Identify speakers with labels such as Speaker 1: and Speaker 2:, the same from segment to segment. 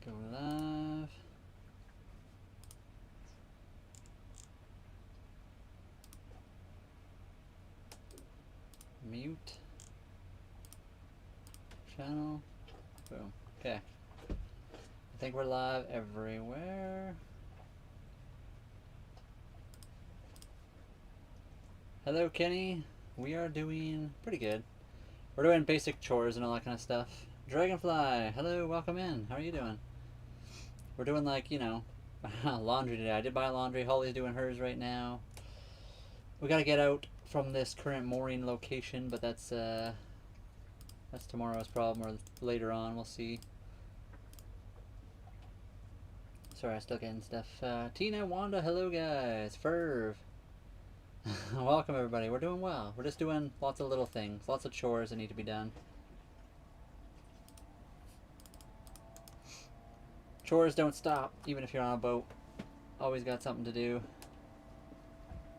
Speaker 1: Go live. Mute. Channel. Boom. Okay. I think we're live everywhere. Hello, Kenny. We are doing pretty good. We're doing basic chores and all that kind of stuff. Dragonfly, hello, welcome in. How are you doing? We're doing like, you know, laundry today. I did buy laundry. Holly's doing hers right now. We gotta get out from this current mooring location, but that's tomorrow's problem, or later on. We'll see. Sorry, I'm still getting stuff. Tina, Wanda, hello guys. Ferv. Welcome everybody. We're doing well. We're just doing lots of little things, lots of chores that need to be done. Chores don't stop, even if you're on a boat. Always got something to do.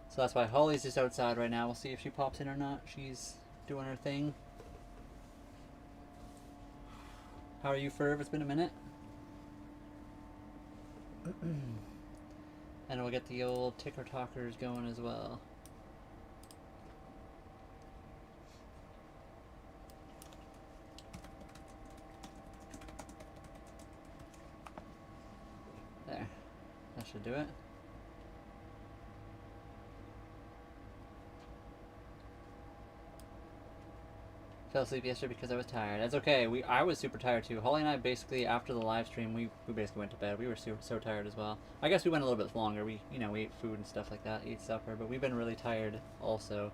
Speaker 1: So that's why Holly's just outside right now. We'll see if she pops in or not. She's doing her thing. How are you, Ferv? It's been a minute. And we'll get the old ticker talkers going as well. There. That should do it. Fell asleep yesterday because I was tired. That's okay. I was super tired too. Holly and I basically, after the live stream, we basically went to bed. We were so tired as well. I guess we went a little bit longer. We ate food and stuff like that, ate supper, but we've been really tired also.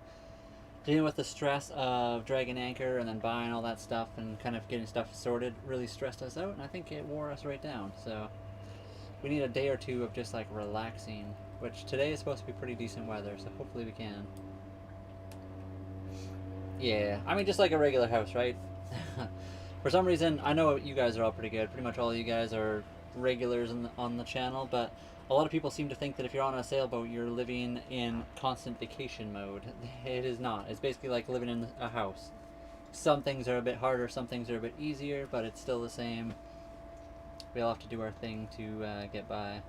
Speaker 1: Dealing with the stress of dragging anchor and then buying all that stuff and kind of getting stuff sorted really stressed us out, and I think it wore us right down. So we need a day or two of just like relaxing, which today is supposed to be pretty decent weather, so hopefully we can. Yeah, I mean, just like a regular house, right? For some reason, I know you guys are all pretty good. Pretty much all of you guys are regulars on the channel, but a lot of people seem to think that if you're on a sailboat, you're living in constant vacation mode. It is not. It's basically like living in a house. Some things are a bit harder, some things are a bit easier, but it's still the same. We all have to do our thing to get by.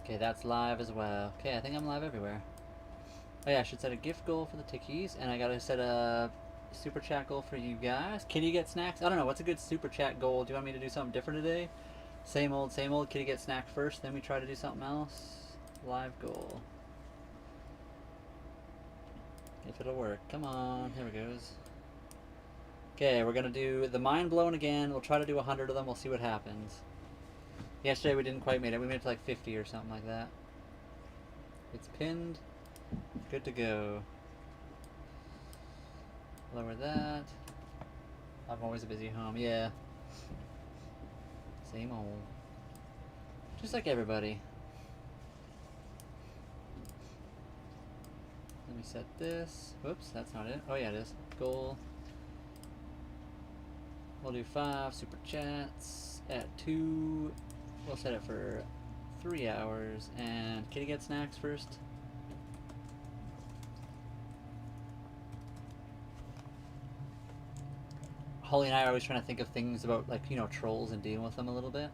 Speaker 1: Okay, that's live as well. Okay, I think I'm live everywhere. Oh yeah, I should set a gift goal for the tickies, and I gotta set a super chat goal for you guys. Kitty get snacks? I don't know, what's a good super chat goal? Do you want me to do something different today? Same old, kitty get snack first, then we try to do something else? Live goal. If it'll work. Come on, here it goes. Okay, we're gonna do the mind blown again. We'll try to do 100 of them, we'll see what happens. Yesterday we didn't quite make it, we made it to like 50 or something like that. It's pinned. Good to go. Lower that. I'm always a busy home. Yeah. Same old. Just like everybody. Let me set this. Whoops, that's not it. Oh yeah, it is. Goal. We'll do 5 super chats. At 2. We'll set it for 3 hours. And kitty get snacks first. Holly and I are always trying to think of things about, like, you know, trolls and dealing with them a little bit.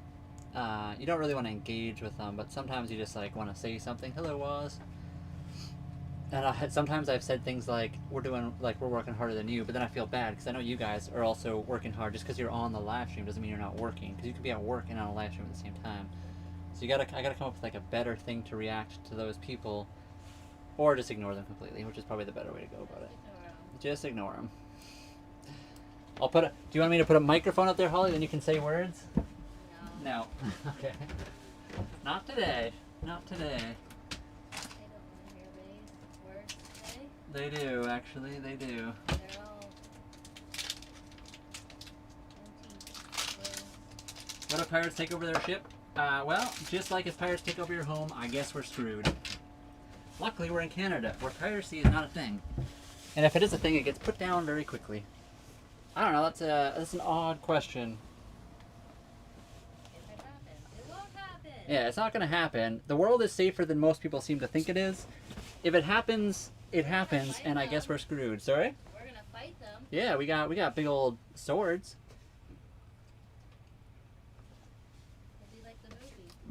Speaker 1: You don't really want to engage with them, but sometimes you just like want to say something. Hello, Waz. And sometimes I've said things like, we're working harder than you, but then I feel bad because I know you guys are also working hard. Just because you're on the live stream doesn't mean you're not working, because you could be at work and on a live stream at the same time. So I gotta come up with like a better thing to react to those people, or just ignore them completely, which is probably the better way to go about it. Just ignore them. I'll put a, do you want me to put a microphone up there, Holly, then you can say words? No. No. Okay. Not today. Not today.
Speaker 2: They don't want to hear Ray's words today.
Speaker 1: They do, actually. They do.
Speaker 2: They're all empty.
Speaker 1: What if pirates take over their ship? Well, just like if pirates take over your home, I guess we're screwed. Luckily, we're in Canada, where piracy is not a thing. And if it is a thing, it gets put down very quickly. I don't know, that's an odd question.
Speaker 2: If it happens, it won't happen.
Speaker 1: Yeah, it's not going to happen. The world is safer than most people seem to think it is. If it happens, it happens, and I guess we're screwed. Sorry?
Speaker 2: We're gonna fight them.
Speaker 1: Yeah, we got big old swords.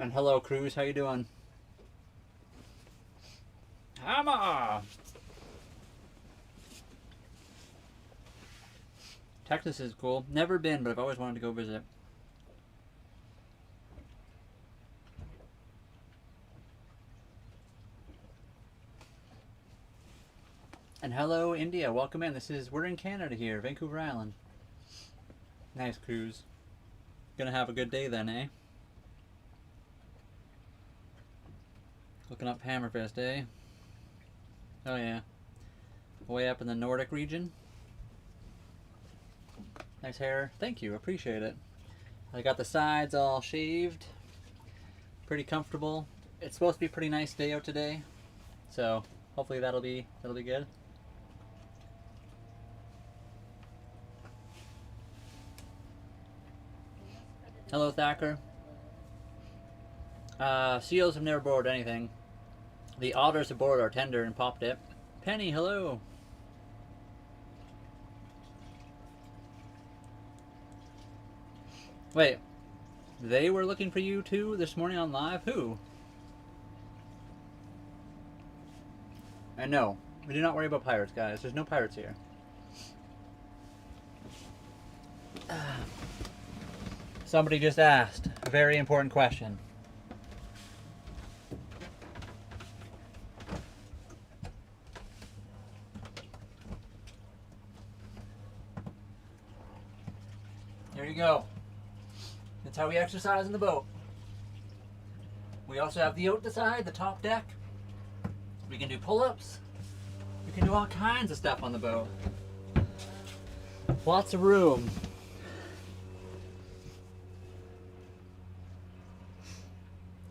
Speaker 1: And hello, Cruz. How you doing? Hammer! Texas is cool. Never been, but I've always wanted to go visit. And hello, India. Welcome in. We're in Canada here, Vancouver Island. Nice cruise. Gonna have a good day then, eh? Looking up Hammerfest, eh? Oh yeah. Way up in the Nordic region. Nice hair. Thank you. Appreciate it. I got the sides all shaved. Pretty comfortable. It's supposed to be a pretty nice day out today. So hopefully that'll be good. Hello, Thacker. Seals have never bored anything. The otters aboard our tender and popped it. Penny, hello. Wait, they were looking for you too this morning on live? Who? And no, we do not worry about pirates, guys. There's no pirates here. Somebody just asked a very important question. There you go. That's how we exercise in the boat. We also have the out the side, the top deck. We can do pull-ups. We can do all kinds of stuff on the boat. Lots of room.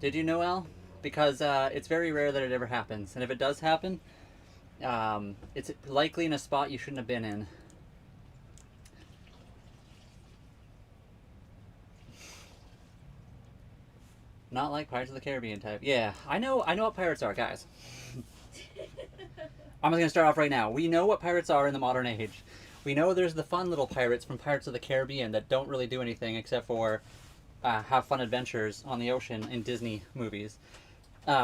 Speaker 1: Did you know, Al? Because it's very rare that it ever happens. And if it does happen, it's likely in a spot you shouldn't have been in. Not like Pirates of the Caribbean type. Yeah, I know what pirates are, guys. I'm going to start off right now. We know what pirates are in the modern age. We know there's the fun little pirates from Pirates of the Caribbean that don't really do anything except for have fun adventures on the ocean in Disney movies.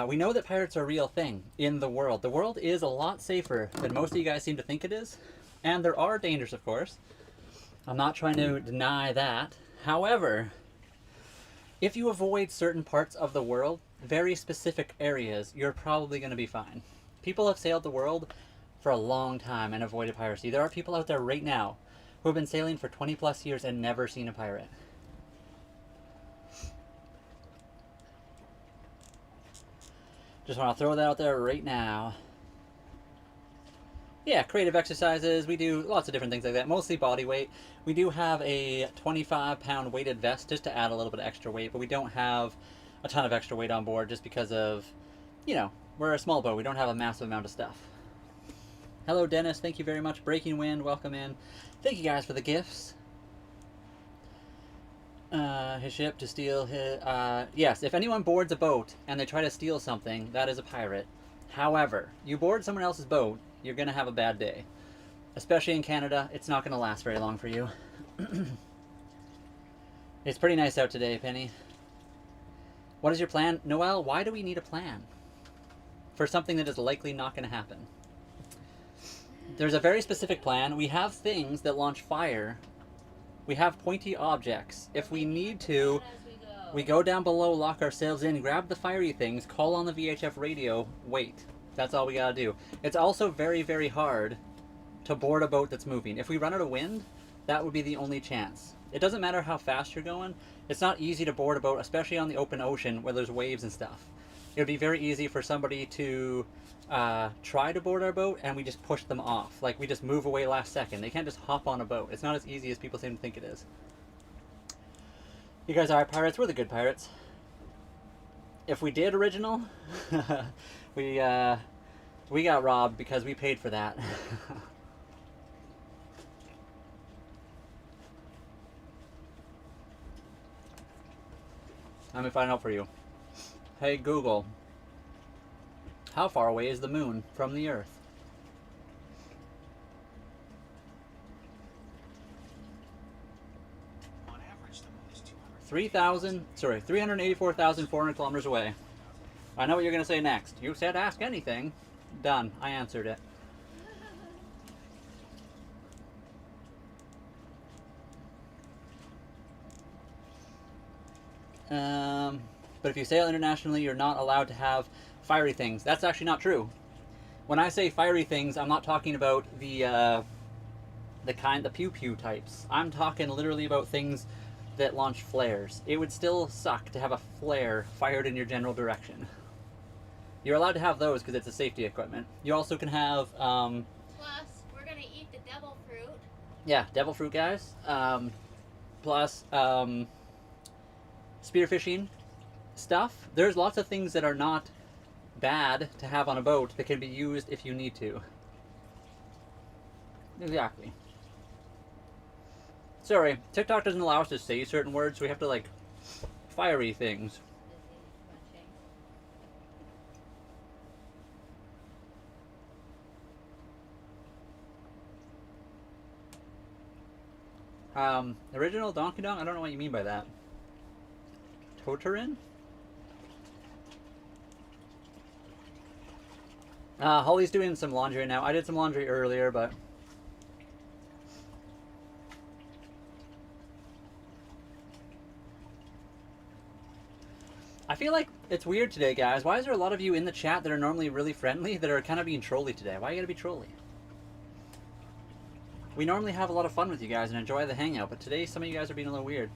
Speaker 1: We know that pirates are a real thing in the world. The world is a lot safer than most of you guys seem to think it is. And there are dangers, of course. I'm not trying to deny that. However, if you avoid certain parts of the world, very specific areas, you're probably going to be fine. People have sailed the world for a long time and avoided piracy. There are people out there right now who have been sailing for 20 plus years and never seen a pirate. Just want to throw that out there right now. Yeah, creative exercises. We do lots of different things like that. Mostly body weight. We do have a 25-pound weighted vest just to add a little bit of extra weight, but we don't have a ton of extra weight on board just because of, you know, we're a small boat. We don't have a massive amount of stuff. Hello, Dennis. Thank you very much. Breaking Wind, welcome in. Thank you guys for the gifts. His ship to steal his... yes, if anyone boards a boat and they try to steal something, that is a pirate. However, you board someone else's boat, you're going to have a bad day. Especially in Canada, it's not going to last very long for you. It's pretty nice out today, Penny. What is your plan? Noel, why do we need a plan? For something that is likely not going to happen. There's a very specific plan. We have things that launch fire. We have pointy objects. If we need to, we go down below, lock ourselves in, grab the fiery things, call on the VHF radio, wait. That's all we gotta do. It's also very, very hard to board a boat that's moving. If we run out of wind, that would be the only chance. It doesn't matter how fast you're going. It's not easy to board a boat, especially on the open ocean where there's waves and stuff. It would be very easy for somebody to try to board our boat and we just push them off. Like we just move away last second. They can't just hop on a boat. It's not as easy as people seem to think it is. You guys are pirates. We're the good pirates. If we did original, we got robbed because we paid for that. Let me find out for you. Hey Google, how far away is the moon from the Earth? On average, the moon is 384,400 kilometers away. I know what you're going to say next. You said ask anything. Done. I answered it. But if you sail internationally, you're not allowed to have fiery things. That's actually not true. When I say fiery things, I'm not talking about the pew pew types. I'm talking literally about things that launch flares. It would still suck to have a flare fired in your general direction. You're allowed to have those because it's a safety equipment. You also can have
Speaker 2: Plus, we're gonna eat the devil fruit.
Speaker 1: yeah, devil fruit, guys. Plus spearfishing stuff. There's lots of things that are not bad to have on a boat that can be used if you need to. Exactly. Sorry, TikTok doesn't allow us to say certain words, so we have to like fiery things. Original Donkey Dong? I don't know what you mean by that. Toterin? Holly's doing some laundry now. I did some laundry earlier, but... I feel like it's weird today, guys. Why is there a lot of you in the chat that are normally really friendly that are kind of being trolly today? Why you gotta be trolly? We normally have a lot of fun with you guys and enjoy the hangout, but today some of you guys are being a little weird.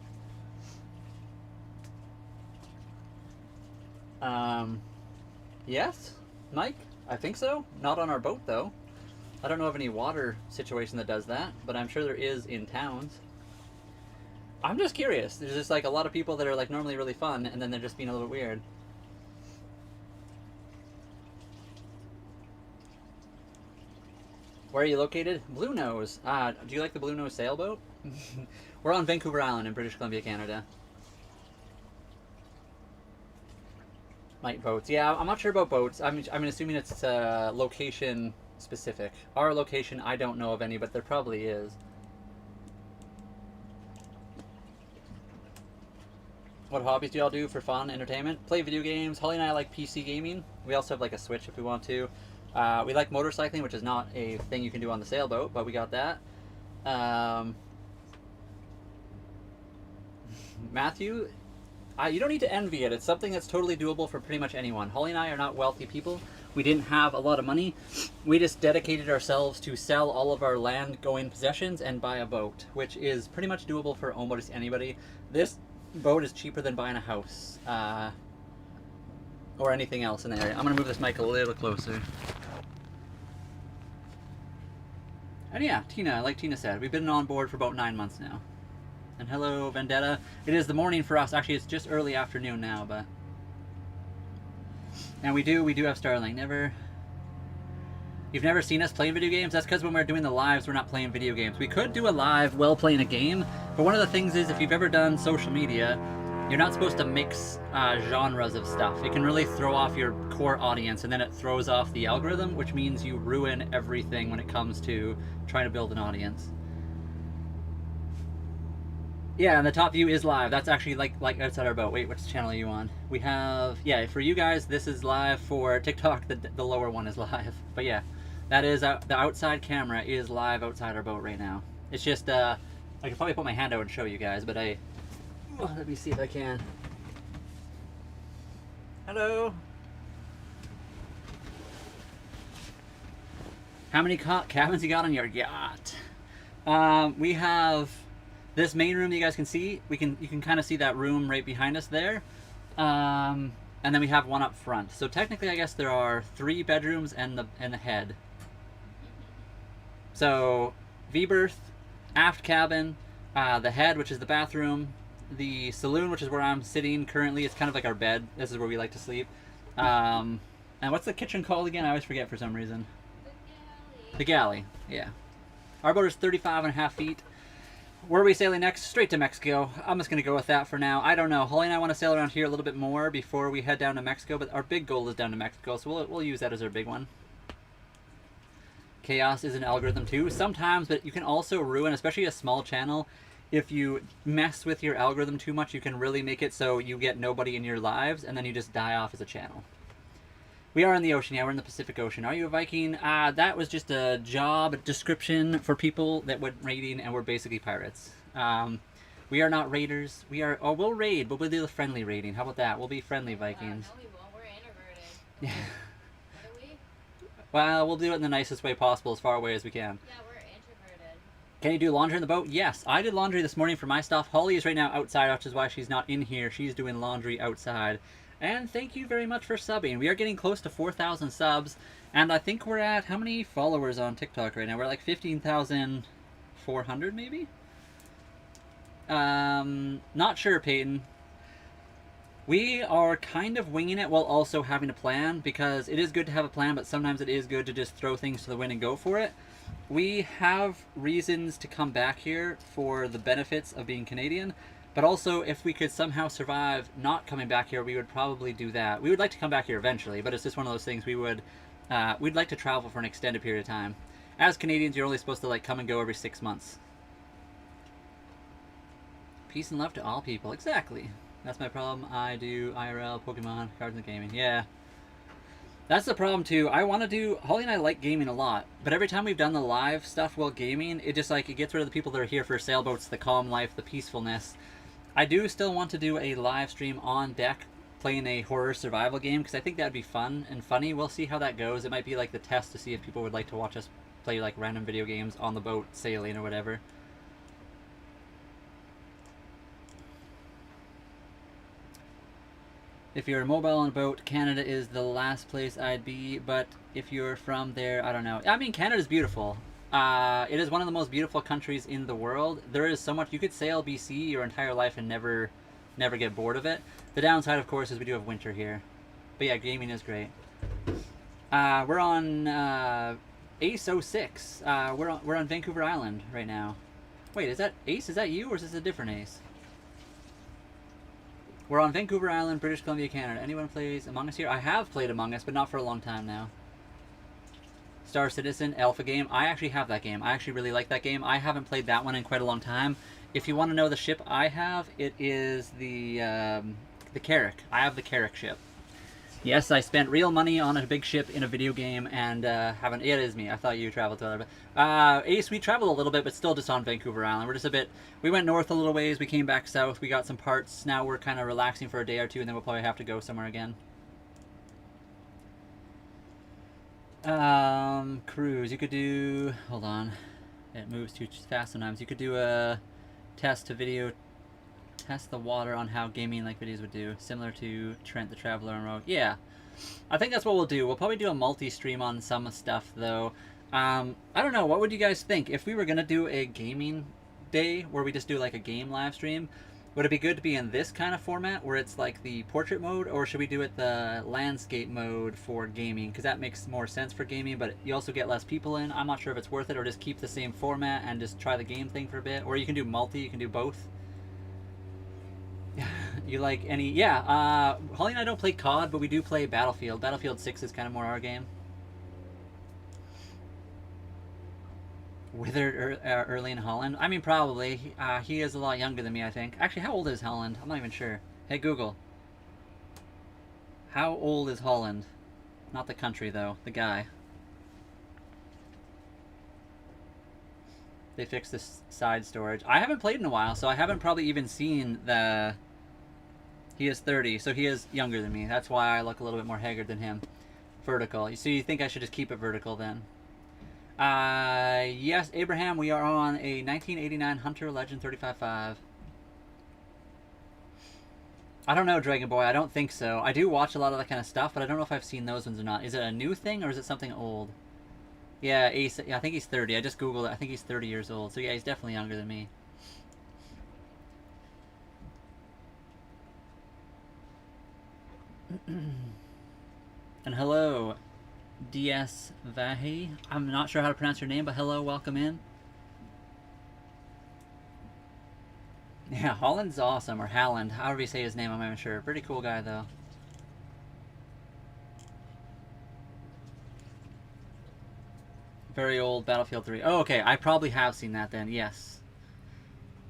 Speaker 1: Yes, Mike? I think so. Not on our boat, though. I don't know of any water situation that does that, but I'm sure there is in towns. I'm just curious. There's just like a lot of people that are like normally really fun, and then they're just being a little weird. Where are you located? Blue Nose. Do you like the Blue Nose sailboat? We're on Vancouver Island in British Columbia, Canada. Might boats. Yeah, I'm not sure about boats. I'm assuming it's location specific. Our location, I don't know of any, but there probably is. What hobbies do y'all do for fun, entertainment? Play video games. Holly and I like PC gaming. We also have like a Switch if we want to. We like motorcycling, which is not a thing you can do on the sailboat, but we got that. Matthew, you don't need to envy it. It's something that's totally doable for pretty much anyone. Holly and I are not wealthy people. We didn't have a lot of money. We just dedicated ourselves to sell all of our land-going possessions and buy a boat, which is pretty much doable for almost anybody. This boat is cheaper than buying a house or anything else in the area. I'm going to move this mic a little closer. And yeah, Tina, like Tina said, we've been on board for about 9 months now. And hello, Vendetta. It is the morning for us. Actually, it's just early afternoon now, but... And we do have Starlink. You've never seen us playing video games? That's because when we're doing the lives, we're not playing video games. We could do a live while playing a game, but one of the things is, if you've ever done social media, you're not supposed to mix genres of stuff. It can really throw off your core audience, and then it throws off the algorithm, which means you ruin everything when it comes to trying to build an audience. Yeah, and the top view is live. That's actually like outside our boat. Wait, which channel are you on? We have, yeah, for you guys, this is live. For TikTok, the lower one is live. But yeah, that is, the outside camera is live outside our boat right now. It's just, I could probably put my hand out and show you guys, but let me see if I can. Hello. How many cabins you got on your yacht? We have this main room that you guys can see. You can kind of see that room right behind us there. And then we have one up front. So technically, I guess there are 3 bedrooms and the head. So V-berth, aft cabin, the head, which is the bathroom, the saloon, which is where I'm sitting currently. It's kind of like our bed. This is where we like to sleep. And what's the kitchen called again? I always forget for some reason. The galley, yeah. Our boat is 35.5 feet. Where are we sailing next? Straight to Mexico. I'm just going to go with that for now. I don't know. Holly and I want to sail around here a little bit more before we head down to Mexico, but our big goal is down to Mexico, so we'll use that as our big one. Chaos is an algorithm too. Sometimes, but you can also ruin, especially a small channel, if you mess with your algorithm too much, you can really make it so you get nobody in your lives, and then you just die off as a channel. We are in the ocean, yeah, we're in the Pacific Ocean. Are you a Viking? That was just a job description for people that went raiding, and we're basically pirates. We are not raiders. We are, oh, we'll raid, but we'll do the friendly raiding. How about that? We'll be friendly Vikings.
Speaker 2: No, we won't. We're introverted.
Speaker 1: Yeah.
Speaker 2: What are we?
Speaker 1: Well, we'll do it in the nicest way possible, as far away as we can.
Speaker 2: Yeah, we're introverted.
Speaker 1: Can you do laundry in the boat? Yes, I did laundry this morning for my stuff. Holly is right now outside, which is why she's not in here. She's doing laundry outside. And thank you very much for subbing. We are getting close to 4,000 subs, and I think we're at, how many followers on TikTok right now? We're like 15,400 maybe? Not sure, Peyton. We are kind of winging it while also having a plan, because it is good to have a plan, but sometimes it is good to just throw things to the wind and go for it. We have reasons to come back here for the benefits of being Canadian, but also if we could somehow survive not coming back here, we would probably do that. We would like to come back here eventually, but it's just one of those things we'd like to travel for an extended period of time. As Canadians, you're only supposed to like come and go every 6 months. Peace and love to all people. Exactly. That's my problem. I do IRL, Pokemon, cards, and gaming. Yeah. That's the problem too. I want to do, Holly and I like gaming a lot, but every time we've done the live stuff while gaming, it just like, it gets rid of the people that are here for sailboats, the calm life, the peacefulness. I do still want to do a live stream on deck playing a horror survival game, because I think that'd be fun and funny. We'll see how that goes. It might be like the test to see if people would like to watch us play like random video games on the boat, sailing or whatever. If you're mobile on a boat, Canada is the last place I'd be, but if you're from there, I don't know. I mean, Canada's beautiful. It is one of the most beautiful countries in the world. There is so much. You could sail BC your entire life and never get bored of it. The downside, of course, is we do have winter here. But yeah, gaming is great. We're on Ace 06. We're on Vancouver Island right now. Wait, is that Ace? Is that you, or is this a different Ace? We're on Vancouver Island, British Columbia, Canada. Anyone plays Among Us here? I have played Among Us, but not for a long time now. Star Citizen, Alpha game. I actually have that game. I actually really like that game. I haven't played that one in quite a long time. If you want to know the ship I have, it is the Carrack. I have the Carrack ship. Yes, I spent real money on a big ship in a video game, and haven't. It is me. I thought you traveled to other. Ace, we traveled a little bit, but still just on Vancouver Island. We're just a bit. We went north a little ways. We came back south. We got some parts. Now we're kind of relaxing for a day or two, and then we'll probably have to go somewhere again. Cruise. You could do. Hold on. It moves too fast sometimes. You could do a test to video. Test the water on how gaming like videos would do, similar to Trent the Traveler and Rogue. Yeah, I think that's what we'll do. We'll probably do a multi-stream on some stuff though. I don't know, what would you guys think if we were gonna do a gaming day where we just do like a game live stream? Would it be good to be in this kind of format where it's like the portrait mode, or should we do it the landscape mode for gaming? Because that makes more sense for gaming, but you also get less people in. I'm not sure if it's worth it, or just keep the same format and just try the game thing for a bit. Or you can do multi, you can do both. You like any? Yeah, Holly and I don't play COD, but we do play Battlefield. Battlefield 6 is kind of more our game. Withered early in Holland? I mean, probably. He is a lot younger than me, I think. Actually, how old is Holland? I'm not even sure. Hey, Google. How old is Holland? Not the country, though. The guy. They fixed this side storage. I haven't played in a while, so I haven't probably even seen the... He is 30, so he is younger than me. That's why I look a little bit more haggard than him. Vertical. So you think I should just keep it vertical then? Yes, Abraham, we are on a 1989 Hunter Legend 35.5. I don't know, Dragon Boy. I don't think so. I do watch a lot of that kind of stuff, but I don't know if I've seen those ones or not. Is it a new thing, or is it something old? Yeah, Ace, yeah, I think he's 30. I just Googled it. I think he's 30 years old. So yeah, he's definitely younger than me. And hello, DS Vahi. I'm not sure how to pronounce your name, but hello, welcome in. Yeah, Holland's awesome, or Halland, however you say his name, I'm not even sure. Pretty cool guy, though. Very old Battlefield 3. Oh, okay, I probably have seen that then, yes.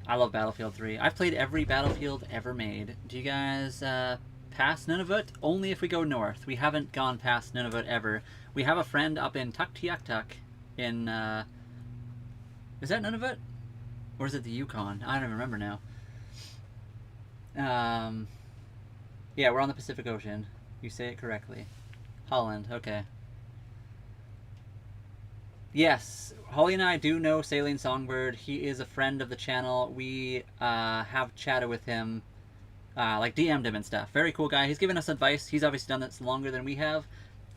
Speaker 1: I love Battlefield 3. I've played every Battlefield ever made. Do you guys pass Nunavut? Only if we go north. We haven't gone past Nunavut ever. We have a friend up in Tuktoyaktuk in... is that Nunavut? Or is it the Yukon? I don't even remember now. Yeah, we're on the Pacific Ocean. You say it correctly. Holland, okay. Yes, Holly and I do know Saline Songbird. He is a friend of the channel. We have chatted with him, like DM'd him and stuff. Very cool guy. He's given us advice. He's obviously done this longer than we have.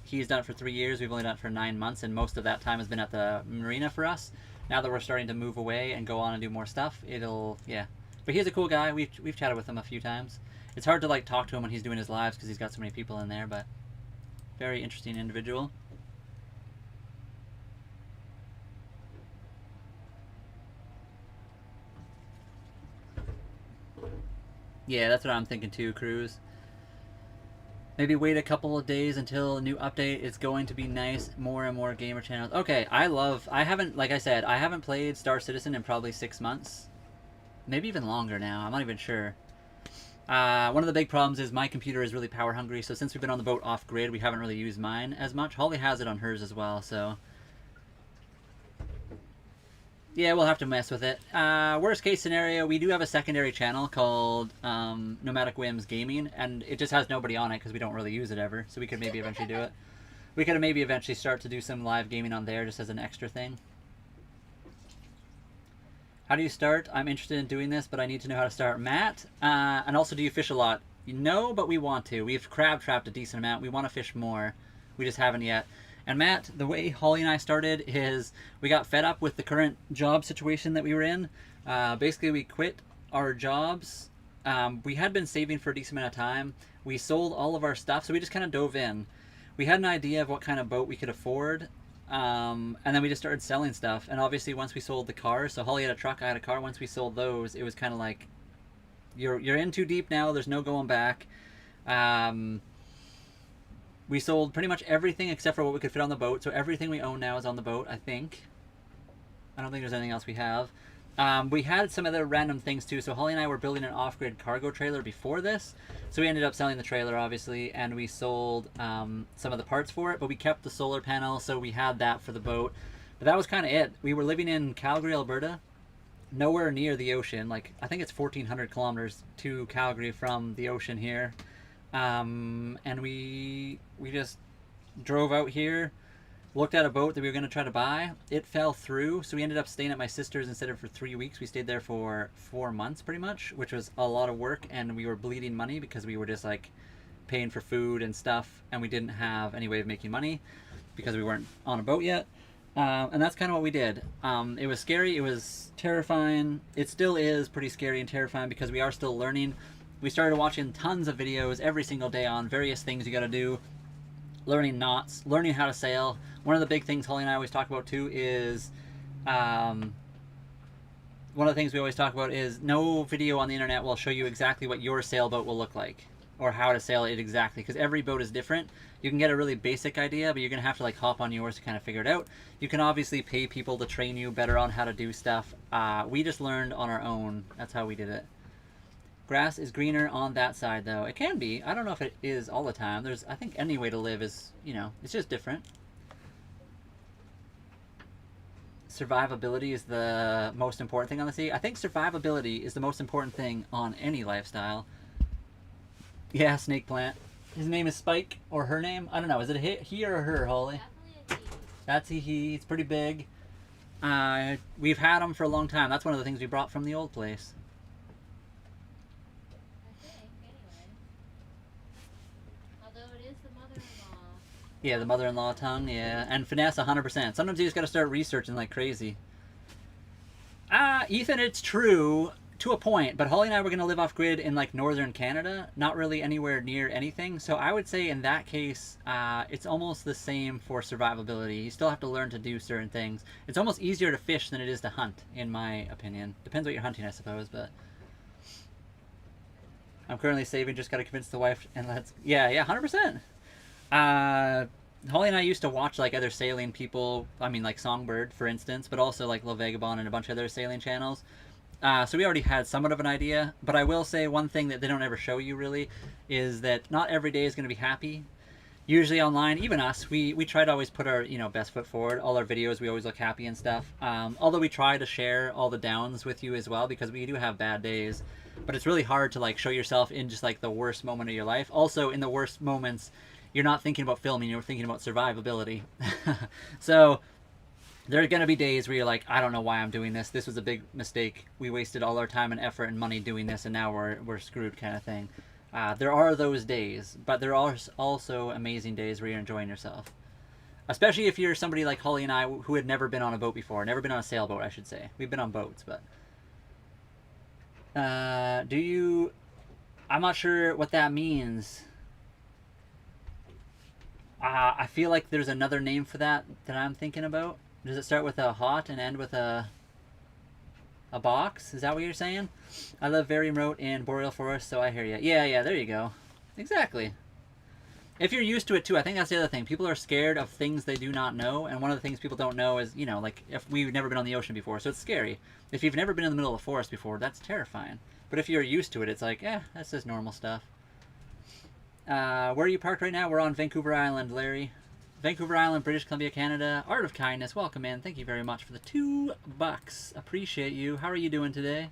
Speaker 1: He's done it for 3 years. We've only done it for 9 months, and most of that time has been at the marina for us. Now that we're starting to move away and go on and do more stuff, yeah. But he's a cool guy. We've chatted with him a few times. It's hard to like talk to him when he's doing his lives because he's got so many people in there, but very interesting individual. Yeah, that's what I'm thinking too, Cruz. Maybe wait a couple of days until a new update. It's going to be nice. More and more gamer channels. Okay, I haven't, like I said, I haven't played Star Citizen in probably 6 months. Maybe even longer now. I'm not even sure. One of the big problems is my computer is really power hungry, so since we've been on the boat off grid, we haven't really used mine as much. Holly has it on hers as well, so... yeah, we'll have to mess with it. Worst case scenario, we do have a secondary channel called nomadicwhims Gaming, and it just has nobody on it because we don't really use it ever, so we could maybe eventually do it. We could maybe eventually start to do some live gaming on there just as an extra thing. How do you start? I'm interested in doing this, but I need to know how to start. Matt, and also, do you fish a lot? No, but we want to. We've crab trapped a decent amount. We want to fish more. We just haven't yet. And Matt, the way Holly and I started is we got fed up with the current job situation that we were in. Basically, we quit our jobs. We had been saving for a decent amount of time. We sold all of our stuff, so we just kind of dove in. We had an idea of what kind of boat we could afford, and then we just started selling stuff. And obviously, once we sold the cars, so Holly had a truck, I had a car. Once we sold those, it was kind of like, you're in too deep now. There's no going back. We sold pretty much everything except for what we could fit on the boat. So everything we own now is on the boat, I think. I don't think there's anything else we have. We had some other random things too. So Holly and I were building an off-grid cargo trailer before this. So we ended up selling the trailer, obviously, and we sold some of the parts for it. But we kept the solar panel, so we had that for the boat. But that was kind of it. We were living in Calgary, Alberta, nowhere near the ocean. Like, I think it's 1,400 kilometers to Calgary from the ocean here. And we just drove out here, looked at a boat that we were going to try to buy. It fell through, so we ended up staying at my sister's instead of for 3 weeks. We stayed there for 4 months pretty much, which was a lot of work, and we were bleeding money because we were just like paying for food and stuff, and we didn't have any way of making money because we weren't on a boat yet. And that's kind of what we did. It was scary, it was terrifying. It still is pretty scary and terrifying because we are still learning. We started watching tons of videos every single day on various things you got to do, learning knots, learning how to sail. One of the big things Holly and I always talk about too is, one of the things we always talk about is no video on the internet will show you exactly what your sailboat will look like or how to sail it exactly, because every boat is different. You can get a really basic idea, but you're going to have to like hop on yours to kind of figure it out. You can obviously pay people to train you better on how to do stuff. We just learned on our own. That's how we did it. Grass is greener on that side, though. It can be. I don't know if it is all the time. There's, I think any way to live is, you know, it's just different. Survivability is the most important thing on the sea. I think survivability is the most important thing on any lifestyle. Yeah, snake plant. His name is Spike, or her name. I don't know. Is it a he or a her, Holly?
Speaker 2: Definitely a he.
Speaker 1: That's a he. It's pretty big. We've had him for a long time. That's one of the things we brought from the old place. Yeah, the mother-in-law tongue, yeah. And finesse 100%. Sometimes you just gotta start researching like crazy. Ethan, it's true to a point, but Holly and I were gonna live off-grid in like northern Canada, not really anywhere near anything. So I would say in that case, it's almost the same for survivability. You still have to learn to do certain things. It's almost easier to fish than it is to hunt, in my opinion. Depends what you're hunting, I suppose, but... I'm currently saving, just gotta convince the wife, and let's... Yeah, 100%. Holly and I used to watch like other sailing people, I mean like Songbird for instance, but also like Le Vagabond and a bunch of other sailing channels. So we already had somewhat of an idea, but I will say one thing that they don't ever show you really is that not every day is going to be happy. Usually online, even us, we try to always put our best foot forward. All our videos, we always look happy and stuff. Although we try to share all the downs with you as well, because we do have bad days. But it's really hard to like show yourself in just like the worst moment of your life. Also, in the worst moments, you're not thinking about filming; you're thinking about survivability. So there are going to be days where you're like, I don't know why I'm doing this. This was a big mistake. We wasted all our time and effort and money doing this, and now we're screwed, kind of thing. There are those days, but there are also amazing days where you're enjoying yourself. Especially if you're somebody like Holly and I who had never been on a boat before. Never been on a sailboat, I should say. We've been on boats, but... do you... I'm not sure what that means. I feel like there's another name for that I'm thinking about. Does it start with a hot and end with a box? Is that what you're saying? I live very remote in boreal forest, so I hear you. Yeah, there you go. Exactly. If you're used to it too, I think that's the other thing. People are scared of things they do not know, and one of the things people don't know is, like if we've never been on the ocean before, so it's scary. If you've never been in the middle of a forest before, that's terrifying. But if you're used to it, it's like, that's just normal stuff. Where are you parked right now? We're on Vancouver Island, Larry. Vancouver Island, British Columbia, Canada. Art of Kindness, welcome in. Thank you very much for the $2. Appreciate you. How are you doing today?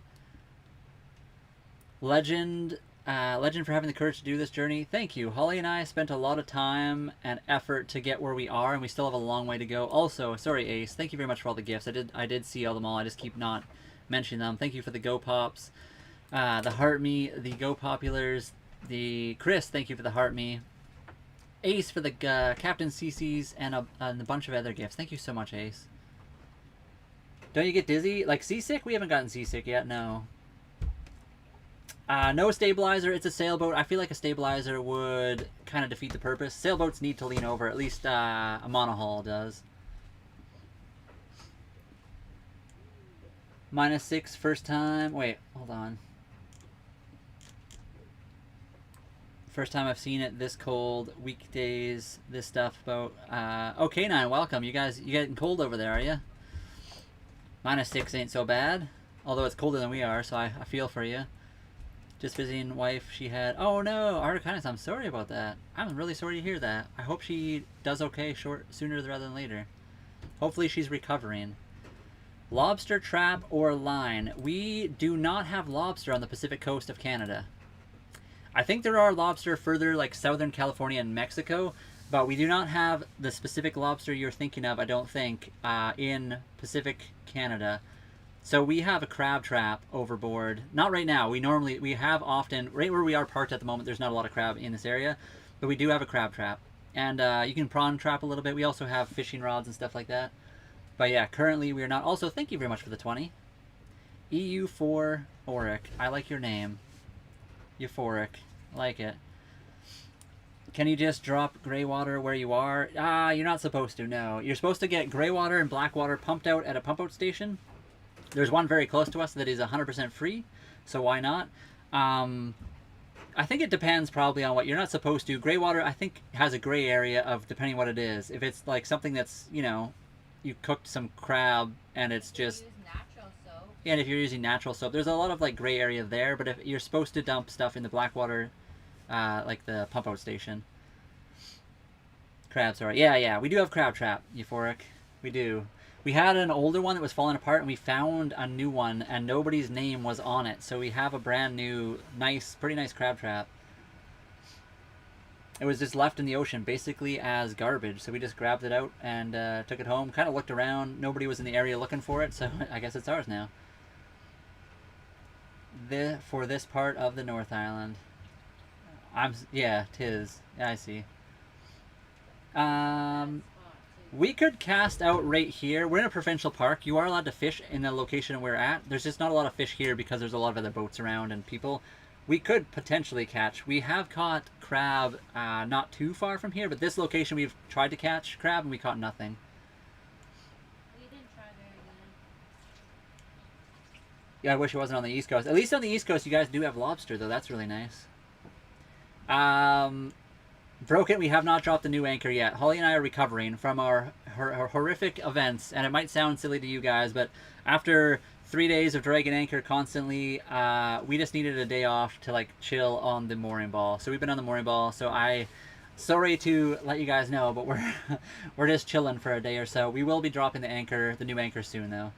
Speaker 1: Legend for having the courage to do this journey. Thank you. Holly and I spent a lot of time and effort to get where we are, and we still have a long way to go. Also, sorry, Ace. Thank you very much for all the gifts. I did see all them all. I just keep not mentioning them. Thank you for the Go Pops, the Heart Me, the Go Populars, the Chris. Thank you for the Heart Me. Ace for the Captain CC's and a bunch of other gifts. Thank you so much, Ace. Don't you get dizzy? Like seasick? We haven't gotten seasick yet, no. No stabilizer. It's a sailboat. I feel like a stabilizer would kind of defeat the purpose. Sailboats need to lean over. At least a monohull does. -6 first time. Wait, hold on. First time I've seen it this cold. Weekdays, this stuff about... okay, Nine, welcome. You getting cold over there, are you? -6 ain't so bad. Although it's colder than we are, so I feel for you. Just visiting wife, she had... Oh no, Art of Kindness, I'm sorry about that. I'm really sorry to hear that. I hope she does okay sooner rather than later. Hopefully she's recovering. Lobster trap or line. We do not have lobster on the Pacific coast of Canada. I think there are lobster further like Southern California and Mexico, but we do not have the specific lobster you're thinking of, I don't think, in Pacific Canada. So we have a crab trap overboard. Not right now. We have often, right where we are parked at the moment, there's not a lot of crab in this area, but we do have a crab trap. And you can prawn trap a little bit. We also have fishing rods and stuff like that. But yeah, currently we are not. Also, thank you very much for the 20. EU4 Auric. I like your name. Euphoric. I like it. Can you just drop gray water where you are? You're not supposed to, no. You're supposed to get gray water and black water pumped out at a pump out station. There's one very close to us that is 100% free, so why not? I think it depends probably on what you're not supposed to. Gray water, I think, has a gray area of depending what it is. If it's like something that's, you cooked some crab and it's just...
Speaker 2: Use natural soap.
Speaker 1: And if you're using natural soap, there's a lot of like gray area there, but if you're supposed to dump stuff in the black water, like the pump out station. Crab, sorry. Yeah, we do have crab trap, Euphoric. We do. We had an older one that was falling apart, and we found a new one, and nobody's name was on it. So we have a brand new, pretty nice crab trap. It was just left in the ocean, basically as garbage. So we just grabbed it out and took it home. Kind of looked around. Nobody was in the area looking for it, so I guess it's ours now. For this part of the North Island. Yeah, 'tis. Yeah, I see. We could cast out right here. We're in a provincial park. You are allowed to fish in the location we're at. There's just not a lot of fish here because there's a lot of other boats around and people. We could potentially catch. We have caught crab not too far from here, but this location we've tried to catch crab and we caught nothing.
Speaker 2: We didn't try very good.
Speaker 1: Yeah, I wish it wasn't on the East Coast. At least on the East Coast, you guys do have lobster, though. That's really nice. Broken, we have not dropped the new anchor yet. Holly and I are recovering from our horrific events, and it might sound silly to you guys, but after 3 days of dragging anchor constantly. We just needed a day off to like chill on the mooring ball. So we've been on the mooring ball. So sorry to let you guys know, but we're just chilling for a day or so. We will be dropping the new anchor soon though.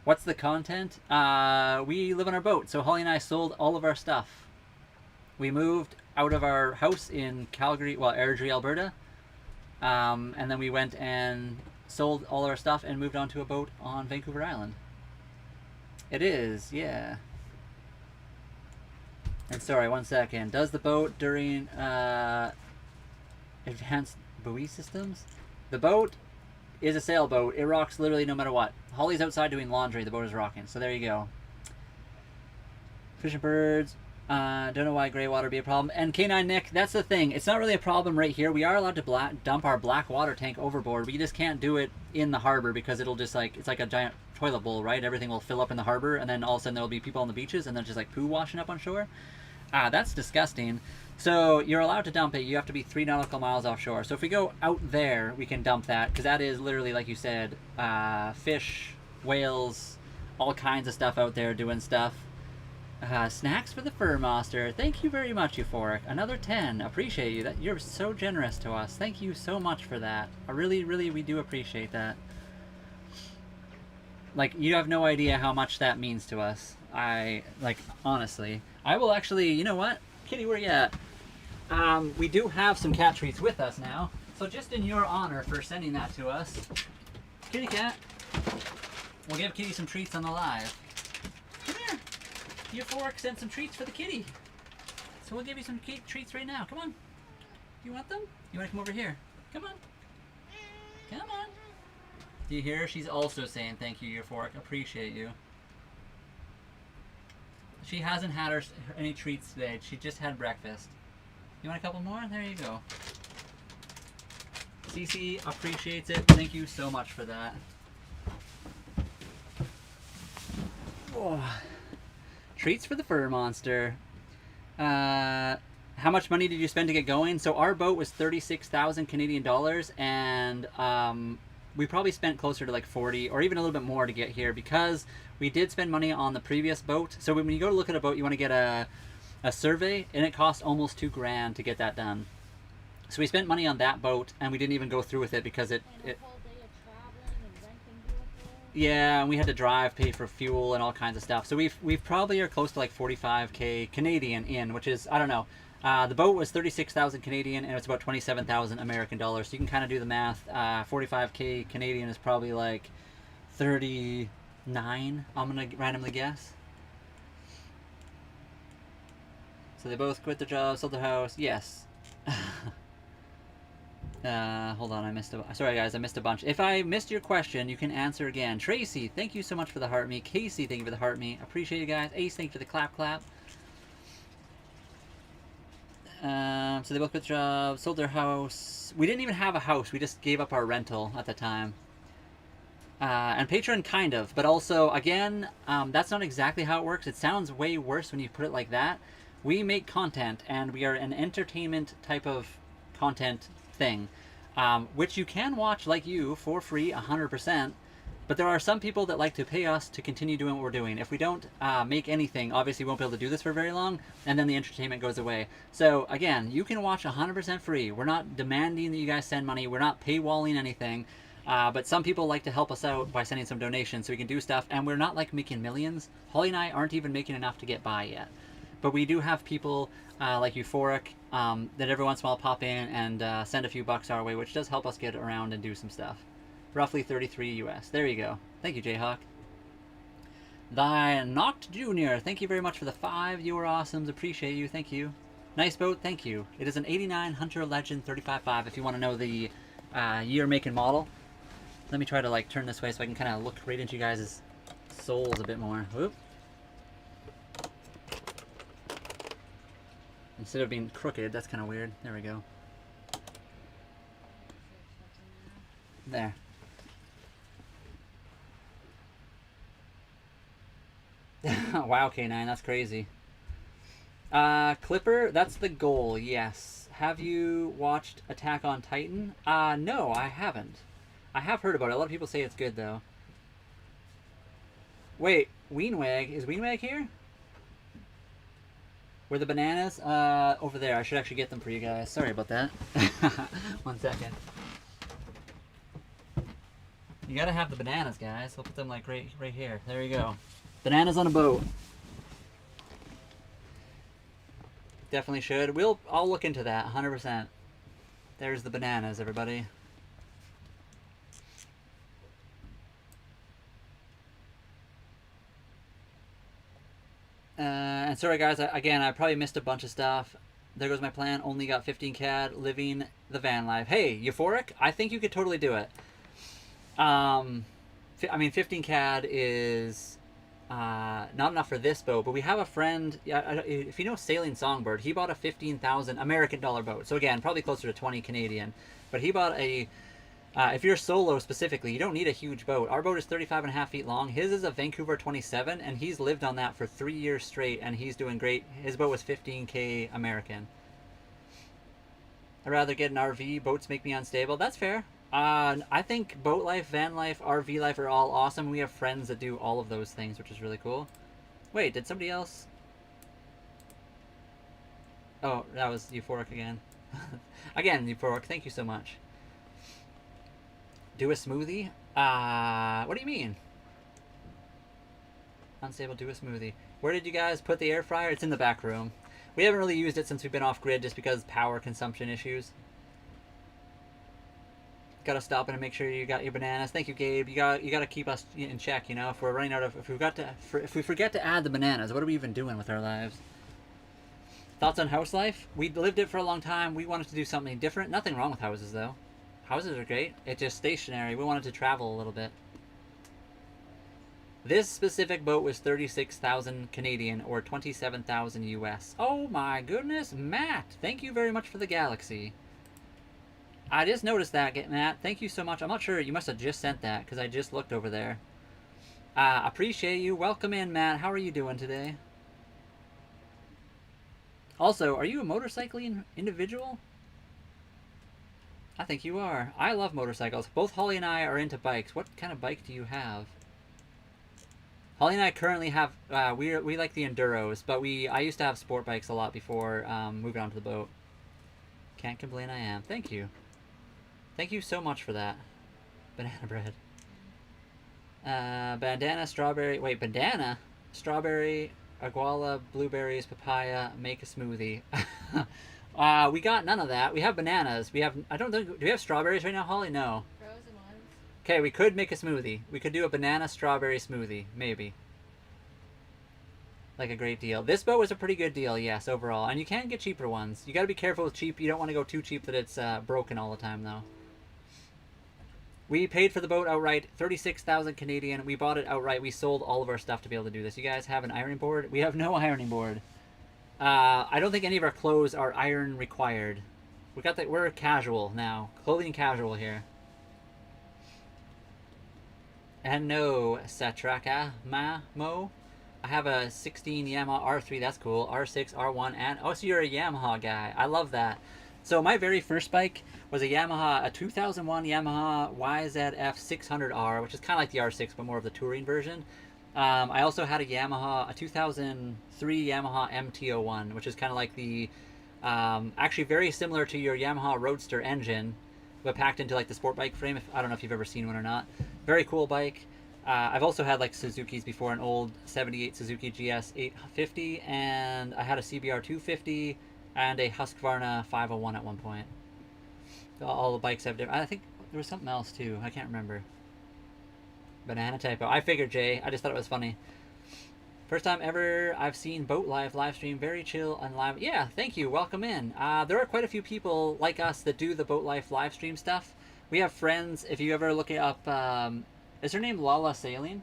Speaker 1: What's the content? We live on our boat. So Holly and I sold all of our stuff. We moved out of our house in Calgary, well, Airdrie, Alberta. And then we went and sold all our stuff and moved onto a boat on Vancouver Island. It is, yeah. And sorry, one second. Does the boat during advanced buoy systems? The boat is a sailboat. It rocks literally no matter what. Holly's outside doing laundry. The boat is rocking. So there you go. Fish and birds. Don't know why gray water would be a problem. And K9 Nick, that's the thing. It's not really a problem right here. We are allowed to dump our black water tank overboard. We just can't do it in the harbor because it'll just like, it's like a giant toilet bowl, right? Everything will fill up in the harbor and then all of a sudden there'll be people on the beaches and then just like poo washing up on shore. That's disgusting. So you're allowed to dump it. You have to be 3 nautical miles offshore. So if we go out there, we can dump that because that is literally, like you said, fish, whales, all kinds of stuff out there doing stuff. Snacks for the Fur Monster. Thank you very much, Euphoric. Another 10. Appreciate you. You're so generous to us. Thank you so much for that. I really, we do appreciate that. Like, you have no idea how much that means to us. Honestly. I will actually, you know what? Kitty, where you at? We do have some cat treats with us now. So just in your honor for sending that to us, Kitty Cat, we'll give Kitty some treats on the live. Come here. Euphoric sent some treats for the kitty. So we'll give you some treats right now. Come on. You want them? You want to come over here? Come on. Come on. Do you hear her? She's also saying thank you, Euphoric. Appreciate you. She hasn't had any treats today. She just had breakfast. You want a couple more? There you go. Cece appreciates it. Thank you so much for that. Oh. Treats for the Fur Monster. How much money did you spend to get going? So our boat was 36,000 Canadian dollars, and we probably spent closer to like 40 or even a little bit more to get here because we did spend money on the previous boat. So when you go to look at a boat, you want to get a survey, and it cost almost $2,000 to get that done. So we spent money on that boat, and we didn't even go through with it because it yeah, and we had to drive, pay for fuel, and all kinds of stuff. So we've probably are close to like 45K Canadian in, which is, I don't know. The boat was 36,000 Canadian, and it's about 27,000 American dollars. So you can kind of do the math. 45K Canadian is probably like 39. I'm gonna randomly guess. So they both quit their job, sold their house. Yes. Hold on, sorry guys, I missed a bunch. If I missed your question, you can answer again. Tracy, thank you so much for the heart me. Casey, thank you for the heart me. Appreciate you guys. Ace, thank you for the clap. So they both quit jobs, sold their house. We didn't even have a house. We just gave up our rental at the time. And Patreon kind of, but also, again, that's not exactly how it works. It sounds way worse when you put it like that. We make content, and we are an entertainment type of content thing, which you can watch like you for free 100%, but there are some people that like to pay us to continue doing what we're doing. If we don't make anything, obviously we won't be able to do this for very long, and then the entertainment goes away. So again, you can watch 100% free. We're not demanding that you guys send money. We're not paywalling anything, but some people like to help us out by sending some donations so we can do stuff, and we're not like making millions. Holly and I aren't even making enough to get by yet, but we do have people like Euphoric that every once in a while pop in and send a few bucks our way, which does help us get around and do some stuff. Roughly 33 US. There you go. Thank you, Jayhawk. Thy Noct Jr., thank you very much for the 5. You are awesomes. Appreciate you. Thank you. Nice boat. Thank you. It is an 89 Hunter Legend 35.5 if you want to know the year, make, and model. Let me try to like turn this way so I can kind of look right into you guys' souls a bit more. Whoop. Instead of being crooked, that's kind of weird. There we go. There. Wow, K9, that's crazy. Clipper, that's the goal, yes. Have you watched Attack on Titan? No, I haven't. I have heard about it. A lot of people say it's good, though. Wait, Weenwag. Is Weenwag here? Where the bananas? Over there. I should actually get them for you guys. Sorry about that. 1 second. You gotta have the bananas, guys. We'll put them like right here. There you go. Bananas on a boat. Definitely should. I'll look into that 100%. There's the bananas, everybody. And sorry guys, again, I probably missed a bunch of stuff. There goes my plan. Only got 15 CAD, living the van life. Hey, Euphoric, I think you could totally do it. I mean, 15 CAD is not enough for this boat, but we have a friend, if you know Sailing Songbird, he bought a 15,000 American dollar boat. So again, probably closer to 20 Canadian. But he bought a, if you're solo specifically, you don't need a huge boat. Our boat is 35.5 feet long. His is a Vancouver 27, and he's lived on that for 3 years straight, and he's doing great. His boat was 15K American. I'd rather get an RV. Boats make me unstable. That's fair. I think boat life, van life, RV life are all awesome. We have friends that do all of those things, which is really cool. Wait, did somebody else? Oh, that was Euphoric again. Again, Euphoric, thank you so much. Do a smoothie? What do you mean? Unstable, do a smoothie. Where did you guys put the air fryer? It's in the back room. We haven't really used it since we've been off grid just because power consumption issues. Gotta stop in and make sure you got your bananas. Thank you, Gabe. You gotta keep us in check. You know, if we're running out of, if we forget to add the bananas, what are we even doing with our lives? Thoughts on house life? We lived it for a long time. We wanted to do something different. Nothing wrong with houses though. Houses are great. It's just stationary. We wanted to travel a little bit. This specific boat was 36,000 Canadian or 27,000 US. Oh my goodness, Matt! Thank you very much for the galaxy. I just noticed that, Matt. Thank you so much. I'm not sure. You must have just sent that because I just looked over there. Appreciate you. Welcome in, Matt. How are you doing today? Also, are you a motorcycling individual? I think you are. I love motorcycles. Both Holly and I are into bikes. What kind of bike do you have? Holly and I currently have, we like the Enduros, but I used to have sport bikes a lot before moving onto the boat. Can't complain, I am. Thank you. Thank you so much for that. Banana bread. Bandana, strawberry. Wait, bandana? Strawberry, aguala, blueberries, papaya, make a smoothie. We got none of that. We have bananas. We have, I don't think, do we have strawberries right now, Holly? No.
Speaker 2: Frozen ones.
Speaker 1: Okay, we could make a smoothie. We could do a banana strawberry smoothie, maybe. Like a great deal. This boat was a pretty good deal, yes, overall. And you can get cheaper ones. You got to be careful with cheap. You don't want to go too cheap that it's broken all the time, though. We paid for the boat outright, 36,000 Canadian. We bought it outright. We sold all of our stuff to be able to do this. You guys have an ironing board? We have no ironing board. I don't think any of our clothes are iron required. We're casual now. Clothing casual here. And no, Satraka Mo. I have a 16 Yamaha R3. That's cool. R6, R1, and oh, so you're a Yamaha guy. I love that. So my very first bike was a 2001 Yamaha YZF 600R, which is kind of like the R6, but more of the touring version. I also had a 2003 Yamaha MT-01, which is kind of like the, actually very similar to your Yamaha Roadster engine, but packed into like the sport bike frame. I don't know if you've ever seen one or not. Very cool bike. I've also had like Suzuki's before, an old 78 Suzuki GS 850, and I had a CBR 250 and a Husqvarna 501 at one point. All the bikes have different. I think there was something else too. I can't remember. Banana typo. I figured, Jay. I just thought it was funny. First time ever I've seen Boatlife live stream. Very chill and live. Yeah, thank you. Welcome in. There are quite a few people like us that do the Boatlife live stream stuff. We have friends. If you ever look it up, is her name Lala Sailing?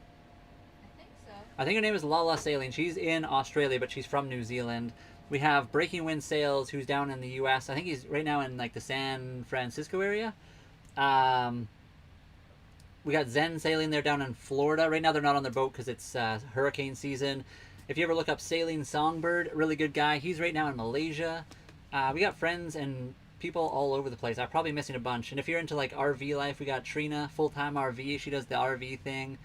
Speaker 2: I think so.
Speaker 1: I think her name is Lala Sailing. She's in Australia, but she's from New Zealand. We have Breaking Wind Sails, who's down in the U.S. I think he's right now in like the San Francisco area. We got Zen Sailing there down in Florida. Right now they're not on their boat because it's hurricane season. If you ever look up Sailing Songbird, really good guy. He's right now in Malaysia. We got friends and people all over the place. I'm probably missing a bunch. And if you're into like RV life, we got Trina, full-time RV. She does the RV thing.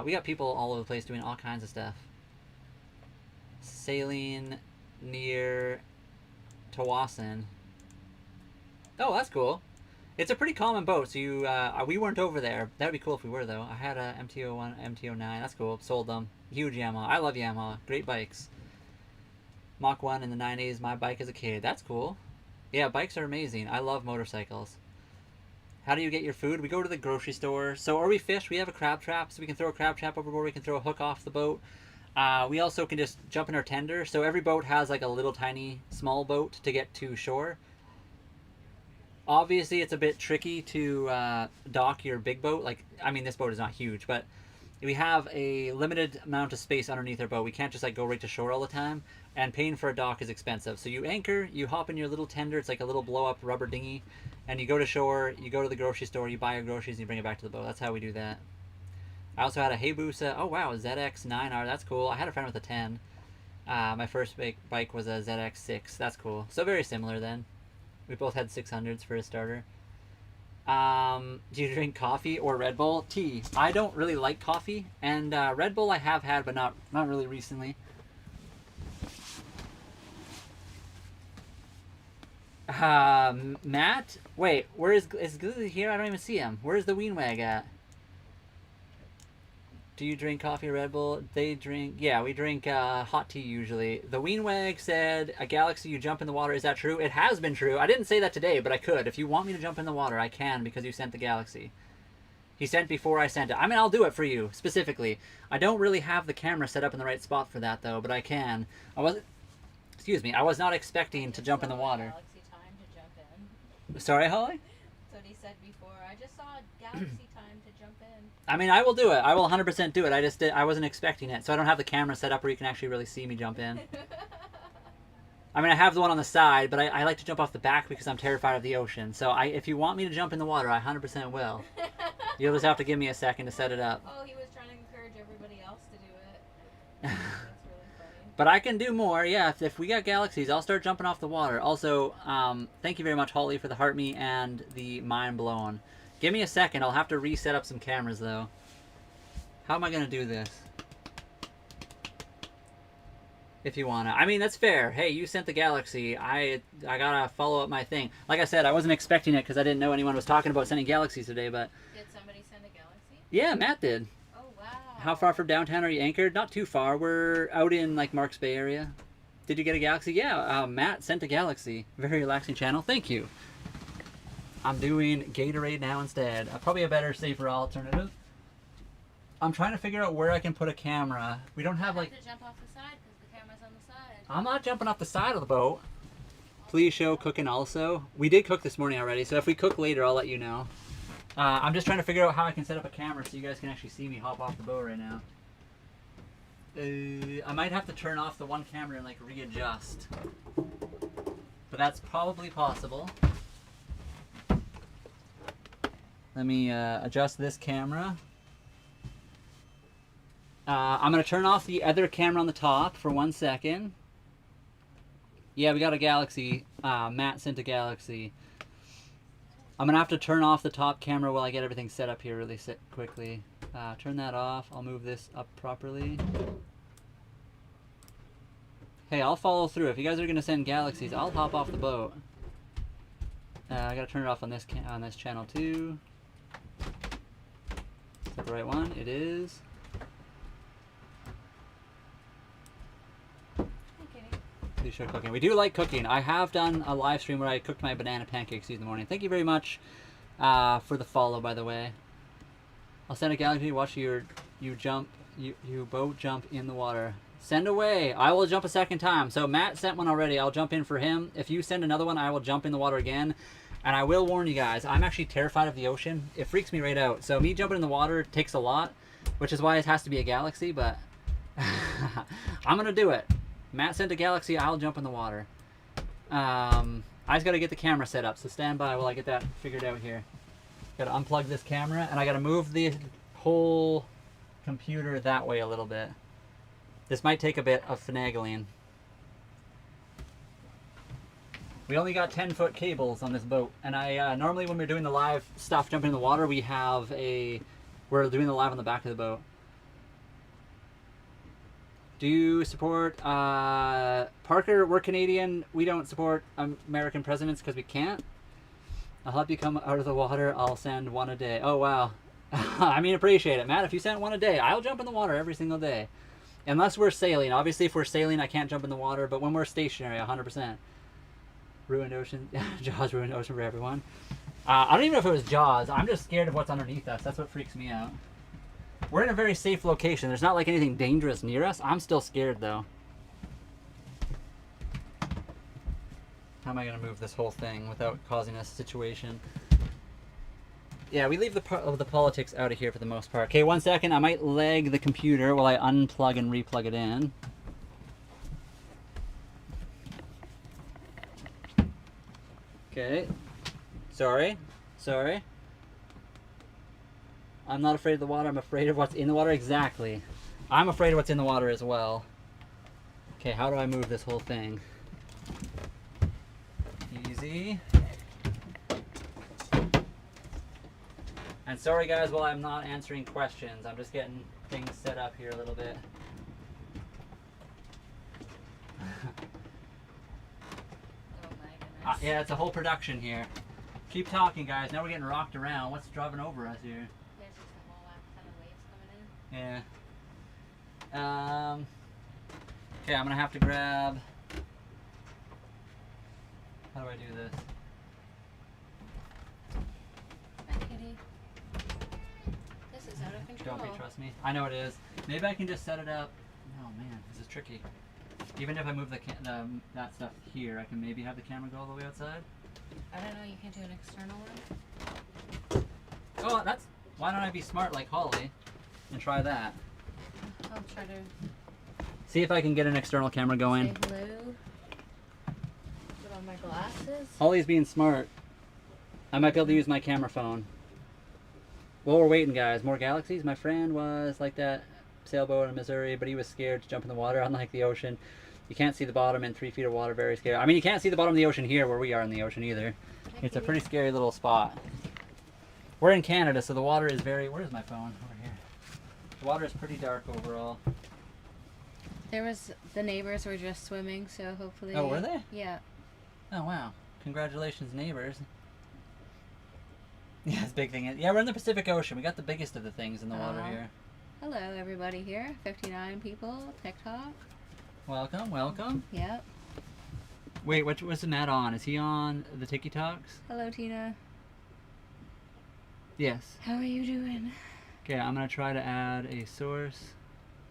Speaker 1: We got people all over the place doing all kinds of stuff. Sailing near Tawasin. Oh, that's cool. It's a pretty common boat, so we weren't over there. That would be cool if we were, though. I had a MT-01, MT-09. That's cool. Sold them. Huge Yamaha. I love Yamaha. Great bikes. Mach 1 in the 90s. My bike as a kid. That's cool. Yeah, bikes are amazing. I love motorcycles. How do you get your food? We go to the grocery store. So, or we fish. We have a crab trap, so we can throw a crab trap overboard. We can throw a hook off the boat. We also can just jump in our tender. So every boat has like a little tiny small boat to get to shore. Obviously, it's a bit tricky to dock your big boat. Like, I mean, this boat is not huge, but we have a limited amount of space underneath our boat. We can't just like go right to shore all the time, and paying for a dock is expensive. So you anchor, you hop in your little tender. It's like a little blow-up rubber dinghy, and you go to shore. You go to the grocery store, you buy your groceries, and you bring it back to the boat. That's how we do that. I also had a Hayabusa. Oh wow, a ZX9R. That's cool. I had a friend with a 10. My first bike was a ZX6. That's cool. So very similar then. We both had 600s for a starter. Do you drink coffee or Red Bull? Tea. I don't really like coffee, and Red Bull I have had, but not really recently. Matt? Wait, where is Glizzy here? I don't even see him. Where's the Weenwag at? Do you drink coffee or Red Bull? They drink, yeah, we drink hot tea usually. The Weenwag said, a galaxy, you jump in the water. Is that true? It has been true. I didn't say that today, but I could. If you want me to jump in the water, I can because you sent the galaxy. He sent before I sent it. I mean, I'll do it for you, specifically. I don't really have the camera set up in the right spot for that, though, but I can. I was not expecting to jump in the water.
Speaker 2: Galaxy time to jump in.
Speaker 1: Sorry, Holly?
Speaker 2: That's what he said before. I just saw galaxy time to jump in.
Speaker 1: I mean, I will do it. I will 100% do it. I wasn't expecting it, so I don't have the camera set up where you can actually really see me jump in. I mean, I have the one on the side, but I like to jump off the back because I'm terrified of the ocean. So if you want me to jump in the water, I 100% will. You'll just have to give me a second to set it up.
Speaker 2: Oh, he was trying to encourage everybody else to do it. That's really funny.
Speaker 1: But I can do more, yeah. If we got galaxies, I'll start jumping off the water. Also, thank you very much, Holly, for the heart me and the mind blown. Give me a second. I'll have to reset up some cameras, though. How am I going to do this? If you want to. I mean, that's fair. Hey, you sent the galaxy. I got to follow up my thing. Like I said, I wasn't expecting it because I didn't know anyone was talking about sending galaxies today, but...
Speaker 2: Did somebody send a galaxy?
Speaker 1: Yeah, Matt did.
Speaker 2: Oh, wow.
Speaker 1: How far from downtown are you anchored? Not too far. We're out in, like, Marks Bay area. Did you get a galaxy? Yeah, Matt sent a galaxy. Very relaxing channel. Thank you. I'm doing Gatorade now instead. Probably a better, safer alternative. I'm trying to figure out where I can put a camera. We don't have like...
Speaker 2: You have to jump off the side because the camera's on the side.
Speaker 1: I'm not jumping off the side of the boat. Please show cooking also. We did cook this morning already, so if we cook later, I'll let you know. I'm just trying to figure out how I can set up a camera so you guys can actually see me hop off the boat right now. I might have to turn off the one camera and like readjust. But that's probably possible. Let me adjust this camera. I'm going to turn off the other camera on the top for 1 second. Yeah, we got a galaxy. Matt sent a galaxy. I'm going to have to turn off the top camera while I get everything set up here really quickly. Turn that off. I'll move this up properly. Hey, I'll follow through. If you guys are going to send galaxies, I'll hop off the boat. I got to turn it off on this channel too. Is that the right one? It is. Please show cooking. We do like cooking. I have done a live stream where I cooked my banana pancakes in the morning. Thank you very much for the follow, by the way. I'll send a galaxy. Watch you boat jump in the water. Send away. I will jump a second time. So Matt sent one already. I'll jump in for him. If you send another one, I will jump in the water again. And I will warn you guys, I'm actually terrified of the ocean. It freaks me right out. So me jumping in the water takes a lot, which is why it has to be a galaxy, but I'm going to do it. Matt sent a galaxy, I'll jump in the water. I just got to get the camera set up, so stand by while I get that figured out here. Got to unplug this camera, and I got to move the whole computer that way a little bit. This might take a bit of finagling. We only got 10-foot cables on this boat, and I normally when we're doing the live stuff jumping in the water, we're doing the live on the back of the boat. Do you support Parker? We're Canadian. We don't support American presidents because we can't. I'll help you come out of the water. I'll send one a day. Oh, wow. I mean, appreciate it, Matt. If you send one a day, I'll jump in the water every single day. Unless we're sailing. Obviously, if we're sailing, I can't jump in the water. But when we're stationary, 100%. Ruined ocean. Jaws ruined ocean for everyone. I don't even know if it was Jaws. I'm just scared of what's underneath us. That's what freaks me out. We're in a very safe location. There's not like anything dangerous near us. I'm still scared, though. How am I going to move this whole thing without causing a situation? Yeah, we leave the politics out of here for the most part. Okay, 1 second. I might lag the computer while I unplug and replug it in. Okay. Sorry. I'm not afraid of the water. I'm afraid of what's in the water. Exactly. I'm afraid of what's in the water as well. Okay, how do I move this whole thing? Easy. And sorry guys while I'm not answering questions. I'm just getting things set up here a little bit.
Speaker 2: Oh my goodness.
Speaker 1: Yeah, it's a whole production here. Keep talking, guys. Now we're getting rocked around. What's driving over us here?
Speaker 2: There's just a whole ton of waves coming in.
Speaker 1: Yeah. Okay, I'm gonna have to grab. How do I do this?
Speaker 2: Hi, kitty. This is out of control.
Speaker 1: Don't trust me. I know it is. Maybe I can just set it up. Oh man, this is tricky. Even if I move that stuff here, I can maybe have the camera go all the way outside.
Speaker 2: I don't know. You can't do an external one.
Speaker 1: Oh, that's. Why don't I be smart like Holly and try that?
Speaker 2: I'll try to
Speaker 1: See if I can get an external camera going.
Speaker 2: say hello. Put on my glasses.
Speaker 1: Holly's being smart. I might be able to use my camera phone. Well, we're waiting, guys. More galaxies. My friend was like that sailboat in Missouri, but he was scared to jump in the water, unlike the ocean. You can't see the bottom in 3 feet of water. Very scary. I mean, you can't see the bottom of the ocean here where we are in the ocean either. It's a pretty scary little spot. We're in Canada, so the water is very... Where's my phone? Over here. The water is pretty dark overall.
Speaker 2: The neighbors were just swimming, so hopefully...
Speaker 1: Oh, were they?
Speaker 2: Yeah.
Speaker 1: Oh, wow. Congratulations, neighbors. Yeah, it's a big thing. Yeah, we're in the Pacific Ocean. We got the biggest of the things in the water here.
Speaker 2: Hello, everybody here. 59 people. TikTok.
Speaker 1: Welcome, welcome.
Speaker 2: Yep.
Speaker 1: Wait, what's Matt on? Is he on the TikToks?
Speaker 2: Hello, Tina.
Speaker 1: Yes.
Speaker 2: How are you doing?
Speaker 1: Okay, I'm gonna try to add a source.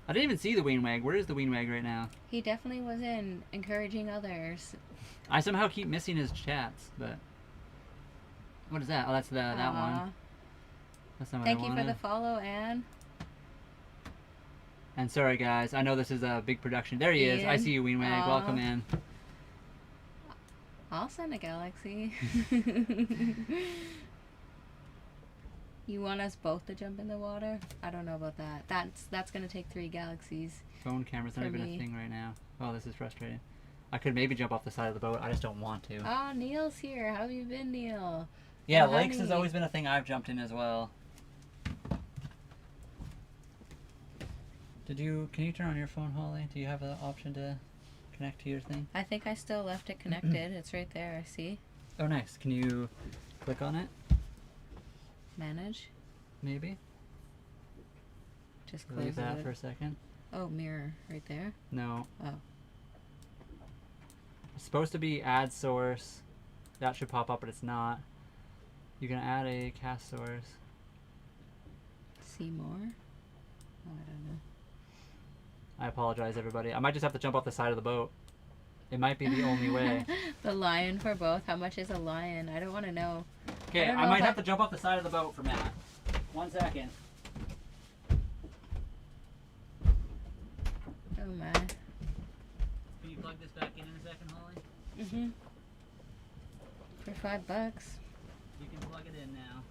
Speaker 1: I didn't even see the wingwag. Where is the wingwag right now?
Speaker 2: He definitely was in encouraging others.
Speaker 1: I somehow keep missing his chats, but what is that? Oh, that's that one. That's not what
Speaker 2: Thank
Speaker 1: I
Speaker 2: you
Speaker 1: wanted.
Speaker 2: for the follow, Anne.
Speaker 1: And sorry, guys. I know this is a big production. There he is. I
Speaker 2: Ian.
Speaker 1: see you, wingwag.
Speaker 2: Aw.
Speaker 1: Welcome in.
Speaker 2: I'll send a galaxy. You want us both to jump in the water? I don't know about that. That's gonna take 3 galaxies.
Speaker 1: Phone camera's not
Speaker 2: For
Speaker 1: even
Speaker 2: me.
Speaker 1: a thing right now. Oh, this is frustrating. I could maybe jump off the side of the boat. I just don't want to.
Speaker 2: Oh, Neil's here. How have you been, Neil?
Speaker 1: Yeah,
Speaker 2: Oh,
Speaker 1: lakes has
Speaker 2: honey.
Speaker 1: always been a thing I've jumped in as well. Can you turn on your phone, Holly? Do you have an option to connect to your thing?
Speaker 2: I think I still left it connected. It's right there. See?
Speaker 1: Oh, nice. Can you click on it?
Speaker 2: Manage.
Speaker 1: Maybe?
Speaker 2: Just close
Speaker 1: Leave that
Speaker 2: it.
Speaker 1: for a second.
Speaker 2: Oh, mirror right there.
Speaker 1: No.
Speaker 2: Oh.
Speaker 1: It's supposed to be add source. That should pop up, but it's not. You can add a cast source.
Speaker 2: See more? Oh, I don't know.
Speaker 1: I apologize, everybody. I might just have to jump off the side of the boat. It might be the only way.
Speaker 2: The lion for both. How much is a lion? I don't want to know.
Speaker 1: Okay,
Speaker 2: don't
Speaker 1: I
Speaker 2: know
Speaker 1: might
Speaker 2: if
Speaker 1: have to jump off the side of the boat for Matt. 1 second.
Speaker 2: Oh my.
Speaker 1: Can you plug this back in a second, Holly?
Speaker 2: Mhm. For $5.
Speaker 1: You can plug it in now.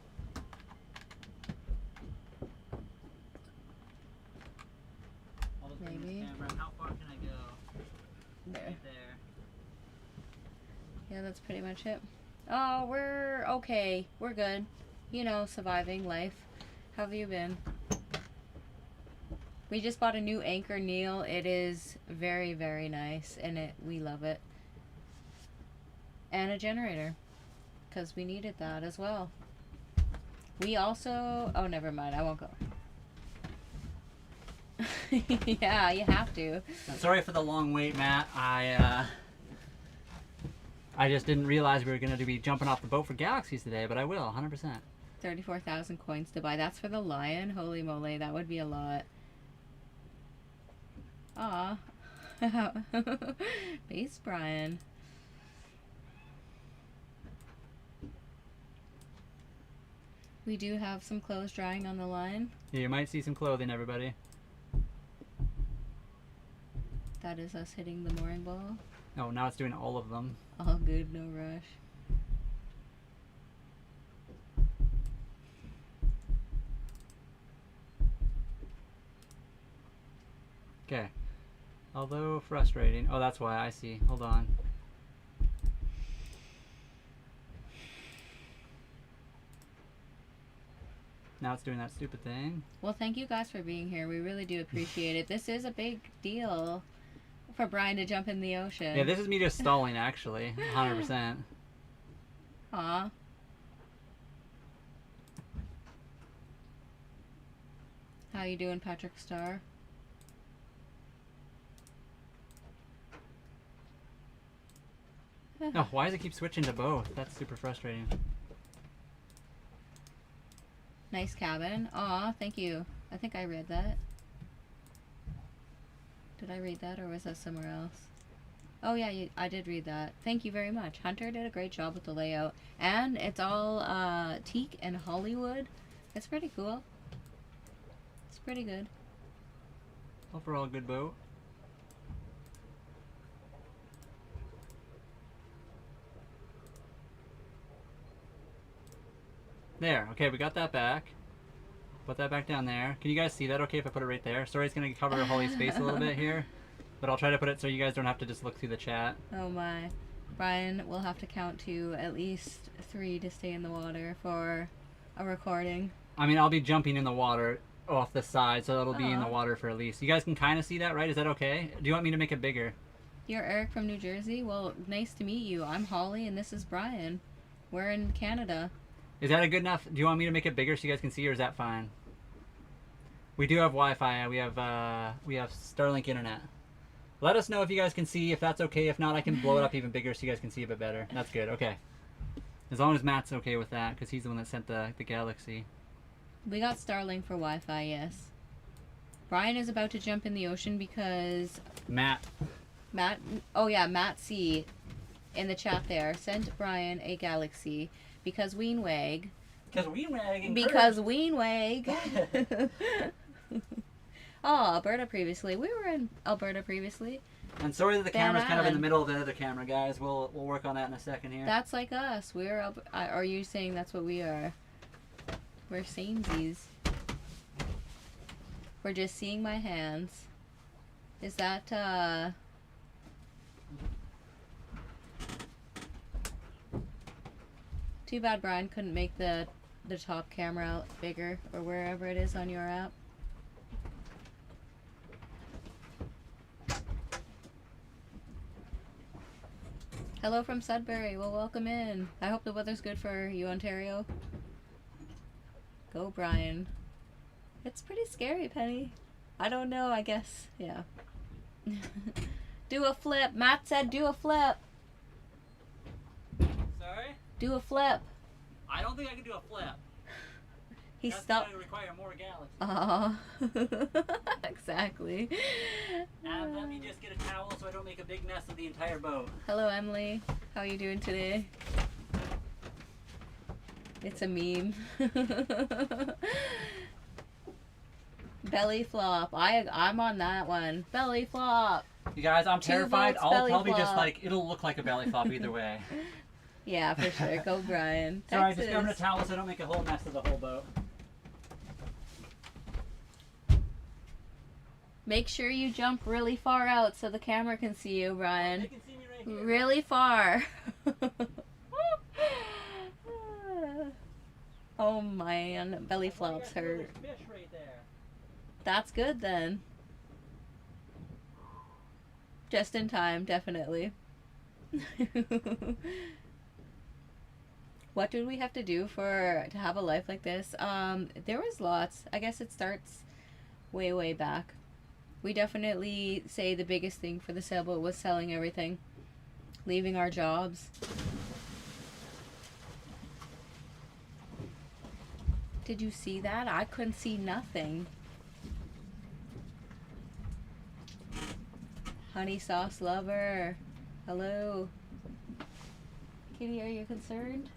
Speaker 1: I'll just bring
Speaker 2: Maybe.
Speaker 1: this camera. How far can I go?
Speaker 2: There.
Speaker 1: Right there.
Speaker 2: Yeah, that's pretty much it. Oh, we're okay. We're good. You know, surviving life. How have you been? We just bought a new anchor Neil. It is very, very nice, and we love it. And a generator, because we needed that as well. We also, oh, never mind, I won't go. Yeah, you have to.
Speaker 1: I'm sorry for the long wait, Matt. I just didn't realize we were going to be jumping off the boat for Galaxies today, but I will, 100%.
Speaker 2: 34,000 coins to buy. That's for the lion? Holy moly, that would be a lot. Aw. Base Brian. We do have some clothes drying on the line.
Speaker 1: Yeah, you might see some clothing, everybody.
Speaker 2: That is us hitting the mooring ball.
Speaker 1: Oh, now it's doing all of them.
Speaker 2: All good, no rush.
Speaker 1: Okay. Although frustrating. Oh, that's why. I see. Hold on. Now it's doing that stupid thing.
Speaker 2: Well, thank you guys for being here. We really do appreciate it. This is a big deal for Brian to jump in the ocean.
Speaker 1: Yeah, this is me just stalling, actually. 100%.
Speaker 2: Aw. How you doing, Patrick Starr?
Speaker 1: Oh, why does it keep switching to both? That's super frustrating.
Speaker 2: Nice cabin. Aw, thank you. I think I read that. Did I read that, or was that somewhere else? Oh yeah, I did read that. Thank you very much. Hunter did a great job with the layout. And it's all teak and Hollywood. It's pretty cool. It's pretty good.
Speaker 1: Overall, good boat. There. Okay, we got that back. Put that back down there. Can you guys see that okay if I put it right there? Sorry, it's going to cover Holly's space a little bit here. But I'll try to put it so you guys don't have to just look through the chat.
Speaker 2: Oh my. Brian will have to count to at least 3 to stay in the water for a recording.
Speaker 1: I mean, I'll be jumping in the water off the side, so it'll be in the water for at least. You guys can kind of see that, right? Is that okay? Do you want me to make it bigger?
Speaker 2: You're Eric from New Jersey? Well, nice to meet you. I'm Holly, and this is Brian. We're in Canada.
Speaker 1: Is that a good enough? Do you want me to make it bigger so you guys can see, or is that fine? We do have Wi-Fi. We have Starlink internet. Let us know if you guys can see. If that's okay. If not, I can blow it up even bigger so you guys can see a bit better. That's good. Okay. As long as Matt's okay with that, because he's the one that sent the Galaxy.
Speaker 2: We got Starlink for Wi-Fi, yes. Brian is about to jump in the ocean because...
Speaker 1: Matt,
Speaker 2: oh yeah, Matt C. in the chat there sent Brian a Galaxy because Weenwag. Because Weenwag. Oh, Alberta previously. We were in Alberta previously.
Speaker 1: And sorry that the camera's kind of in the middle of the other camera, guys. We'll work on that in a second here.
Speaker 2: That's like us. We're are you saying that's what we are? We're samesies. We're just seeing my hands. Is that Too bad Brian couldn't make the top camera out bigger or wherever it is on your app. Hello from Sudbury. Well, welcome in. I hope the weather's good for you, Ontario. Go, Brian. It's pretty scary, Penny. I don't know, I guess. Yeah. Do a flip. Matt said do a flip.
Speaker 1: Sorry?
Speaker 2: Do a flip.
Speaker 1: I don't think I can do a flip.
Speaker 2: He
Speaker 1: That's
Speaker 2: stopped.
Speaker 1: going to require more Galaxy.
Speaker 2: Exactly.
Speaker 1: And let me just get a towel so I don't make a big mess of the entire boat.
Speaker 2: Hello, Emily. How are you doing today? It's a meme. Belly flop. I'm on that one. Belly flop.
Speaker 1: You guys, I'm terrified. I'll probably
Speaker 2: flop.
Speaker 1: just it'll look like a belly flop either way.
Speaker 2: Yeah, for sure. Go, Brian.
Speaker 1: Sorry, just grabbing a towel so I don't make a whole mess of the whole boat.
Speaker 2: Make sure you jump really far out so the camera can see you, Brian.
Speaker 1: They can see me right here.
Speaker 2: Really far. Oh man, belly flops hurt.
Speaker 1: Fish right there.
Speaker 2: That's good then. Just in time, definitely. What did we have to do to have a life like this? There was lots. I guess it starts way back. We definitely say the biggest thing for the sailboat was selling everything, leaving our jobs. Did you see that? I couldn't see nothing. Honey sauce lover. Hello. Kitty, are you concerned?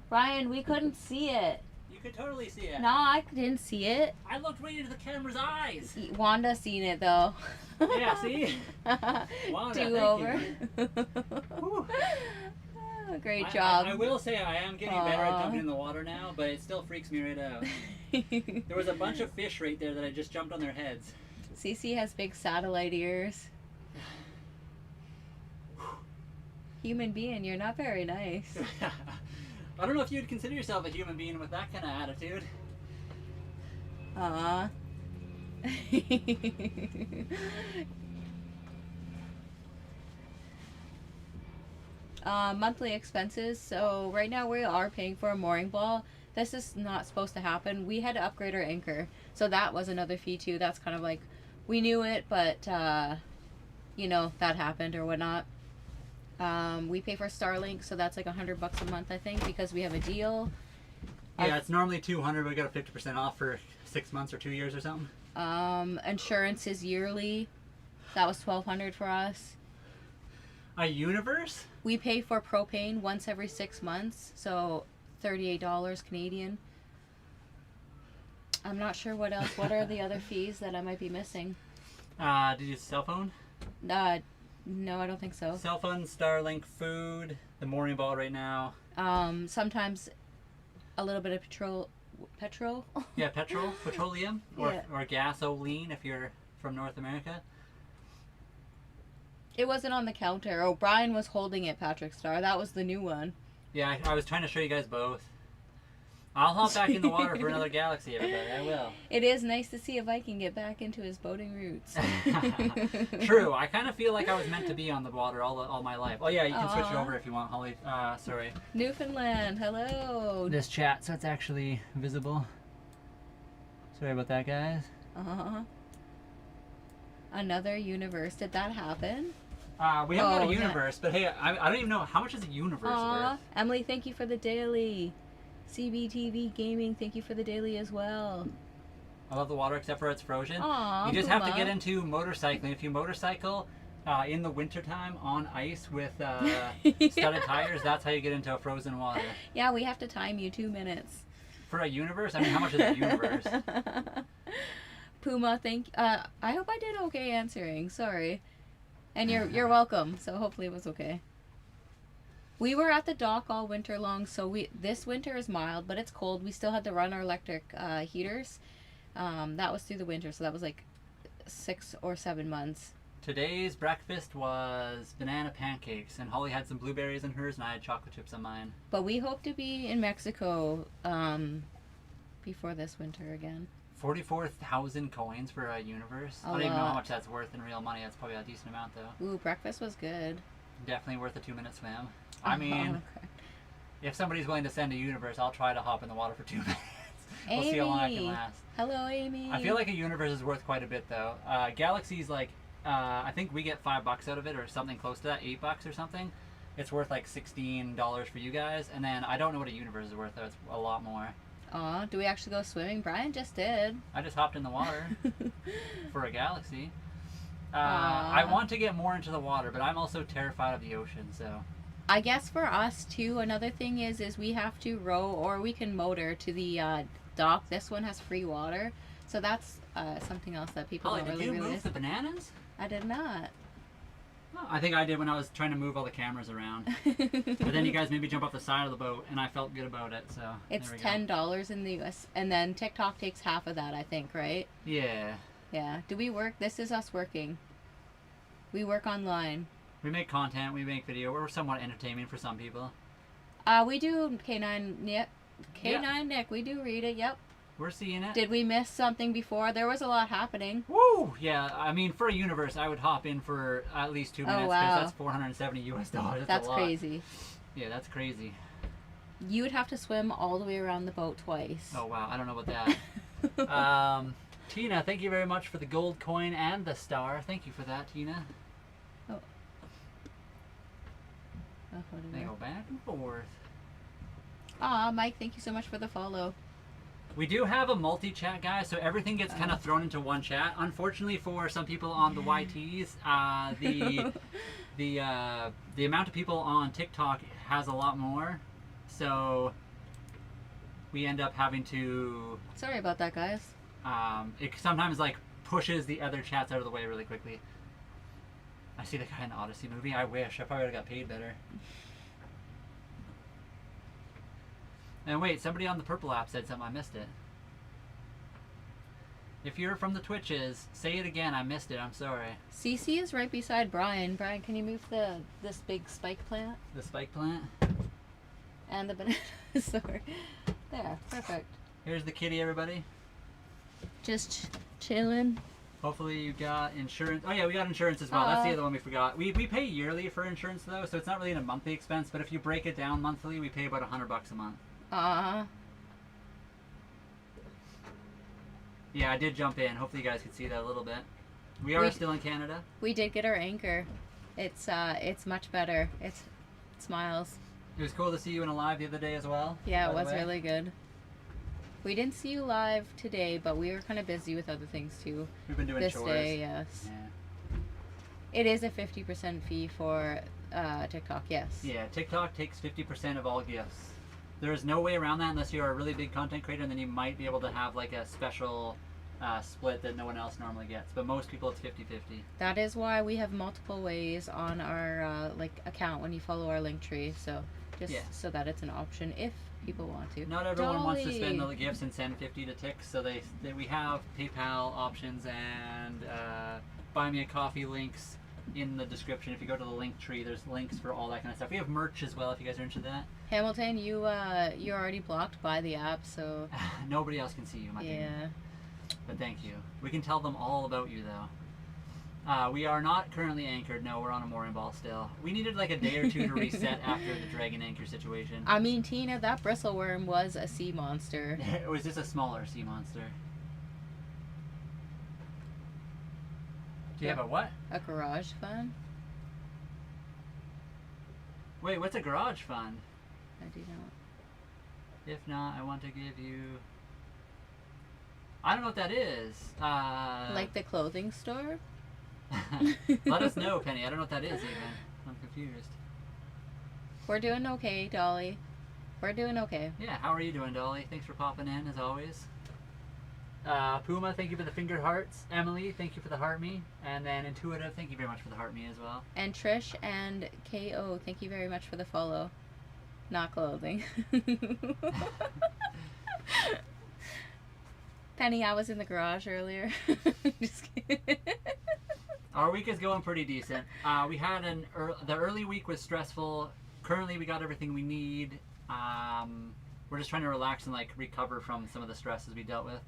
Speaker 2: Brian, we couldn't see it.
Speaker 1: You could totally see it.
Speaker 2: No, I didn't see it.
Speaker 1: I looked right into the camera's eyes.
Speaker 2: Wanda seen it though.
Speaker 1: Yeah, see? Wanda,
Speaker 2: do over. Great job.
Speaker 1: I will say I am getting better at jumping in the water now, but it still freaks me right out. There was a bunch of fish right there that I just jumped on their heads.
Speaker 2: Cece has big satellite ears. Human being, you're not very nice.
Speaker 1: I don't know if you'd consider yourself a human being with that kind of attitude.
Speaker 2: Monthly expenses. So right now we are paying for a mooring ball. This is not supposed to happen. We had to upgrade our anchor. So that was another fee too. That's kind of like, we knew it, but you know, that happened or whatnot. We pay for Starlink, so that's like $100 a month, I think, because we have a deal.
Speaker 1: Yeah, it's normally $200, but we got a 50% off for 6 months or 2 years or something.
Speaker 2: Insurance is yearly. That was $1,200 for us.
Speaker 1: A universe?
Speaker 2: We pay for propane once every 6 months, so $38 Canadian. I'm not sure what else. What are the other fees that I might be missing?
Speaker 1: Did you use cell phone?
Speaker 2: No, I don't think so.
Speaker 1: Cell phone, Starlink, food, the mooring ball right now.
Speaker 2: Sometimes a little bit of petrol.
Speaker 1: Yeah, petroleum, or gasoline if you're from North America.
Speaker 2: It wasn't on the counter. O'Brien was holding it, Patrick Star. That was the new one.
Speaker 1: Yeah, I was trying to show you guys both. I'll hop back in the water for another galaxy, everybody. I will.
Speaker 2: It is nice to see a Viking get back into his boating roots.
Speaker 1: True. I kind of feel like I was meant to be on the water all my life. Oh yeah, you can switch it over if you want, Holly. Sorry.
Speaker 2: Newfoundland, hello.
Speaker 1: This chat, so it's actually visible. Sorry about that, guys.
Speaker 2: Another universe. Did that happen?
Speaker 1: We haven't got a universe, but hey, I don't even know how much is a universe worth.
Speaker 2: Emily, thank you for the daily. CBTV Gaming, thank you for the daily as well.
Speaker 1: I love the water except for it's frozen.
Speaker 2: Aww,
Speaker 1: you just have to get into motorcycling. If you motorcycle in the wintertime on ice with studded tires, that's how you get into frozen water.
Speaker 2: Yeah, we have to time you 2 minutes.
Speaker 1: For a universe? I mean, how much is a universe?
Speaker 2: Puma, I hope I did okay answering. Sorry. And you're welcome. So hopefully it was okay. We were at the dock all winter long, so this winter is mild, but it's cold. We still had to run our electric heaters. That was through the winter, so that was like 6 or 7 months.
Speaker 1: Today's breakfast was banana pancakes, and Holly had some blueberries in hers, and I had chocolate chips on mine.
Speaker 2: But we hope to be in Mexico before this winter again.
Speaker 1: 44,000 coins for a universe. I don't even know how much that's worth in real money. That's probably a decent amount, though.
Speaker 2: Ooh, breakfast was good.
Speaker 1: Definitely worth a 2-minute swim. I mean, if somebody's willing to send a universe, I'll try to hop in the water for 2 minutes. We'll see how long I can last.
Speaker 2: Hello, Amy.
Speaker 1: I feel like a universe is worth quite a bit, though. Galaxy's like, I think we get $5 out of it, or something close to that, $8 or something. It's worth like $16 for you guys, and then I don't know what a universe is worth, though. It's a lot more.
Speaker 2: Aw, do we actually go swimming? Brian just did.
Speaker 1: I just hopped in the water for a galaxy. I want to get more into the water, but I'm also terrified of the ocean, so...
Speaker 2: I guess for us, too, another thing is we have to row, or we can motor to the dock. This one has free water, so that's something else that people don't really realize.
Speaker 1: Did you move the bananas?
Speaker 2: I did not.
Speaker 1: Oh, I think I did when I was trying to move all the cameras around. But then you guys made me jump off the side of the boat, and I felt good about it, so
Speaker 2: it's $10 in the US, and then TikTok takes half of that, I think, right?
Speaker 1: Yeah.
Speaker 2: Yeah. Do we work? This is us working. We work online.
Speaker 1: We make content, we make video. We're somewhat entertaining for some people.
Speaker 2: We do K9 Nick. K9 Nick, we do read it, yep.
Speaker 1: We're seeing it.
Speaker 2: Did we miss something before? There was a lot happening.
Speaker 1: Woo! Yeah, I mean, for a universe, I would hop in for at least 2 minutes.
Speaker 2: Oh, wow.
Speaker 1: That's $470 US.
Speaker 2: That's
Speaker 1: a lot.
Speaker 2: crazy.
Speaker 1: Yeah, that's crazy.
Speaker 2: You would have to swim all the way around the boat twice.
Speaker 1: Oh, wow. I don't know about that. Tina, thank you very much for the gold coin and the star. Thank you for that, Tina.
Speaker 2: Oh.
Speaker 1: They go back and forth.
Speaker 2: Aw, Mike, thank you so much for the follow.
Speaker 1: We do have a multi-chat, guys, so everything gets kind of thrown into one chat. Unfortunately, for some people on the YTs, the amount of people on TikTok has a lot more, so we end up having to.
Speaker 2: Sorry about that, guys.
Speaker 1: It sometimes like pushes the other chats out of the way really quickly. I see the guy in the Odyssey movie. I wish. I probably would have got paid better. And wait, somebody on the purple app said something. I missed it. If you're from the Twitches, say it again. I missed it. I'm sorry.
Speaker 2: CC is right beside Brian. Brian, can you move this big spike plant?
Speaker 1: The spike plant?
Speaker 2: And the banana. Sorry. There. Perfect.
Speaker 1: Here's the kitty, everybody.
Speaker 2: Just chilling.
Speaker 1: Hopefully you got insurance. Oh yeah, we got insurance as well. That's the other one we forgot. We pay yearly for insurance though, so it's not really a monthly expense. But if you break it down monthly, we pay about $100 a month. Yeah, I did jump in. Hopefully you guys could see that a little bit. We are still in Canada.
Speaker 2: We did get our anchor. It's much better. It smiles.
Speaker 1: It was cool to see you in a live the other day as well.
Speaker 2: Yeah, it was really good. We didn't see you live today, but we were kind of busy with other things too.
Speaker 1: We've been doing
Speaker 2: this
Speaker 1: chores.
Speaker 2: day, yes.
Speaker 1: Yeah.
Speaker 2: It is a 50% fee for TikTok, yes.
Speaker 1: Yeah, TikTok takes 50% of all gifts. There is no way around that unless you're a really big content creator, and then you might be able to have like a special split that no one else normally gets. But most people, it's 50-50.
Speaker 2: That is why we have multiple ways on our account when you follow our link tree. So just so that it's an option if people want to.
Speaker 1: Not everyone wants to spend the gifts and send 50 to Tix, so we have PayPal options and buy me a coffee links in the description. If you go to the link tree, there's links for all that kind of stuff. We have merch as well if you guys are interested in that.
Speaker 2: Hamilton, you're already blocked by the app, so
Speaker 1: nobody else can see you, my dude. But thank you. We can tell them all about you though. We are not currently anchored. No, we're on a mooring ball still. We needed like a day or two to reset after the dragon anchor situation.
Speaker 2: I mean, Tina, that bristleworm was a sea monster.
Speaker 1: It was just a smaller sea monster. Do you have a what?
Speaker 2: A garage fund?
Speaker 1: Wait, what's a garage fund?
Speaker 2: I do not.
Speaker 1: If not, I want to give you... I don't know what that is.
Speaker 2: Like the clothing store?
Speaker 1: Let us know, Penny. I don't know what that is even. I'm confused.
Speaker 2: We're doing okay, Dolly. We're doing okay.
Speaker 1: Yeah, how are you doing, Dolly? Thanks for popping in, as always. Puma, thank you for the fingered hearts. Emily, thank you for the heart me. And then Intuitive, thank you very much for the heart me as well.
Speaker 2: And Trish and KO, thank you very much for the follow. Not clothing. Penny, I was in the garage earlier. Just kidding.
Speaker 1: Our week is going pretty decent. We had the early week was stressful. Currently, we got everything we need. We're just trying to relax and like recover from some of the stresses we dealt with.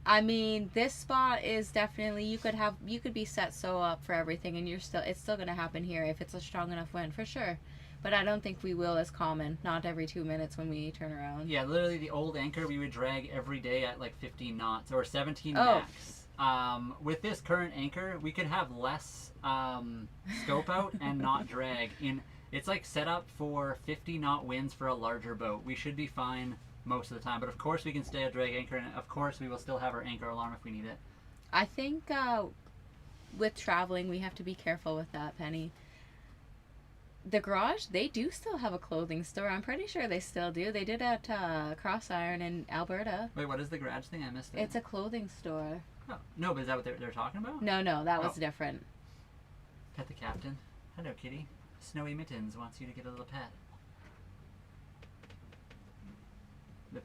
Speaker 2: I mean, this spot is definitely you could be set so up for everything, and it's still gonna happen here if it's a strong enough wind for sure. But I don't think we will as common. Not every 2 minutes when we turn around. Yeah,
Speaker 1: literally the old anchor we would drag every day at like 15 knots or 17 max. With this current anchor, we could have less scope out and not drag. It's like set up for 50 knot winds for a larger boat. We should be fine most of the time. But of course we can stay at drag anchor, and of course we will still have our anchor alarm if we need it.
Speaker 2: I think with traveling we have to be careful with that, Penny. The garage, they do still have a clothing store. I'm pretty sure they still do. They did at Cross Iron in Alberta.
Speaker 1: Wait, what is the garage thing? I missed it.
Speaker 2: It's a clothing store.
Speaker 1: Oh, no, but is that what they're talking about?
Speaker 2: No, that was different.
Speaker 1: Pet the captain. Hello, kitty. Snowy Mittens wants you to get a little pet.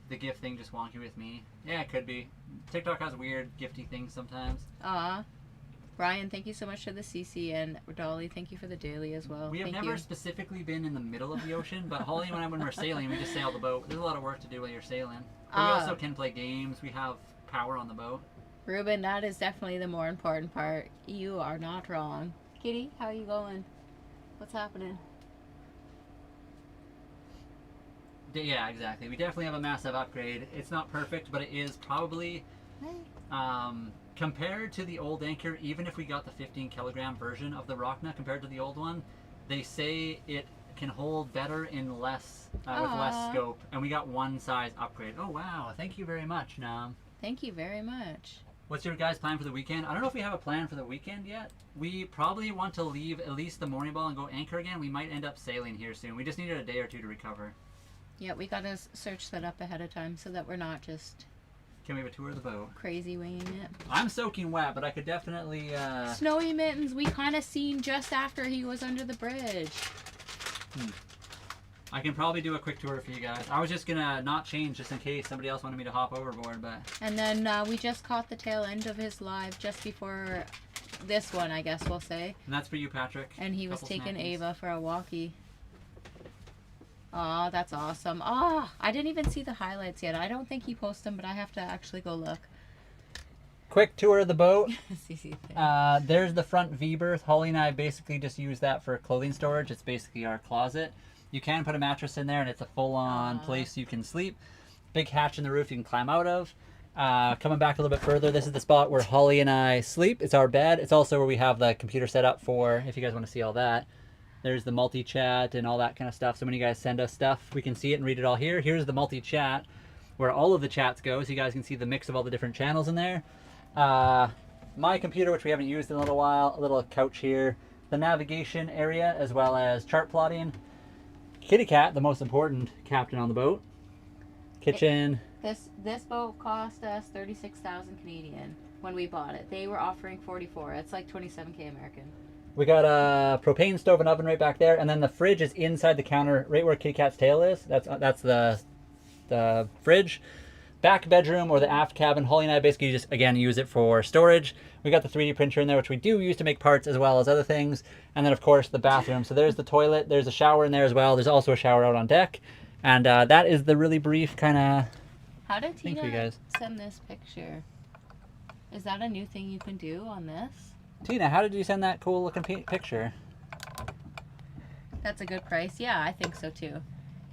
Speaker 1: The gift thing just wonky with me. Yeah, it could be. TikTok has weird gifty things sometimes.
Speaker 2: Brian, thank you so much for the CC, and Dolly, thank you for the daily as well.
Speaker 1: We have never specifically been in the middle of the ocean, but Holly and I, when we're sailing, we just sail the boat. There's a lot of work to do while you're sailing. But we also can play games. We have power on the boat.
Speaker 2: Ruben, that is definitely the more important part. You are not wrong. Kitty, how are you going? What's happening?
Speaker 1: Yeah, exactly. We definitely have a massive upgrade. It's not perfect, but it is probably... compared to the old anchor, even if we got the 15 kilogram version of the Rockna compared to the old one, they say it can hold better in less with less scope, and we got one size upgrade. Oh wow, thank you very much, Nam.
Speaker 2: Thank you very much.
Speaker 1: What's your guys' plan for the weekend? I don't know if we have a plan for the weekend yet. We probably want to leave at least the morning ball and go anchor again. We might end up sailing here soon. We just needed a day or two to recover.
Speaker 2: Yeah, we gotta search that up ahead of time so that we're not just...
Speaker 1: Can we have a tour of the boat?
Speaker 2: Crazy winging it.
Speaker 1: I'm soaking wet, but I could definitely...
Speaker 2: Snowy Mittens, we kind of seen just after he was under the bridge.
Speaker 1: I can probably do a quick tour for you guys. I was just gonna not change just in case somebody else wanted me to hop overboard, but...
Speaker 2: And then we just caught the tail end of his live just before this one, I guess we'll say.
Speaker 1: And that's for you, Patrick.
Speaker 2: And he was taking Ava for a walkie. Oh, that's awesome. Oh, I didn't even see the highlights yet. I don't think he posted them, but I have to actually go look.
Speaker 1: Quick tour of the boat. There's the front V-berth. Holly and I basically just use that for clothing storage. It's basically our closet. You can put a mattress in there, and it's a full-on place you can sleep. Big hatch in the roof you can climb out of. Coming back a little bit further, this is the spot where Holly and I sleep. It's our bed. It's also where we have the computer set up for, if you guys want to see all that. There's the multi-chat and all that kind of stuff. So when you guys send us stuff, we can see it and read it all here. Here's the multi-chat where all of the chats go, so you guys can see the mix of all the different channels in there. My computer, which we haven't used in a little while, a little couch here. The navigation area, as well as chart plotting. Kitty Cat, the most important captain on the boat. Kitchen.
Speaker 2: This boat cost us 36,000 Canadian when we bought it. They were offering 44. It's like 27K American.
Speaker 1: We got a propane stove and oven right back there, and then the fridge is inside the counter, right where Kitty Cat's tail is. That's the fridge. Back bedroom or the aft cabin. Holly and I basically just, again, use it for storage. We got the 3D printer in there, which we do use to make parts as well as other things. And then, of course, the bathroom. So there's the toilet. There's a shower in there as well. There's also a shower out on deck. And that is the really brief kind of
Speaker 2: How did Tina send this picture? Is that a new thing you can do on this?
Speaker 1: Tina, how did you send that cool looking picture?
Speaker 2: That's a good price. Yeah, I think so too.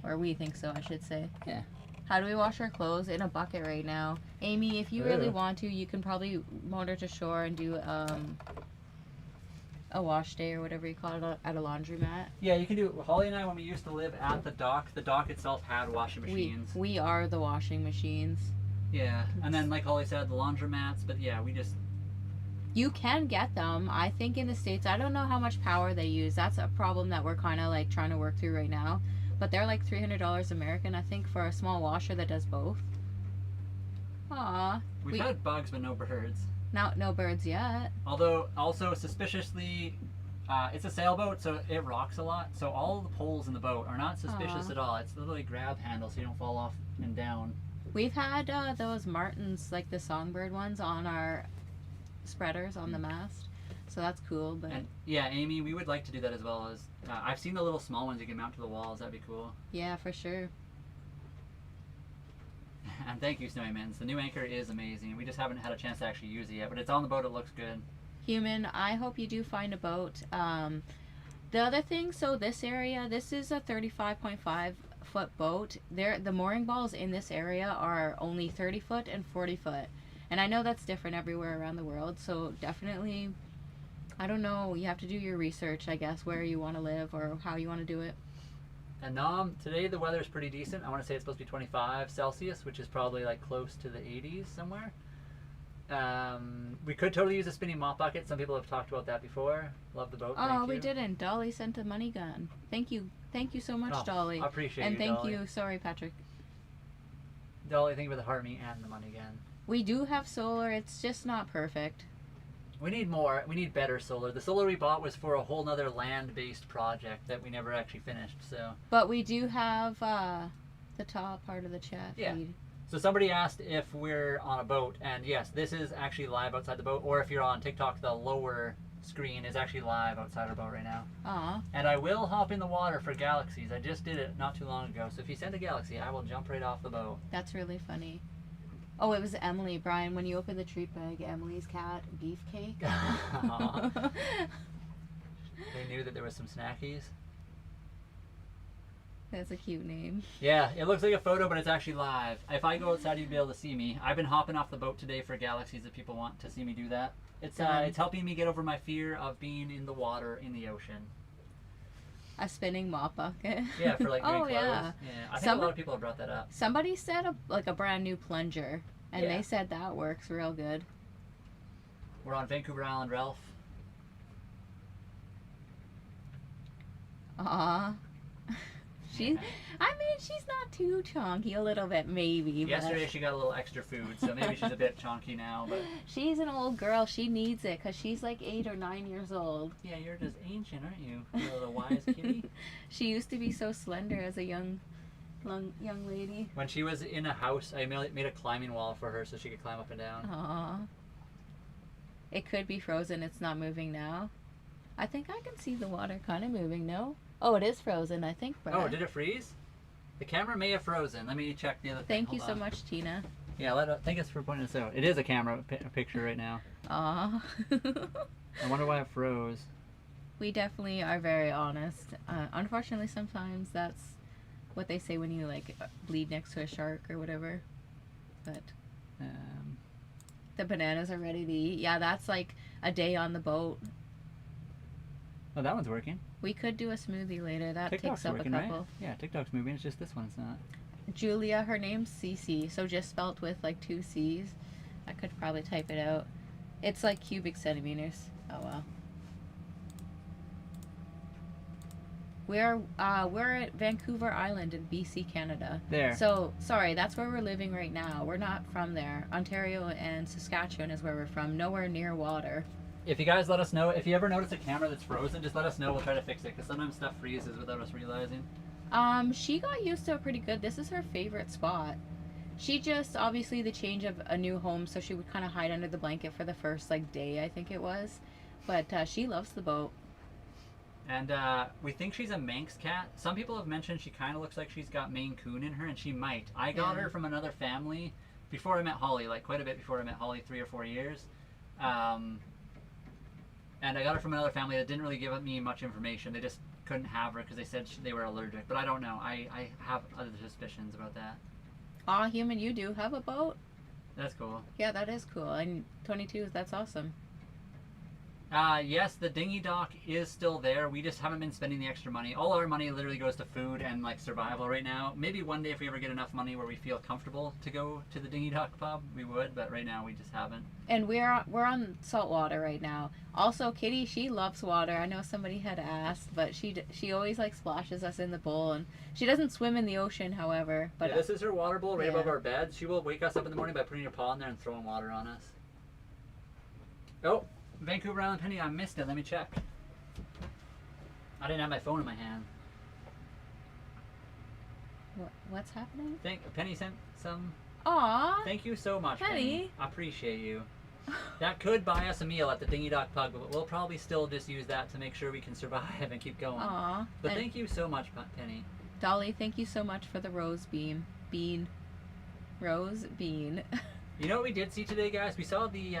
Speaker 2: Or we think so, I should say.
Speaker 1: Yeah.
Speaker 2: How do we wash our clothes? In a bucket right now. Amy, if you really want to, you can probably motor to shore and do a wash day or whatever you call it at a laundromat.
Speaker 1: Yeah, you can do it. Holly and I, when we used to live at the dock itself had washing machines.
Speaker 2: We are the washing machines.
Speaker 1: Yeah, and then like Holly said, the laundromats, but yeah, we just...
Speaker 2: You can get them. I think in the States, I don't know how much power they use. That's a problem that we're kind of like trying to work through right now. But they're like $300 American, I think, for a small washer that does both. Aw.
Speaker 1: We've had bugs, but no birds.
Speaker 2: No birds yet.
Speaker 1: Although, also suspiciously, it's a sailboat, so it rocks a lot. So all the poles in the boat are not suspicious at all. It's literally grab handle so you don't fall off and down.
Speaker 2: We've had those martins, like the songbird ones, on our spreaders on the mast, so that's cool. But
Speaker 1: yeah, Amy, we would like to do that as well. As I've seen the little small ones you can mount to the walls. That'd be cool.
Speaker 2: Yeah, for sure.
Speaker 1: And thank you, Snowy Mittens. The new anchor is amazing. We just haven't had a chance to actually use it yet, but it's on the boat. It looks good.
Speaker 2: Human, I hope you do find a boat. The other thing, so this area, this is a 35.5 foot boat. The mooring balls in this area are only 30 foot and 40 foot. And I know that's different everywhere around the world, so definitely, I don't know, you have to do your research, I guess, where you want to live or how you want to do it.
Speaker 1: And today the weather's pretty decent. I want to say it's supposed to be 25 Celsius, which is probably like close to the 80s somewhere. We could totally use a spinning mop bucket. Some people have talked about that before. Love the boat.
Speaker 2: Oh, we didn't. Dolly sent a money gun. Thank you so much, Dolly.
Speaker 1: I appreciate
Speaker 2: and
Speaker 1: you,
Speaker 2: thank
Speaker 1: Dolly.
Speaker 2: you. Sorry, Patrick.
Speaker 1: Dolly, thank you for the heart me and the money gun.
Speaker 2: We do have solar. It's just not perfect.
Speaker 1: We need more. We need better solar. The solar we bought was for a whole nother land-based project that we never actually finished. So.
Speaker 2: But we do have the top part of the chat feed.
Speaker 1: So somebody asked if we're on a boat, and yes, this is actually live outside the boat, or if you're on TikTok, the lower screen is actually live outside our boat right now.
Speaker 2: Aw.
Speaker 1: And I will hop in the water for galaxies. I just did it not too long ago, so if you send a galaxy, I will jump right off the boat.
Speaker 2: That's really funny. Oh, it was Emily. Brian, when you opened the treat bag, Emily's cat, Beefcake.
Speaker 1: They knew that there was some snackies.
Speaker 2: That's a cute name.
Speaker 1: Yeah, it looks like a photo, but it's actually live. If I go outside, you'd be able to see me. I've been hopping off the boat today for galaxies if people want to see me do that. It's helping me get over my fear of being in the water in the ocean.
Speaker 2: A spinning mop bucket.
Speaker 1: Yeah, for like doing clothes.
Speaker 2: Yeah.
Speaker 1: I think a lot of people have brought that up.
Speaker 2: Somebody said a brand new plunger, and
Speaker 1: Yeah.
Speaker 2: they said that works real good.
Speaker 1: We're on Vancouver Island, Ralph.
Speaker 2: Aw. She's not too chonky, a little bit maybe.
Speaker 1: Yesterday she got a little extra food, so maybe she's a bit chonky now. But
Speaker 2: she's an old girl. She needs it because she's like 8 or 9 years old.
Speaker 1: Yeah, you're just ancient, aren't you? You little wise kitty.
Speaker 2: She used to be so slender as a young lady.
Speaker 1: When she was in a house, I made a climbing wall for her so she could climb up and down.
Speaker 2: Aw. It could be frozen. It's not moving now. I think I can see the water kind of moving, no? Oh, it is frozen, I think, Brad.
Speaker 1: Oh, did it freeze? The camera may have frozen. Let me check the other thing.
Speaker 2: Thank you
Speaker 1: Hold
Speaker 2: so
Speaker 1: on.
Speaker 2: much, Tina.
Speaker 1: Yeah, thank us for pointing this out. It is a camera picture right now.
Speaker 2: Aw.
Speaker 1: I wonder why it froze.
Speaker 2: We definitely are very honest. Unfortunately, sometimes that's what they say when you like bleed next to a shark or whatever. But the bananas are ready to eat. Yeah, that's like a day on the boat.
Speaker 1: Oh, that one's working.
Speaker 2: We could do a smoothie later. That
Speaker 1: TikTok's
Speaker 2: takes up
Speaker 1: working,
Speaker 2: a couple.
Speaker 1: right? Yeah, TikTok's moving. It's just this one's not.
Speaker 2: Julia, her name's Cece, so just spelt with like 2 C's. I could probably type it out. It's like cubic centimeters. Oh well. We're at Vancouver Island in BC, Canada.
Speaker 1: There.
Speaker 2: So sorry, that's where we're living right now. We're not from there. Ontario and Saskatchewan is where we're from. Nowhere near water.
Speaker 1: If you guys let us know, if you ever notice a camera that's frozen, just let us know. We'll try to fix it because sometimes stuff freezes without us realizing.
Speaker 2: She got used to it pretty good. This is her favorite spot. She just, obviously the change of a new home, so she would kind of hide under the blanket for the first like day, I think it was. But she loves the boat.
Speaker 1: And we think she's a Manx cat. Some people have mentioned she kind of looks like she's got Maine Coon in her, and she might. I got her from another family before I met Holly, like quite a bit before I met Holly, 3 or 4 years. And I got her from another family that didn't really give me much information. They just couldn't have her because they said they were allergic. But I don't know. I have other suspicions about that.
Speaker 2: Aw, human, you do have a boat?
Speaker 1: That's cool.
Speaker 2: Yeah, that is cool. And 22, that's awesome.
Speaker 1: Yes, the dinghy dock is still there. We just haven't been spending the extra money. All our money literally goes to food and like survival right now. Maybe one day if we ever get enough money where we feel comfortable to go to the dinghy dock pub, we would. But right now we just haven't.
Speaker 2: And we're on salt water right now. Also, Kitty, she loves water. I know somebody had asked, but she always like splashes us in the bowl, and she doesn't swim in the ocean, however. But
Speaker 1: yeah, this is her water bowl right above our bed. She will wake us up in the morning by putting her paw in there and throwing water on us. Oh. Vancouver Island Penny, I missed it. Let me check. I didn't have my phone in my hand.
Speaker 2: What's happening?
Speaker 1: Penny sent some.
Speaker 2: Aw.
Speaker 1: Thank you so much,
Speaker 2: Penny.
Speaker 1: I appreciate you. That could buy us a meal at the Dinghy Dock Pub, but we'll probably still just use that to make sure we can survive and keep going.
Speaker 2: Aw.
Speaker 1: But thank you so much, Penny.
Speaker 2: Dolly, thank you so much for the rose bean. Rose bean.
Speaker 1: You know what we did see today, guys? We saw the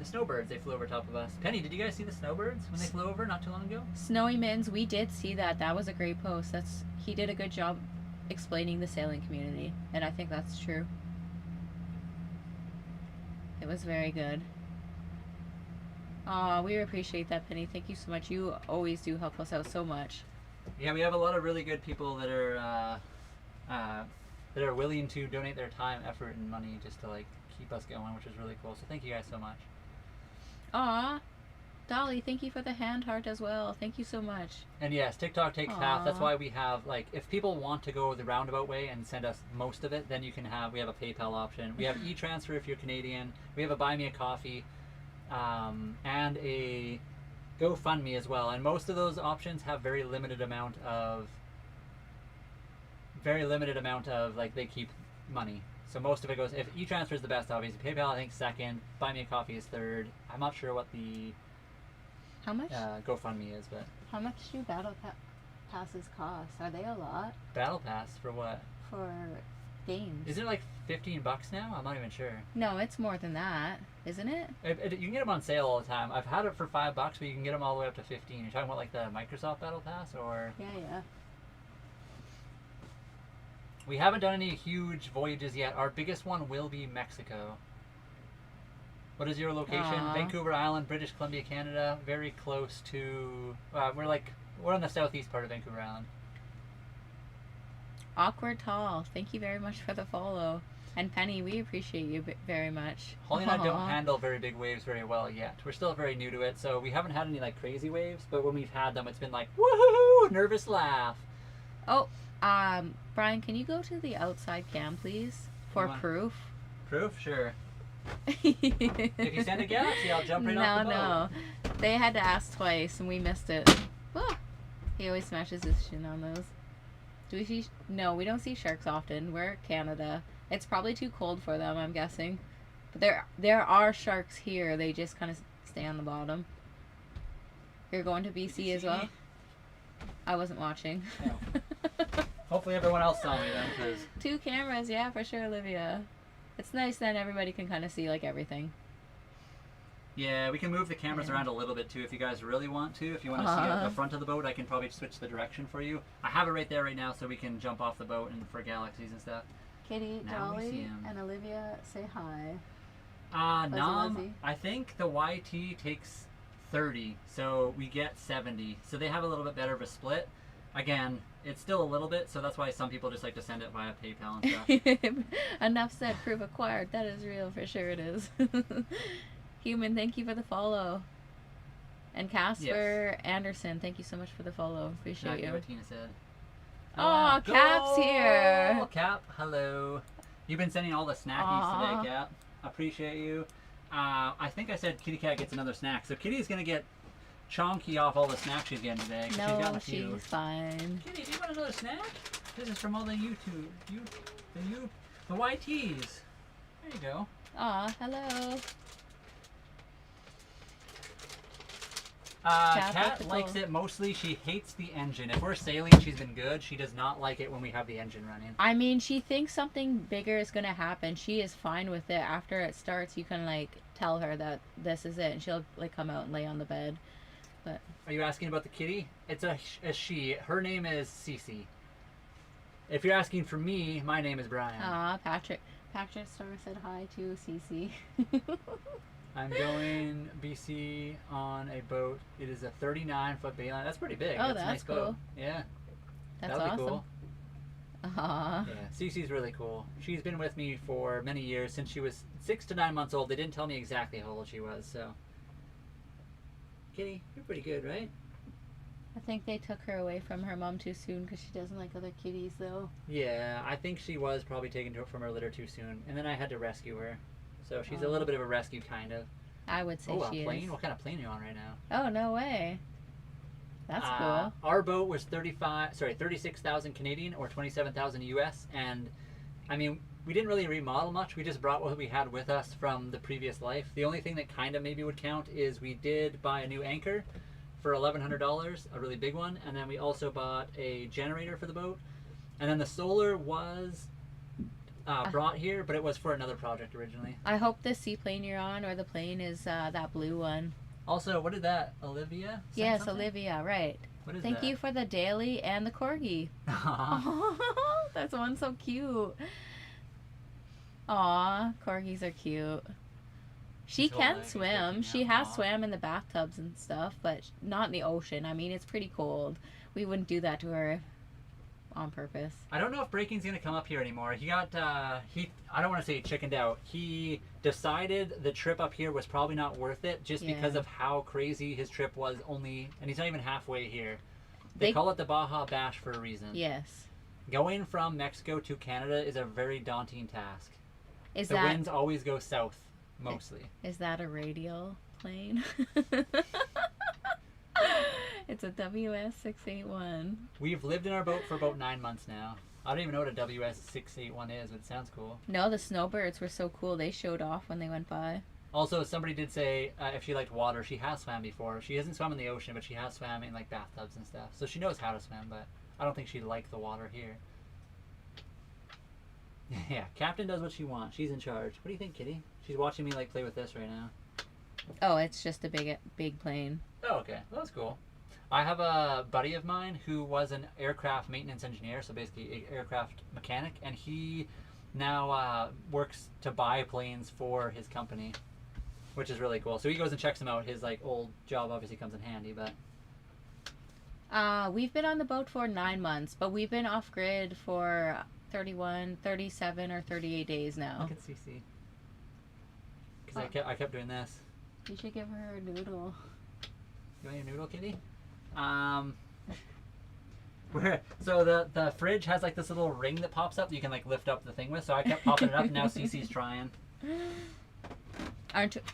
Speaker 1: snowbirds. They flew over top of us. Penny, did you guys see the snowbirds when they flew over not too long ago?
Speaker 2: Snowy Mins, we did see that. That was a great post. He did a good job explaining the sailing community, and I think that's true. It was very good. Aw, we appreciate that, Penny. Thank you so much. You always do help us out so much.
Speaker 1: Yeah, we have a lot of really good people that are willing to donate their time, effort, and money just to like keep us going, which is really cool. So thank you guys so much.
Speaker 2: Aw, Dolly, thank you for the hand heart as well. Thank you so much.
Speaker 1: And yes, TikTok takes half. That's why we have, like, if people want to go the roundabout way and send us most of it, then we have a PayPal option. We have e-transfer if you're Canadian. We have a Buy Me a Coffee, and a GoFundMe as well. And most of those options have very limited amount of like, they keep money. So most of it goes, if e-transfer is the best, obviously. PayPal, I think, second. Buy Me a Coffee is third. I'm not sure what the
Speaker 2: how much
Speaker 1: GoFundMe is, but
Speaker 2: how much do battle passes cost? Are they a lot?
Speaker 1: Battle Pass for what?
Speaker 2: For games.
Speaker 1: Is it like $15 now? I'm not even sure.
Speaker 2: No, it's more than that, isn't it?
Speaker 1: You can get them on sale all the time. I've had it for $5, but you can get them all the way up to 15. You're talking about like the Microsoft Battle Pass, or?
Speaker 2: Yeah.
Speaker 1: We haven't done any huge voyages yet. Our biggest one will be Mexico. What is your location?
Speaker 2: Aww.
Speaker 1: Vancouver Island, British Columbia, Canada. Very close to. We're on the southeast part of Vancouver Island.
Speaker 2: Awkward Tall, thank you very much for the follow. And Penny, we appreciate you very much.
Speaker 1: Holly and I don't handle very big waves very well yet. We're still very new to it, so we haven't had any like crazy waves. But when we've had them, it's been like woohoo, nervous laugh.
Speaker 2: Oh, Brian, can you go to the outside cam, please, for proof?
Speaker 1: Proof, sure. If you send a galaxy, I'll jump right off the boat.
Speaker 2: No. They had to ask twice, and we missed it. Whoa. He always smashes his shin on those. Do we see? No, we don't see sharks often. We're at Canada. It's probably too cold for them, I'm guessing. But there are sharks here. They just kind of stay on the bottom. You're going to BC as well? I wasn't watching.
Speaker 1: No. Hopefully everyone else saw me then, because
Speaker 2: 2 cameras, yeah, for sure, Olivia. It's nice then everybody can kind of see like everything.
Speaker 1: Yeah, we can move the cameras around a little bit too if you guys really want to. If you want to see the front of the boat, I can probably switch the direction for you. I have it right there right now so we can jump off the boat and for galaxies and stuff.
Speaker 2: Kitty,
Speaker 1: Now
Speaker 2: Dolly, and Olivia say hi.
Speaker 1: Nom, I think the YT takes 30, so we get 70. So they have a little bit better of a split. Again, it's still a little bit, so that's why some people just like to send it via PayPal and stuff.
Speaker 2: Enough said, proof acquired. That is real, for sure it is. Human, thank you for the follow. And Casper Anderson, thank you so much for the follow. Appreciate you.
Speaker 1: What Tina said.
Speaker 2: Oh, Cap's here.
Speaker 1: Cap, hello. You've been sending all the snackies today, Cap. Appreciate you. I think I said Kitty Cat gets another snack, so Kitty's gonna get chonky off all the snacks she's getting today.
Speaker 2: No, she's fine.
Speaker 1: Kitty, do you want another snack? This is from all the YouTube, the YTs. There you go.
Speaker 2: Aw, hello.
Speaker 1: Kat likes it mostly. She hates the engine. If we're sailing, she's been good. She does not like it when we have the engine running.
Speaker 2: I mean, she thinks something bigger is gonna happen. She is fine with it. After it starts, you can like tell her that this is it, and she'll like come out and lay on the bed. But
Speaker 1: are you asking about the kitty? It's a she. Her name is Cece. If you're asking for me, my name is Brian.
Speaker 2: Patrick Star said hi to Cece.
Speaker 1: I'm going BC on a boat. It is a 39-foot bayline. That's pretty big.
Speaker 2: Oh,
Speaker 1: that's a nice
Speaker 2: cool.
Speaker 1: boat. Yeah.
Speaker 2: That's
Speaker 1: That'll
Speaker 2: awesome.
Speaker 1: Be cool.
Speaker 2: Aww.
Speaker 1: Yeah, Cece's really cool. She's been with me for many years, since she was 6 to 9 months old. They didn't tell me exactly how old she was, so. Kitty, you're pretty good, right?
Speaker 2: I think they took her away from her mom too soon because she doesn't like other kitties, though.
Speaker 1: Yeah, I think she was probably taken from her litter too soon, and then I had to rescue her. So she's a little bit of a rescue, kind of.
Speaker 2: I would say she
Speaker 1: plane?
Speaker 2: is.
Speaker 1: What kind of plane are you on right now?
Speaker 2: Oh, no way. That's cool.
Speaker 1: Our boat was 36,000 Canadian or 27,000 US, and I mean, we didn't really remodel much. We just brought what we had with us from the previous life. The only thing that kind of maybe would count is we did buy a new anchor for $1,100, a really big one, and then we also bought a generator for the boat, and then the solar was brought here, but it was for another project originally.
Speaker 2: I hope the seaplane you're on, or the plane, is that blue one.
Speaker 1: Also, what did that, Olivia?
Speaker 2: Yes, something? Olivia, right.
Speaker 1: What is
Speaker 2: Thank
Speaker 1: that?
Speaker 2: you for the daily and the corgi. That's one so cute. Aw, corgis are cute. She can swim. She has swam in the bathtubs and stuff, but not in the ocean. I mean, it's pretty cold. We wouldn't do that to her on purpose.
Speaker 1: I don't know if Breaking's gonna come up here anymore. He got I don't want to say he chickened out. He decided the trip up here was probably not worth it just because of how crazy his trip was and he's not even halfway here. They call it the Baja Bash for a reason.
Speaker 2: Yes.
Speaker 1: Going from Mexico to Canada is a very daunting task.
Speaker 2: The
Speaker 1: winds always go south, mostly.
Speaker 2: Is that a radial plane? It's a WS-681.
Speaker 1: We've lived in our boat for about 9 months now. I don't even know what a WS681 is, but it sounds cool.
Speaker 2: No, the snowbirds were so cool. They showed off when they went by.
Speaker 1: Also, somebody did say if she liked water, she has swam before. She hasn't swum in the ocean, but she has swam in like bathtubs and stuff. So she knows how to swim, but I don't think she'd like the water here. Yeah, Captain does what she wants. She's in charge. What do you think, Kitty? She's watching me like play with this right now.
Speaker 2: Oh, it's just a big plane.
Speaker 1: Oh, okay. Well, that's cool. I have a buddy of mine who was an aircraft maintenance engineer, so basically an aircraft mechanic, and he now works to buy planes for his company, which is really cool. So he goes and checks them out. His like old job obviously comes in handy, but
Speaker 2: we've been on the boat for 9 months, but we've been off grid for 31, 37, or 38 days now.
Speaker 1: Look at CC. Because I kept doing this.
Speaker 2: You should give her a noodle.
Speaker 1: You want your noodle, Kitty? So the fridge has like this little ring that pops up that you can like lift up the thing with. So I kept popping it up, and now Cece's trying.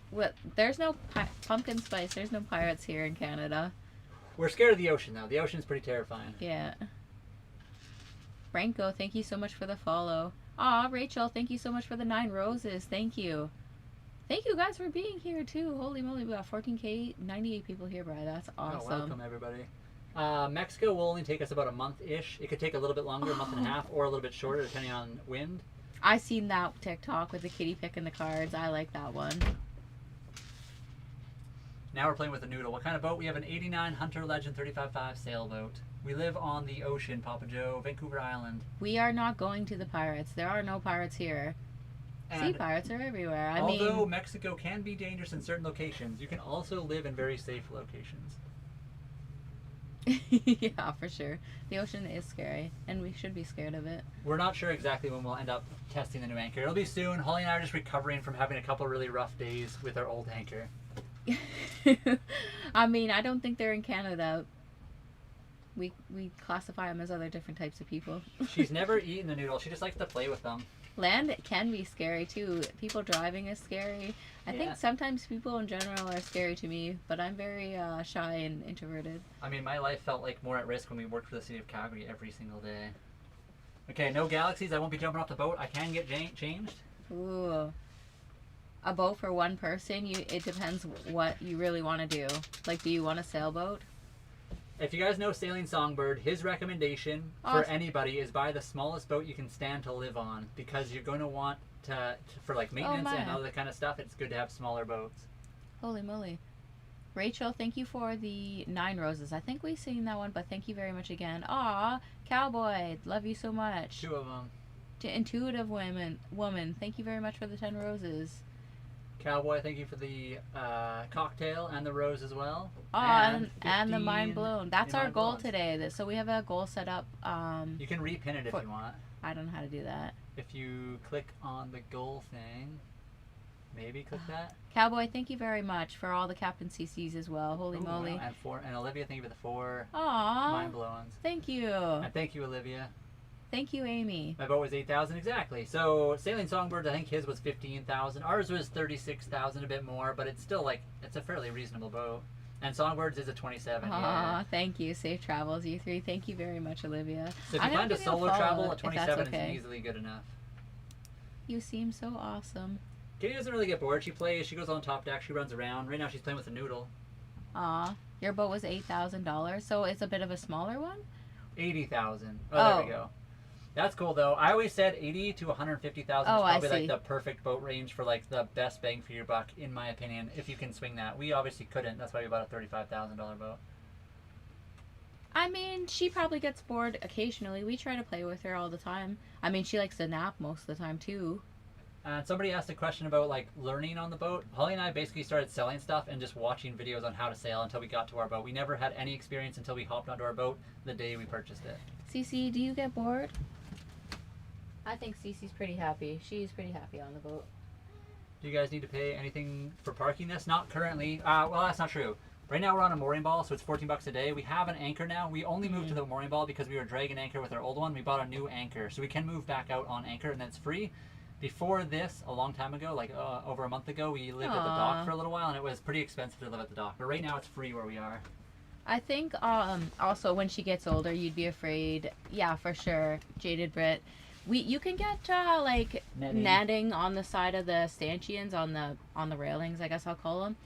Speaker 2: What? There's no pumpkin spice. There's no pirates here in Canada.
Speaker 1: We're scared of the ocean though. The ocean's pretty terrifying.
Speaker 2: Yeah. Franco, thank you so much for the follow. Aw, Rachel, thank you so much for the 9 roses. Thank you. Thank you guys for being here too. Holy moly, we got 14K, 98 people here, Brian. That's awesome.
Speaker 1: Oh, welcome everybody. Mexico will only take us about a month-ish. It could take a little bit longer, a month and a half, or a little bit shorter, depending on wind.
Speaker 2: I seen that TikTok with the kitty picking the cards. I like that one.
Speaker 1: Now we're playing with a noodle. What kind of boat? We have an 89 Hunter Legend 35.5 sailboat. We live on the ocean, Papa Joe, Vancouver Island.
Speaker 2: We are not going to the pirates. There are no pirates here. Sea pirates are everywhere.
Speaker 1: Although Mexico can be dangerous in certain locations, you can also live in very safe locations.
Speaker 2: Yeah, for sure. The ocean is scary, and we should be scared of it.
Speaker 1: We're not sure exactly when we'll end up testing the new anchor. It'll be soon. Holly and I are just recovering from having a couple really rough days with our old anchor.
Speaker 2: I mean, I don't think they're in Canada. We classify them as other different types of people.
Speaker 1: She's never eaten the noodle. She just likes to play with them.
Speaker 2: Land can be scary too. People driving is scary. I think sometimes people in general are scary to me, but I'm very shy and introverted.
Speaker 1: I mean, my life felt like more at risk when we worked for the city of Calgary every single day. Okay, no galaxies. I won't be jumping off the boat. I can get changed.
Speaker 2: Ooh. A boat for one person, it depends what you really want to do. Like, do you want a sailboat?
Speaker 1: If you guys know Sailing Songbird, his recommendation for anybody is buy the smallest boat you can stand to live on, because you're going to want to for like maintenance and other kind of stuff, it's good to have smaller boats.
Speaker 2: Holy moly. Rachel, thank you for the 9 roses. I think we've seen that one, but thank you very much again. Aw, Cowboy, love you so much.
Speaker 1: 2 of them.
Speaker 2: To Intuitive Woman, thank you very much for the 10 roses.
Speaker 1: Cowboy, thank you for the cocktail and the rose as well.
Speaker 2: Oh, and the mind blown. That's our goal today. So we have a goal set up.
Speaker 1: You can repin it if you want.
Speaker 2: I don't know how to do that.
Speaker 1: If you click on the goal thing, maybe click that.
Speaker 2: Cowboy, thank you very much for all the Captain CCs as well. Holy moly.
Speaker 1: And Olivia, thank you for the 4 mind blowns.
Speaker 2: Thank you.
Speaker 1: And thank you, Olivia.
Speaker 2: Thank you, Amy.
Speaker 1: My boat was 8,000 exactly. So Sailing Songbird, I think his was 15,000. Ours was 36,000, a bit more, but it's still like it's a fairly reasonable boat. And Songbirds is a 27.
Speaker 2: Aw, thank you. Safe travels, you 3. Thank you very much, Olivia.
Speaker 1: So if you plan to solo travel, a 27 is easily good enough.
Speaker 2: You seem so awesome.
Speaker 1: Kitty doesn't really get bored. She plays. She goes on top deck. She runs around. Right now she's playing with a noodle.
Speaker 2: Aw, your boat was $8,000, so it's a bit of a smaller one?
Speaker 1: 80,000. Oh, there we go. That's cool though. I always said 80 to 150,000 is probably like the perfect boat range for like the best bang for your buck, in my opinion. If you can swing that, we obviously couldn't. That's why we bought a $35,000 boat.
Speaker 2: I mean, she probably gets bored occasionally. We try to play with her all the time. I mean, she likes to nap most of the time too.
Speaker 1: And somebody asked a question about like learning on the boat. Holly and I basically started selling stuff and just watching videos on how to sail until we got to our boat. We never had any experience until we hopped onto our boat the day we purchased it.
Speaker 2: Cece, do you get bored? I think Cece's pretty happy. She's pretty happy on the boat.
Speaker 1: Do you guys need to pay anything for parking this? Not currently. Well, that's not true. Right now we're on a mooring ball, so it's $14 a day. We have an anchor now. We only moved to the mooring ball because we were dragging anchor with our old one. We bought a new anchor, so we can move back out on anchor, and then it's free. Before this, a long time ago, like over a month ago, we lived at the dock for a little while, and it was pretty expensive to live at the dock. But right now it's free where we are.
Speaker 2: I think also when she gets older, you'd be afraid. Yeah, for sure. Jaded Brit. You can get like netting on the side of the stanchions on the railings, I guess I'll call them.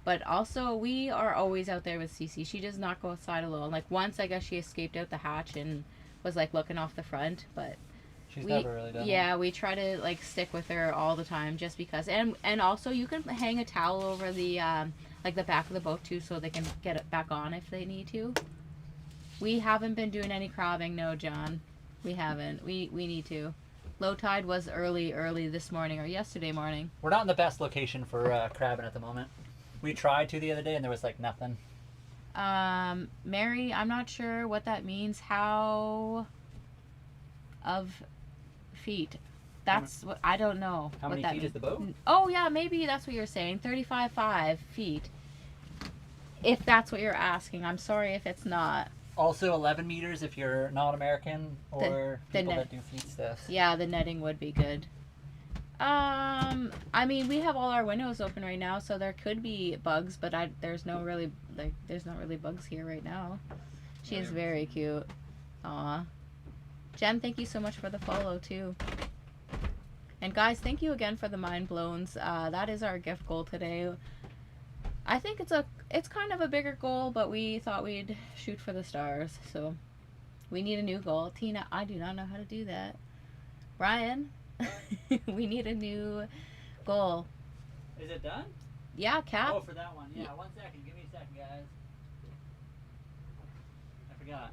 Speaker 2: But also we are always out there with Cece. She does not go outside alone. Like once I guess she escaped out the hatch and was like looking off the front, but
Speaker 1: she's never really done
Speaker 2: yeah, we try to like stick with her all the time just because. And also you can hang a towel over the like the back of the boat too, so they can get it back on if they need to. We haven't been doing any crabbing, no, John. We haven't. We need to. Low tide was early this morning or yesterday morning.
Speaker 1: We're not in the best location for crabbing at the moment. We tried to the other day and there was like nothing.
Speaker 2: Mary, I'm not sure what that means. How of feet? That's what I don't know.
Speaker 1: How many feet is the boat?
Speaker 2: Oh yeah, maybe that's what you're saying. 35.5 feet. If that's what you're asking, I'm sorry if it's not.
Speaker 1: Also 11 meters if you're not American or people that do feet stuff.
Speaker 2: Yeah, the netting would be good. I mean, we have all our windows open right now, so there could be bugs, but there's not really bugs here right now. She is very cute. Aw. Jen, thank you so much for the follow too. And guys, thank you again for the mind blowns. That is our gift goal today. I think it's kind of a bigger goal, but we thought we'd shoot for the stars. So we need a new goal. Tina, I do not know how to do that. Brian, we need a new goal.
Speaker 1: Is it done?
Speaker 2: Yeah, Cap.
Speaker 1: Oh, for that one. Yeah, 1 second. Give me a second, guys. I forgot.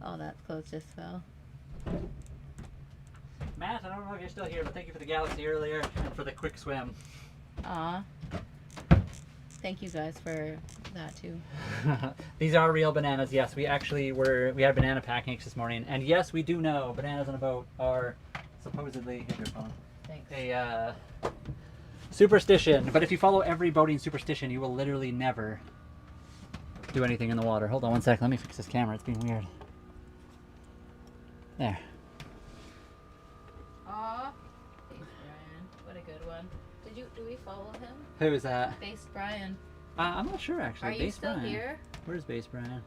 Speaker 2: Oh, that clothes just fell.
Speaker 1: Matt, I don't know if you're still here, but thank you for the galaxy earlier and for the quick swim.
Speaker 2: Aw. Thank you guys for that too.
Speaker 1: These are real bananas. Yes, we actually we had banana pancakes this morning, and yes, we do know bananas on a boat are supposedly
Speaker 2: Thanks.
Speaker 1: a superstition. But if you follow every boating superstition, you will literally never do anything in the water. Hold on 1 second. Let me fix this camera. It's being weird. There.
Speaker 2: Aw. Base Brian. What a good one. Do we follow him?
Speaker 1: Who is that?
Speaker 2: Base Brian.
Speaker 1: I'm not sure actually.
Speaker 2: Are you
Speaker 1: Base
Speaker 2: still
Speaker 1: Brian.
Speaker 2: here?
Speaker 1: Where's Base Brian?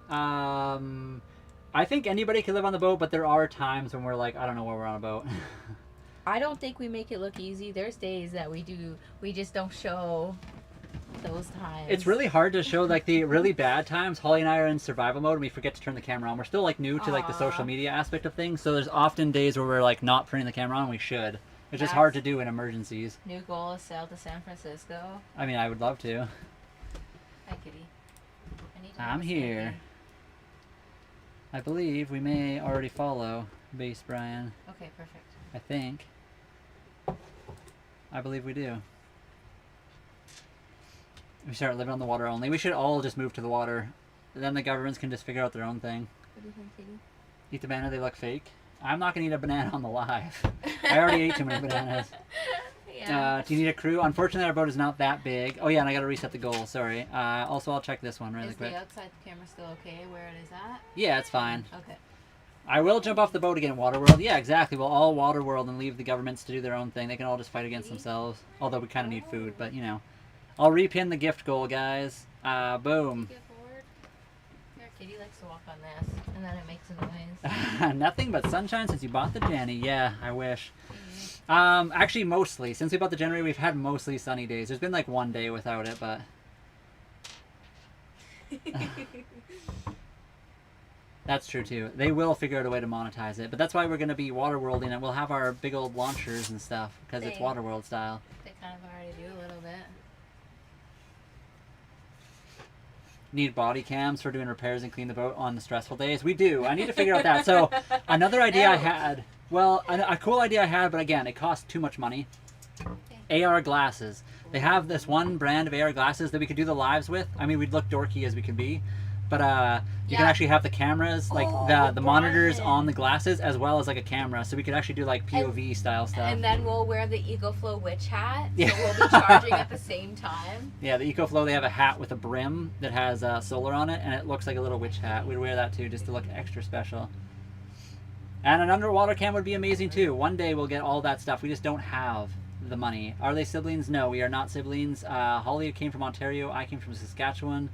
Speaker 1: I think anybody can live on the boat, but there are times when we're like, I don't know where we're on a boat.
Speaker 2: I don't think we make it look easy. There's days that we just don't show those times.
Speaker 1: It's really hard to show like the really bad times. Holly and I are in survival mode and we forget to turn the camera on. We're still like new to like the social media aspect of things, so there's often days where we're like not turning the camera on and we should. It's just hard to do in emergencies.
Speaker 2: New goal is sail to San Francisco.
Speaker 1: I mean, I would love to.
Speaker 2: Hi, kitty.
Speaker 1: I'm here. I believe we may already follow Base Brian.
Speaker 2: Okay, perfect.
Speaker 1: I think. I believe we do. We start living on the water only. We should all just move to the water. Then the governments can just figure out their own thing.
Speaker 2: What do you think, kitty?
Speaker 1: Eat the banana, they look fake. I'm not going to eat a banana on the live. I already ate too many bananas.
Speaker 2: Yeah.
Speaker 1: Do you need a crew? Unfortunately, our boat is not that big. Oh, yeah, and I got to reset the goal. Sorry. Also, I'll check this one really quick.
Speaker 2: Is the outside camera still okay where it is at?
Speaker 1: Yeah, it's fine.
Speaker 2: Okay.
Speaker 1: I will jump off the boat again, Waterworld. Yeah, exactly. We'll all Waterworld and leave the governments to do their own thing. They can all just fight against themselves. Although we kind of need food, but, you know. I'll repin the gift goal, guys. Boom.
Speaker 2: Kitty likes to walk on this, and then it makes a noise.
Speaker 1: Nothing but sunshine since you bought the Jenny. Yeah, I wish. Actually, mostly. Since we bought the generator, we've had mostly sunny days. There's been like one day without it, but... That's true, too. They will figure out a way to monetize it, but that's why we're going to be Waterworlding it. We'll have our big old launchers and stuff, because it's Waterworld style.
Speaker 2: They kind of already do a little bit.
Speaker 1: Need body cams for doing repairs and clean the boat on the stressful days? We do. I need to figure out that. So another idea I had, well, a cool idea I had, but again, it costs too much money. AR glasses. They have this one brand of AR glasses that we could do the lives with. I mean, we'd look dorky as we could be, but you can actually have the cameals, like the monitors on the glasses, as well as like a camera, so we could actually do like POV style stuff.
Speaker 2: And then we'll wear the EcoFlow witch hat, so we'll be charging at the same time.
Speaker 1: Yeah, the EcoFlow, they have a hat with a brim that has solar on it, and it looks like a little witch hat. We'd wear that too, just to look extra special. And an underwater cam would be amazing too. One day we'll get all that stuff. We just don't have the money. Are they siblings? No, we are not siblings. Holly came from Ontario. I came from Saskatchewan.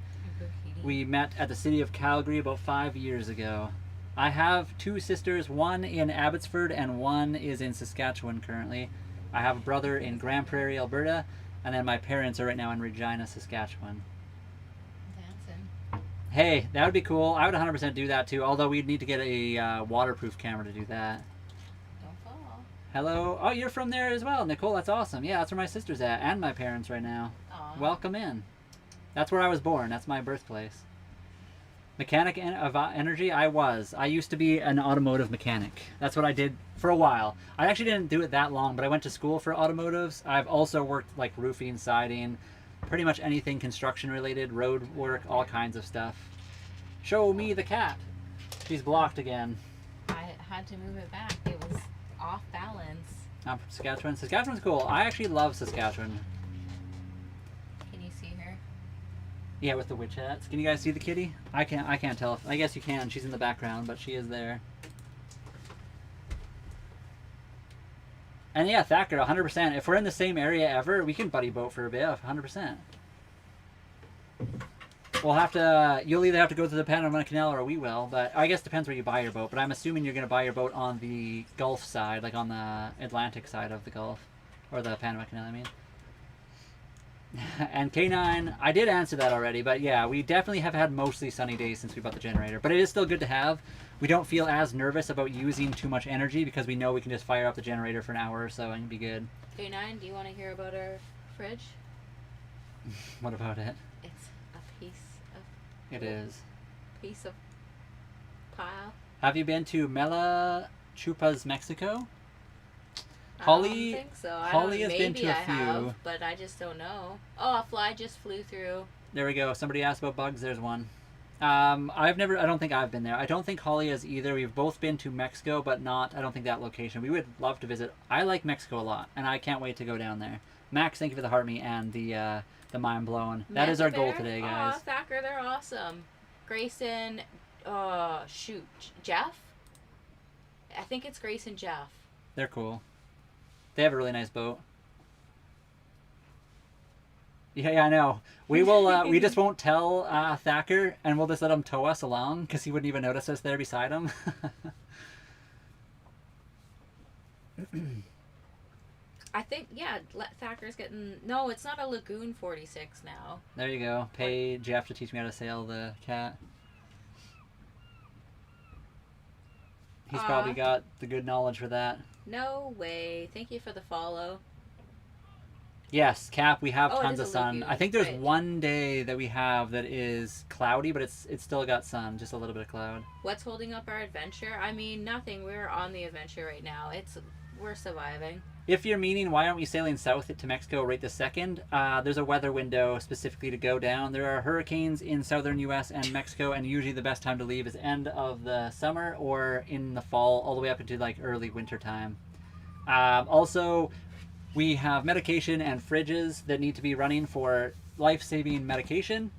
Speaker 1: We met at the city of Calgary about 5 years ago. I have 2 sisters, one in Abbotsford and one is in Saskatchewan currently. I have a brother in Grand Prairie, Alberta, and then my parents are right now in Regina, Saskatchewan.
Speaker 2: Dancing.
Speaker 1: Hey, that would be cool. I would 100% do that too, although we'd need to get a waterproof camera to do that.
Speaker 2: Don't fall.
Speaker 1: Hello. Oh, you're from there as well, Nicole. That's awesome. Yeah, that's where my sister's at, and my parents right now.
Speaker 2: Aww.
Speaker 1: Welcome in. That's where I was born. That's my birthplace. Mechanic of energy, I used to be an automotive mechanic. That's what I did for a while. I actually didn't do it that long, but I went to school for automotives. I've also worked like roofing, siding, pretty much anything construction related, road work, all kinds of stuff. Show me the cat. She's blocked again.
Speaker 2: I had to move it back. It was off balance.
Speaker 1: I'm from Saskatchewan. Saskatchewan's cool. I actually love Saskatchewan.
Speaker 2: Can you see her?
Speaker 1: Yeah, with the witch hats. Can you guys see the kitty? I can't tell. I guess you can. She's in the background, but she is there. And yeah, Thacker, 100%. If we're in the same area ever, we can buddy boat for a bit, 100%. We'll have to, you'll either have to go to the Panama Canal or we will, but I guess it depends where you buy your boat. But I'm assuming you're going to buy your boat on the Gulf side, like on the Atlantic side of the Gulf, or the Panama Canal, I mean. And K9, I did answer that already, but yeah, we definitely have had mostly sunny days since we bought the generator. But it is still good to have. We don't feel as nervous about using too much energy because we know we can just fire up the generator for an hour or so and be good.
Speaker 2: K9, do you want to hear about our fridge?
Speaker 1: What about it?
Speaker 2: It's a piece of...
Speaker 1: It is.
Speaker 2: Piece of pile.
Speaker 1: Have you been to Mela Chupas, Mexico?
Speaker 2: Holly, I don't think so.
Speaker 1: Holly has been to a few.
Speaker 2: Have, but I just don't know. Oh, a fly just flew through.
Speaker 1: There we go. Somebody asked about bugs. There's one. I don't think I've been there. I don't think Holly has either. We've both been to Mexico, but not, I don't think that location. We would love to visit. I like Mexico a lot, and I can't wait to go down there. Max, thank you for the heart me and the mind blowing. That is our goal today, guys.
Speaker 2: Oh, Thacker, they're awesome. Grayson, shoot, Jeff? I think it's Grayson Jeff.
Speaker 1: They're cool. They have a really nice boat. Yeah, I know. We will. We just won't tell Thacker, and we'll just let him tow us along because he wouldn't even notice us there beside him.
Speaker 2: I think Thacker's getting. No, it's not a Lagoon 46 now.
Speaker 1: There you go. Pay Jeff to teach me how to sail the cat. He's probably got the good knowledge for that.
Speaker 2: No way. Thank you for the follow.
Speaker 1: Yes, Cap, we have tons of sun.
Speaker 2: Lagoon.
Speaker 1: I think there's one day that we have that is cloudy, but it's still got sun, just a little bit of cloud.
Speaker 2: What's holding up our adventure? I mean, nothing. We're on the adventure right now. We're surviving.
Speaker 1: If you're meaning why aren't we sailing south to Mexico right this second, there's a weather window specifically to go down. There are hurricanes in southern U.S. and Mexico, and usually the best time to leave is end of the summer or in the fall, all the way up into like early winter time. Also, we have medication and fridges that need to be running for life-saving medication.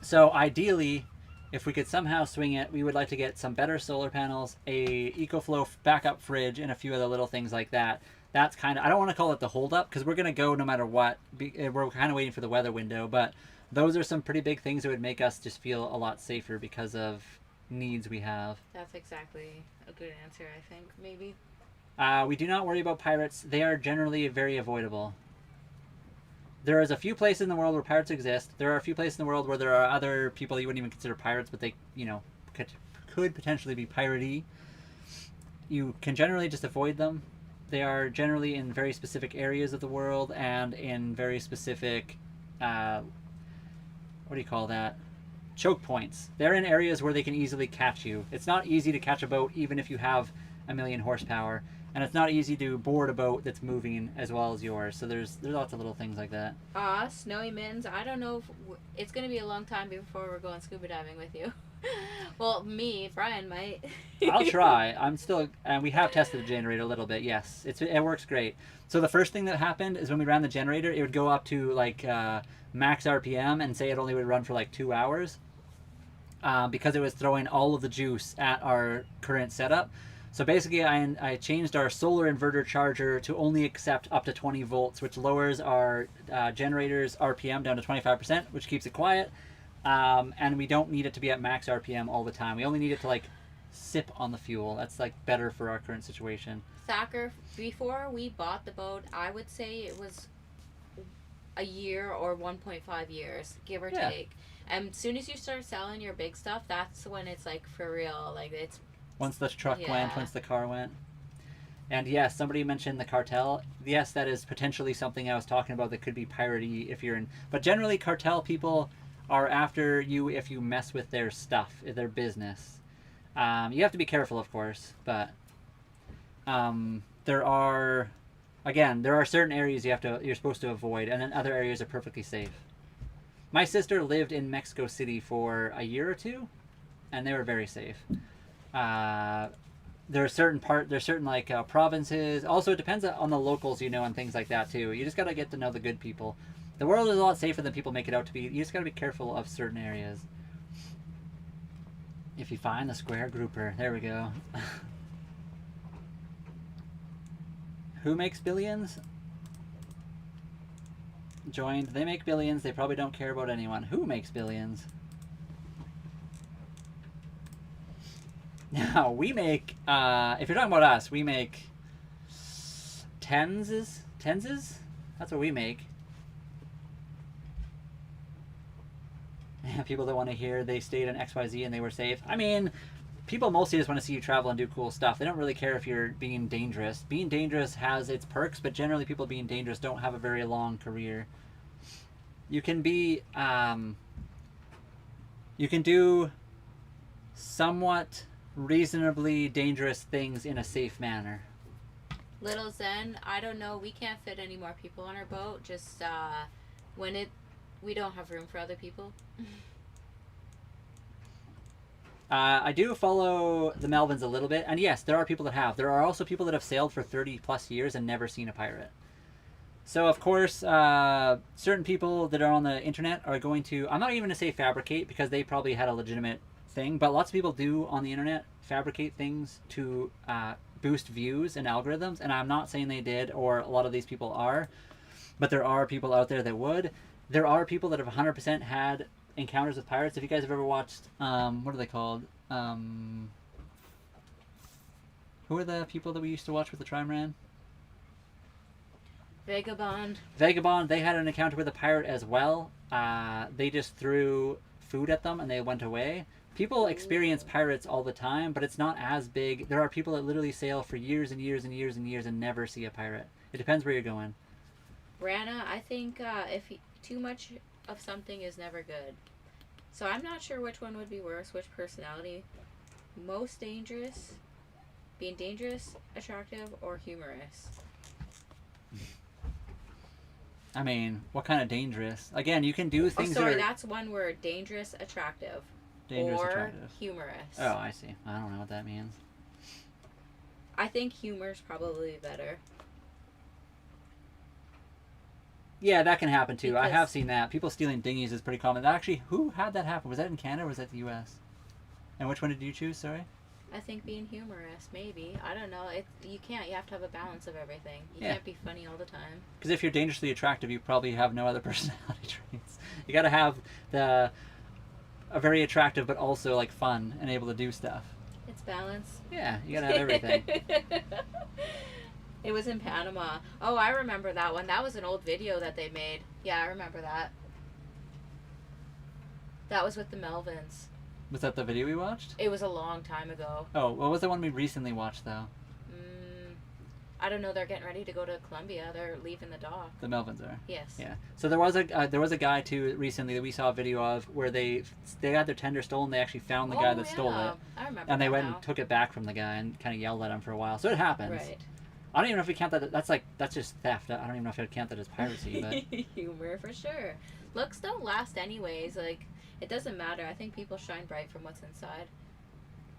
Speaker 1: So ideally, if we could somehow swing it, we would like to get some better solar panels, a EcoFlow backup fridge, and a few other little things like that. That's kind of, I don't want to call it the holdup because we're going to go no matter what. We're kind of waiting for the weather window, but those are some pretty big things that would make us just feel a lot safer because of needs we have.
Speaker 2: That's exactly a good answer, I think, maybe.
Speaker 1: We do not worry about pirates. They are generally very avoidable. There is a few places in the world where pirates exist. There are a few places in the world where there are other people you wouldn't even consider pirates, but they, could potentially be piratey. You can generally just avoid them. They are generally in very specific areas of the world and in very specific, what do you call that? Choke points. They're in areas where they can easily catch you. It's not easy to catch a boat even if you have 1,000,000 horsepower. And it's not easy to board a boat that's moving as well as yours. So there's lots of little things like that.
Speaker 2: Snowy Mins, I don't know if it's going to be a long time before we're going scuba diving with you. Well, me, Brian might.
Speaker 1: I'll try. And we have tested the generator a little bit. Yes, it works great. So the first thing that happened is when we ran the generator, it would go up to like max RPM and say it only would run for like 2 hours because it was throwing all of the juice at our current setup. So basically, I changed our solar inverter charger to only accept up to 20 volts, which lowers our generator's RPM down to 25%, which keeps it quiet. And we don't need it to be at max RPM all the time. We only need it to like sip on the fuel. That's like better for our current situation.
Speaker 2: Thacker, before we bought the boat, I would say it was a year or 1.5 years, give or take. And as soon as you start selling your big stuff, that's when it's like for real. Like it's
Speaker 1: once the truck went, once the car went. And yes, somebody mentioned the cartel. Yes, that is potentially something I was talking about that could be piratey if you're in. But generally, cartel people are after you if you mess with their stuff, their business. You have to be careful, of course, but there are certain areas you're supposed to avoid, and then other areas are perfectly safe. My sister lived in Mexico City for a year or two, and they were very safe. There's certain provinces. Also, it depends on the locals, and things like that too. You just gotta get to know the good people. The world is a lot safer than people make it out to be. You just gotta be careful of certain areas. If you find the square grouper, there we go. Who makes billions? Joined. They make billions. They probably don't care about anyone. Who makes billions? Now, we make, if you're talking about us, we make tenses? That's what we make. People that want to hear they stayed in XYZ and they were safe. I mean, people mostly just want to see you travel and do cool stuff. They don't really care if you're being dangerous. Being dangerous has its perks, but generally people being dangerous don't have a very long career. You can be, you can do somewhat reasonably dangerous things in a safe manner.
Speaker 2: Little Zen, I don't know. We can't fit any more people on our boat. Just we don't have room for other people.
Speaker 1: I do follow the Melvins a little bit, and yes, there are people that have. There are also people that have sailed for 30 plus years and never seen a pirate. So, of course, certain people that are on the internet are going to, I'm not even going to say fabricate, because they probably had a legitimate thing, but lots of people do on the internet fabricate things to boost views and algorithms, and I'm not saying they did, or a lot of these people are, but there are people out there that would. There are people that have 100% had encounters with pirates. If you guys have ever watched, what are they called? Who are the people that we used to watch with the Trimaran?
Speaker 2: Vagabond.
Speaker 1: They had an encounter with a pirate as well. They just threw food at them and they went away. People experience pirates all the time, but it's not as big. There are people that literally sail for years and years and years and years and never see a pirate. It depends where you're going.
Speaker 2: Rana, I think too much of something is never good. So I'm not sure which one would be worse, which personality. Most dangerous, being dangerous, attractive, or humorous.
Speaker 1: I mean, what kind of dangerous? Again, you can do things
Speaker 2: that's one word. Dangerous, attractive.
Speaker 1: Dangerous,
Speaker 2: or
Speaker 1: attractive.
Speaker 2: Humorous.
Speaker 1: Oh, I see. I don't know what that means.
Speaker 2: I think humor's probably better.
Speaker 1: Yeah, that can happen too. I have seen that. People stealing dinghies is pretty common. Actually, who had that happen? Was that in Canada or was that the U.S.? And which one did you choose, sorry?
Speaker 2: I think being humorous, maybe. I don't know. You can't. You have to have a balance of everything. You can't be funny all the time.
Speaker 1: Because if you're dangerously attractive, you probably have no other personality traits. You got to have a very attractive but also like fun and able to do stuff.
Speaker 2: It's balance.
Speaker 1: Yeah, you got to have everything.
Speaker 2: It was in Panama. Oh, I remember that one. That was an old video that they made. Yeah, I remember that. That was with the Melvins.
Speaker 1: Was that the video we watched?
Speaker 2: It was a long time ago.
Speaker 1: Oh, what was the one we recently watched, though?
Speaker 2: I don't know. They're getting ready to go to Colombia. They're leaving the dock.
Speaker 1: The Melvins are?
Speaker 2: Yes.
Speaker 1: Yeah. So there was a guy, too, recently that we saw a video of where they had their tender stolen. They actually found the guy that stole it.
Speaker 2: I remember
Speaker 1: and they went and took it back from the guy and kind of yelled at him for a while. So it happens.
Speaker 2: Right.
Speaker 1: I don't even know if we count that. That's just theft. I don't even know if I'd count that as piracy. But
Speaker 2: humor for sure. Looks don't last anyways. Like, it doesn't matter. I think people shine bright from what's inside.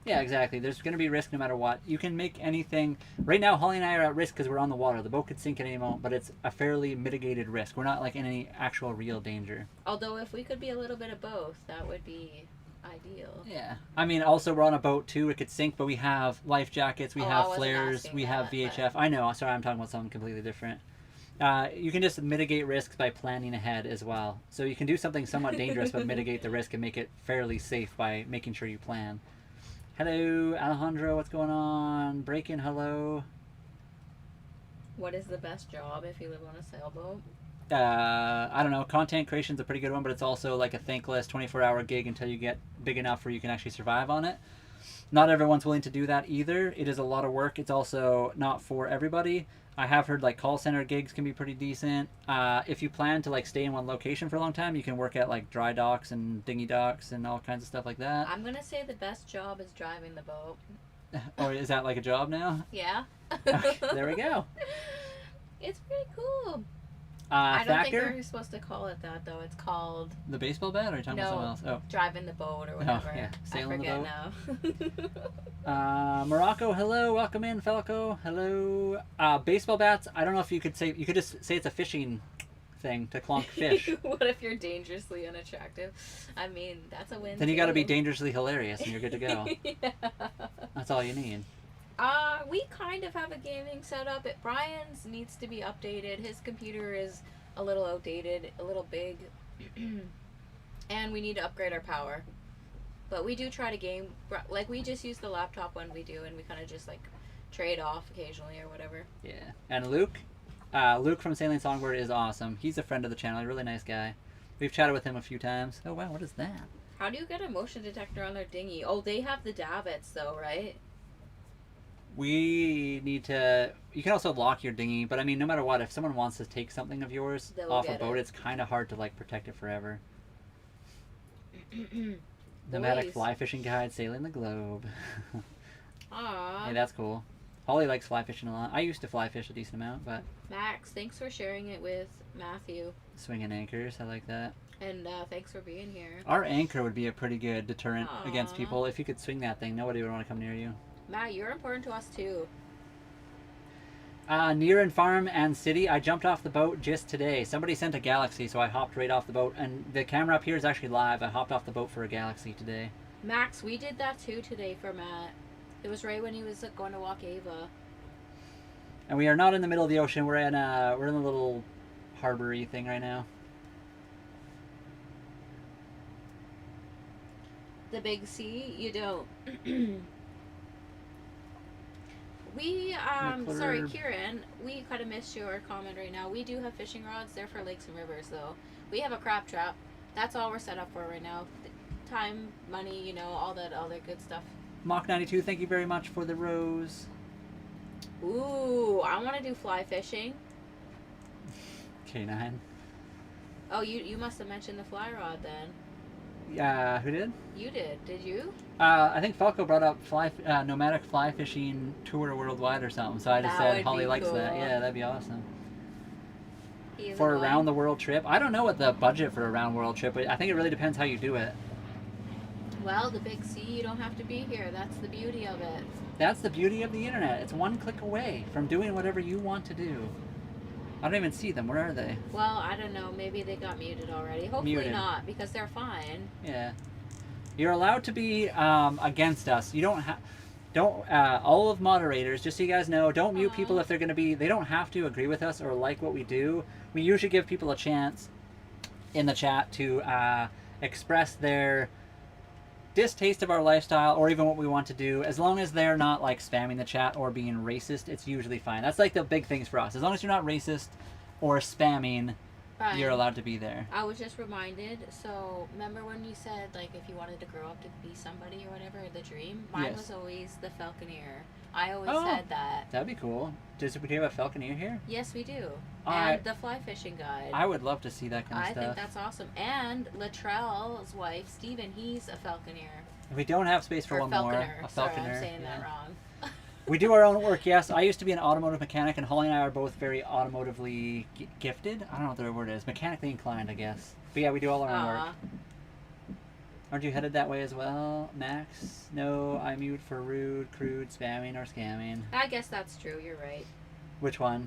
Speaker 1: Yeah, exactly. There's going to be risk no matter what. You can make anything. Right now, Holly and I are at risk because we're on the water. The boat could sink at any moment, but it's a fairly mitigated risk. We're not like in any actual real danger.
Speaker 2: Although if we could be a little bit of both, that would be ideal.
Speaker 1: Yeah. I mean, also we're on a boat too. It could sink, but we have life jackets, we have flares, we have VHF. But... I know. Sorry, I'm talking about something completely different. You can just mitigate risks by planning ahead as well. So you can do something somewhat dangerous, but mitigate the risk and make it fairly safe by making sure you plan. Hello, Alejandro. What's going on? Break-in, hello.
Speaker 2: What is the best job if you live on a sailboat?
Speaker 1: I don't know. Content creation's a pretty good one, but it's also like a thankless 24-hour gig until you get big enough where you can actually survive on it. Not everyone's willing to do that either. It is a lot of work. It's also not for everybody. I have heard like call center gigs can be pretty decent. If you plan to like stay in one location for a long time, you can work at like dry docks and dinghy docks and all kinds of stuff like that.
Speaker 2: I'm gonna say the best job is driving the boat.
Speaker 1: Oh, is that like a job now?
Speaker 2: Yeah.
Speaker 1: There we go.
Speaker 2: It's pretty cool. I don't think
Speaker 1: Thacker?
Speaker 2: we're supposed to call it that though. It's called
Speaker 1: the baseball bat, or are you talking about something else? Oh,
Speaker 2: driving the boat or whatever.
Speaker 1: Oh, yeah. Sailing
Speaker 2: I forget
Speaker 1: the boat. Now. Morocco, hello, welcome in, Falco, hello. Baseball bats. I don't know if you could just say it's a fishing thing to clonk fish.
Speaker 2: What if you're dangerously unattractive? I mean, that's a win.
Speaker 1: Then you got to be dangerously hilarious, and you're good to go.
Speaker 2: Yeah.
Speaker 1: That's all you need.
Speaker 2: We kind of have a gaming setup. Brian's needs to be updated. His computer is a little outdated, a little big, and we need to upgrade our power. But we do try to game. Like, we just use the laptop when we do, and we kind of just, like, trade off occasionally or whatever.
Speaker 1: Yeah. And Luke from Sailing Songbird is awesome. He's a friend of the channel. A really nice guy. We've chatted with him a few times. Oh, wow, what is that?
Speaker 2: How do you get a motion detector on their dinghy? Oh, they have the davits, though, right?
Speaker 1: We need to... You can also lock your dinghy, but I mean, no matter what, if someone wants to take something of yours off a boat, it's kind of hard to, like, protect it forever. Nomadic fly fishing guide, sailing the globe.
Speaker 2: Aww.
Speaker 1: Hey, that's cool. Holly likes fly fishing a lot. I used to fly fish a decent amount, but...
Speaker 2: Max, thanks for sharing it with Matthew.
Speaker 1: Swinging anchors, I like that.
Speaker 2: And thanks for being here.
Speaker 1: Our anchor would be a pretty good deterrent against people. If you could swing that thing, nobody would want to come near you.
Speaker 2: Matt, you're important to us too.
Speaker 1: Near and farm and city, I jumped off the boat just today. Somebody sent a galaxy, so I hopped right off the boat. And the camera up here is actually live. I hopped off the boat for a galaxy today.
Speaker 2: Max, we did that too today for Matt. It was right when he was going to walk Ava.
Speaker 1: And we are not in the middle of the ocean. We're in a little harbor-y thing right now.
Speaker 2: The big sea? You don't. Sorry, Kieran, we kind of missed your comment right now. We do have fishing rods. They're for lakes and rivers, though. We have a crab trap. That's all we're set up for right now. Time, money, you know, all that good stuff.
Speaker 1: Mach92, thank you very much for the rose.
Speaker 2: Ooh, I want to do fly fishing.
Speaker 1: K9.
Speaker 2: Oh, you must have mentioned the fly rod then.
Speaker 1: Yeah, who did?
Speaker 2: You did. Did you?
Speaker 1: I think Falco brought up nomadic fly fishing tour worldwide or something. So I just said Holly likes that. Yeah, that'd be awesome. For a round the world trip, I don't know what the budget for a round world trip, but I think it really depends how you do it.
Speaker 2: Well, the big sea, you don't have to be here. That's the beauty of it.
Speaker 1: That's the beauty of the internet. It's one click away from doing whatever you want to do. I don't even see them. Where are they?
Speaker 2: Well, I don't know. Maybe they got muted already. Hopefully not, because they're fine.
Speaker 1: Yeah. You're allowed to be against us. You don't have... all of moderators, just so you guys know, don't mute people if they're going to be... They don't have to agree with us or like what we do. We usually give people a chance in the chat to express their distaste of our lifestyle or even what we want to do. As long as they're not like spamming the chat or being racist, it's usually fine. That's like the big things for us. As long as you're not racist or spamming, you're allowed to be there.
Speaker 2: I was just reminded, so remember when you said like if you wanted to grow up to be somebody or whatever, the dream? Mine was always the falconer. I always said that.
Speaker 1: That'd be cool. Do we have a falconer here?
Speaker 2: Yes, we do. And the fly fishing guide.
Speaker 1: I would love to see that kind of stuff.
Speaker 2: I think that's awesome. And Latrell's wife, Steven, he's a falconer.
Speaker 1: We don't have space for one more. A falconer.
Speaker 2: Sorry, I'm saying that wrong.
Speaker 1: We do our own work, yes. I used to be an automotive mechanic, and Holly and I are both very automotively gifted. I don't know what the right word is. Mechanically inclined, I guess. But yeah, we do all our own work. Aren't you headed that way as well, Max? No, I mute for rude, crude, spamming, or scamming.
Speaker 2: I guess that's true. You're right.
Speaker 1: Which one?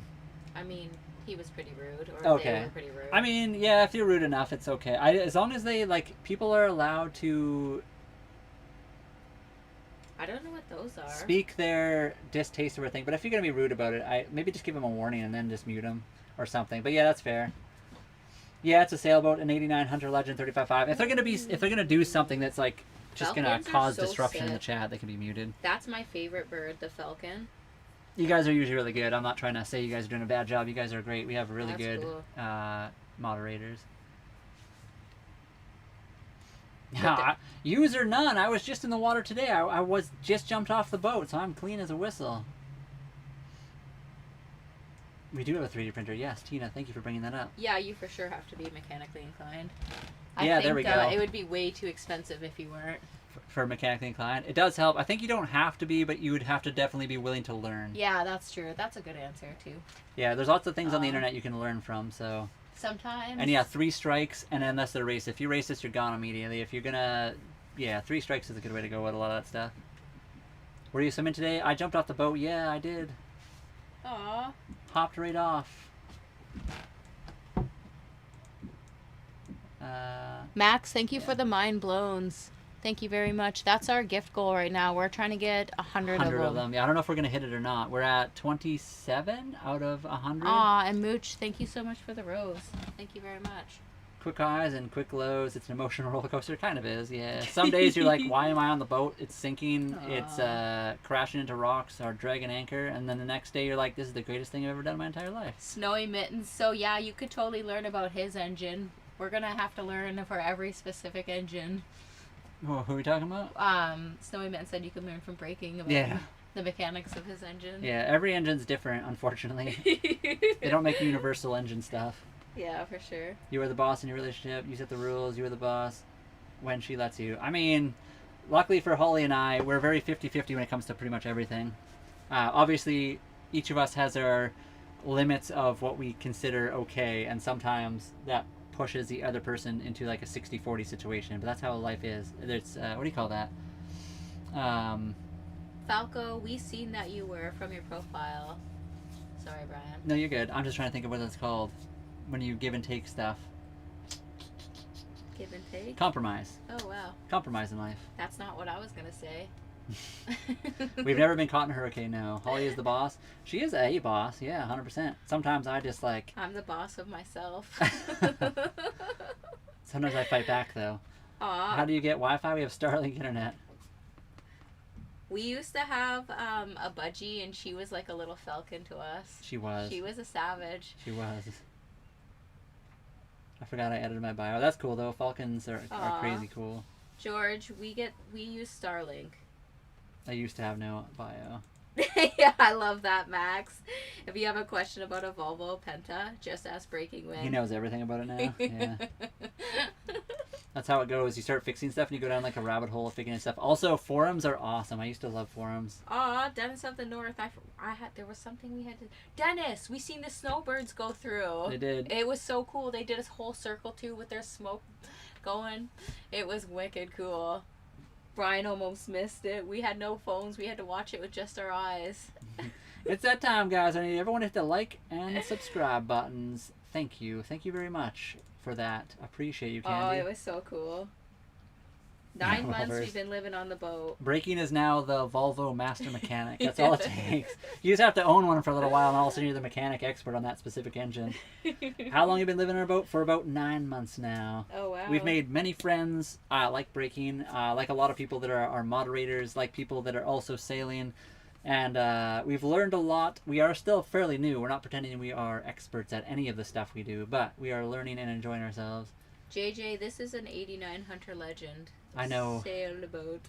Speaker 2: I mean, he was pretty rude, or they were pretty rude.
Speaker 1: I mean, yeah, if you're rude enough, it's okay. As long as they, like, people are allowed to
Speaker 2: I don't know what those are.
Speaker 1: Speak their distaste of a thing, but if you're gonna be rude about it, maybe just give them a warning and then just mute them or something. But yeah, that's fair. Yeah, it's a sailboat, an '89 Hunter Legend 35.5. If they're gonna do something that's like just
Speaker 2: Falcons
Speaker 1: gonna cause
Speaker 2: so
Speaker 1: disruption in
Speaker 2: sick.
Speaker 1: the chat, they can be muted.
Speaker 2: That's my favorite bird, the falcon.
Speaker 1: You guys are usually really good. I'm not trying to say you guys are doing a bad job. You guys are great. We have really good
Speaker 2: cool.
Speaker 1: moderators. User none. I was just in the water today. I was just jumped off the boat, so I'm clean as a whistle. We do have a 3D printer. Yes, Tina, thank you for bringing that up.
Speaker 2: Yeah, you for sure have to be mechanically inclined.
Speaker 1: There we go.
Speaker 2: It would be way too expensive if you weren't.
Speaker 1: For mechanically inclined. It does help. I think you don't have to be, but you would have to definitely be willing to learn.
Speaker 2: Yeah, that's true. That's a good answer, too.
Speaker 1: Yeah, there's lots of things on the internet you can learn from, so...
Speaker 2: Sometimes.
Speaker 1: And yeah, 3 strikes, and then that's the race. If you race this, you're gone immediately. If you're gonna... Yeah, 3 strikes is a good way to go with a lot of that stuff. Were you swimming today? I jumped off the boat. Yeah, I did.
Speaker 2: Aww.
Speaker 1: Hopped right off.
Speaker 2: Max, thank you for the mind blowns. Thank you very much. That's our gift goal right now. We're trying to get 100 of them.
Speaker 1: Yeah, I don't know if we're going to hit it or not. We're at 27 out of 100.
Speaker 2: Aw, and Mooch, thank you so much for the rose. Thank you very much.
Speaker 1: Quick highs and quick lows. It's an emotional roller coaster. It kind of is, yeah. Some days you're like, why am I on the boat? It's sinking. It's crashing into rocks or dragging anchor. And then the next day you're like, this is the greatest thing I've ever done in my entire life.
Speaker 2: Snowy Mittens. So yeah, you could totally learn about his engine. We're going to have to learn for every specific engine.
Speaker 1: Who are we talking about?
Speaker 2: Snowy Man said you can learn from breaking about the mechanics of his engine.
Speaker 1: Yeah, every engine's different, unfortunately. They don't make universal engine stuff.
Speaker 2: Yeah, for sure.
Speaker 1: You are the boss in your relationship. You set the rules. You are the boss when she lets you. I mean, luckily for Holly and I, we're very 50-50 when it comes to pretty much everything. Obviously, each of us has our limits of what we consider okay, and sometimes that pushes the other person into like a 60-40 situation, but that's how life is. There's what do you call that?
Speaker 2: Falco, we seen that you were from your profile. Sorry, Brian.
Speaker 1: No, you're good. I'm just trying to think of what that's called when you give and take stuff.
Speaker 2: Give and take?
Speaker 1: Compromise.
Speaker 2: Oh, wow.
Speaker 1: Compromise in life.
Speaker 2: That's not what I was gonna say.
Speaker 1: We've never been caught in a hurricane, no. Holly is the boss. She is a boss, yeah, 100%. Sometimes I just like...
Speaker 2: I'm the boss of myself.
Speaker 1: Sometimes I fight back, though.
Speaker 2: Aww.
Speaker 1: How do you get Wi-Fi? We have Starlink internet.
Speaker 2: We used to have a budgie, and she was like a little falcon to us.
Speaker 1: She was.
Speaker 2: She was a savage.
Speaker 1: She was. I forgot I edited my bio. That's cool, though. Falcons are crazy cool.
Speaker 2: George, we use Starlink.
Speaker 1: I used to have no bio.
Speaker 2: Yeah, I love that, Max. If you have a question about a Volvo Penta, just ask Breaking Wind.
Speaker 1: He knows everything about it now. Yeah. That's how it goes. You start fixing stuff and you go down like a rabbit hole of figuring stuff. Also, forums are awesome. I used to love forums.
Speaker 2: Aw, Dennis of the North. There was something we had to... Dennis, we seen the snowbirds go through.
Speaker 1: They did.
Speaker 2: It was so cool. They did a whole circle too with their smoke going. It was wicked cool. Brian almost missed it. We had no phones. We had to watch it with just our eyes.
Speaker 1: It's that time, guys. I need everyone to hit the like and subscribe buttons. Thank you. Thank you very much for that. Appreciate you, Candy.
Speaker 2: Oh, it was so cool. 9 months we've been living on the boat.
Speaker 1: Breaking is now the Volvo master mechanic. That's all it takes. You just have to own one for a little while, and all of a sudden you're the mechanic expert on that specific engine. How long have you been living on a boat? For about 9 months now.
Speaker 2: Oh, wow.
Speaker 1: We've made many friends, like Breaking, like a lot of people that are our moderators, like people that are also sailing. And we've learned a lot. We are still fairly new. We're not pretending we are experts at any of the stuff we do, but we are learning and enjoying ourselves.
Speaker 2: JJ, this is an 89 Hunter Legend.
Speaker 1: I know.
Speaker 2: Sail the boat.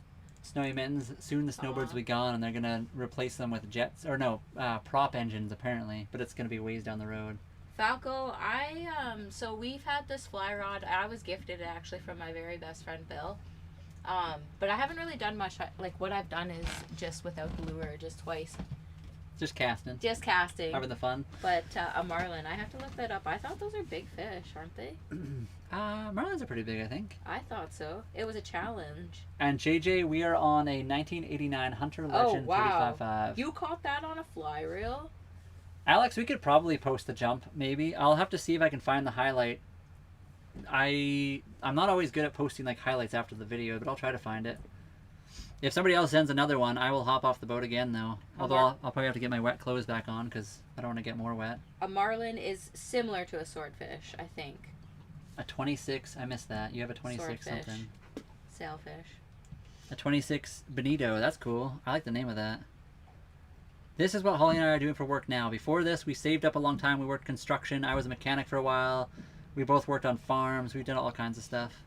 Speaker 1: Snowy Mittens. Soon the snowbirds will be gone, and they're gonna replace them with jets or no, prop engines apparently. But it's gonna be ways down the road.
Speaker 2: Falco, so we've had this fly rod. I was gifted it actually from my very best friend Bill. But I haven't really done much. Like what I've done is just without the lure, just twice.
Speaker 1: Just casting.
Speaker 2: Just casting.
Speaker 1: Having the fun.
Speaker 2: But a marlin, I have to look that up. I thought those are big fish, aren't they?
Speaker 1: Marlins are pretty big, I think.
Speaker 2: I thought so. It was a challenge.
Speaker 1: And JJ, we are on a 1989 Hunter Legend 35.5.
Speaker 2: You caught that on a fly reel?
Speaker 1: Alex, we could probably post the jump, maybe. I'll have to see if I can find the highlight. I'm not always good at posting like highlights after the video, but I'll try to find it. If somebody else sends another one, I will hop off the boat again, though. Although I'll probably have to get my wet clothes back on because I don't want to get more wet.
Speaker 2: A marlin is similar to a swordfish, I think.
Speaker 1: A 26, I missed that. You have a 26
Speaker 2: swordfish.
Speaker 1: something.
Speaker 2: Sailfish.
Speaker 1: A 26 bonito, that's cool. I like the name of that. This is what Holly and I are doing for work now. Before this, we saved up a long time. We worked construction. I was a mechanic for a while. We both worked on farms. We did all kinds of stuff.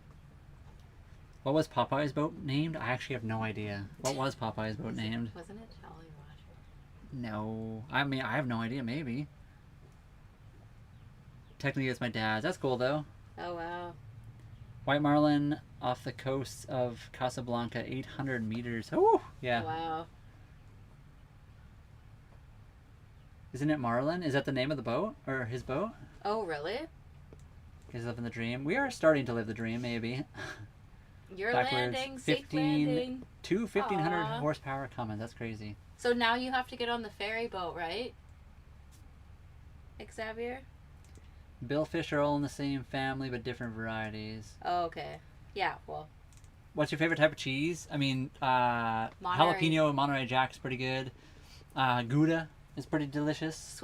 Speaker 1: What was Popeye's boat named? I actually have no idea. What was Popeye's boat named?
Speaker 2: Wasn't it Jolly Roger?
Speaker 1: No. I mean, I have no idea. Maybe. Technically, it's my dad's. That's cool, though.
Speaker 2: Oh, wow.
Speaker 1: White marlin off the coast of Casablanca, 800 meters. Oh, yeah.
Speaker 2: Wow.
Speaker 1: Isn't it Marlin? Is that the name of the boat? Or his boat?
Speaker 2: Oh, really?
Speaker 1: He's living the dream. We are starting to live the dream, maybe.
Speaker 2: You're
Speaker 1: Backwards,
Speaker 2: landing, safe landing.
Speaker 1: 1,500
Speaker 2: Aww.
Speaker 1: horsepower coming. That's crazy.
Speaker 2: So now you have to get on the ferry boat, right? Xavier?
Speaker 1: Billfish are all in the same family, but different varieties.
Speaker 2: Oh, okay. Yeah, well.
Speaker 1: What's your favorite type of cheese? I mean, jalapeno Monterey Jack's pretty good. Gouda is pretty delicious.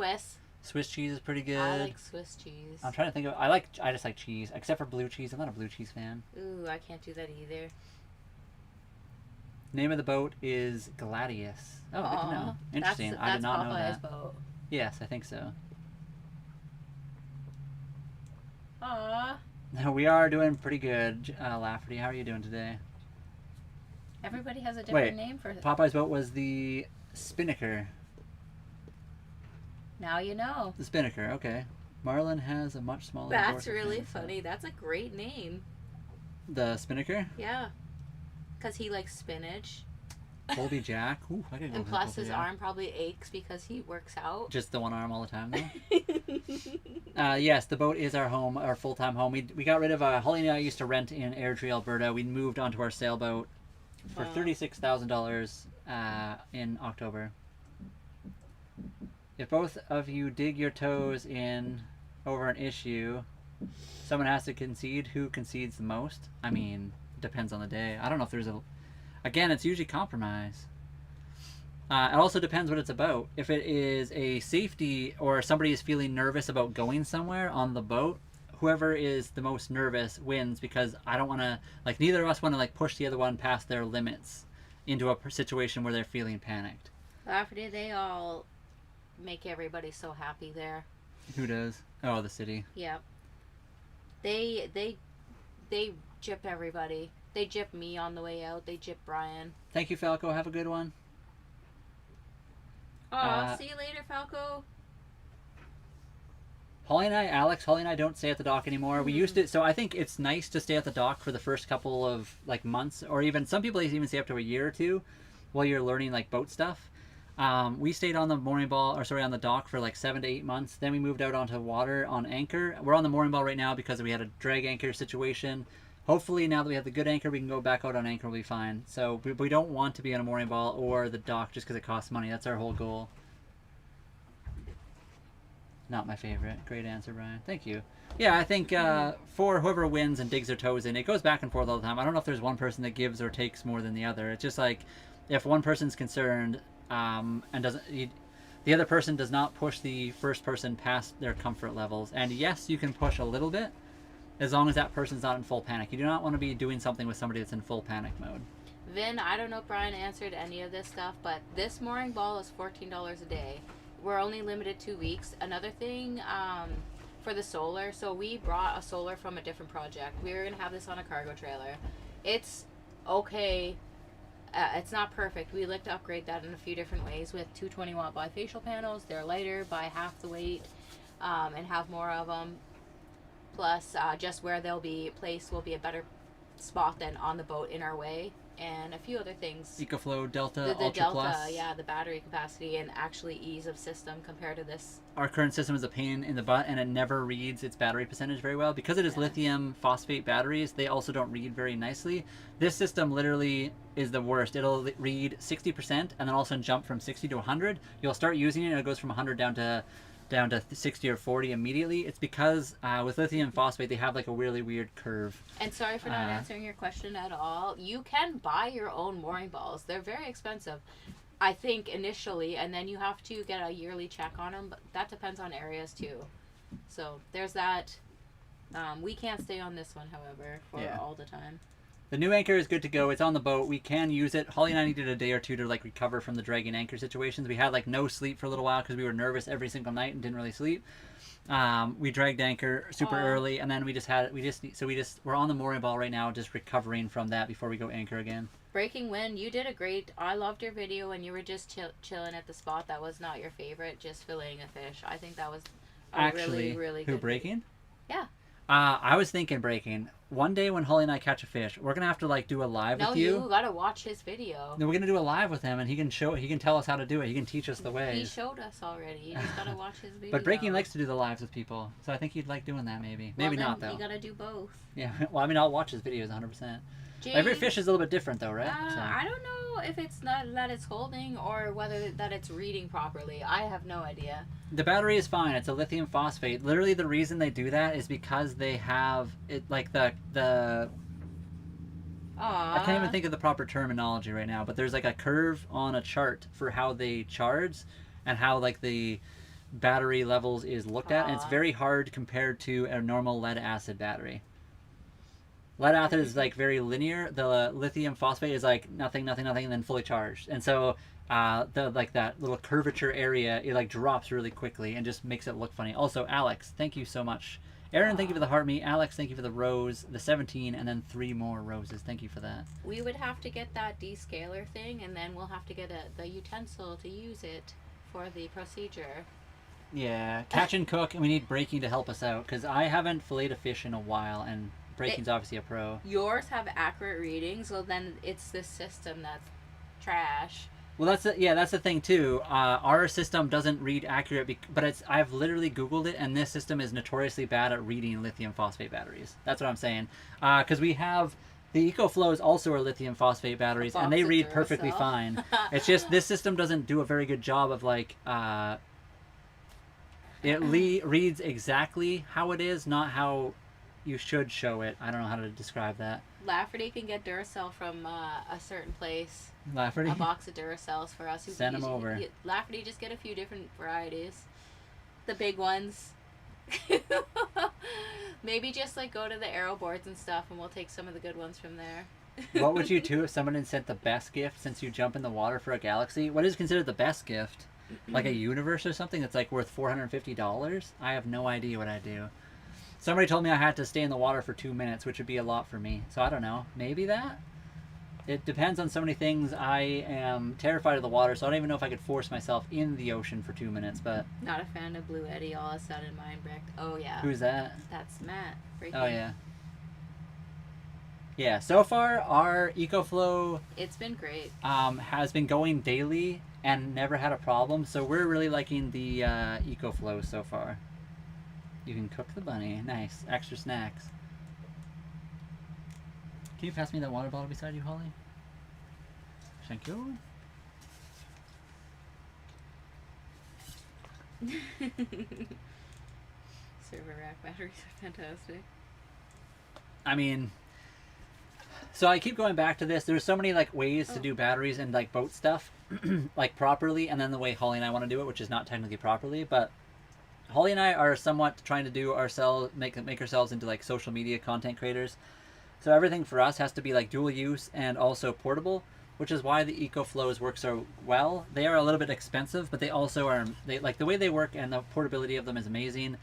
Speaker 1: Swiss cheese is pretty good.
Speaker 2: I like Swiss cheese.
Speaker 1: I'm trying to think of... I just like cheese, except for blue cheese. I'm not a blue cheese fan.
Speaker 2: Ooh, I can't do that either.
Speaker 1: Name of the boat is Gladius. Oh, good to know. Interesting. I did not know that.
Speaker 2: Boat.
Speaker 1: Yes, I think so.
Speaker 2: Aww.
Speaker 1: No, we are doing pretty good, Lafferty. How are you doing today?
Speaker 2: Everybody has a different name for it.
Speaker 1: Popeye's boat was the Spinnaker.
Speaker 2: Now you know.
Speaker 1: The Spinnaker, okay. Marlin has a much smaller...
Speaker 2: That's really funny. That's a great name.
Speaker 1: The Spinnaker?
Speaker 2: Yeah. Because he likes spinach.
Speaker 1: Colby Jack. Ooh, I could go
Speaker 2: And
Speaker 1: with
Speaker 2: plus
Speaker 1: Colby
Speaker 2: his
Speaker 1: Jack.
Speaker 2: arm probably aches because he works out.
Speaker 1: Just the one arm all the time, though? Yes, the boat is our home, our full-time home. We got rid of... Holly and I used to rent in Airdrie, Alberta. We moved onto our sailboat for $36,000 in October. If both of you dig your toes in over an issue, someone has to concede. Who concedes the most? I mean, depends on the day. I don't know if there's a... Again, it's usually compromise. It also depends what it's about. If it is a safety or somebody is feeling nervous about going somewhere on the boat, whoever is the most nervous wins, because I don't want to... Like, neither of us want to, like, push the other one past their limits into a situation where they're feeling panicked.
Speaker 2: After they all... make everybody so happy there.
Speaker 1: Who does? Oh, the city.
Speaker 2: Yeah. They gyp everybody. They gyp me on the way out. They gyp Brian.
Speaker 1: Thank you, Falco. Have a good one.
Speaker 2: Aw, see you later, Falco.
Speaker 1: Holly and I don't stay at the dock anymore. We used to, so I think it's nice to stay at the dock for the first couple of like months, or even some people even stay up to a year or two while you're learning like boat stuff. We stayed on the on the dock for like 7 to 8 months. Then we moved out onto water on anchor. We're on the mooring ball right now because we had a drag anchor situation. Hopefully now that we have the good anchor, we can go back out on anchor. We'll be fine. So we don't want to be on a mooring ball or the dock just because it costs money. That's our whole goal. Not my favorite. Great answer, Brian. Thank you. Yeah, I think for whoever wins and digs their toes in, it goes back and forth all the time. I don't know if there's one person that gives or takes more than the other. It's just like if one person's concerned and the other person does not push the first person past their comfort levels. And yes, you can push a little bit as long as that person's not in full panic. You do not want to be doing something with somebody that's in full panic mode.
Speaker 2: Vin, I don't know if Brian answered any of this stuff, but this mooring ball is $14 a day. We're only limited 2 weeks. Another thing for the solar, so we brought a solar from a different project. We were going to have this on a cargo trailer. It's okay. It's not perfect. We like to upgrade that in a few different ways with 220-watt bifacial panels. They're lighter by half the weight and have more of them. Plus, just where they'll be placed will be a better spot than on the boat in our way. And a few other things.
Speaker 1: EcoFlow Delta
Speaker 2: the
Speaker 1: Ultra
Speaker 2: Delta,
Speaker 1: Plus.
Speaker 2: yeah, the battery capacity and actually ease of system compared to this.
Speaker 1: Our current system is a pain in the butt, and it never reads its battery percentage very well. Because it is lithium phosphate batteries, they also don't read very nicely. This system literally is the worst. It'll read 60% and then also jump from 60 to 100. You'll start using it, and it goes from 100 down to down to 60 or 40 immediately. It's because with lithium phosphate, they have like a really weird curve.
Speaker 2: And sorry for not answering your question at all. You can buy your own mooring balls. They're very expensive, I think, initially, and then you have to get a yearly check on them. But that depends on areas too. So there's that. We can't stay on this one, however, for all the time.
Speaker 1: The new anchor is good to go. It's on the boat. We can use it. Holly and I needed a day or two to like recover from the dragging anchor situations. We had like no sleep for a little while because we were nervous every single night and didn't really sleep. We dragged anchor super early, and then we're on the mooring ball right now, just recovering from that before we go anchor again.
Speaker 2: Breaking Wind, you did a great. I loved your video when you were just chilling at the spot. That was not your favorite, just filleting a fish. I think that was really, really good.
Speaker 1: Who, Breaking?
Speaker 2: Yeah.
Speaker 1: I was thinking Breaking. One day when Holly and I catch a fish, we're gonna have to like do a live with you.
Speaker 2: No, you gotta watch his video.
Speaker 1: No, we're gonna do a live with him, and he can tell us how to do it. He can teach us the ways.
Speaker 2: He showed us already. You just gotta watch his video.
Speaker 1: But Breaking likes to do the lives with people, so I think he'd like doing that maybe.
Speaker 2: Well,
Speaker 1: maybe not though.
Speaker 2: You gotta do both.
Speaker 1: Yeah. Well, I mean, I'll watch his videos 100%. Every fish is a little bit different though, right?
Speaker 2: I don't know if it's not that it's holding or whether that it's reading properly. I have no idea.
Speaker 1: The battery is fine. It's a lithium phosphate. Literally, the reason they do that is because they have it like the. I can't even think of the proper terminology right now, but there's like a curve on a chart for how they charge and how like the battery levels is looked at, and it's very hard compared to a normal lead acid battery. Lead acid is like very linear. The lithium phosphate is like nothing, nothing, nothing, and then fully charged. And so that little curvature area, it like drops really quickly and just makes it look funny. Also, Alex, thank you so much. Aaron, thank you for the heart meat. Alex, thank you for the rose, the 17, and then 3 more roses. Thank you for that.
Speaker 2: We would have to get that descaler thing, and then we'll have to get the utensil to use it for the procedure.
Speaker 1: Yeah, catch and cook, and we need Breaking to help us out, because I haven't filleted a fish in a while, and Breaking's obviously a pro.
Speaker 2: Yours have accurate readings, so then it's the system that's trash.
Speaker 1: Well, that's the thing too. Our system doesn't read accurate, but I've literally Googled it, and this system is notoriously bad at reading lithium phosphate batteries. That's what I'm saying. Because we have the EcoFlows also are lithium phosphate batteries, and they read perfectly fine. It's just this system doesn't do a very good job of like. It reads exactly how it is, not how you should show it. I don't know how to describe that.
Speaker 2: Lafferty can get Duracell from a certain place.
Speaker 1: Lafferty?
Speaker 2: A box of Duracells for us.
Speaker 1: Send them over.
Speaker 2: Lafferty, just get a few different varieties. The big ones. Maybe just like go to the arrow boards and stuff, and we'll take some of the good ones from there.
Speaker 1: What would you do if someone had sent the best gift since you jump in the water for a galaxy? What is considered the best gift? Like a universe or something that's like worth $450? I have no idea what I'd do. Somebody told me I had to stay in the water for 2 minutes, which would be a lot for me. So I don't know. Maybe that? It depends on so many things. I am terrified of the water, so I don't even know if I could force myself in the ocean for 2 minutes, but...
Speaker 2: Not a fan of Blue Eddy, all of a sudden mind wrecked. Oh, yeah.
Speaker 1: Who's that?
Speaker 2: That's Matt.
Speaker 1: Oh, yeah. Yeah, so far, our EcoFlow...
Speaker 2: It's been great.
Speaker 1: Has been going daily and never had a problem, so we're really liking the EcoFlow so far. You can cook the bunny. Nice. Extra snacks. Can you pass me that water bottle beside you, Holly? Thank you.
Speaker 2: Server rack batteries are fantastic.
Speaker 1: I mean, so I keep going back to this. There's so many like ways to do batteries and like boat stuff like properly, and then the way Holly and I want to do it, which is not technically properly, but Holly and I are somewhat trying to do ourselves, make ourselves into like social media content creators. So everything for us has to be like dual use and also portable, which is why the EcoFlows work so well. They are a little bit expensive, but they also are, like the way they work and the portability of them is amazing.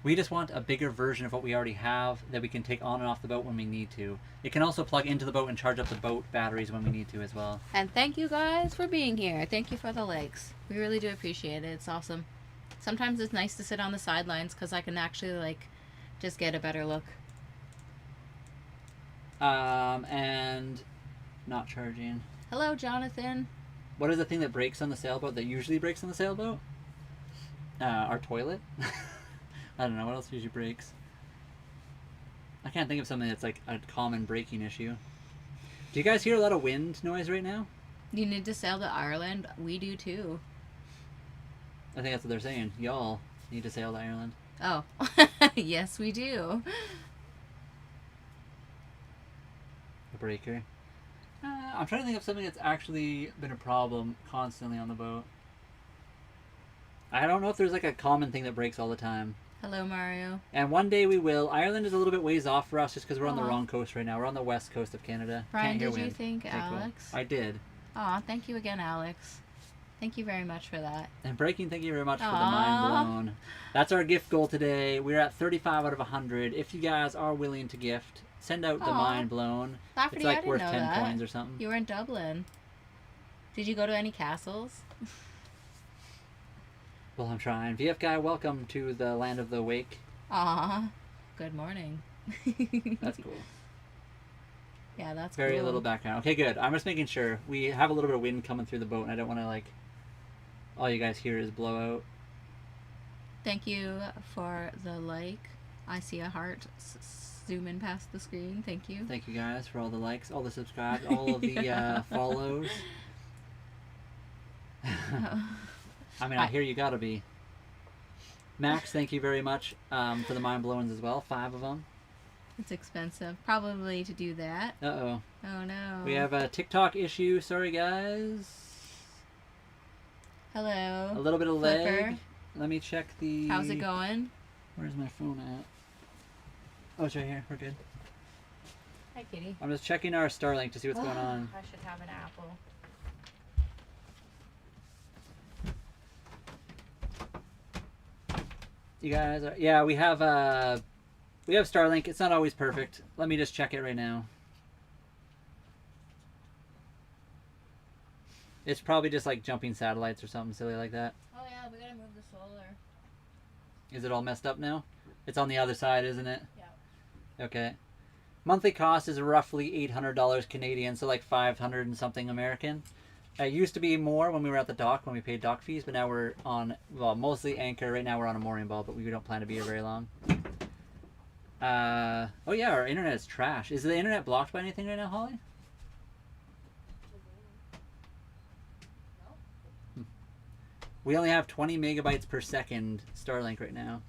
Speaker 1: We just want a bigger version of what we already have that we can take on and off the boat when we need to. It can also plug into the boat and charge up the boat batteries when we need to as well.
Speaker 2: And thank you guys for being here. Thank you for the likes. We really do appreciate it. It's awesome. Sometimes it's nice to sit on the sidelines because I can actually like just get a better look.
Speaker 1: And not charging.
Speaker 2: Hello, Jonathan.
Speaker 1: What is the thing that breaks on the sailboat that usually breaks on the sailboat? Our toilet. I don't know what else usually breaks. I can't think of something that's like a common breaking issue. Do you guys hear a lot of wind noise right now?
Speaker 2: You need to sail to Ireland. We do too.
Speaker 1: I think that's what they're saying. Y'all. need to sail to Ireland.
Speaker 2: Oh, yes, we do.
Speaker 1: A breaker. I'm trying to think of something that's actually been a problem constantly on the boat. I don't know if there's like a common thing that breaks all the time.
Speaker 2: Hello, Mario.
Speaker 1: And one day we will. Ireland is a little bit ways off for us just because we're on the wrong coast right now. We're on the west coast of Canada.
Speaker 2: Brian,
Speaker 1: Can't hear
Speaker 2: did you
Speaker 1: wind.
Speaker 2: think Alex?
Speaker 1: Cool. I did.
Speaker 2: Aw, thank you again, Alex. Thank you very much for that.
Speaker 1: And Breaking, thank you very much for the mind blown. That's our gift goal today. We're at 35 out of 100. If you guys are willing to gift, send out the mind blown.
Speaker 2: Lafferty,
Speaker 1: it's like worth 10 coins or something.
Speaker 2: You were in Dublin. Did you go to any castles?
Speaker 1: Well, I'm trying. VF Guy, welcome to the land of the wake.
Speaker 2: Aw, good morning.
Speaker 1: That's cool.
Speaker 2: Yeah, that's
Speaker 1: very
Speaker 2: cool.
Speaker 1: little background. Okay, good. I'm just making sure. We have a little bit of wind coming through the boat, and I don't want to, like, all you guys hear is blowout.
Speaker 2: Thank you for the like. I see a heart zooming past the screen. Thank you.
Speaker 1: Thank you guys for all the likes, all the subscribes, all of the follows. I mean, I hear you gotta be. Max, thank you very much for the mind blowings as well. 5 of them.
Speaker 2: It's expensive, probably, to do that.
Speaker 1: Uh-oh.
Speaker 2: Oh, no.
Speaker 1: We have a TikTok issue. Sorry, guys.
Speaker 2: Hello.
Speaker 1: A little bit of
Speaker 2: Flipper.
Speaker 1: lag. Let me check the...
Speaker 2: How's it going?
Speaker 1: Where's my phone at? Oh, it's right here. We're good.
Speaker 2: Hi, kitty.
Speaker 1: I'm just checking our Starlink to see what's going on.
Speaker 2: I should have an apple.
Speaker 1: You guys are... Yeah, we have Starlink. It's not always perfect. Let me just check it right now. It's probably just like jumping satellites or something silly like that.
Speaker 2: Oh yeah, we gotta move the solar.
Speaker 1: Is it all messed up now? It's on the other side, isn't it?
Speaker 2: Yeah.
Speaker 1: Okay. Monthly cost is roughly $800 Canadian, so like 500 and something American. It used to be more when we were at the dock, when we paid dock fees, but now we're on, well, mostly anchor. Right now we're on a mooring ball, but we don't plan to be here very long. Oh yeah, our internet is trash. Is the internet blocked by anything right now, Holly? No. We only have 20 megabytes per second Starlink right now.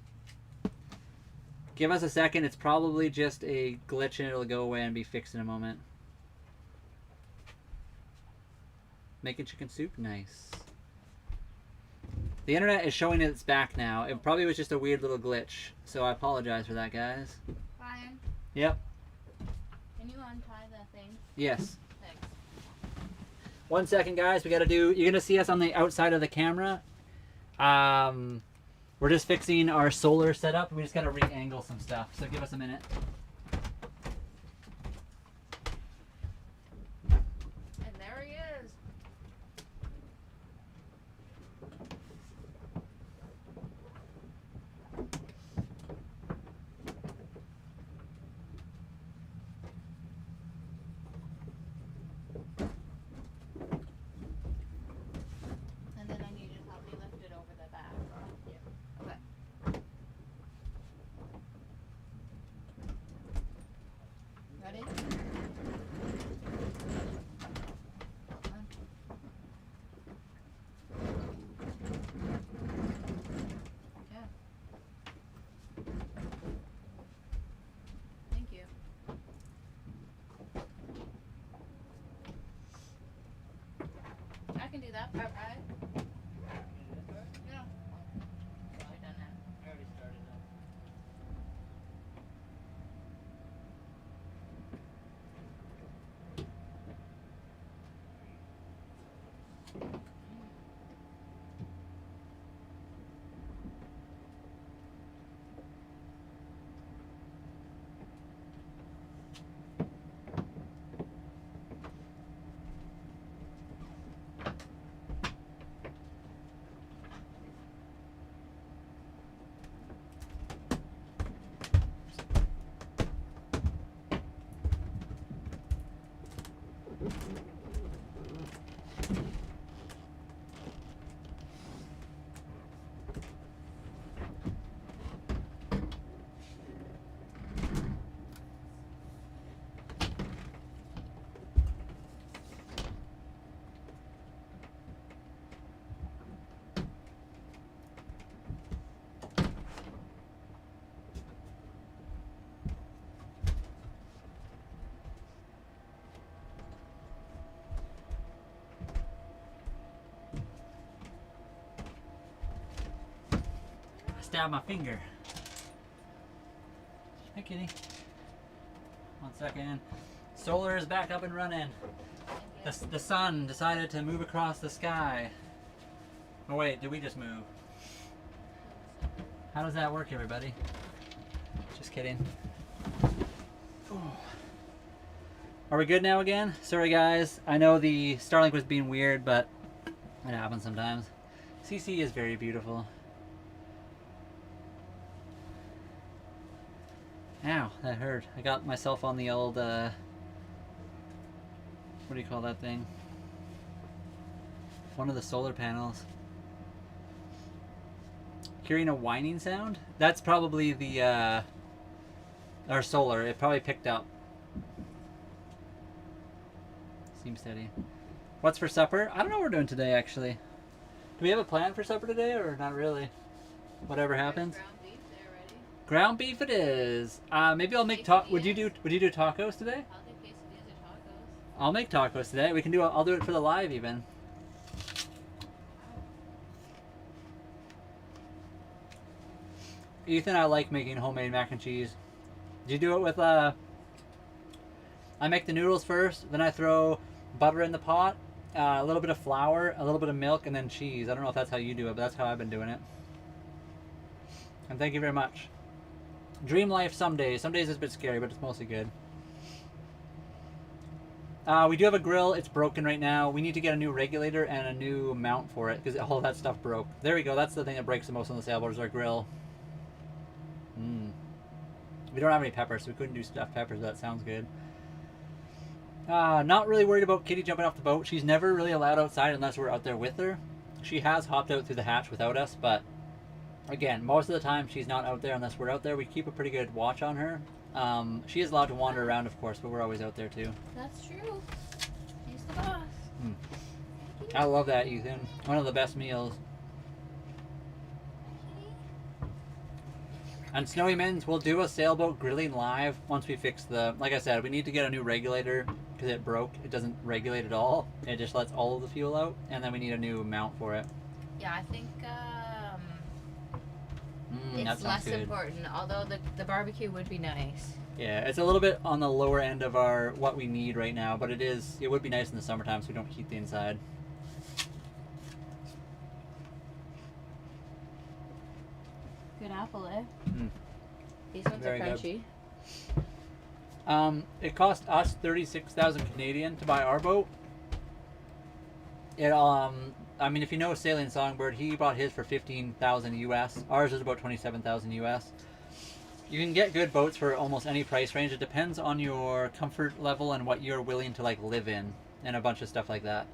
Speaker 1: Give us a second. It's probably just a glitch and it'll go away and be fixed in a moment. Making chicken soup? Nice. The internet is showing it's back now. It probably was just a weird little glitch, so I apologize for that, guys.
Speaker 2: Brian?
Speaker 1: Yep.
Speaker 2: Can you untie that thing?
Speaker 1: Yes.
Speaker 2: Thanks.
Speaker 1: 1 second, guys. We gotta do... You're gonna see us on the outside of the camera. We're just fixing our solar setup. We just gotta re-angle some stuff, so give us a minute.
Speaker 2: And there he is. And then I need you to help me lift it over the back. Yeah. Okay. Ready? Okay. Thank you. I can do that part, right? Yeah. I've done that.
Speaker 1: I already started that. stab my finger. Hi, kitty. 1 second. Solar is back up and running. The sun decided to move across the sky. Oh wait, did we just move? How does that work, everybody? Just kidding. Ooh. Are we good now again? Sorry guys, I know the Starlink was being weird, but it happens sometimes. CC is very beautiful. Ow, that hurt. I got myself on the old, what do you call that thing? One of the solar panels. Hearing a whining sound? That's probably the, our solar. It probably picked up. Seems steady. What's for supper? I don't know what we're doing today, actually. Do we have a plan for supper today, or not really? Whatever happens. Ground beef it is. Maybe I'll make would you do tacos today?
Speaker 2: I'll do quesadillas or tacos.
Speaker 1: I'll make tacos today. We can do. I'll do it for the live even. Ethan, I like making homemade mac and cheese. Do you do it with I make the noodles first, then I throw butter in the pot, a little bit of flour, a little bit of milk, and then cheese. I don't know if that's how you do it, but that's how I've been doing it. And thank you very much. Dream life some days. Some days it's a bit scary, but it's mostly good. We do have a grill. It's broken right now. We need to get a new regulator and a new mount for it because all that stuff broke. There we go. That's the thing that breaks the most on the sailboat is our grill. We don't have any peppers, so we couldn't do stuffed peppers, but that sounds good. Not really worried about Kitty jumping off the boat. She's never really allowed outside unless we're out there with her. She has hopped out through the hatch without us, but again, most of the time she's not out there unless we're out there. We keep a pretty good watch on her. She is allowed to wander around, of course, but we're always out there too.
Speaker 2: That's true. He's the boss.
Speaker 1: I love that, Ethan. One of the best meals. And Snowy Mins, we'll do a sailboat grilling live once we fix the... Like I said, we need to get a new regulator because it broke. It doesn't regulate at all. It just lets all of the fuel out. And then we need a new mount for it.
Speaker 2: Yeah, I think
Speaker 1: it's
Speaker 2: less important, although the barbecue would be nice.
Speaker 1: Yeah, it's a little bit on the lower end of our what we need right now, but it would be nice in the summertime so we don't heat the inside.
Speaker 2: Good apple, eh? These ones
Speaker 1: Very
Speaker 2: are crunchy.
Speaker 1: Good. It cost us 36,000 Canadian to buy our boat. I mean, if you know Sailing Songbird, he bought his for 15,000 US. Ours is about 27,000 US. You can get good boats for almost any price range. It depends on your comfort level and what you're willing to like live in, and a bunch of stuff like that.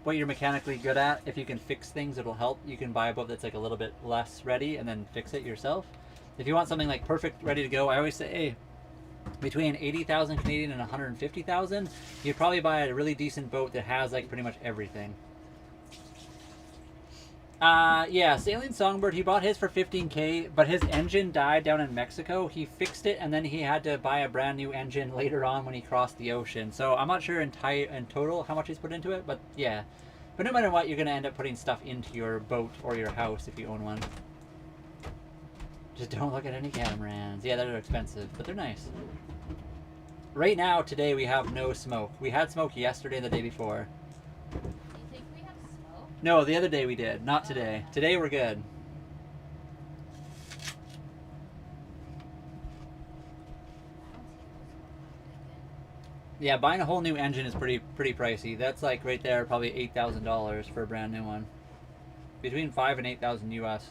Speaker 1: What you're mechanically good at, if you can fix things, it'll help. You can buy a boat that's like a little bit less ready and then fix it yourself. If you want something like perfect, ready to go, I always say, hey, between 80,000 Canadian and 150,000, you'd probably buy a really decent boat that has like pretty much everything. Yeah, Sailing Songbird, he bought his for 15K, but his engine died down in Mexico. He fixed it, and then he had to buy a brand new engine later on when he crossed the ocean. So I'm not sure in total how much he's put into it, but yeah. But no matter what, you're going to end up putting stuff into your boat or your house if you own one. Just don't look at any catamarans. Yeah, they're expensive, but they're nice. Right now, today, we have no smoke. We had smoke yesterday and the day before. No, the other day we did. Not today. Today we're good. Yeah, buying a whole new engine is pretty pricey. That's like right there, probably $8,000 for a brand new one. Between 5,000 and 8,000 US.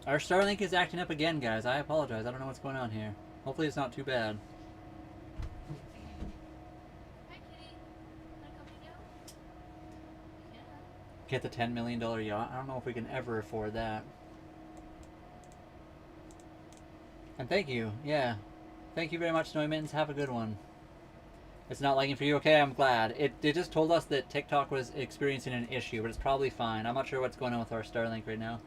Speaker 1: Our Starlink is acting up again, guys. I apologize. I don't know what's going on here. Hopefully it's not too bad. Get the $10 million yacht. I don't know if we can ever afford that. And thank you. Yeah. Thank you very much, Snowy Mittens. Have a good one. It's not lagging for you. Okay, I'm glad. It just told us that TikTok was experiencing an issue, but it's probably fine. I'm not sure what's going on with our Starlink right now.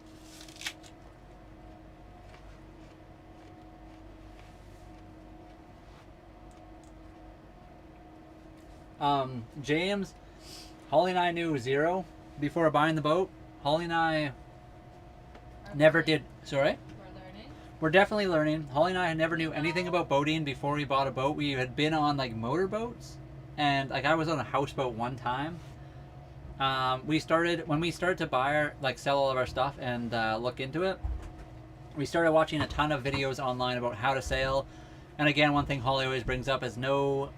Speaker 1: James, Holly and I knew zero before buying the boat. Holly and I never did. Sorry?
Speaker 2: We're learning.
Speaker 1: We're definitely learning. Holly and I never knew anything about boating before we bought a boat. We had been on like motorboats, and like I was on a houseboat one time. When we started to buy our, like sell all of our stuff and look into it, we started watching a ton of videos online about how to sail. And again, one thing Holly always brings up is no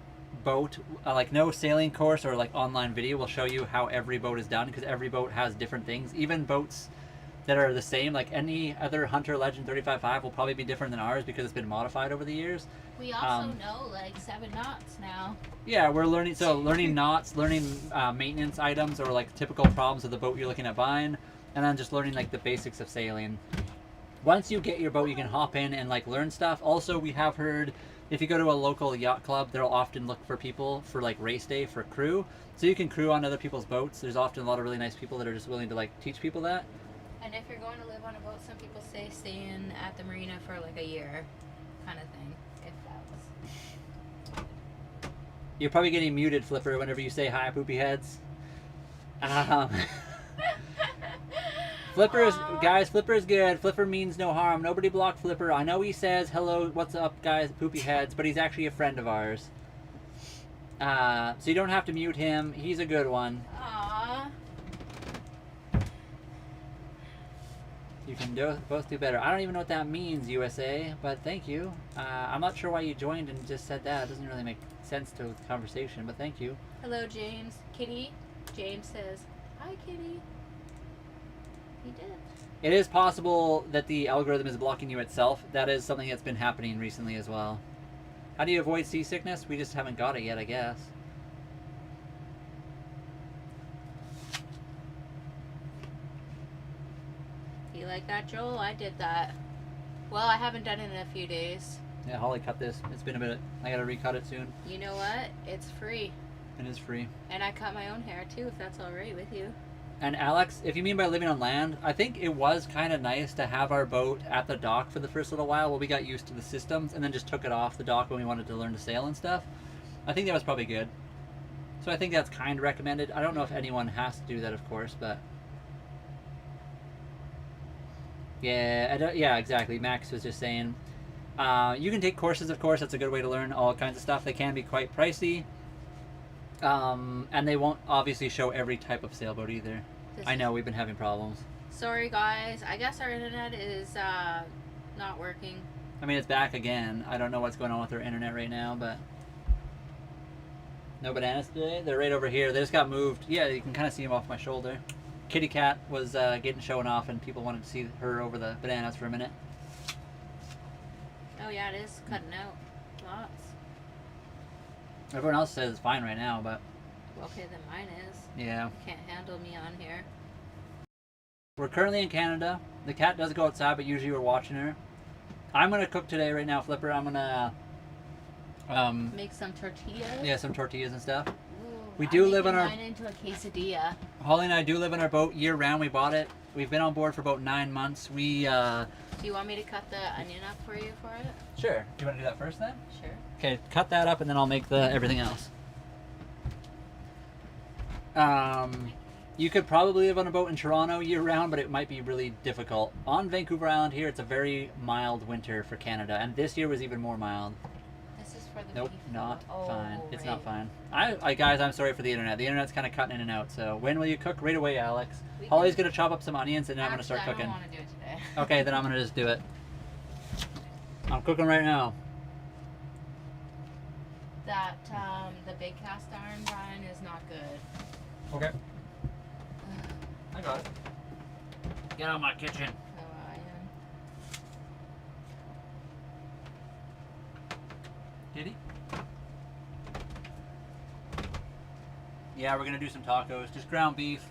Speaker 1: boat, like no sailing course or like online video will show you how every boat is done, because every boat has different things. Even boats that are the same, like any other Hunter Legend 35.5 will probably be different than ours because it's been modified over the years.
Speaker 2: We also know like 7 knots now.
Speaker 1: Yeah, we're learning, so learning knots, learning maintenance items or like typical problems of the boat you're looking at buying, and then just learning like the basics of sailing. Once you get your boat, you can hop in and like learn stuff. Also, we have heard if you go to a local yacht club, they'll often look for people for like race day for crew. So you can crew on other people's boats. There's often a lot of really nice people that are just willing to like teach people that.
Speaker 2: And if you're going to live on a boat, some people say stay in at the marina for like a year kind of thing. If that was.
Speaker 1: You're probably getting muted, Flipper, whenever you say hi, poopy heads. Flipper is, guys, Flipper is good. Flipper means no harm. Nobody block Flipper. I know he says, hello, what's up, guys, poopy heads, but he's actually a friend of ours. So you don't have to mute him. He's a good one.
Speaker 2: Aww.
Speaker 1: You can both do better. I don't even know what that means, USA, but thank you. I'm not sure why you joined and just said that. It doesn't really make sense to the conversation, but thank you.
Speaker 2: Hello, James. Kitty. James says, hi, Kitty. He did.
Speaker 1: It is possible that the algorithm is blocking you itself. That is something that's been happening recently as well. How do you avoid seasickness? We just haven't got it yet, I guess.
Speaker 2: You like that, Joel? I did that. Well, I haven't done it in a few days.
Speaker 1: Yeah, Holly cut this. It's been a bit. I gotta recut it soon.
Speaker 2: You know what? It's free.
Speaker 1: It is free.
Speaker 2: And I cut my own hair too, if that's alright with you.
Speaker 1: And Alex, if you mean by living on land, I think it was kind of nice to have our boat at the dock for the first little while we got used to the systems, and then just took it off the dock when we wanted to learn to sail and stuff. I think that was probably good. So I think that's kind of recommended. I don't know if anyone has to do that, of course, but... Yeah, yeah, exactly. Max was just saying. You can take courses, of course. That's a good way to learn all kinds of stuff. They can be quite pricey. And they won't obviously show every type of sailboat either. I know, we've been having problems.
Speaker 2: Sorry, guys. I guess our internet is not working.
Speaker 1: I mean, it's back again. I don't know what's going on with our internet right now, but... No bananas today? They're right over here. They just got moved. Yeah, you can kind of see them off my shoulder. Kitty Cat was getting shown off, and people wanted to see her over the bananas for a minute.
Speaker 2: Oh, yeah, it is cutting out. Lots.
Speaker 1: Everyone else says it's fine right now, but...
Speaker 2: Okay, then mine is.
Speaker 1: Yeah.
Speaker 2: You can't handle me on here.
Speaker 1: We're currently in Canada. The cat does go outside, but usually we're watching her. I'm going to cook today right now, Flipper. I'm going to...
Speaker 2: make some tortillas?
Speaker 1: Yeah, some tortillas and stuff.
Speaker 2: Ooh,
Speaker 1: We do
Speaker 2: I'm
Speaker 1: live on our...
Speaker 2: mine into a quesadilla.
Speaker 1: Holly and I do live on our boat year-round. We bought it. We've been on board for about 9 months. We,
Speaker 2: Do you want me to cut the onion up for you for it?
Speaker 1: Sure. Do you want to do that first then?
Speaker 2: Sure.
Speaker 1: Okay, cut that up and then I'll make the everything else. You could probably live on a boat in Toronto year-round, but it might be really difficult. On Vancouver Island here, it's a very mild winter for Canada, and this year was even more mild.
Speaker 2: This is for the
Speaker 1: Nope,
Speaker 2: beef.
Speaker 1: not fine. It's
Speaker 2: right.
Speaker 1: not fine. Guys, I'm sorry for the internet. The internet's kind of cutting in and out, so when will you cook? Right away, Alex. Holly's going to chop up some onions, and then I'm going to start cooking.
Speaker 2: I don't want to do it today.
Speaker 1: Okay, then I'm going to just do it. I'm cooking right now.
Speaker 2: That, the big cast iron, Brian, is not good.
Speaker 1: Okay. I got it. Get out of my kitchen.
Speaker 2: Oh, I am.
Speaker 1: Kitty? Yeah, we're gonna do some tacos. Just ground beef,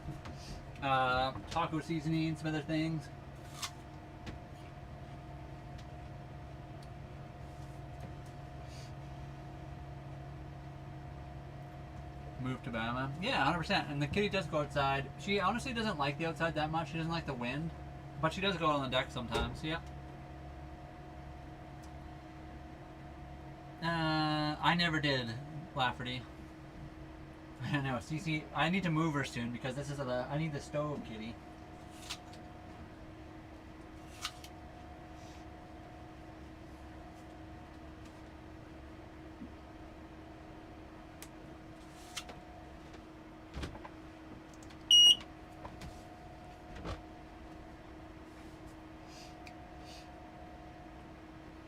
Speaker 1: taco seasoning, some other things. Move to Bama. Yeah, 100%. And the kitty does go outside. She honestly doesn't like the outside that much. She doesn't like the wind. But she does go on the deck sometimes. Yeah. I never did, Lafferty. I don't know. Cece, I need to move her soon because this is I need the stove, kitty.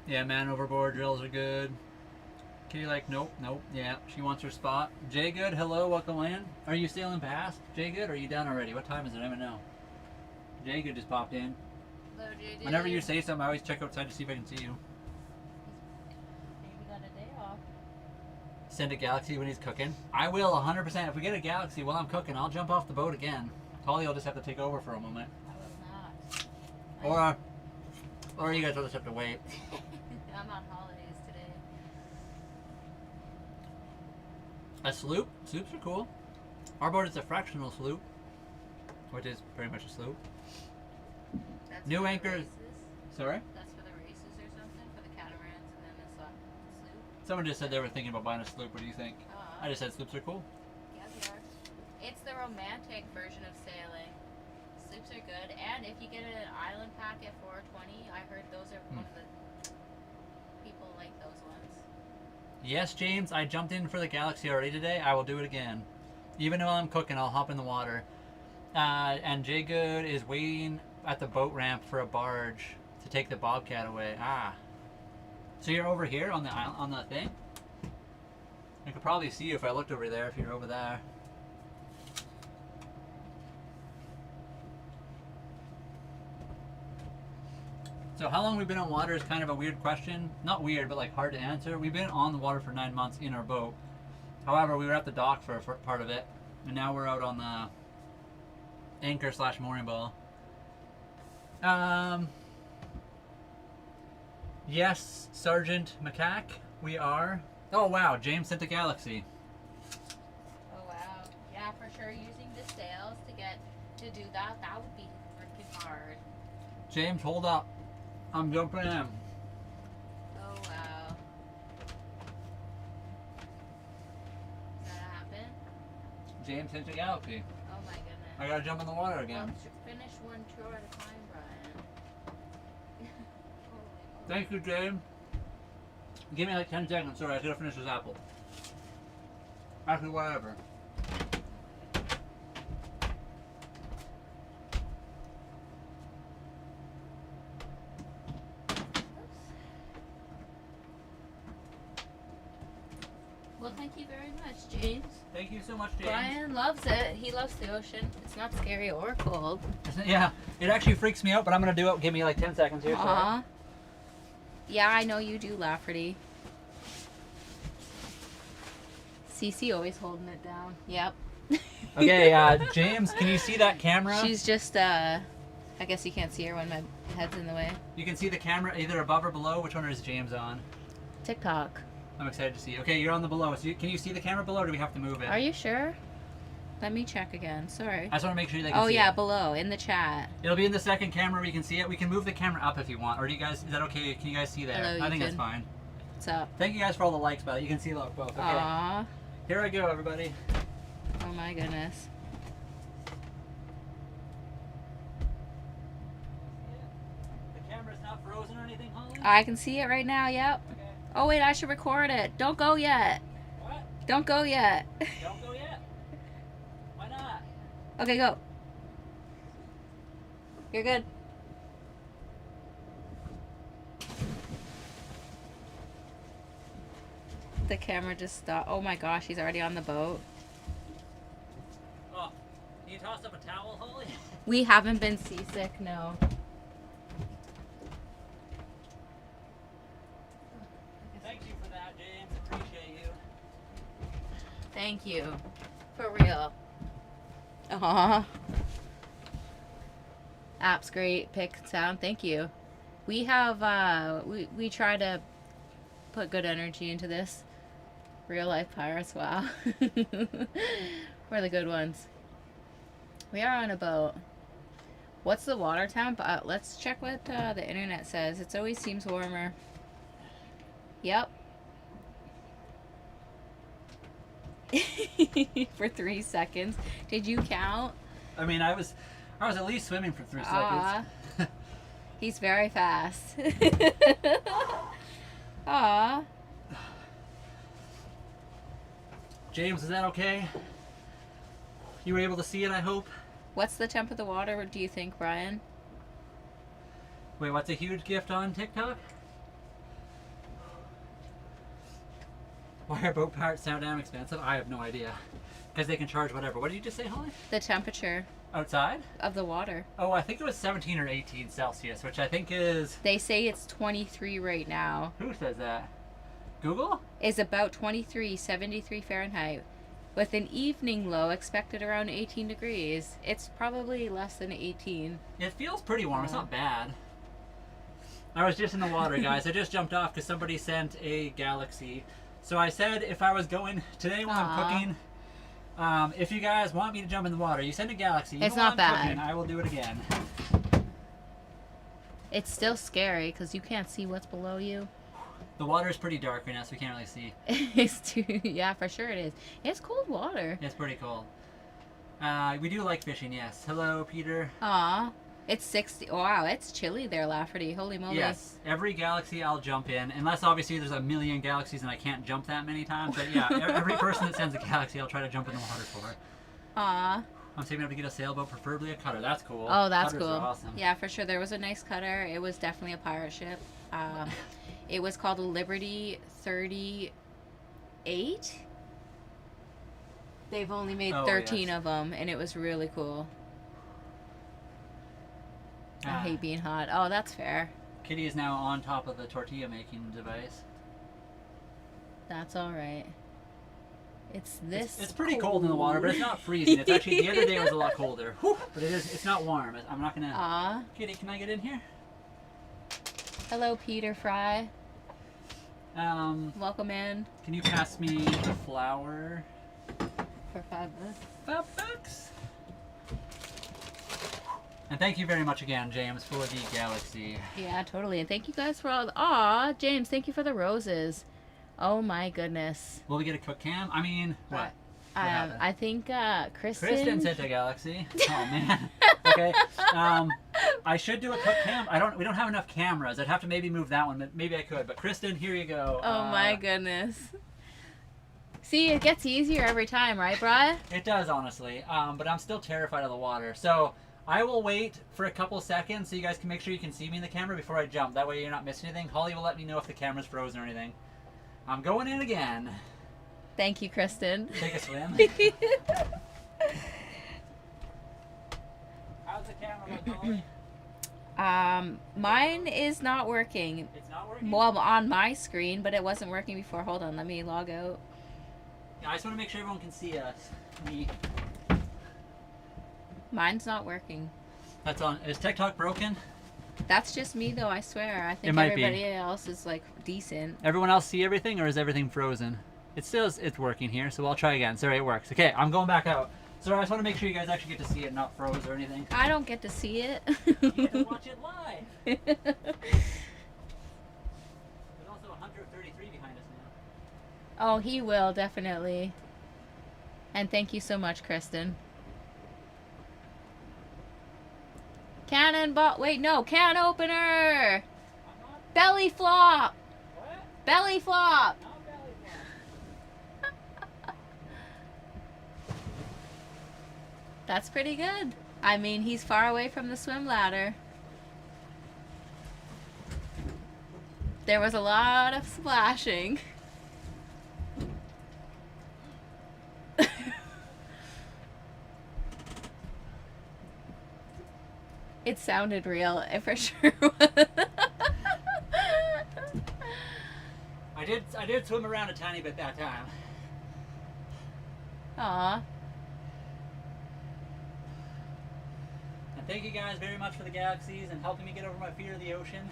Speaker 1: Yeah, man overboard drills are good. Kitty like, nope. Yeah, she wants her spot. Jay Good, hello, welcome in. Are you sailing past? Jay Good, or are you done already? What time is it? I don't even know. Jay Good just popped in.
Speaker 2: Hello, Jay.
Speaker 1: Whenever you say something, I always check outside to see if I can see you.
Speaker 2: Maybe got a day off.
Speaker 1: Send a Galaxy when he's cooking. I will, 100%. If we get a Galaxy while I'm cooking, I'll jump off the boat again. Holly will just have to take over for a moment.
Speaker 2: I will not.
Speaker 1: Or you guys will just have to wait.
Speaker 2: I'm on holidays today.
Speaker 1: A sloop? Sloops are cool. Our boat is a fractional sloop, which is pretty much a sloop.
Speaker 2: That's
Speaker 1: New
Speaker 2: for the
Speaker 1: anchor.
Speaker 2: races?
Speaker 1: Sorry?
Speaker 2: That's for the races or something? For the catamarans and then the sloop?
Speaker 1: Someone just said they were thinking about buying a sloop. What do you think? I just said sloops are cool.
Speaker 2: Yeah, they are. It's the romantic version of sailing. Sloops are good, and if you get an island packet for $4.20, I heard those are one of the people like those ones.
Speaker 1: Yes, James, I jumped in for the Galaxy already today. I will do it again. Even while I'm cooking, I'll hop in the water. And Jay Good is waiting at the boat ramp for a barge to take the Bobcat away. So you're over here on the island, on the thing? I could probably see you if I looked over there, if you're over there. So how long we've been on water is kind of a weird question. Not weird, but like hard to answer. We've been on the water for 9 months in our boat. However, we were at the dock for part of it. And now we're out on the anchor / mooring ball. Yes, Sergeant Macaque, we are. Oh wow, James sent a Galaxy.
Speaker 2: Oh wow. Yeah, for sure. Using the sails to do that, that would be freaking hard.
Speaker 1: James, hold up. I'm jumping in.
Speaker 2: Oh wow. Does that happen?
Speaker 1: James sent a Galaxy.
Speaker 2: Oh my goodness.
Speaker 1: I gotta jump in the water again.
Speaker 2: Well, finish one chore at a time, Brian.
Speaker 1: Thank you, James. Give me like 10 seconds. Sorry, I gotta finish this apple. Actually, whatever.
Speaker 2: Well, thank you very much, James.
Speaker 1: Thank you so much, James.
Speaker 2: Brian loves it. He loves the ocean. It's not scary or cold.
Speaker 1: Yeah, it actually freaks me out, but I'm gonna do it. Give me like 10 seconds here.
Speaker 2: Aw. Yeah, I know you do, Lafferty. Cece always holding it down. Yep.
Speaker 1: Okay, James, can you see that camera?
Speaker 2: She's just, I guess you can't see her when my head's in the way.
Speaker 1: You can see the camera either above or below. Which one is James on?
Speaker 2: TikTok.
Speaker 1: I'm excited to see. Okay, you're on the below. So can you see the camera below, or do we have to move it?
Speaker 2: Are you sure? Let me check again. Sorry.
Speaker 1: I just want to make sure they can
Speaker 2: Oh
Speaker 1: see
Speaker 2: yeah,
Speaker 1: it.
Speaker 2: below in the chat.
Speaker 1: It'll be in the second camera where you can see it. We can move the camera up if you want. Or do you guys, is that okay? Can you guys see there?
Speaker 2: Hello,
Speaker 1: I think
Speaker 2: Ethan.
Speaker 1: that's fine.
Speaker 2: What's up?
Speaker 1: Thank you guys for all the likes, but you can see both. Okay.
Speaker 2: Aww.
Speaker 1: Here I go, everybody.
Speaker 2: Oh my goodness.
Speaker 1: The camera's not frozen or anything, Holly?
Speaker 2: I can see it right now, yep.
Speaker 1: Okay.
Speaker 2: Oh wait, I should record it. Don't go yet.
Speaker 1: What?
Speaker 2: Don't go yet.
Speaker 1: Don't go yet. Why not?
Speaker 2: Okay, go. You're good. The camera just stopped. Oh my gosh, he's already on the boat.
Speaker 1: Oh, can you toss up a towel, Holly?
Speaker 2: We haven't been seasick, no.
Speaker 1: Thank you for that, James. Appreciate you.
Speaker 2: Thank you. For real. Aww. App's great. Pick sound. Thank you. We have, we try to put good energy into this. Real life pirates, wow. We're the good ones. We are on a boat. What's the water temp? Let's check what the internet says. It always seems warmer. Yep. For 3 seconds. Did you count?
Speaker 1: I mean, I was at least swimming for 3 seconds.
Speaker 2: He's very fast. Aw.
Speaker 1: James, is that okay? You were able to see it, I hope?
Speaker 2: What's the temp of the water, do you think, Brian?
Speaker 1: Wait, what's a huge gift on TikTok? Why are boat parts so damn expensive? I have no idea. Because they can charge whatever. What did you just say, Holly?
Speaker 2: The temperature.
Speaker 1: Outside?
Speaker 2: Of the water.
Speaker 1: Oh, I think it was 17 or 18 Celsius, which I think is...
Speaker 2: They say it's 23 right now.
Speaker 1: Who says that? Google?
Speaker 2: Is about 23, 73 Fahrenheit. With an evening low expected around 18 degrees. It's probably less than 18.
Speaker 1: It feels pretty warm. It's not bad. I was just in the water, guys. I just jumped off because somebody sent a Galaxy. So I said if I was going... Today while I'm cooking... if you guys want me to jump in the water, you send a Galaxy.
Speaker 2: It's not bad.
Speaker 1: Cooking, I will do it again.
Speaker 2: It's still scary because you can't see what's below you.
Speaker 1: The water is pretty dark right now, so we can't really see.
Speaker 2: It's too, yeah, for sure it is. It's cold water.
Speaker 1: It's pretty cold. We do like fishing, yes. Hello, Peter.
Speaker 2: Aw. It's 60. Wow, it's chilly there, Lafferty. Holy moly.
Speaker 1: Yes. Every Galaxy I'll jump in. Unless, obviously, there's a million Galaxies and I can't jump that many times. But, yeah, every person that sends a Galaxy, I'll try to jump in the water for.
Speaker 2: Aw.
Speaker 1: I'm saving up to get a sailboat, preferably a cutter. That's cool.
Speaker 2: Oh, that's
Speaker 1: Cutters
Speaker 2: cool.
Speaker 1: are awesome.
Speaker 2: Yeah, for sure. There was a nice cutter. It was definitely a pirate ship. It was called a Liberty 38. They've only made 13 of them, and it was really cool. I hate being hot. Oh, that's fair.
Speaker 1: Kitty is now on top of the tortilla making device.
Speaker 2: That's all right. It's this.
Speaker 1: It's pretty cold in the water, but it's not freezing. It's actually the other day it was a lot colder. Whew, but it is. It's not warm. I'm not gonna.
Speaker 2: Aw.
Speaker 1: Kitty, can I get in here?
Speaker 2: Hello, Peter Fry. Welcome in.
Speaker 1: Can you pass me the flour?
Speaker 2: For $5.
Speaker 1: $5. And thank you very much again, James, for the Galaxy.
Speaker 2: Yeah, totally. And thank you guys for all. Aw, James, thank you for the roses. Oh my goodness.
Speaker 1: Will we get a cook cam? I mean, what?
Speaker 2: I think
Speaker 1: Kristen sent a Galaxy. Oh man. Okay. I should do a cook cam. We don't have enough cameras. I'd have to maybe move that one, but maybe I could. But Kristen, here you go.
Speaker 2: Oh my goodness. See, it gets easier every time, right, Bri?
Speaker 1: It does, honestly. But I'm still terrified of the water. So I will wait for a couple seconds so you guys can make sure you can see me in the camera before I jump. That way you're not missing anything. Holly will let me know if the camera's frozen or anything. I'm going in again.
Speaker 2: Thank you, Kristen.
Speaker 1: Take a swim. How's the camera look, Holly?
Speaker 2: Mine is not working.
Speaker 1: It's not working?
Speaker 2: Well, on my screen, but it wasn't working before. Hold on, let me log out.
Speaker 1: Yeah, I just want to make sure everyone can see us. Me.
Speaker 2: Mine's not working.
Speaker 1: That's on. Is TikTok broken?
Speaker 2: That's just me, though, I swear. I think everybody else is, like, decent.
Speaker 1: Everyone else see everything, or is everything frozen? It's working here, so I'll try again. Sorry, it works. Okay, I'm going back out. Sorry, I just want to make sure you guys actually get to see it, not froze or anything.
Speaker 2: I don't get to see it.
Speaker 1: You get to watch it live. There's also 133 behind us now.
Speaker 2: Oh, he will, definitely. And thank you so much, Kristen. Cannonball. Wait, no. Can opener. Belly flop.
Speaker 1: What?
Speaker 2: Belly flop.
Speaker 1: Not belly flop.
Speaker 2: That's pretty good. I mean, he's far away from the swim ladder. There was a lot of splashing. It sounded real, for sure.
Speaker 1: I did swim around a tiny bit that time.
Speaker 2: Aw.
Speaker 1: And thank you guys very much for the Galaxies and helping me get over my fear of the ocean.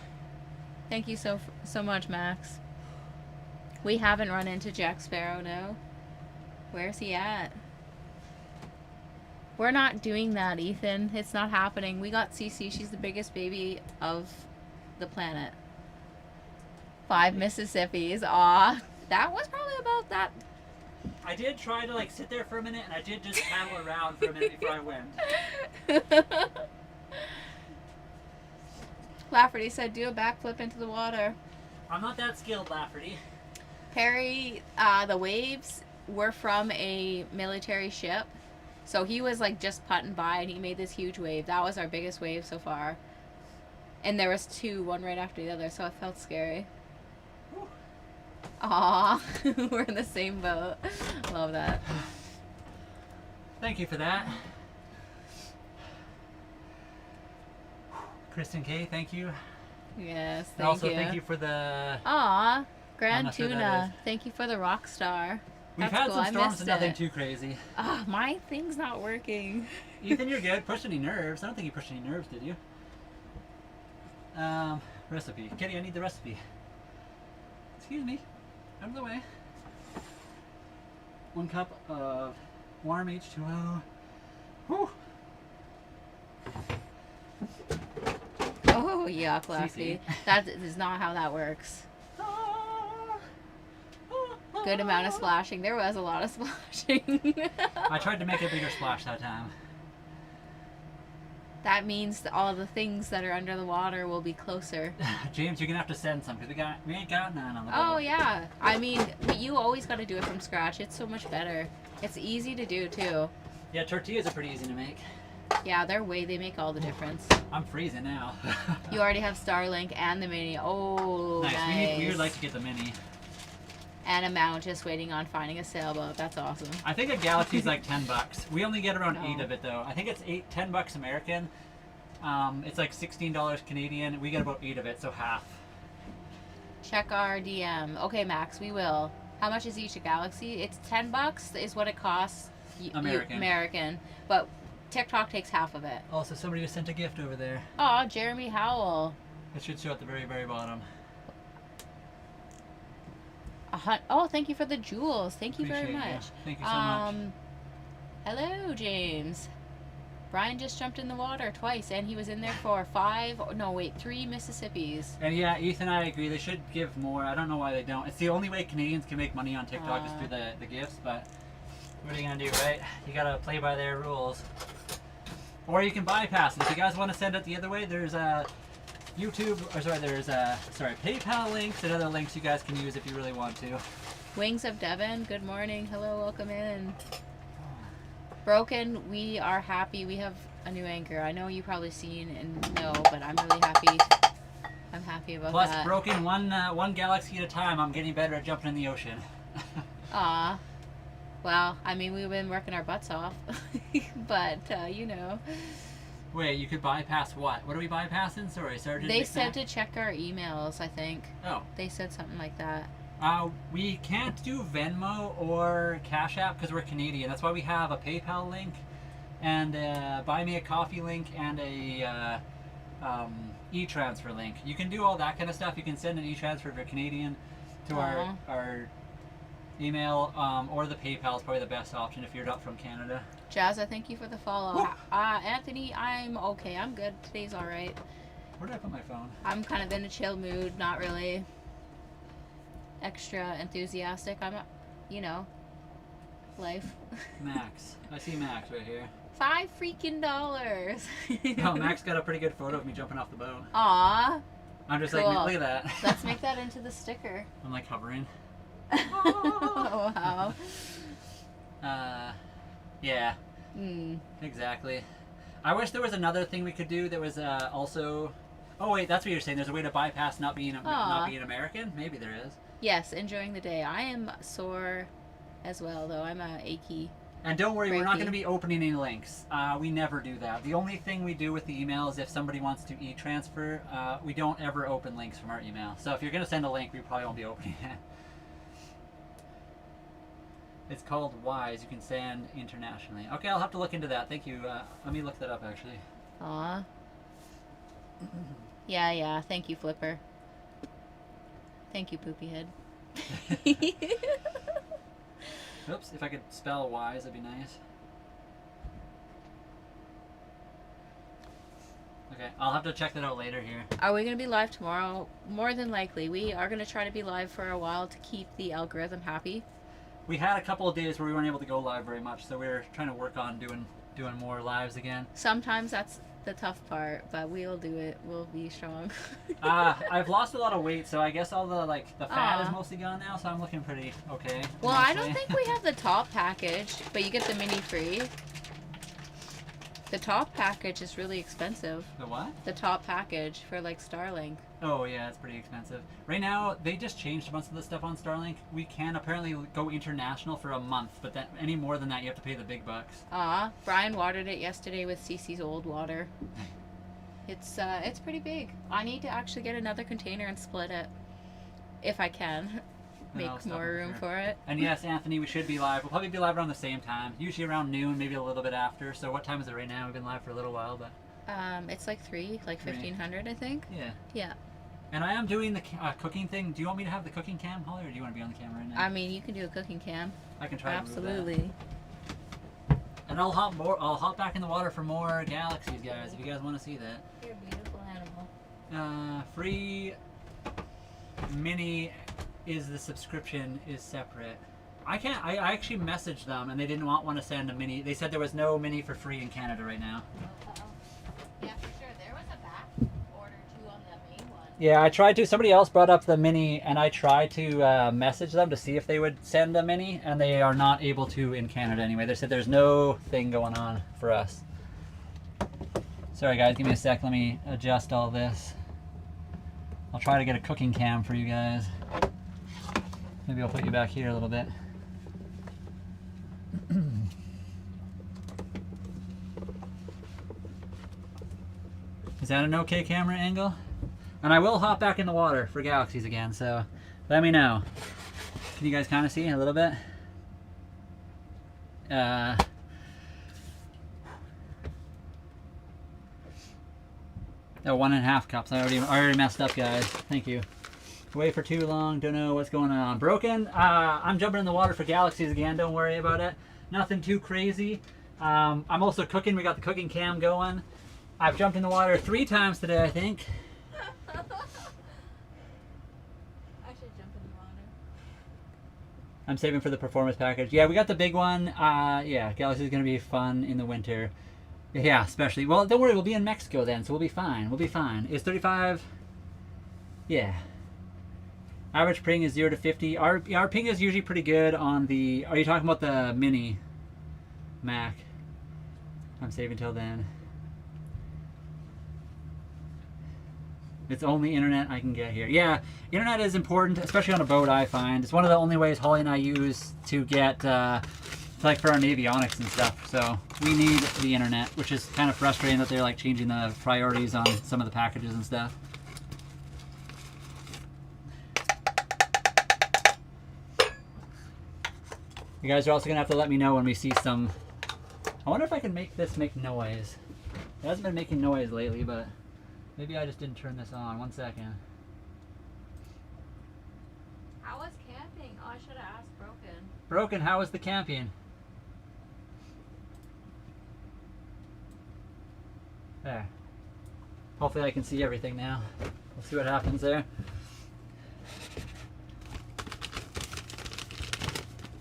Speaker 2: Thank you so much, Max. We haven't run into Jack Sparrow, no. Where's he at? We're not doing that, Ethan. It's not happening. We got Cece. She's the biggest baby of the planet. 5 Mississippis. Aw. That was probably about that.
Speaker 1: I did try to, like, sit there for a minute, and I did just paddle around for a minute before I went.
Speaker 2: Lafferty said, do a backflip into the water.
Speaker 1: I'm not that skilled, Lafferty.
Speaker 2: Perry, the waves were from a military ship. So he was like just putting by and he made this huge wave. That was our biggest wave so far. And there was 2, one right after the other, so it felt scary.
Speaker 1: Whew.
Speaker 2: Aw, we're in the same boat. Love that.
Speaker 1: Thank you for that. Kristen K, thank you.
Speaker 2: Yes,
Speaker 1: And also, thank you for the...
Speaker 2: Aw, Grand
Speaker 1: not sure
Speaker 2: Tuna. Thank you for the rock star.
Speaker 1: We've had some storms and nothing too crazy.
Speaker 2: Ah, my thing's not working.
Speaker 1: Ethan, you're good. Pushed any nerves? I don't think you pushed any nerves, did you? Recipe. Kitty, I need the recipe. Excuse me. Out of the way. 1 cup of warm H2O. Whew.
Speaker 2: Oh, yuck, Lefty. That is not how that works. Good amount of splashing. There was a lot of splashing.
Speaker 1: I tried to make a bigger splash that time.
Speaker 2: That means that all the things that are under the water will be closer.
Speaker 1: James, you're gonna have to send some because we ain't got none on the boat.
Speaker 2: Oh yeah, I mean, but you always got to do it from scratch. It's so much better. It's easy to do too.
Speaker 1: Yeah, tortillas are pretty easy to make.
Speaker 2: Yeah, they make all the difference.
Speaker 1: I'm freezing now.
Speaker 2: You already have Starlink and the Mini. Oh, nice.
Speaker 1: We would like to get the Mini.
Speaker 2: And a mount just waiting on finding a sailboat. That's awesome.
Speaker 1: I think a Galaxy's like $10. We only get around 8 of it though. I think it's $10 American. It's like $16 Canadian. We get about 8 of it, so half.
Speaker 2: Check our DM. Okay, Max, we will. How much is each a Galaxy? It's $10 is what it costs. American. But TikTok takes half of it.
Speaker 1: Also, somebody just sent a gift over there.
Speaker 2: Oh, Jeremy Howell.
Speaker 1: It should show at the very, very bottom.
Speaker 2: Oh, thank you for the jewels. Thank you very much.
Speaker 1: You. Thank you so much.
Speaker 2: Hello, James. Brian just jumped in the water twice, and he was in there for 3 Mississippis.
Speaker 1: And yeah, Ethan and I agree. They should give more. I don't know why they don't. It's the only way Canadians can make money on TikTok is through the gifts, but what are you going to do, right? You got to play by their rules. Or you can bypass it. If you guys want to send it the other way, there's a PayPal links and other links you guys can use if you really want to.
Speaker 2: Wings of Devon, good morning. Hello, welcome in. Broken, we are happy. We have a new anchor. I know you've probably seen and know, but I'm really happy. I'm happy about that.
Speaker 1: Plus, Broken, one galaxy at a time. I'm getting better at jumping in the ocean.
Speaker 2: Aw. Well, I mean, we've been working our butts off. But, you know.
Speaker 1: Wait, you could bypass what? What are we bypassing? Sorry, Sergeant.
Speaker 2: They said to check our emails, I think.
Speaker 1: Oh.
Speaker 2: They said something like that.
Speaker 1: We can't do Venmo or Cash App because we're Canadian. That's why we have a PayPal link and a Buy Me a Coffee link and a e-transfer link. You can do all that kind of stuff. You can send an e-transfer if you're Canadian to our email, or the PayPal is probably the best option if you're not from Canada.
Speaker 2: Jazza, thank you for the follow. Anthony, I'm okay. I'm good. Today's all right.
Speaker 1: Where did I put my phone?
Speaker 2: I'm kind of in a chill mood. Not really extra enthusiastic. I'm, you know, life.
Speaker 1: Max. I see Max right here.
Speaker 2: $5 freaking.
Speaker 1: Oh, Max got a pretty good photo of me jumping off the boat.
Speaker 2: Aw.
Speaker 1: I'm just
Speaker 2: cool.
Speaker 1: like, look at that.
Speaker 2: Let's make that into the sticker.
Speaker 1: I'm like hovering.
Speaker 2: Oh, wow.
Speaker 1: Yeah. Exactly. I wish there was another thing we could do that was also... Oh wait, that's what you're saying. There's a way to bypass not being American? Maybe there is.
Speaker 2: Yes, enjoying the day. I am sore as well, though. I'm achy.
Speaker 1: And don't worry, we're not going to be opening any links. We never do that. The only thing we do with the email is if somebody wants to e-transfer, we don't ever open links from our email. So if you're going to send a link, we probably won't be opening it. It's called Wise. You can send internationally. Okay, I'll have to look into that. Thank you. Let me look that up, actually.
Speaker 2: Aw. Yeah. Thank you, Flipper. Thank you, Poopy Head.
Speaker 1: Oops, if I could spell Wise, that'd be nice. Okay, I'll have to check that out later here.
Speaker 2: Are we going to be live tomorrow? More than likely. We are going to try to be live for a while to keep the algorithm happy.
Speaker 1: We had a couple of days where we weren't able to go live very much, so we're trying to work on doing more lives again.
Speaker 2: Sometimes that's the tough part, but we'll do it. We'll be strong.
Speaker 1: I've lost a lot of weight, so I guess all the fat is mostly gone now, so I'm looking pretty okay.
Speaker 2: Well, honestly. I don't think we have the top package, but you get the mini free. The top package is really expensive.
Speaker 1: The what?
Speaker 2: The top package for like Starlink.
Speaker 1: Oh yeah, it's pretty expensive. Right now, they just changed a bunch of the stuff on Starlink. We can apparently go international for a month, but that any more than that, you have to pay the big bucks.
Speaker 2: Brian watered it yesterday with Cece's old water. It's pretty big. I need to actually get another container and split it, if I can. Make more room for it.
Speaker 1: And yes, Anthony, we should be live. We'll probably be live around the same time. Usually around noon, maybe a little bit after. So what time is it right now? We've been live for a little while, but...
Speaker 2: It's like 3, like 1500, I think.
Speaker 1: Yeah.
Speaker 2: Yeah.
Speaker 1: And I am doing the cooking thing. Do you want me to have the cooking cam, Holly, or do you want to be on the camera right now?
Speaker 2: I mean, you can do a cooking cam.
Speaker 1: I can try
Speaker 2: Absolutely.
Speaker 1: to move that. And I'll hop back in the water for more galaxies, guys, if you guys want to see that.
Speaker 2: You're a beautiful animal.
Speaker 1: Free mini is the subscription is separate. I actually messaged them and they didn't want to send a mini. They said there was no mini for free in Canada right now.
Speaker 2: Yeah, for sure. There was a back order too on the main one.
Speaker 1: Yeah, I tried to. Somebody else brought up the mini and I tried to message them to see if they would send a mini, and they are not able to in Canada anyway. They said there's no thing going on for us. Sorry guys, give me a sec. Let me adjust all this. I'll try to get a cooking cam for you guys. Maybe I'll put you back here a little bit. Is that an okay camera angle? And I will hop back in the water for galaxies again, so let me know. Can you guys kind of see a little bit? Oh, 1.5 cups. I already messed up, guys. Thank you. Away for too long, don't know what's going on. Broken, I'm jumping in the water for galaxies again, don't worry about it. Nothing too crazy. I'm also cooking, we got the cooking cam going. I've jumped in the water 3 times today, I think.
Speaker 2: I should jump in the water.
Speaker 1: I'm saving for the performance package. Yeah, we got the big one. Yeah, galaxy is gonna be fun in the winter. Yeah, especially, well, don't worry, we'll be in Mexico then, so we'll be fine, we'll be fine. Is 35? Yeah. Average ping is 0 to 50. Our ping is usually pretty good on the... Are you talking about the mini Mac? I'm saving till then. It's only internet I can get here. Yeah, internet is important, especially on a boat, I find. It's one of the only ways Holly and I use to get, like for our avionics and stuff. So we need the internet, which is kind of frustrating that they're like changing the priorities on some of the packages and stuff. You guys are also going to have to let me know when we see some... I wonder if I can make this make noise. It hasn't been making noise lately, but maybe I just didn't turn this on. 1 second.
Speaker 2: How was camping? Oh, I should have asked Broken.
Speaker 1: Broken, how was the camping? There. Hopefully I can see everything now. We'll see what happens there.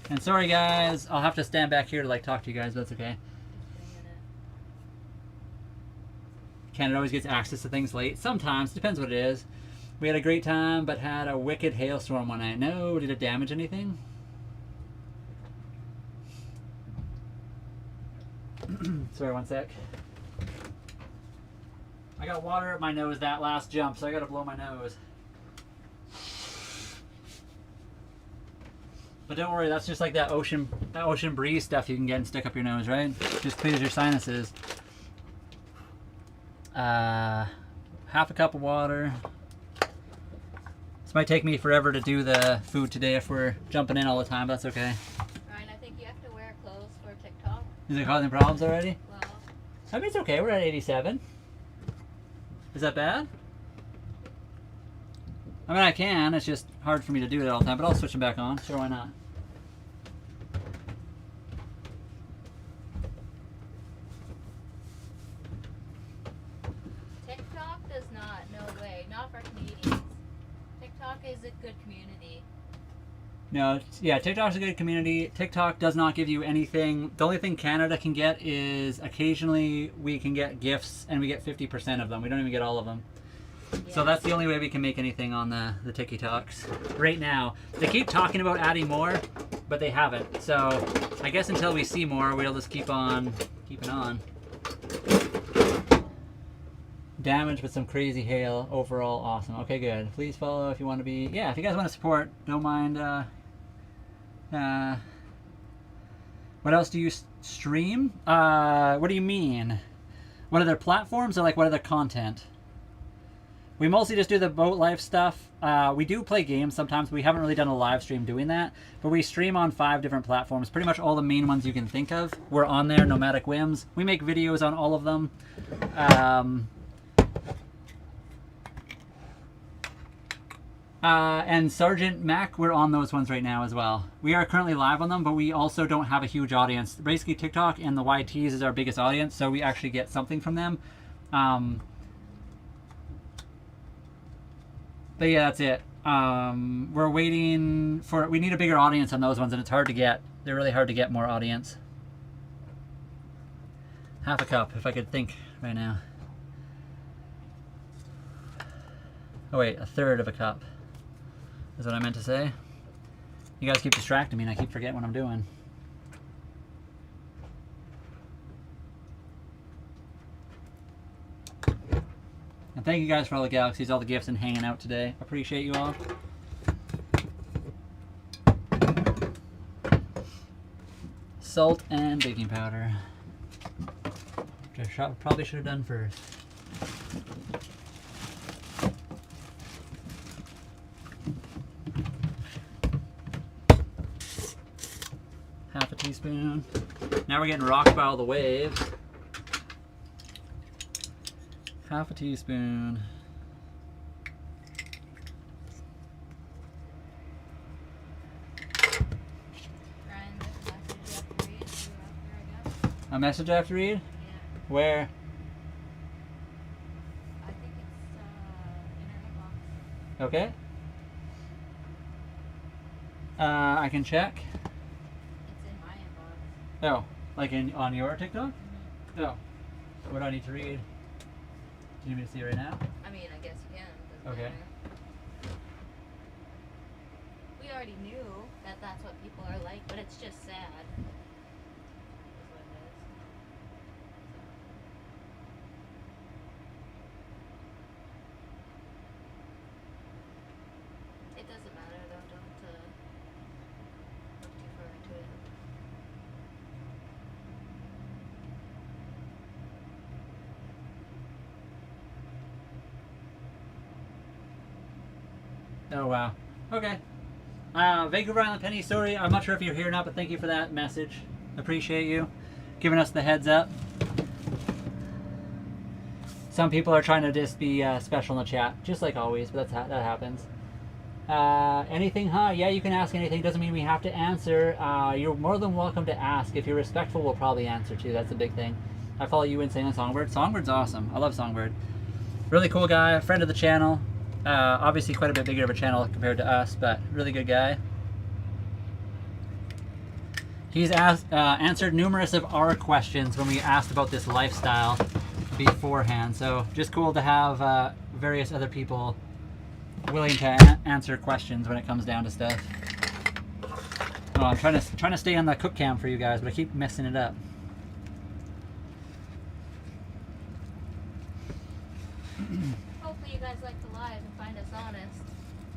Speaker 1: And sorry guys, I'll have to stand back here to like talk to you guys, but that's okay. Canada always gets access to things late. Sometimes, depends what it is. We had a great time, but had a wicked hailstorm one night. No, did it damage anything? Sorry, 1 sec. I got water at my nose that last jump, so I gotta blow my nose. But don't worry, that's just like that ocean breeze stuff you can get and stick up your nose, right? Just clears your sinuses. Half a cup of water. This might take me forever to do the food today if we're jumping in all the time, but that's okay.
Speaker 2: Ryan, I think you have to wear clothes for TikTok.
Speaker 1: Is it causing problems already?
Speaker 2: Well,
Speaker 1: I mean, it's okay, we're at 87. Is that bad? I mean, I can, it's just hard for me to do it all the time, but I'll switch them back on. Sure, why not?
Speaker 2: TikTok does not, no way, not for Canadians. TikTok is a good community.
Speaker 1: No, yeah, TikTok's a good community. TikTok does not give you anything. The only thing Canada can get is occasionally we can get gifts and we get 50% of them. We don't even get all of them. Yeah. So that's the only way we can make anything on the TikToks right now. They keep talking about adding more, but they haven't. So I guess until we see more, we'll just keep on keeping on. damage but some crazy hail. Overall awesome. Okay, good. Please follow if you want to be, yeah, if you guys want to support, don't mind. What else do you stream? What do you mean? What other platforms, or like what other content? We mostly just do the boat life stuff. We do play games sometimes. We haven't really done a live stream doing that, but we stream on 5 different platforms. Pretty much all the main ones you can think of. We're on there, Nomadic Whims. We make videos on all of them. And Sergeant Mac, we're on those ones right now as well. We are currently live on them, but we also don't have a huge audience. Basically, TikTok and the YTs is our biggest audience, so we actually get something from them. But yeah, that's it. We're waiting for, we need a bigger audience on those ones, and it's hard to get. They're really hard to get more audience. Half a cup, if I could think right now. Oh wait, a third of a cup is what I meant to say. You guys keep distracting me and I keep forgetting what I'm doing. And thank you guys for all the galaxies, all the gifts, and hanging out today. Appreciate you all. Salt and baking powder, which I probably should have done first. Half a teaspoon. Now we're getting rocked by all the waves. Half a teaspoon. A message I have to read? Yeah. Where?
Speaker 2: I think it's internet box.
Speaker 1: Okay. I can check.
Speaker 2: It's in my inbox.
Speaker 1: Oh, like on your TikTok? Mm-hmm. Oh. What do I need to read? Do you need me to see it right now?
Speaker 2: I mean, I guess you can.
Speaker 1: Okay.
Speaker 2: Matter. We already knew that that's what people are like, but it's just sad. It doesn't matter though, don't look too far into it.
Speaker 1: Oh wow. Okay. Vancouver Island Penny, sorry, I'm not sure if you're here or not, but thank you for that message. Appreciate you giving us the heads up. Some people are trying to just be special in the chat, just like always, but that happens. Anything, huh? Yeah, you can ask anything. Doesn't mean we have to answer. You're more than welcome to ask. If you're respectful, we'll probably answer too. That's a big thing. I follow you insane on Songbird. Songbird's awesome. I love Songbird. Really cool guy, friend of the channel. Obviously quite a bit bigger of a channel compared to us, but really good guy. He's answered numerous of our questions when we asked about this lifestyle beforehand. So just cool to have various other people willing to answer questions when it comes down to stuff. Oh, I'm trying to stay on the cook cam for you guys, but I keep messing it up.
Speaker 2: Hopefully you guys like the live and find us honest.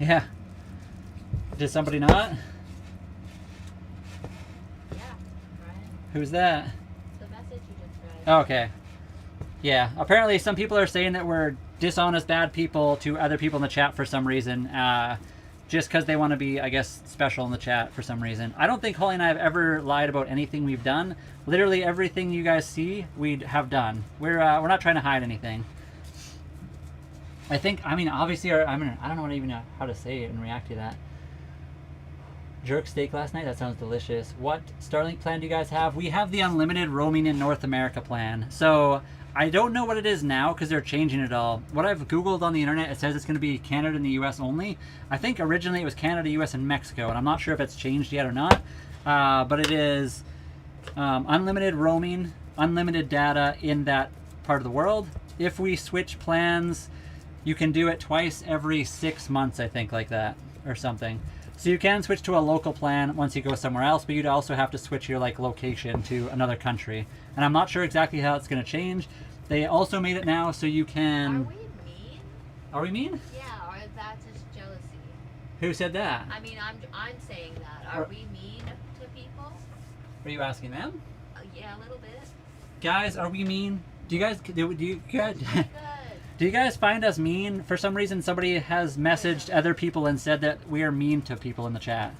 Speaker 1: Yeah. Did somebody not?
Speaker 2: Yeah, Brian.
Speaker 1: Who's that?
Speaker 2: The message you just read.
Speaker 1: Oh, okay. Yeah, apparently some people are saying that we're dishonest, bad people to other people in the chat for some reason, just because they want to be, I guess, special in the chat for some reason. I don't think Holly and I have ever lied about anything we've done. Literally everything you guys see, we have done. We're not trying to hide anything. I think, I mean, obviously, I don't know even how to say it and react to that. Jerk steak last night? That sounds delicious. What Starlink plan do you guys have? We have the unlimited roaming in North America plan. So I don't know what it is now because they're changing it all. What I've Googled on the internet, it says it's going to be Canada and the US only. I think originally it was Canada, US, and Mexico, and I'm not sure if it's changed yet or not. But it is unlimited roaming, unlimited data in that part of the world. If we switch plans, you can do it twice every 6 months, I think, like that, or something. So you can switch to a local plan once you go somewhere else, but you'd also have to switch your location to another country. And I'm not sure exactly how it's going to change. They also made it now so you can...
Speaker 2: Are we mean?
Speaker 1: Are we mean?
Speaker 2: Yeah, or is that just jealousy?
Speaker 1: Who said that?
Speaker 2: I mean, I'm saying that. Are we mean to people?
Speaker 1: Are you asking them?
Speaker 2: Yeah, a little bit.
Speaker 1: Guys, are we mean? Do you guys... Do you guys...
Speaker 2: Good.
Speaker 1: Do you guys find us mean? For some reason, somebody has messaged other people and said that we are mean to people in the chat.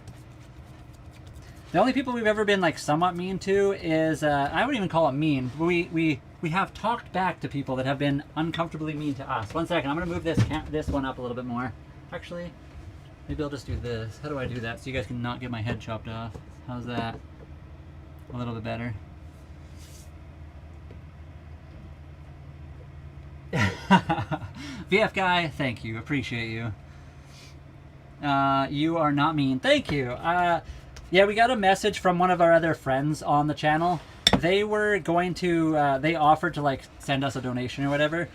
Speaker 1: The only people we've ever been like somewhat mean to is, I wouldn't even call it mean. We have talked back to people that have been uncomfortably mean to us. One second, I'm gonna move this one up a little bit more. Actually, maybe I'll just do this. How do I do that so you guys can not get my head chopped off? How's that? A little bit better. VF guy, thank you, appreciate you. You are not mean. Thank you. Yeah, we got a message from one of our other friends on the channel. They were going to, they offered to like send us a donation or whatever.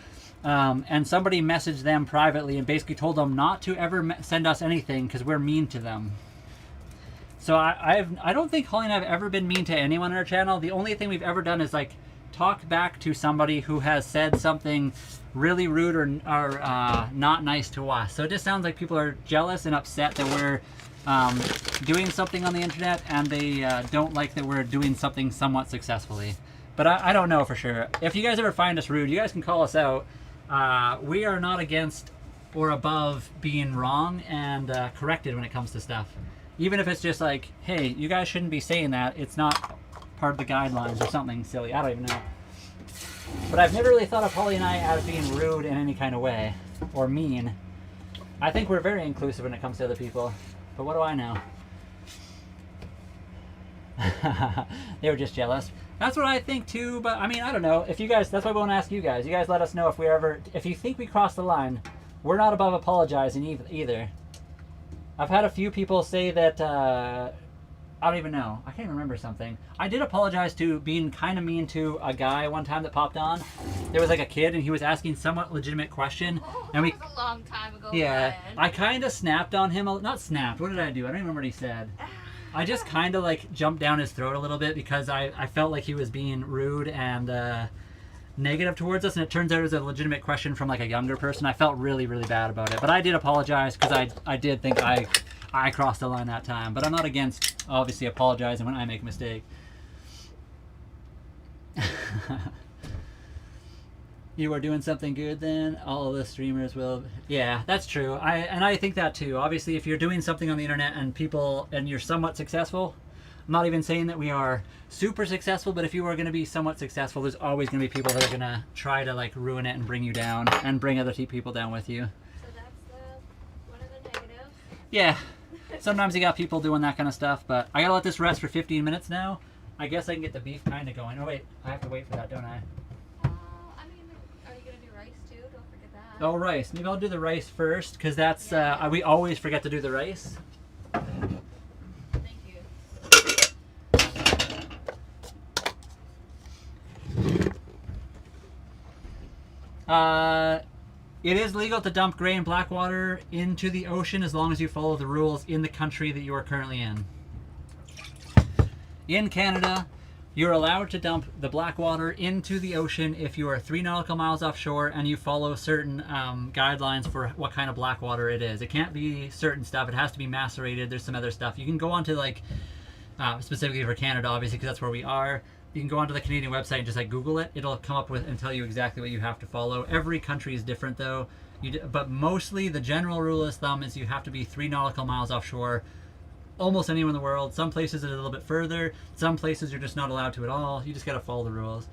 Speaker 1: And somebody messaged them privately and basically told them not to ever send us anything because we're mean to them. So I don't think Holly and I have ever been mean to anyone on our channel. The only thing we've ever done is like talk back to somebody who has said something really rude or not nice to us. So it just sounds like people are jealous and upset that we're doing something on the internet, and they don't like that we're doing something somewhat successfully. But I don't know for sure. If you guys ever find us rude, you guys can call us out. We are not against or above being wrong and corrected when it comes to stuff. Even if it's just like, hey, you guys shouldn't be saying that. It's not part of the guidelines or something silly. I don't even know. But I've never really thought of Holly and I as being rude in any kind of way or mean. I think we're very inclusive when it comes to other people. But what do I know? They were just jealous. That's what I think too, but I mean, I don't know. If you guys, that's why I want to ask you guys. You guys let us know if you think we crossed the line. We're not above apologizing either. I've had a few people say that, I don't even know. I can't even remember something. I did apologize to being kind of mean to a guy one time that popped on. There was like a kid and he was asking somewhat legitimate question. And
Speaker 2: that was a long time ago.
Speaker 1: Yeah,
Speaker 2: Brian.
Speaker 1: I kind of snapped on him. Not snapped. What did I do? I don't even remember what he said. I just kind of like jumped down his throat a little bit because I felt like he was being rude and negative towards us. And it turns out it was a legitimate question from like a younger person. I felt really, really bad about it. But I did apologize because I did think I crossed the line that time. But I'm not against obviously apologizing when I make a mistake. You are doing something good then, all of the streamers will. Yeah, that's true. I think that too. Obviously, if you're doing something on the internet and you're somewhat successful, I'm not even saying that we are super successful, but if you are going to be somewhat successful, there's always going to be people that are going to try to like ruin it and bring you down and bring other people down with you.
Speaker 2: So that's one of the negatives.
Speaker 1: Yeah. Sometimes you got people doing that kind of stuff, but I gotta let this rest for 15 minutes now. I guess I can get the beef kind of going. Oh wait, I have to wait for that, don't I?
Speaker 2: I mean, are you gonna do rice too? Don't forget that.
Speaker 1: Oh, rice. Maybe I'll do the rice first, because that's, we always forget to do the rice.
Speaker 2: Thank you.
Speaker 1: It is legal to dump gray and black water into the ocean as long as you follow the rules in the country that you are currently in. In Canada, you're allowed to dump the black water into the ocean if you are 3 nautical miles offshore and you follow certain guidelines for what kind of black water it is. It can't be certain stuff. It has to be macerated. There's some other stuff. You can go onto like, specifically for Canada, obviously, because that's where we are. You can go onto the Canadian website and just like Google it. It'll come up with and tell you exactly what you have to follow. Every country is different though. But mostly the general rule of thumb is you have to be 3 nautical miles offshore. Almost anywhere in the world. Some places are a little bit further. Some places you're just not allowed to at all. You just got to follow the rules.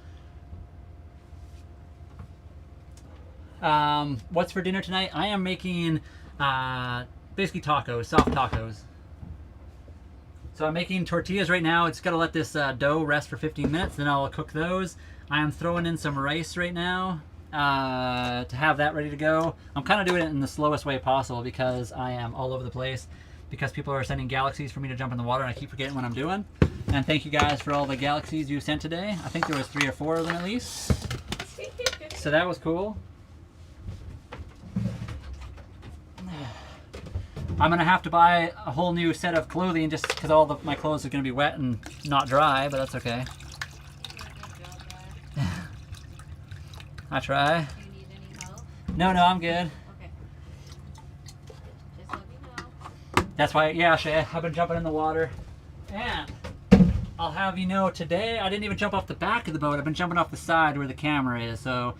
Speaker 1: What's for dinner tonight? I am making basically tacos, soft tacos. So I'm making tortillas right now. It's got to let this dough rest for 15 minutes, then I'll cook those. I am throwing in some rice right now to have that ready to go. I'm kind of doing it in the slowest way possible because I am all over the place, because people are sending galaxies for me to jump in the water and I keep forgetting what I'm doing. And thank you guys for all the galaxies you sent today. I think there was 3 or 4 of them at least. So that was cool. I'm going to have to buy a whole new set of clothing just because all my clothes are going to be wet and not dry, but that's okay. I try.
Speaker 2: Do you need any help?
Speaker 1: No, I'm good.
Speaker 2: Okay. Just let me know.
Speaker 1: That's why, yeah, Shay, I've been jumping in the water. And I'll have you know, today I didn't even jump off the back of the boat. I've been jumping off the side where the camera is, so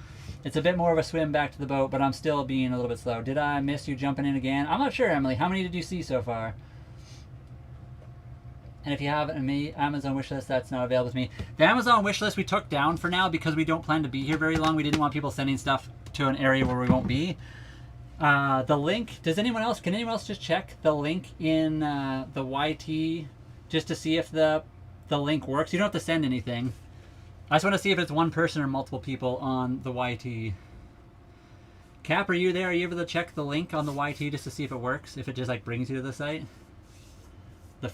Speaker 1: it's a bit more of a swim back to the boat, but I'm still being a little bit slow. Did I miss you jumping in again? I'm not sure, Emily. How many did you see so far? And if you have an Amazon wish list, that's not available to me. The Amazon wish list we took down for now because we don't plan to be here very long. We didn't want people sending stuff to an area where we won't be. The link, can anyone else just check the link in the YT just to see if the link works? You don't have to send anything. I just want to see if it's one person or multiple people on the YT. Cap, are you there? Are you able to check the link on the YT just to see if it works? If it just like brings you to the site? The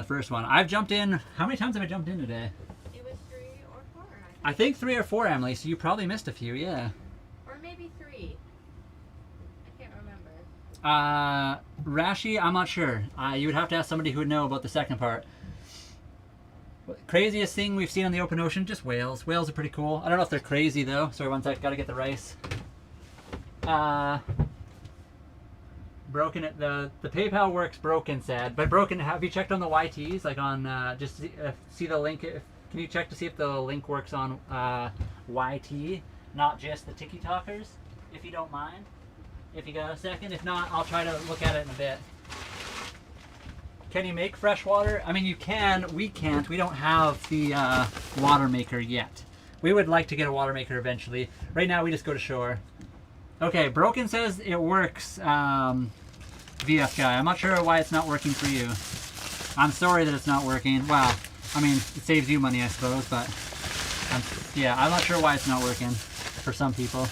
Speaker 1: first one. I've jumped in. How many times have I jumped in today?
Speaker 2: It was 3 or 4.
Speaker 1: I think 3 or 4, Emily. So you probably missed a few, yeah.
Speaker 2: Or maybe 3. I can't remember.
Speaker 1: Rashi, I'm not sure. You would have to ask somebody who would know about the second part. Craziest thing we've seen on the open ocean, just whales. Whales are pretty cool. I don't know if they're crazy though. Sorry, one sec. Gotta get the rice. Broken. The PayPal works. Broken said, but broken. Have you checked on the YTs? Like on just see the link. Can you check to see if the link works on YT, not just the Tiki Talkers, if you don't mind? If you got a second. If not, I'll try to look at it in a bit. Can you make fresh water? I mean, you can. We can't. We don't have the water maker yet. We would like to get a water maker eventually. Right now, we just go to shore. Okay, Broken says it works, VF guy. I'm not sure why it's not working for you. I'm sorry that it's not working. Wow. I mean, it saves you money, I suppose, but I'm not sure why it's not working for some people.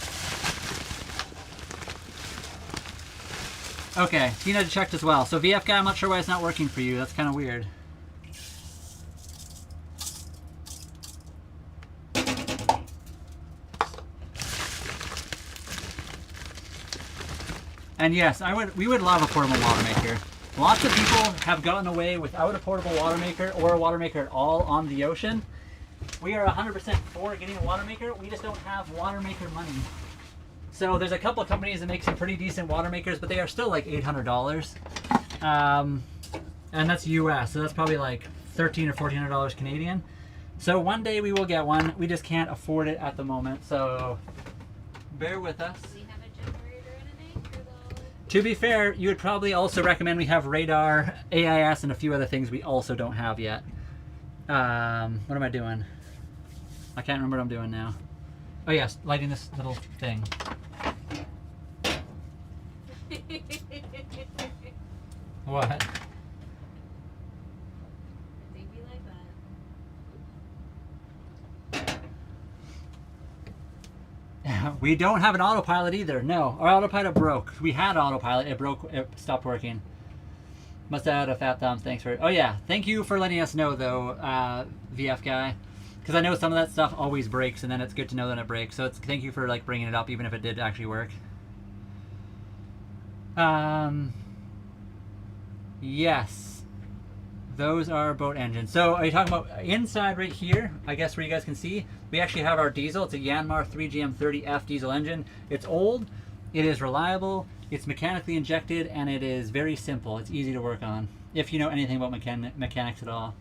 Speaker 1: Okay, Tina checked as well. So VF guy, I'm not sure why it's not working for you. That's kind of weird. And yes, we would love a portable water maker. Lots of people have gotten away without a portable water maker or a water maker at all on the ocean. We are 100% for getting a water maker. We just don't have water maker money. So there's a couple of companies that make some pretty decent water makers, but they are still like $800. And that's US, so that's probably like $1,300 or $1,400 Canadian. So one day we will get one. We just can't afford it at the moment, so bear with us. To be fair, you would probably also recommend we have radar, AIS, and a few other things we also don't have yet. What am I doing? I can't remember what I'm doing now. Oh yes, lighting this little thing. What?
Speaker 2: I think we like
Speaker 1: that. We don't have an autopilot either. No, our autopilot broke. We had autopilot. It broke. It stopped working. Must have had a fat thumbs. Thanks for. Oh yeah, thank you for letting us know though, VF guy, because I know some of that stuff always breaks, and then it's good to know that it breaks. So thank you for like bringing it up, even if it did actually work. Yes, those are boat engines. So are you talking about inside right here? I guess where you guys can see, we actually have our diesel. It's a Yanmar 3GM30F diesel engine. It's old, it is reliable, it's mechanically injected, and it is very simple. It's easy to work on, if you know anything about mechanics at all.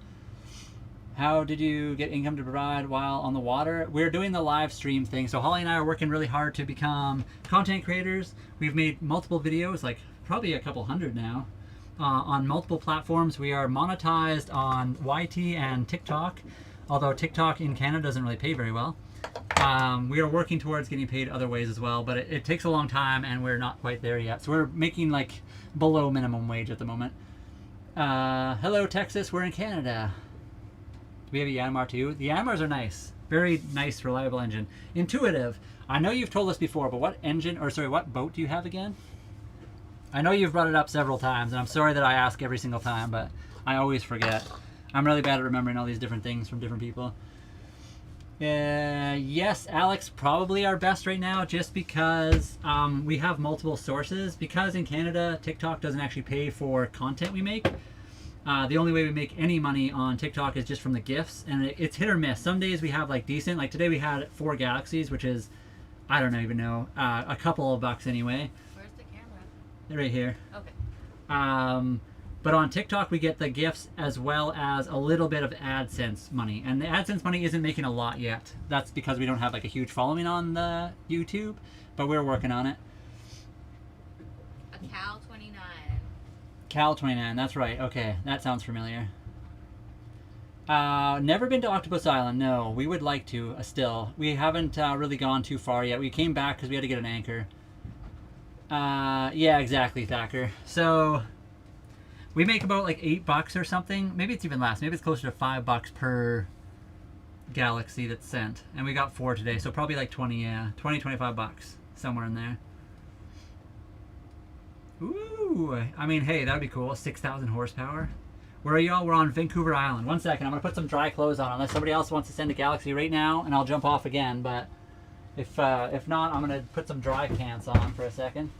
Speaker 1: How did you get income to provide while on the water? We're doing the live stream thing. So Holly and I are working really hard to become content creators. We've made multiple videos, like probably a couple hundred now, on multiple platforms. We are monetized on YT and TikTok, although TikTok in Canada doesn't really pay very well. We are working towards getting paid other ways as well, but it takes a long time and we're not quite there yet. So we're making like below minimum wage at the moment. Hello Texas, we're in Canada. We have a Yanmar too. The Yanmars are nice. Very nice, reliable engine. Intuitive. I know you've told us before, but what boat do you have again? I know you've brought it up several times, and I'm sorry that I ask every single time, but I always forget. I'm really bad at remembering all these different things from different people. Yes, Alex, probably our best right now, just because we have multiple sources. Because in Canada, TikTok doesn't actually pay for content we make. The only way we make any money on TikTok is just from the gifts, and it's hit or miss. Some days we have like decent, like today we had 4 galaxies, which is I don't even know, a couple of bucks anyway.
Speaker 2: Where's the camera?
Speaker 1: They're right here.
Speaker 2: Okay.
Speaker 1: But on TikTok we get the gifts as well as a little bit of AdSense money, and the AdSense money isn't making a lot yet. That's because we don't have like a huge following on the YouTube, but we're working on it.
Speaker 2: A Cal 29.
Speaker 1: Cal 29, that's right. Okay, that sounds familiar. Never been to Octopus Island. No, we would like to still. We haven't really gone too far yet. We came back because we had to get an anchor. Yeah, exactly, Thacker. So we make about like $8 or something. Maybe it's even less. Maybe it's closer to $5 per galaxy that's sent. And we got 4 today, so probably like 20, yeah, 20, $25, somewhere in there. Ooh, I mean, hey, that'd be cool. 6,000 horsepower. Where are y'all? We're on Vancouver Island. 1 second, I'm gonna put some dry clothes on unless somebody else wants to send a galaxy right now, and I'll jump off again. But if not, I'm gonna put some dry pants on for a second.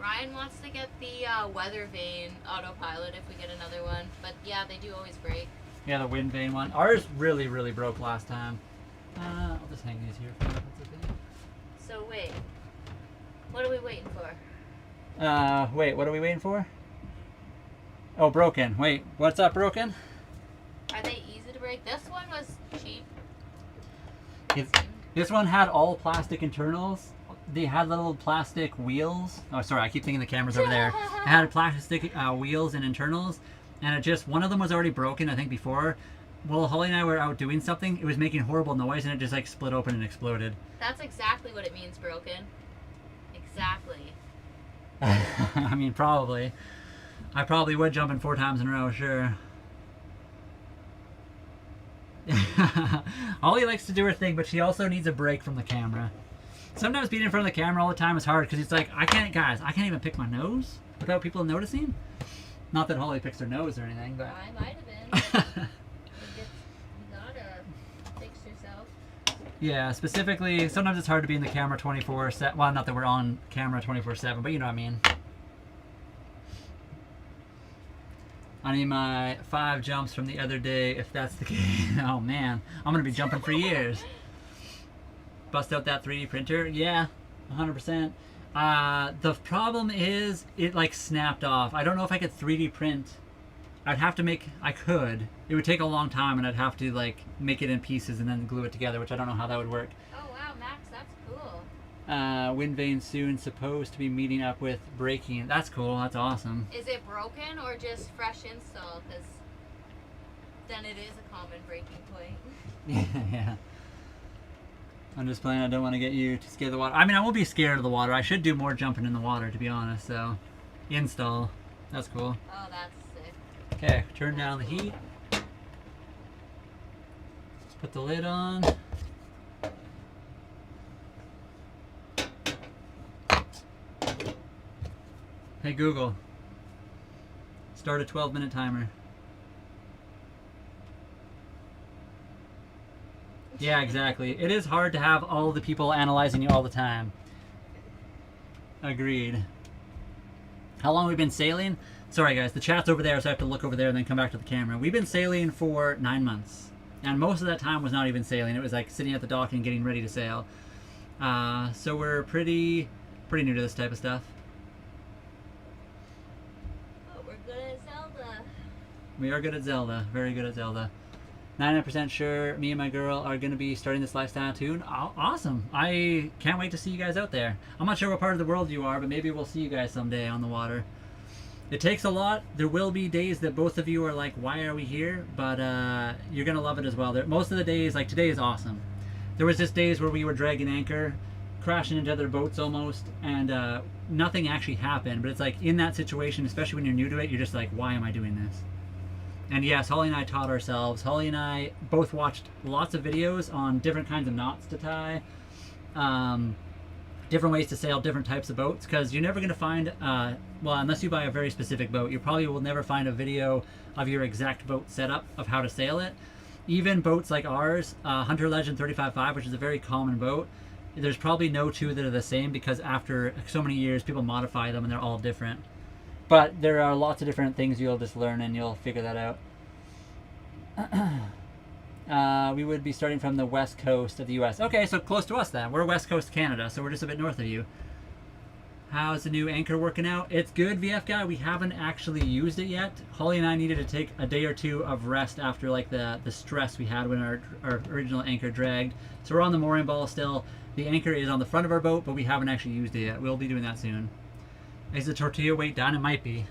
Speaker 2: Ryan wants to get the weather vane autopilot if we get another one, but yeah, they do always break.
Speaker 1: Yeah, the wind vane one. Ours really, really broke last time. I'll just hang these here for you. That's okay.
Speaker 2: So wait, what are we waiting for?
Speaker 1: Wait, what are we waiting for? Oh, broken. Wait, what's up, broken?
Speaker 2: Are they easy to break? This one was cheap.
Speaker 1: This one had all plastic internals. They had little plastic wheels. Oh, sorry, I keep thinking the camera's over there. It had plastic wheels and internals, and it just, one of them was already broken, I think, before. Well, Holly and I were out doing something. It was making horrible noise, and it just like split open and exploded.
Speaker 2: That's exactly what it means, broken. Exactly.
Speaker 1: I mean, probably. I probably would jump in 4 times in a row, sure. Holly likes to do her thing, but she also needs a break from the camera. Sometimes being in front of the camera all the time is hard because it's like, I can't even pick my nose without people noticing. Not that Holly picks her nose or anything, but
Speaker 2: I might have been. You gotta fix yourself.
Speaker 1: Yeah, specifically, sometimes it's hard to be in the camera 24/7. Well, not that we're on camera 24/7, but you know what I mean. I need my 5 jumps from the other day, if that's the case. Oh man, I'm gonna be jumping for years. Bust out that 3D printer? Yeah, 100%. The problem is, it like snapped off. I don't know if I could 3D print. I'd have to make, I could. It would take a long time, and I'd have to like make it in pieces and then glue it together, which I don't know how that would work.
Speaker 2: Oh wow, Max, that's cool.
Speaker 1: Wind vane soon supposed to be meeting up with breaking. That's cool, that's awesome.
Speaker 2: Is it broken or just fresh install? Because then it is a common breaking point.
Speaker 1: Yeah. I'm just playing. I don't want to get you to scare the water. I mean, I won't be scared of the water. I should do more jumping in the water, to be honest. So, install. That's cool.
Speaker 2: Oh, that's sick.
Speaker 1: Okay, turn down the heat. Let's put the lid on. Hey Google, start a 12-minute timer. Yeah, exactly. It is hard to have all the people analyzing you all the time. Agreed. How long have we been sailing? Sorry guys, the chat's over there, so I have to look over there and then come back to the camera. We've been sailing for 9 months. And most of that time was not even sailing. It was like sitting at the dock and getting ready to sail. So we're pretty new to this type of stuff.
Speaker 2: But we're good at Zelda.
Speaker 1: We are good at Zelda. Very good at Zelda. 99% sure me and my girl are going to be starting this lifestyle too. Awesome. I can't wait to see you guys out there. I'm not sure what part of the world you are, but maybe we'll see you guys someday on the water. It takes a lot. There will be days that both of you are like, why are we here? But you're going to love it as well. Most of the days, like today is awesome. There was just days where we were dragging anchor, crashing into other boats almost, and nothing actually happened. But it's like in that situation, especially when you're new to it, you're just like, why am I doing this? And yes, Holly and I taught ourselves. Holly and I both watched lots of videos on different kinds of knots to tie, different ways to sail different types of boats, because you're never going to find, well, unless you buy a very specific boat, you probably will never find a video of your exact boat setup of how to sail it. Even boats like ours, Hunter Legend 35.5, which is a very common boat, There's probably no two that are the same because after so many years, people modify them and they're all different. But there are lots of different things you'll just learn and you'll figure that out. We would be starting from the west coast of the U.S. Okay, so close to us then. We're West Coast Canada, so we're just a bit north of you. How's the new anchor working out? It's good, VF guy. We haven't actually used it yet. Holly and I needed to take a day or two of rest after like the stress we had when our original anchor dragged. So we're on the mooring ball still. The anchor is on the front of our boat, but we haven't actually used it yet. We'll be doing that soon. Is the tortilla weight done? It might be.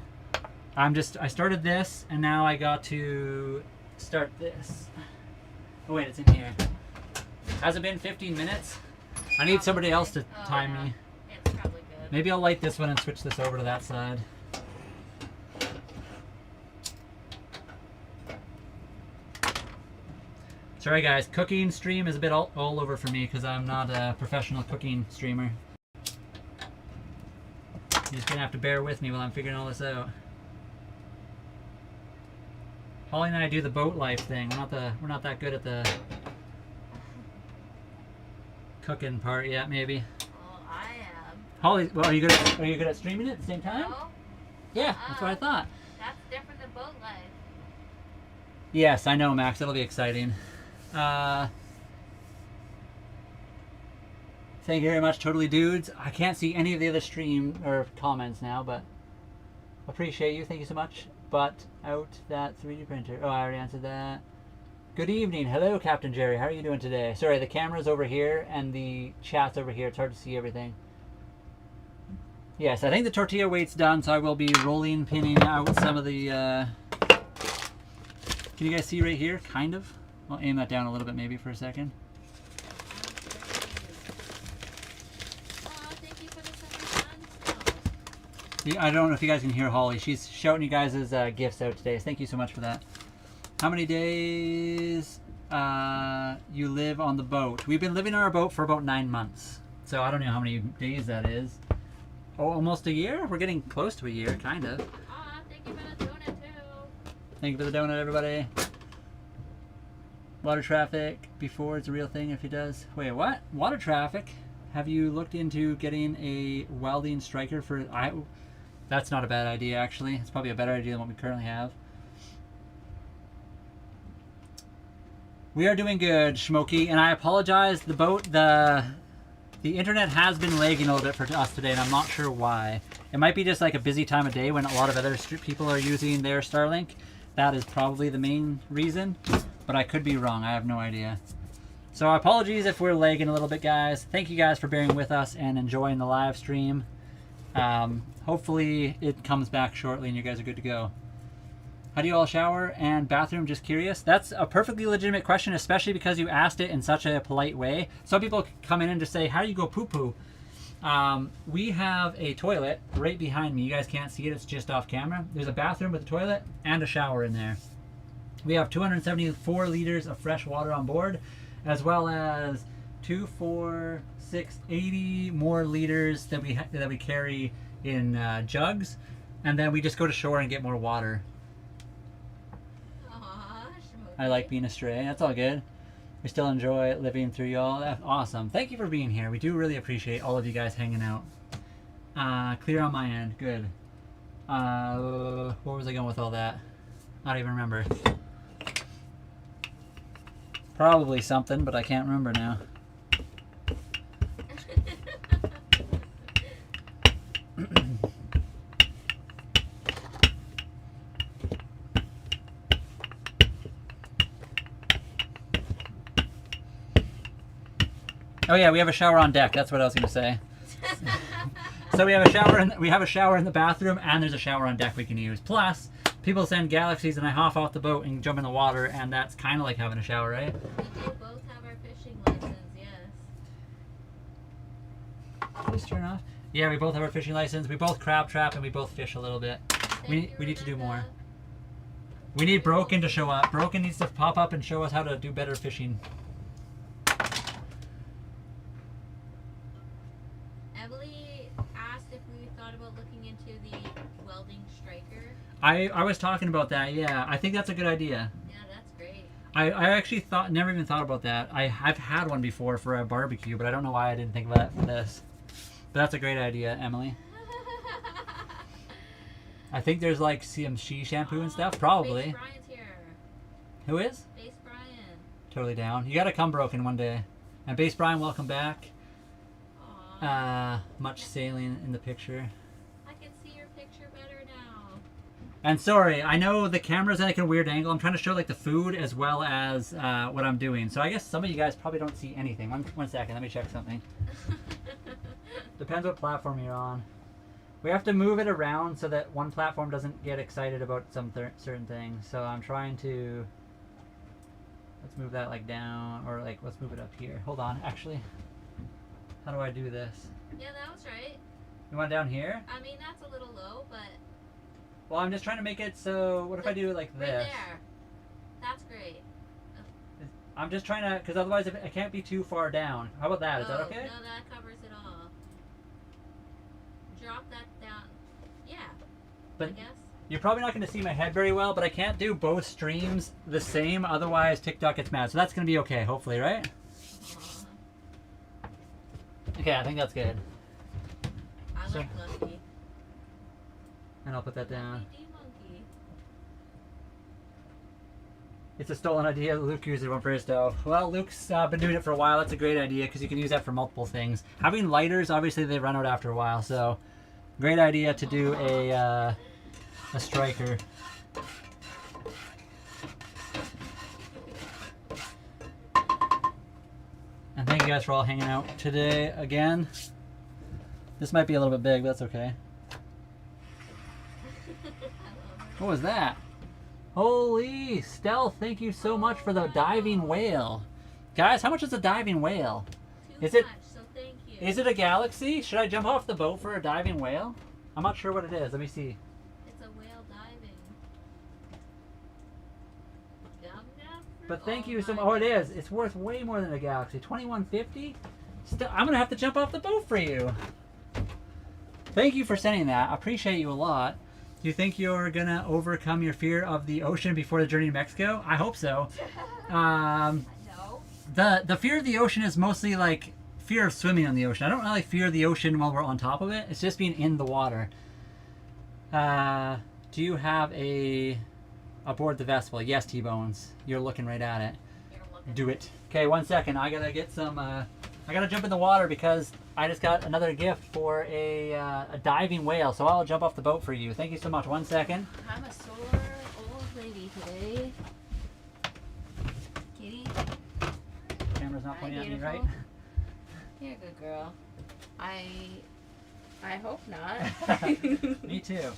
Speaker 1: I started this, and now I got to start this. Oh wait, it's in here. Has it been 15 minutes? I need somebody else to time me.
Speaker 2: It's probably good.
Speaker 1: Maybe I'll light this one and switch this over to that side. Sorry guys, cooking stream is a bit all over for me because I'm not a professional cooking streamer. You're just gonna have to bear with me while I'm figuring all this out. Holly and I do the boat life thing. We're not that good at the cooking part yet, maybe.
Speaker 2: Well, I am.
Speaker 1: Holly, well, are you good at streaming it at the same time?
Speaker 2: No.
Speaker 1: Yeah, that's what I thought.
Speaker 2: That's different than boat life.
Speaker 1: Yes, I know, Max. It'll be exciting. Thank you very much, Totally Dudes. I can't see any of the other stream or comments now, but appreciate you. Thank you so much. But out that 3D printer. Oh, I already answered that. Good evening. Hello, Captain Jerry. How are you doing today? Sorry, the camera's over here and the chat's over here. It's hard to see everything. Yes, I think the tortilla weight's done, so I will be rolling, pinning out some of the... Can you guys see right here? Kind of. I'll aim that down a little bit maybe for a second. I don't know if you guys can hear Holly. She's shouting you guys' gifts out today. So thank you so much for that. How many days you live on the boat? We've been living on our boat for about 9 months. So I don't know how many days that is. Oh, almost a year? We're getting close to a year, kind of.
Speaker 2: Thank you for the donut too.
Speaker 1: Thank you for the donut, everybody. Water traffic before it's a real thing if it does. Wait, what? Water traffic? Have you looked into getting a welding striker for... That's not a bad idea, actually. It's probably a better idea than what we currently have. We are doing good, Schmokey, and I apologize. The boat, the internet has been lagging a little bit for us today, and I'm not sure why. It might be just like a busy time of day when a lot of other people are using their Starlink. That is probably the main reason, but I could be wrong. I have no idea. So apologies if we're lagging a little bit, guys. Thank you guys for bearing with us and enjoying the live stream. Hopefully it comes back shortly and you guys are good to go. How do you all shower and bathroom? Just curious. That's a perfectly legitimate question, especially because you asked it in such a polite way. Some people come in and just say, how do you go poo-poo? We have a toilet right behind me. You guys can't see it. It's just off camera. There's a bathroom with a toilet and a shower in there. We have 274 liters of fresh water on board, as well as 2, 4, 6, 80 more liters that we carry in jugs, and then we just go to shore and get more water.
Speaker 2: Aww,
Speaker 1: I like being a stray. That's all good. We still enjoy living through y'all. That's awesome. Thank you for being here. We do really appreciate all of you guys hanging out. Clear on my end. Good. Where was I going with all that? I don't even remember. Probably something, but I can't remember now. Oh yeah, we have a shower on deck. That's what I was going to say. So we have a shower in the bathroom, and there's a shower on deck we can use. Plus, people send galaxies, and I hop off the boat and jump in the water, and that's kind of like having a shower, right?
Speaker 2: We do both have our fishing license, yes.
Speaker 1: Just turn off. Yeah, we both have our fishing license. We both crab trap, and we both fish a little bit. We need to do more. We need Broken to show up. Broken needs to pop up and show us how to do better fishing.
Speaker 2: Welding striker.
Speaker 1: I was talking about that, yeah. I think that's a good idea.
Speaker 2: Yeah, that's great.
Speaker 1: I actually never even thought about that. I've had one before for a barbecue, but I don't know why I didn't think of that for this. But that's a great idea, Emily. I think there's like some she shampoo and stuff, probably.
Speaker 2: Base Brian's here.
Speaker 1: Who is?
Speaker 2: Base Brian.
Speaker 1: Totally down. You gotta come broken one day. And Base Brian, welcome back. Much sailing in the picture.
Speaker 2: I can see your picture better now.
Speaker 1: And sorry, I know the camera's at like a weird angle. I'm trying to show like the food as well as what I'm doing. So I guess some of you guys probably don't see anything. One second, let me check something. Depends what platform you're on. We have to move it around so that one platform doesn't get excited about some certain things. So I'm trying to... Let's move that like down, or like let's move it up here. Hold on, actually. How do I do this?
Speaker 2: Yeah, that was right.
Speaker 1: You want it down here?
Speaker 2: I mean, that's a little low, but...
Speaker 1: Well, I'm just trying to make it so... What if I do it like this?
Speaker 2: Right there. That's great.
Speaker 1: I'm just trying to... Because otherwise I can't be too far down. How about that? Is that okay?
Speaker 2: No, that covers it all. Drop that down. Yeah.
Speaker 1: But
Speaker 2: I guess.
Speaker 1: You're probably not going to see my head very well, but I can't do both streams the same. Otherwise, TikTok gets mad. So that's going to be okay, hopefully, right? Okay, I think that's good.
Speaker 2: I like Lucky.
Speaker 1: And I'll put that down.
Speaker 2: Monkey.
Speaker 1: It's a stolen idea. Luke used it one for his stove. Well, Luke's been doing it for a while. That's a great idea because you can use that for multiple things. Having lighters, obviously, they run out after a while. So, great idea to do a striker. And thank you guys for all hanging out today again. This might be a little bit big, but that's okay. What was that? Holy Stealth, thank you so much for the diving whale. Guys, how much is a diving whale?
Speaker 2: Too
Speaker 1: Is it
Speaker 2: much, so thank you.
Speaker 1: Is it a galaxy? Should I jump off the boat for a diving whale? I'm not sure what it is. Let me see.
Speaker 2: It's a whale diving.
Speaker 1: But thank you so much. Oh, it is. It's worth way more than a galaxy. $21.50? I'm going to have to jump off the boat for you. Thank you for sending that. I appreciate you a lot. Do you think you're going to overcome your fear of the ocean before the journey to Mexico? I hope so.
Speaker 2: No.
Speaker 1: The fear of the ocean is mostly like fear of swimming in the ocean. I don't really fear the ocean while we're on top of it. It's just being in the water. Do you have aboard the vessel? Yes, T-Bones. You're looking right at it. Do it. Okay, 1 second. I gotta get some. I gotta jump in the water because I just got another gift for a diving whale. So I'll jump off the boat for you. Thank you so much. 1 second.
Speaker 2: I'm a sore old lady today. Kitty.
Speaker 1: Camera's not pointing at me, right?
Speaker 2: You're a good girl. I hope not.
Speaker 1: Me too.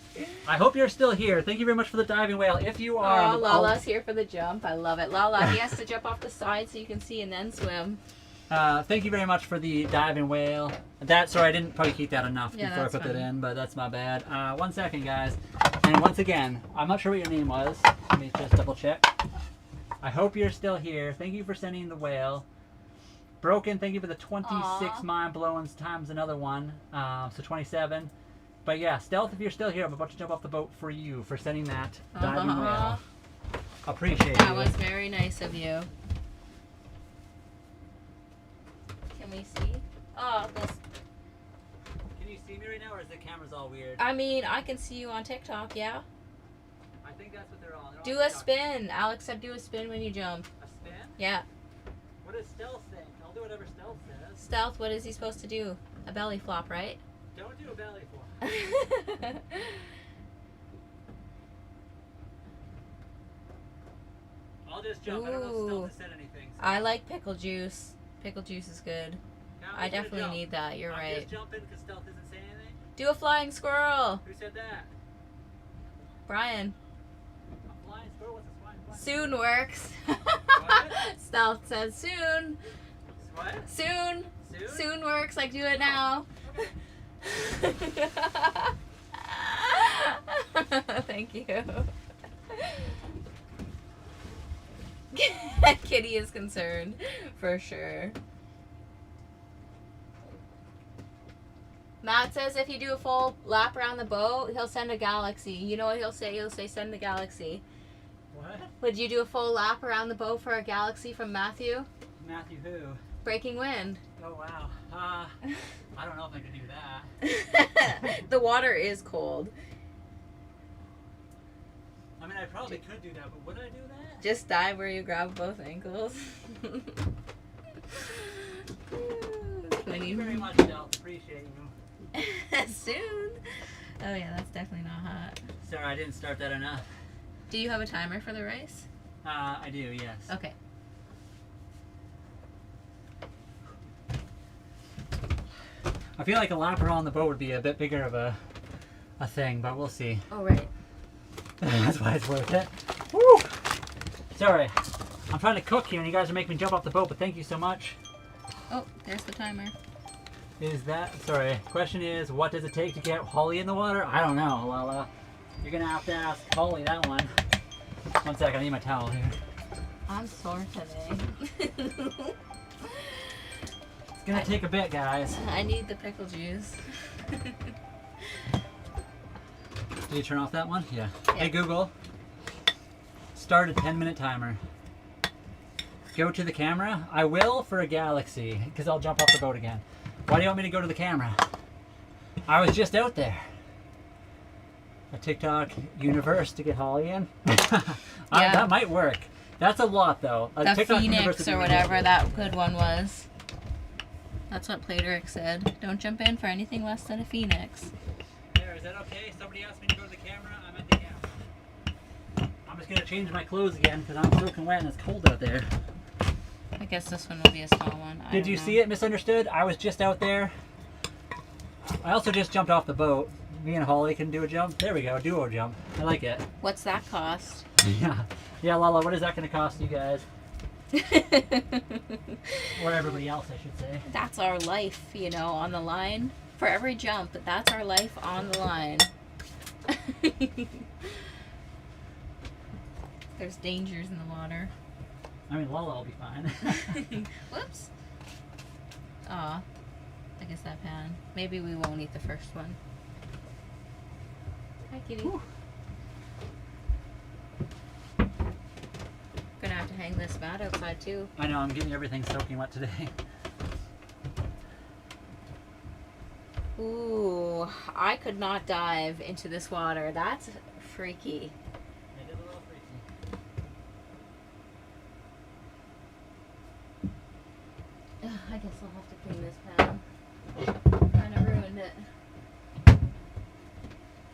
Speaker 1: I hope you're still here. Thank you very much for the diving whale. If you are...
Speaker 2: Oh, Lala's here for the jump. I love it. Lala, he has to jump off the side so you can see and then swim.
Speaker 1: Thank you very much for the diving whale. Sorry, I didn't probably keep that enough before I put that in, but that's my bad. 1 second, guys. And once again, I'm not sure what your name was. Let me just double check. I hope you're still here. Thank you for sending the whale. Broken, thank you for the 26 mind-blowings times another one. So 27. But yeah, Stealth, if you're still here, I'm about to jump off the boat for you for sending that diving whale. Appreciate it.
Speaker 2: That was very nice of you. Can we see? Oh, this.
Speaker 1: Can you see me right now, or is the camera's all weird?
Speaker 2: I mean, I can see you on TikTok, yeah?
Speaker 1: I think that's what they're on.
Speaker 2: Do a spin. Alex said do a spin when you jump.
Speaker 1: A spin?
Speaker 2: Yeah.
Speaker 1: What does Stealth think? I'll do whatever Stealth says.
Speaker 2: Stealth, what is he supposed to do? A belly flop, right?
Speaker 1: Don't do a belly flop. I'll just jump. I don't know if Stealth has said anything. So.
Speaker 2: I like pickle juice. Pickle juice is good. I definitely need that. You're right.
Speaker 1: Just jumping because Stealth isn't saying anything.
Speaker 2: Do a flying squirrel.
Speaker 1: Who said that?
Speaker 2: Brian.
Speaker 1: A flying squirrel? What's a flying squirrel?
Speaker 2: Soon works.
Speaker 1: What?
Speaker 2: Stealth says soon.
Speaker 1: What?
Speaker 2: Soon.
Speaker 1: Soon?
Speaker 2: Soon works. Like do it now.
Speaker 1: Okay.
Speaker 2: Thank you. Kitty is concerned, for sure. Matt says if you do a full lap around the boat, he'll send a galaxy. You know what he'll say? He'll say send the galaxy.
Speaker 1: What?
Speaker 3: What?
Speaker 2: Would you do a full lap around the boat for a galaxy from Matthew?
Speaker 3: Matthew who?
Speaker 2: Breaking Wind.
Speaker 3: Oh wow. I don't know if I could do that.
Speaker 2: The water is cold.
Speaker 3: I mean, I probably could do that, but would I do that?
Speaker 2: Just dive where you grab both ankles.
Speaker 3: Thank you very much, Del. Appreciate you.
Speaker 2: Soon. Oh yeah, that's definitely not hot.
Speaker 3: Sorry, I didn't start that enough.
Speaker 2: Do you have a timer for the race?
Speaker 3: I do, yes.
Speaker 2: Okay.
Speaker 3: I feel like a lap around the boat would be a bit bigger of a thing, but we'll see.
Speaker 2: Oh, right.
Speaker 3: That's why it's worth it. Woo! Sorry. I'm trying to cook here and you guys are making me jump off the boat, but thank you so much.
Speaker 2: Oh, there's the timer.
Speaker 3: Is that... Sorry. Question is, what does it take to get Holly in the water? I don't know, Lala. You're going to have to ask Holly that one. One second, I need my towel here.
Speaker 2: I'm sore today.
Speaker 3: It's going to take a bit, guys.
Speaker 2: I need the pickle juice.
Speaker 3: Did you turn off that one? Yeah. Hey Google, start a 10-minute timer. Go to the camera. I will for a galaxy, because I'll jump off the boat again. Why do you want me to go to the camera? I was just out there. A TikTok universe to get Holly in.
Speaker 2: Yeah.
Speaker 3: That might work. That's a lot though. A
Speaker 2: The
Speaker 3: TikTok
Speaker 2: Phoenix or whatever that good one was. That's what Playderick said. Don't jump in for anything less than a Phoenix.
Speaker 3: There, is that okay? Somebody asked me to go to the camera. I'm at the camera. I'm just going to change my clothes again because I'm soaking wet and it's cold out there.
Speaker 2: I guess this one will be a small one.
Speaker 3: Did you see it? Misunderstood? I was just out there. I also just jumped off the boat. Me and Holly can do a jump. There we go, duo jump. I like it.
Speaker 2: What's that cost?
Speaker 3: Yeah, Lala, what is that going to cost you guys? Or everybody else, I should say.
Speaker 2: That's our life, you know, on the line. For every jump, that's our life on the line. There's dangers in the water.
Speaker 3: I mean, Lala will be fine.
Speaker 2: Whoops. Aw. I guess that pan. Maybe we won't eat the first one. Hi, kitty. Whew. Gonna have to hang this mat outside too.
Speaker 3: I know, I'm getting everything soaking wet today.
Speaker 2: Ooh, I could not dive into this water. That's freaky.
Speaker 3: It is a little freaky.
Speaker 2: I guess I'll have to clean this pan. Kind of ruined it.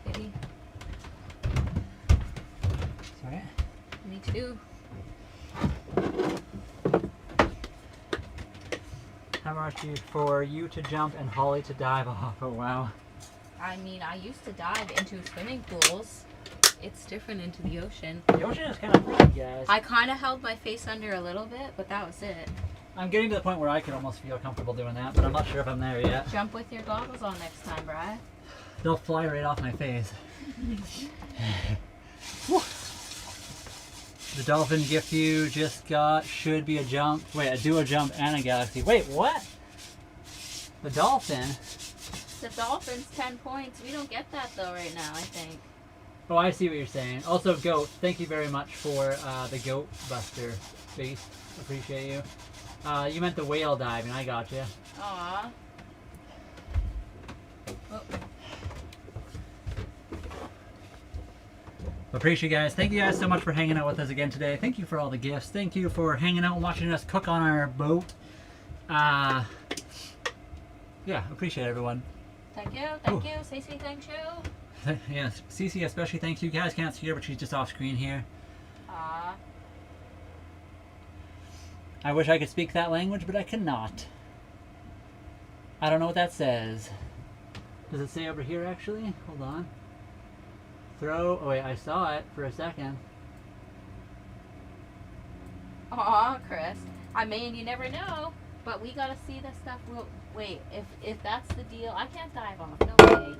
Speaker 2: Kitty?
Speaker 3: Sorry?
Speaker 2: Me too.
Speaker 3: How much for you to jump and Holly to dive off? Oh, wow.
Speaker 2: I mean, I used to dive into swimming pools. It's different into the ocean.
Speaker 3: The ocean is kind of freaky, guys.
Speaker 2: I kind of held my face under a little bit, but that was it.
Speaker 3: I'm getting to the point where I could almost feel comfortable doing that, but I'm not sure if I'm there yet.
Speaker 2: Jump with your goggles on next time, Bri.
Speaker 3: They'll fly right off my face. The dolphin gift you just got should be a jump. Wait, a duo jump and a galaxy. Wait, what? The dolphin?
Speaker 2: The dolphin's 10 points. We don't get that though right now, I think.
Speaker 3: Oh, I see what you're saying. Also, goat. Thank you very much for the goat buster face. Appreciate you. You meant the whale diving. I got you.
Speaker 2: Aww. Oh.
Speaker 3: Appreciate you guys. Thank you guys so much for hanging out with us again today. Thank you for all the gifts. Thank you for hanging out and watching us cook on our boat. Yeah, appreciate everyone.
Speaker 2: Thank you, thank you. Cece, thank you.
Speaker 3: Yes, Cece especially thank you. You guys can't see her, but she's just off screen here.
Speaker 2: Aww.
Speaker 3: I wish I could speak that language, but I cannot. I don't know what that says. Does it say over here actually? Hold on. Throw. Oh wait, I saw it for a second.
Speaker 2: Aw, Chris. I mean, you never know, but we gotta see this stuff. Wait, if that's the deal, I can't dive off. No way.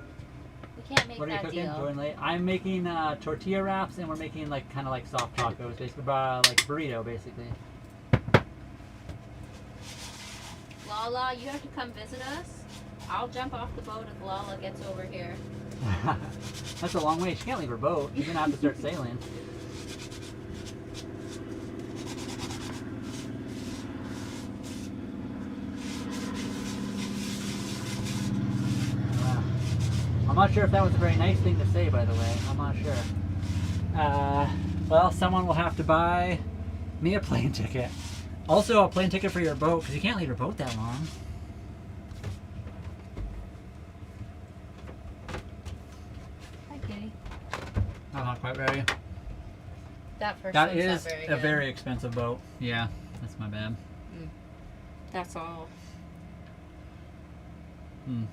Speaker 2: We can't make
Speaker 3: What are you
Speaker 2: that
Speaker 3: cooking?
Speaker 2: deal.
Speaker 3: Join late. I'm making tortilla wraps, and we're making like kind of like soft tacos, basically, like burrito, basically.
Speaker 2: Lala, you have to come visit us. I'll jump off the boat if Lala gets over here.
Speaker 3: That's a long way. She can't leave her boat. She's gonna have to start sailing. not sure if that was a very nice thing to say, by the way. I'm not sure. Well, someone will have to buy me a plane ticket. Also, a plane ticket for your boat, because you can't leave your boat that long.
Speaker 2: Hi, kitty.
Speaker 3: I'm not quite ready.
Speaker 2: That first
Speaker 3: That
Speaker 2: one's
Speaker 3: is
Speaker 2: not very
Speaker 3: a
Speaker 2: good.
Speaker 3: very expensive boat. Yeah, that's my bad.
Speaker 2: That's all.
Speaker 3: Hmm.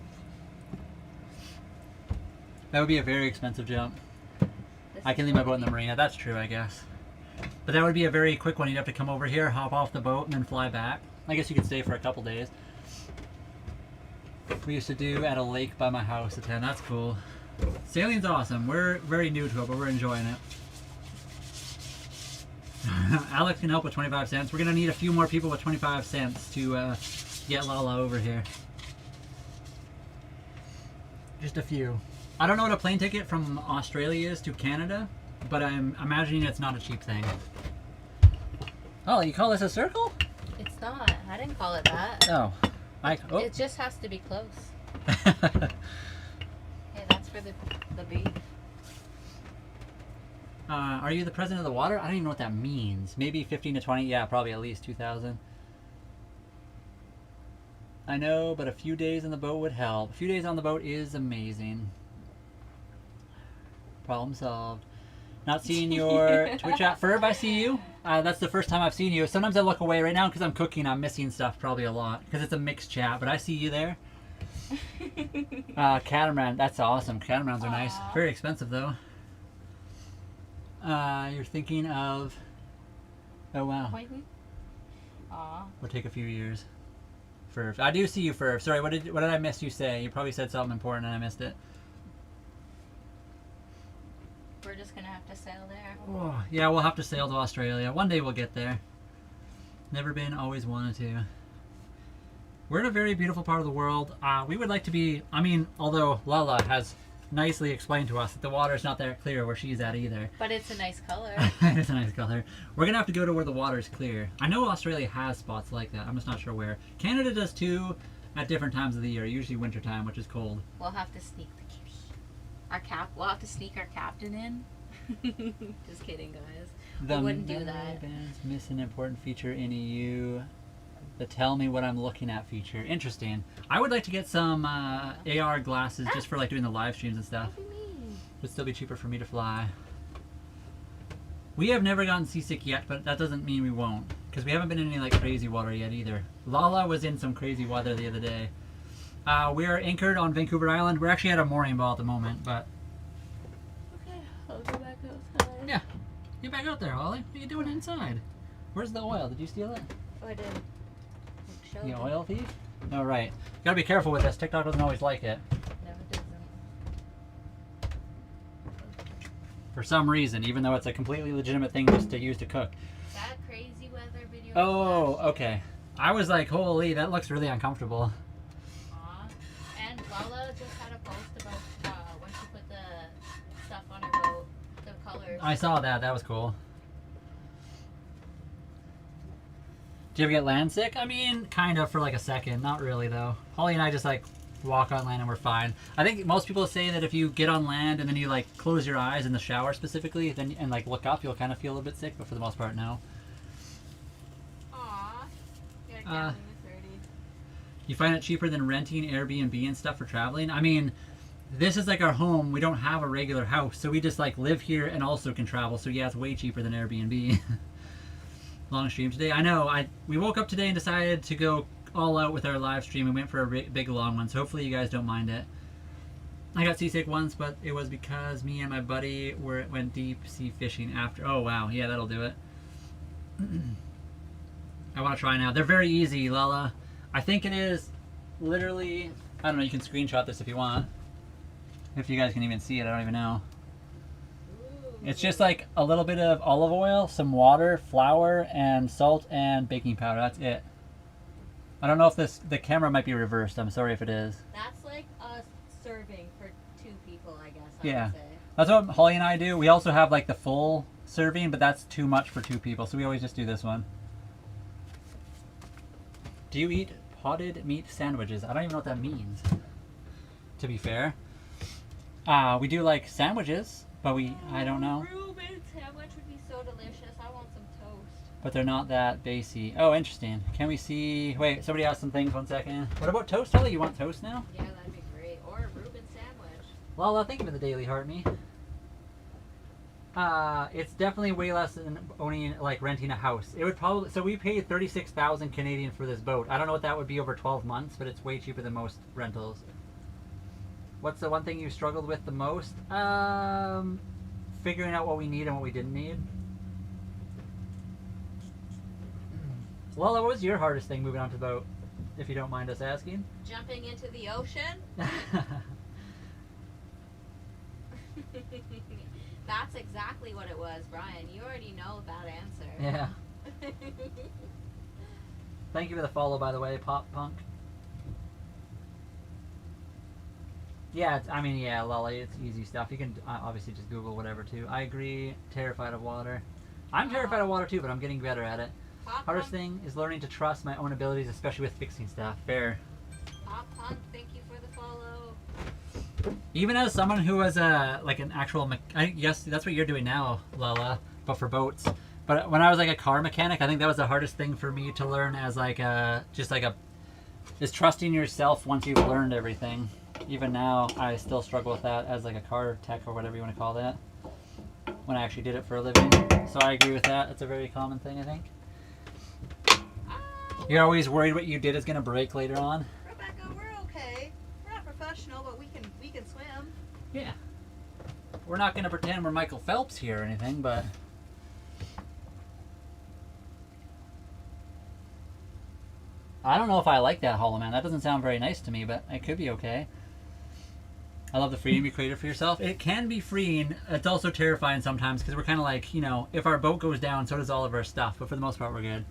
Speaker 3: That would be a very expensive jump. I can leave my boat in the marina. That's true, I guess. But that would be a very quick one. You'd have to come over here, hop off the boat, and then fly back. I guess you could stay for a couple days. We used to do at a lake by my house at 10. That's cool. Sailing's awesome. We're very new to it, but we're enjoying it. Alex can help with 25 cents. We're going to need a few more people with 25 cents to get Lala over here. Just a few. I don't know what a plane ticket from Australia is to Canada, but I'm imagining it's not a cheap thing. Oh, you call this a circle?
Speaker 2: It's not. I didn't call it that.
Speaker 3: Oh. Oh.
Speaker 2: It just has to be close. Hey, that's for the beef.
Speaker 3: Are you the president of the water? I don't even know what that means. Maybe 15 to 20? Yeah, probably at least 2,000. I know, but a few days on the boat would help. A few days on the boat is amazing. Problem solved. Not seeing your Twitch app. Ferb, I see you. That's the first time I've seen you. Sometimes I look away right now because I'm cooking. I'm missing stuff probably a lot because it's a mixed chat, but I see you there. Catamaran. That's awesome. Catamarans are nice. Very expensive though. You're thinking of... Oh wow.
Speaker 2: Aw.
Speaker 3: Will take a few years. Ferb. I do see you, Ferb. Sorry, what did I miss you say? You probably said something important and I missed it.
Speaker 2: We're just gonna have to sail there.
Speaker 3: Oh, yeah, we'll have to sail to Australia. One day we'll get there. Never been, always wanted to. We're in a very beautiful part of the world. We would like to be, I mean, although Lala has nicely explained to us that the water's not that clear where she's at either.
Speaker 2: But it's a nice color.
Speaker 3: It's a nice color. We're going to have to go to where the water's clear. I know Australia has spots like that. I'm just not sure where. Canada does too at different times of the year, usually wintertime, which is cold.
Speaker 2: We'll have to sneak the kitty. We'll have to sneak our captain in. Just kidding, guys. We wouldn't do that.
Speaker 3: Miss an important feature in EU. The tell me what I'm looking at feature. Interesting. I would like to get some AR glasses just for like doing the live streams and stuff. Would still be cheaper for me to fly. We have never gotten seasick yet, but that doesn't mean we won't. Because we haven't been in any like crazy water yet either. Lala was in some crazy weather the other day. We are anchored on Vancouver Island. We're actually at a mooring ball at the moment, but...
Speaker 2: Okay, I'll go back outside.
Speaker 3: Yeah. Get back out there, Holly. What are you doing inside? Where's the oil? Did you steal it?
Speaker 2: Oh, I did.
Speaker 3: The oil thief? No, right. You gotta be careful with this. TikTok doesn't always like it.
Speaker 2: No, it doesn't.
Speaker 3: For some reason, even though it's a completely legitimate thing just to use to cook.
Speaker 2: That crazy weather video.
Speaker 3: Oh, okay. I was like, holy, that looks really uncomfortable.
Speaker 2: And Lala just had a post about when she put the stuff on her boat, the colors.
Speaker 3: I saw that. That was cool. Do you ever get land sick? I mean, kind of for like a second. Not really, though. Holly and I just like walk on land and we're fine. I think most people say that if you get on land and then you like close your eyes in the shower specifically then and like look up, you'll kind of feel a little bit sick, but for the most part, no.
Speaker 2: Aww.
Speaker 3: You find it cheaper than renting Airbnb and stuff for traveling? I mean, this is like our home. We don't have a regular house, so we just like live here and also can travel. So yeah, it's way cheaper than Airbnb. Long stream today. I know. We woke up today and decided to go all out with our live stream. We went for a big long one, so hopefully you guys don't mind it. I got seasick once, but it was because me and my buddy went deep sea fishing after. Oh wow, yeah, that'll do it. I want to try now. They're very easy, Lala. I think it is literally, I don't know, you can screenshot this if you want. If you guys can even see it, I don't even know. It's just like a little bit of olive oil, some water, flour, and salt and baking powder. That's it. I don't know if the camera might be reversed. I'm sorry if it is.
Speaker 2: That's like a serving for 2 people, I guess.
Speaker 3: Yeah.
Speaker 2: I would say.
Speaker 3: That's what Holly and I do. We also have like the full serving, but that's too much for 2 people, so we always just do this one. Do you eat potted meat sandwiches? I don't even know what that means, to be fair. We do like sandwiches, but I don't know.
Speaker 2: Reuben sandwich would be so delicious. I want some toast.
Speaker 3: But they're not that basy. Oh, interesting. Can we see? Wait, somebody asked some things. 1 second. What about toast, Holly? You want toast now?
Speaker 2: Yeah, that'd be great. Or a Reuben sandwich.
Speaker 3: Well, think of it the Daily Heart me. It's definitely way less than owning, like, renting a house. It would probably, so we paid 36,000 Canadian for this boat. I don't know what that would be over 12 months, but it's way cheaper than most rentals. What's the one thing you struggled with the most? Figuring out what we need and what we didn't need. Lola, what was your hardest thing moving onto the boat, if you don't mind us asking?
Speaker 2: Jumping into the ocean? That's exactly what it was, Brian. You already know that answer.
Speaker 3: Yeah. Thank you for the follow, by the way, Pop Punk. Yeah, yeah, Lolly, it's easy stuff. You can obviously just Google whatever, too. I agree. Terrified of water. I'm terrified of water, too, but I'm getting better at it. Hardest thing is learning to trust my own abilities, especially with fixing stuff. Fair.
Speaker 2: Pop Punk, thank you for the follow.
Speaker 3: Even as someone who was like an actual, yes, that's what you're doing now, Lala, but for boats. But when I was like a car mechanic, I think that was the hardest thing for me to learn as like is trusting yourself once you've learned everything. Even now, I still struggle with that as like a car tech or whatever you want to call that. When I actually did it for a living, so I agree with that. It's a very common thing, I think. You're always worried what you did is gonna break later on.
Speaker 2: Rebecca, we're okay. We're not professional, but we can swim.
Speaker 3: Yeah. We're not gonna pretend we're Michael Phelps here or anything, but I don't know if I like that, Hollow Man. That doesn't sound very nice to me, but it could be okay. I love the freedom you created for yourself. It can be freeing. It's also terrifying sometimes because we're kind of like, you know, if our boat goes down, so does all of our stuff. But for the most part, we're good.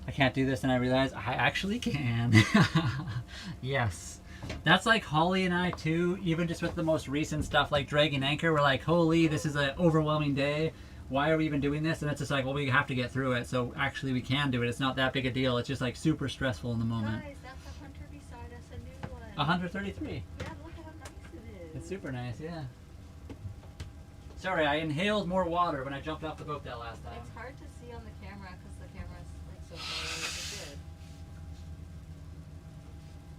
Speaker 3: I can't do this, and I realize I actually can. Yes. That's like Holly and I, too. Even just with the most recent stuff, like dragging anchor, we're like, holy, this is an overwhelming day. Why are we even doing this? And it's just like, well, we have to get through it. So actually, we can do it. It's not that big a deal. It's just like super stressful in the moment.
Speaker 2: Guys, that's a hunter beside us, a new one.
Speaker 3: 133.
Speaker 2: Yeah, look how nice it is.
Speaker 3: It's super nice, yeah. Sorry, I inhaled more water when I jumped off the boat that last time.
Speaker 2: It's hard to see on the camera because the camera's like so far away. It's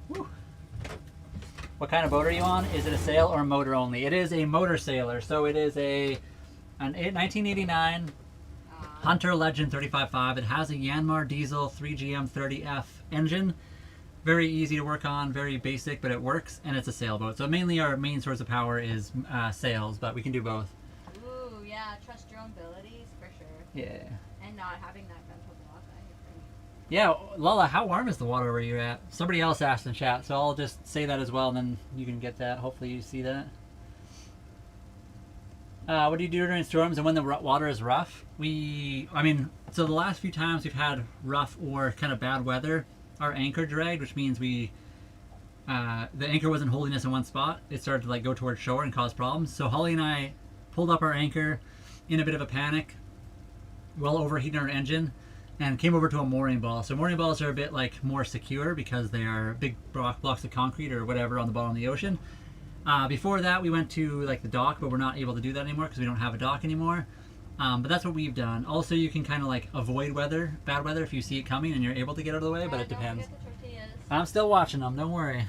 Speaker 2: good.
Speaker 3: Woo. What kind of boat are you on? Is it a sail or motor only? It is a motor sailor, so it is an 1989 Hunter Legend 35.5. It has a Yanmar diesel 3GM30F engine. Very easy to work on, very basic, but it works, and it's a sailboat. So mainly our main source of power is sails, but we can do both.
Speaker 2: Ooh, yeah, trust your own abilities, for sure.
Speaker 3: Yeah.
Speaker 2: And not having that mental block, I agree.
Speaker 3: Yeah, Lola, how warm is the water where you're at? Somebody else asked in chat, so I'll just say that as well, and then you can get that. Hopefully you see that. What do you do during storms and when the water is rough? So the last few times we've had rough or kind of bad weather, our anchor dragged, which means the anchor wasn't holding us in one spot. It started to like go towards shore and cause problems. So Holly and I pulled up our anchor in a bit of a panic, well overheating our engine, and came over to a mooring ball. So mooring balls are a bit like more secure because they are big blocks of concrete or whatever on the bottom of the ocean. Before that, we went to like the dock, but we're not able to do that anymore because we don't have a dock anymore. But that's what we've done. Also, you can kind of like avoid bad weather if you see it coming and you're able to get out of the way, but it depends. I'm still watching them, don't worry.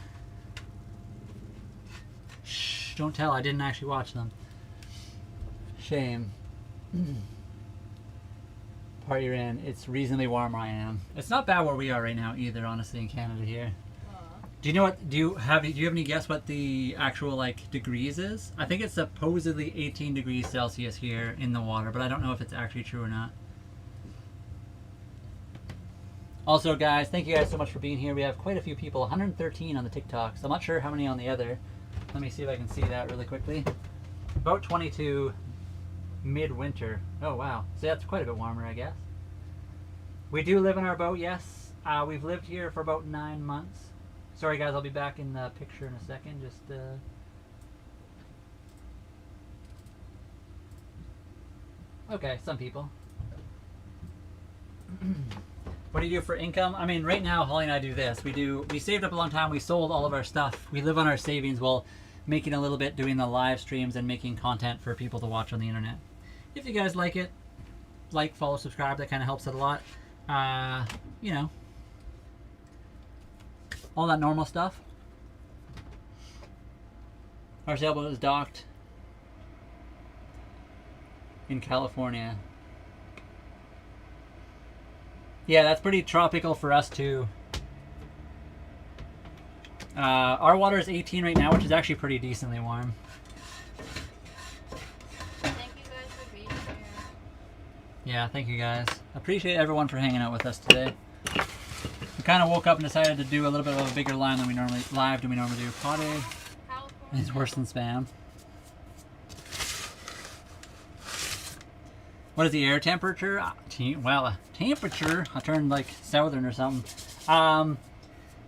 Speaker 3: Shh, don't tell, I didn't actually watch them. Shame. Part you're in, it's reasonably warm where I am. It's not bad where we are right now either, honestly, in Canada here. Do you know what? Do you have any guess what the actual like degrees is? I think it's supposedly 18 degrees Celsius here in the water, but I don't know if it's actually true or not. Also, guys, thank you guys so much for being here. We have quite a few people, 113 on the TikTok, so I'm not sure how many on the other. Let me see if I can see that really quickly. About 22 midwinter. Oh wow, so that's quite a bit warmer, I guess. We do live in our boat, yes. We've lived here for about 9 months. Sorry guys, I'll be back in the picture in a second. Just okay, some people. What do you do for income? I mean, right now, Holly and I do this. We saved up a long time. We sold all of our stuff. We live on our savings. Well, making a little bit, doing the live streams and making content for people to watch on the internet. If you guys like it, like, follow, subscribe. That kind of helps it a lot. You know, all that normal stuff. Our sailboat is docked in California. Yeah, that's pretty tropical for us too. Our water is 18 right now, which is actually pretty decently warm.
Speaker 2: Thank you guys for being here.
Speaker 3: Yeah, thank you guys. Appreciate everyone for hanging out with us today. We kind of woke up and decided to do a little bit of a bigger live than we normally do. Potty is worse than spam. What is the air temperature? Well, temperature. I turned like southern or something.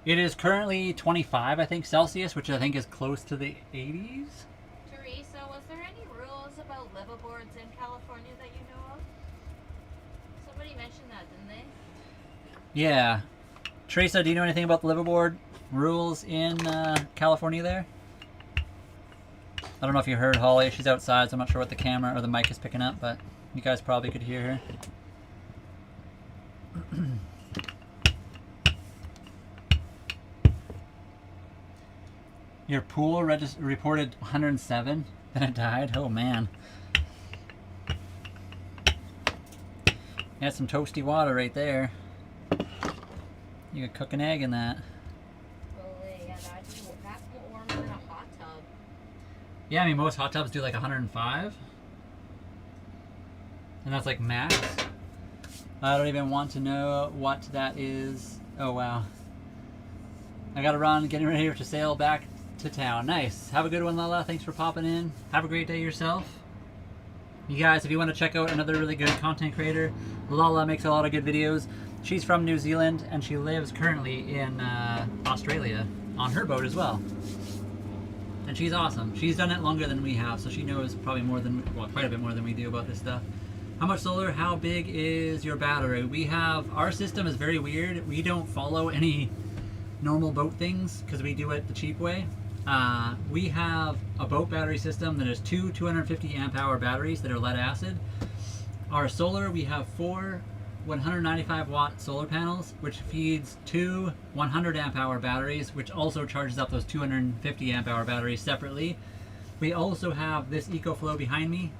Speaker 3: It is currently 25, I think, Celsius, which I think is close to the 80s.
Speaker 2: Teresa, was there any rules about liveaboards in California that you know of? Somebody mentioned that, didn't they?
Speaker 3: Yeah. Teresa, do you know anything about the liveaboard rules in California there? I don't know if you heard Holly. She's outside, so I'm not sure what the camera or the mic is picking up, but you guys probably could hear her. Your pool reported 107, then it died? Oh man. That's some toasty water right there. You could cook an egg in that.
Speaker 2: Yeah, that's warmer than a hot tub.
Speaker 3: Yeah, I mean most hot tubs do like 105. And that's like max. I don't even want to know what that is. Oh wow. I gotta run, getting ready to sail back to town. Nice. Have a good one, Lala. Thanks for popping in. Have a great day yourself. You guys, if you want to check out another really good content creator, Lala makes a lot of good videos. She's from New Zealand and she lives currently in Australia on her boat as well. And she's awesome. She's done it longer than we have, so she knows probably more than, well, quite a bit more than we do about this stuff. How much solar? How big is your battery? We have, our system is very weird. We don't follow any normal boat things because we do it the cheap way. We have a boat battery system that is two 250 amp hour batteries that are lead acid. Our solar, we have 4 195 watt solar panels, which feeds 2 100 amp hour batteries, which also charges up those 250 amp hour batteries separately. We also have this EcoFlow behind me.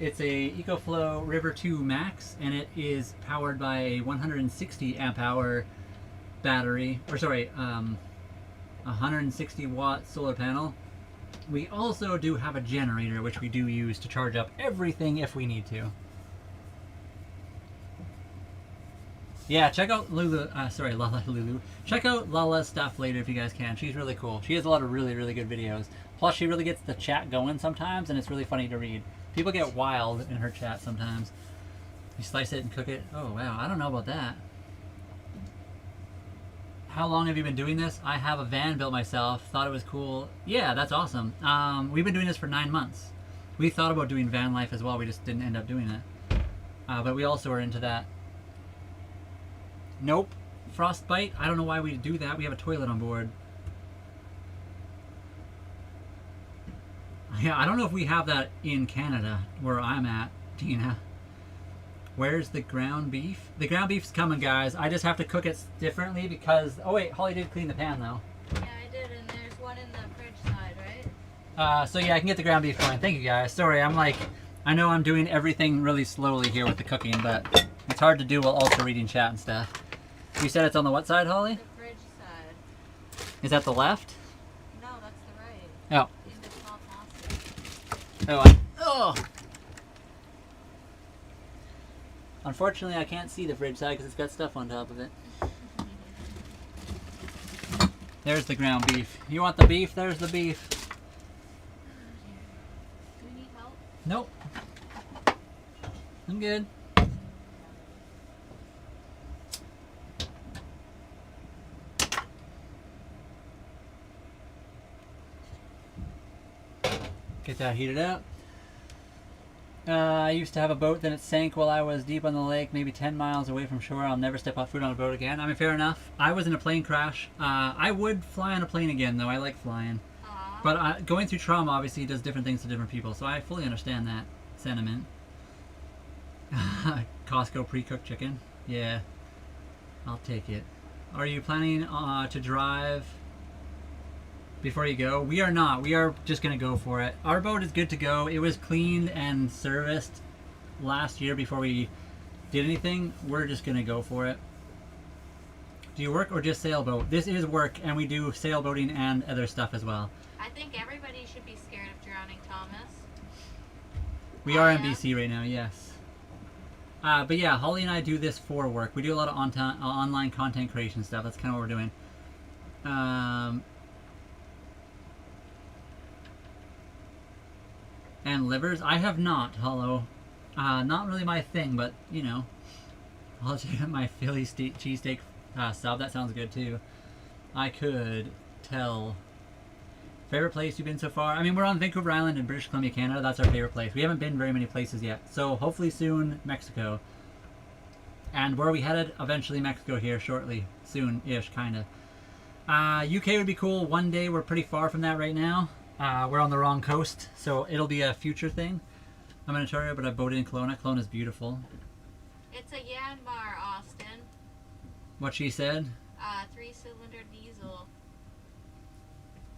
Speaker 3: It's a EcoFlow River 2 Max, and it is powered by a 160 amp hour battery, or sorry, 160 watt solar panel. We also do have a generator, which we do use to charge up everything if we need to. Yeah, check out Lulu. Check out Lala's stuff later if you guys can. She's really cool. She has a lot of really, really good videos. Plus, she really gets the chat going sometimes, and it's really funny to read. People get wild in her chat sometimes. You slice it and cook it. Oh, wow. I don't know about that. How long have you been doing this? I have a van built myself. Thought it was cool. Yeah, that's awesome. We've been doing this for 9 months. We thought about doing van life as well. We just didn't end up doing it. But we also are into that. Nope. Frostbite? I don't know why we do that. We have a toilet on board. Yeah, I don't know if we have that in Canada, where I'm at, Tina. Where's the ground beef? The ground beef's coming, guys. I just have to cook it differently because... Oh, wait. Holly did clean the pan, though.
Speaker 2: Yeah, I did, and there's one in the fridge side, right?
Speaker 3: So, yeah, I can get the ground beef going. Thank you, guys. Sorry, I'm like... I know I'm doing everything really slowly here with the cooking, but it's hard to do while also reading chat and stuff. You said it's on the what side, Holly?
Speaker 2: The fridge side.
Speaker 3: Is that the left?
Speaker 2: No, that's the right.
Speaker 3: Oh.
Speaker 2: In the top plastic.
Speaker 3: Oh. Unfortunately, I can't see the fridge side because it's got stuff on top of it. There's the ground beef. You want the beef? There's the beef.
Speaker 2: Do we need help?
Speaker 3: Nope. I'm good. Get that heated up. I used to have a boat, then it sank while I was deep on the lake, maybe 10 miles away from shore. I'll never step off foot on a boat again. I mean, fair enough. I was in a plane crash. I would fly on a plane again, though. I like flying. But going through trauma obviously does different things to different people, so I fully understand that sentiment. Costco pre-cooked chicken. Yeah, I'll take it. Are you planning to drive before you go? We are not. We are just going to go for it. Our boat is good to go. It was cleaned and serviced last year before we did anything. We're just going to go for it. Do you work or just sailboat? This is work, and we do sailboating and other stuff as well.
Speaker 2: I think everybody should be scared of drowning, Thomas.
Speaker 3: We are in BC right now, yes. But yeah, Holly and I do this for work. We do a lot of online content creation stuff. That's kind of what we're doing. And livers? I have not, Hollow. Not really my thing, but, you know. I'll check out my Philly cheesesteak sub. That sounds good, too. I could tell. Favorite place you've been so far? I mean, we're on Vancouver Island in British Columbia, Canada. That's our favorite place. We haven't been very many places yet. So hopefully soon, Mexico. And where are we headed? Eventually Mexico here shortly. Soon-ish, kind of. UK would be cool. One day. We're pretty far from that right now. We're on the wrong coast, so it'll be a future thing. I'm in Ontario, but I've boated in Kelowna. Kelowna's beautiful.
Speaker 2: It's a Yanmar, Austin.
Speaker 3: What she said?
Speaker 2: 3-cylinder diesel.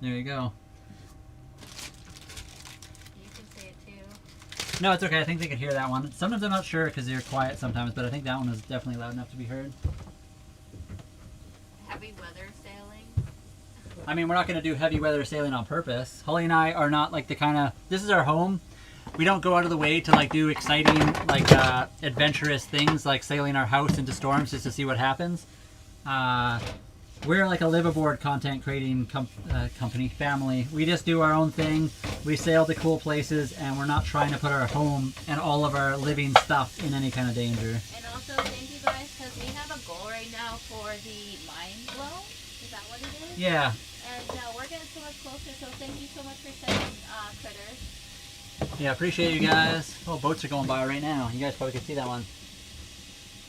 Speaker 3: There you go.
Speaker 2: You can say it too.
Speaker 3: No, it's okay. I think they could hear that one. Sometimes I'm not sure because they're quiet sometimes, but I think that one was definitely loud enough to be heard.
Speaker 2: Heavy weather sailing.
Speaker 3: I mean, we're not going to do heavy weather sailing on purpose. Holly and I are not like the kind of... This is our home. We don't go out of the way to like do exciting, like adventurous things like sailing our house into storms just to see what happens. We're like a liveaboard content creating company, family. We just do our own thing. We sail to cool places, and we're not trying to put our home and all of our living stuff in any kind of danger.
Speaker 2: And also, thank you guys, because we have a goal right now for the mind blow. Is that what it is?
Speaker 3: Yeah.
Speaker 2: And we're getting so much closer, so thank you so much for sending critters.
Speaker 3: Yeah, appreciate you guys. Oh, boats are going by right now. You guys probably can see that one.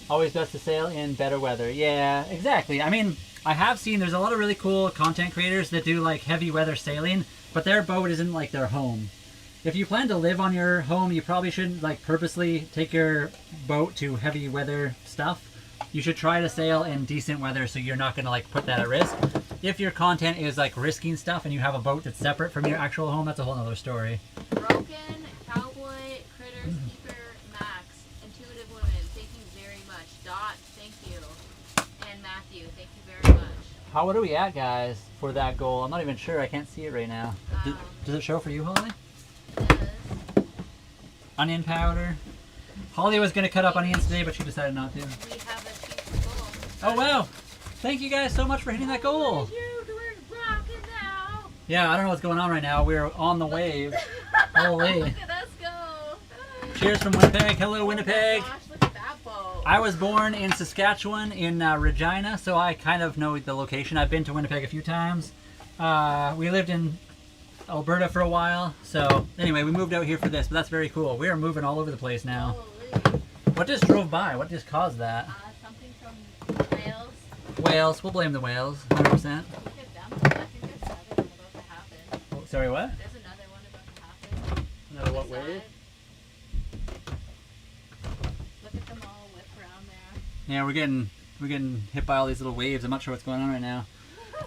Speaker 3: Always best to sail in better weather. Yeah, exactly. I mean, I have seen there's a lot of really cool content creators that do like heavy weather sailing, but their boat isn't like their home. If you plan to live on your home, you probably shouldn't like purposely take your boat to heavy weather stuff. You should try to sail in decent weather so you're not going to like put that at risk. If your content is like risking stuff and you have a boat that's separate from your actual home, that's a whole other story.
Speaker 2: Broken, Cowboy, Critters, Keeper, Max, Intuitive Women, thank you very much. Dot, thank you. And Matthew, thank you very much.
Speaker 3: What are we at, guys, for that goal? I'm not even sure. I can't see it right now. Does it show for you, Holly?
Speaker 2: It does.
Speaker 3: Onion powder. Holly was going to cut up onions today, but she decided not to.
Speaker 2: We have achieved the goal.
Speaker 3: Oh, wow. Thank you guys so much for hitting that goal. Yeah, I don't know what's going on right now. We're on the wave. Holy.
Speaker 2: Look at us go.
Speaker 3: Cheers from Winnipeg. Hello, Winnipeg.
Speaker 2: Oh my gosh, look at that boat.
Speaker 3: I was born in Saskatchewan in Regina, so I kind of know the location. I've been to Winnipeg a few times. We lived in Alberta for a while. So anyway, we moved out here for this, but that's very cool. We are moving all over the place now.
Speaker 2: Holy.
Speaker 3: What just drove by? What just caused that?
Speaker 2: Something from whales.
Speaker 3: Whales. We'll blame the whales, 100%.
Speaker 2: Look at them. I think there's another one about to happen.
Speaker 3: Oh, sorry, what?
Speaker 2: There's another one about to happen.
Speaker 3: Another what
Speaker 2: This
Speaker 3: wave?
Speaker 2: side. Look at them all whip around there.
Speaker 3: Yeah, we're getting hit by all these little waves. I'm not sure what's going on right now.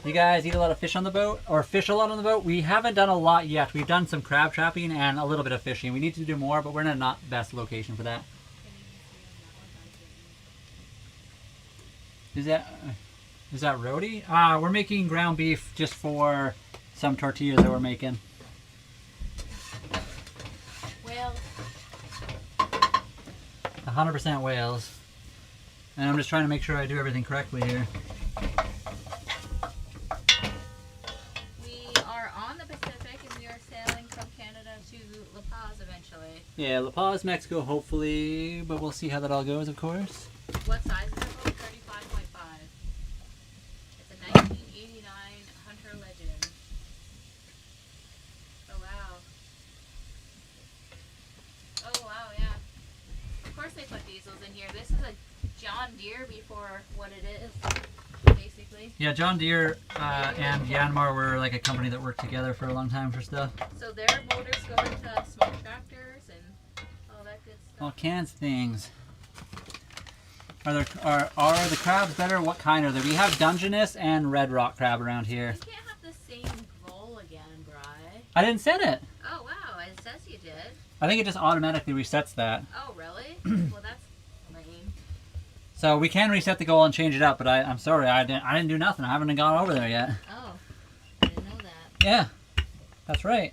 Speaker 3: You guys eat a lot of fish on the boat, or fish a lot on the boat? We haven't done a lot yet. We've done some crab trapping and a little bit of fishing. We need to do more, but we're in a not best location for that. Is that roti? We're making ground beef just for some tortillas that we're making.
Speaker 2: Whales.
Speaker 3: 100% whales. And I'm just trying to make sure I do everything correctly here.
Speaker 2: We are on the Pacific and we are sailing from Canada to La Paz eventually.
Speaker 3: Yeah, La Paz, Mexico, hopefully, but we'll see how that all goes, of course.
Speaker 2: What size is the boat? 35.5. It's a 1989 Hunter Legend. Oh wow. Oh wow, yeah. Of course they put diesels in here. This is a John Deere before what it is. basically.
Speaker 3: Yeah, John Deere and Yanmar were like a company that worked together for a long time for stuff.
Speaker 2: So their motors go into small tractors and all that good stuff.
Speaker 3: All kinds of things. Are the crabs better? What kind are they? We have Dungeness and Red Rock crab around here.
Speaker 2: You can't have the same goal again, Bri.
Speaker 3: I didn't set it.
Speaker 2: Oh wow, it says you did.
Speaker 3: I think it just automatically resets that.
Speaker 2: Oh really? Well, that's lame.
Speaker 3: So we can reset the goal and change it up, but I'm sorry, I didn't do nothing. I haven't gone over there yet.
Speaker 2: Oh, I didn't know that.
Speaker 3: Yeah, that's right.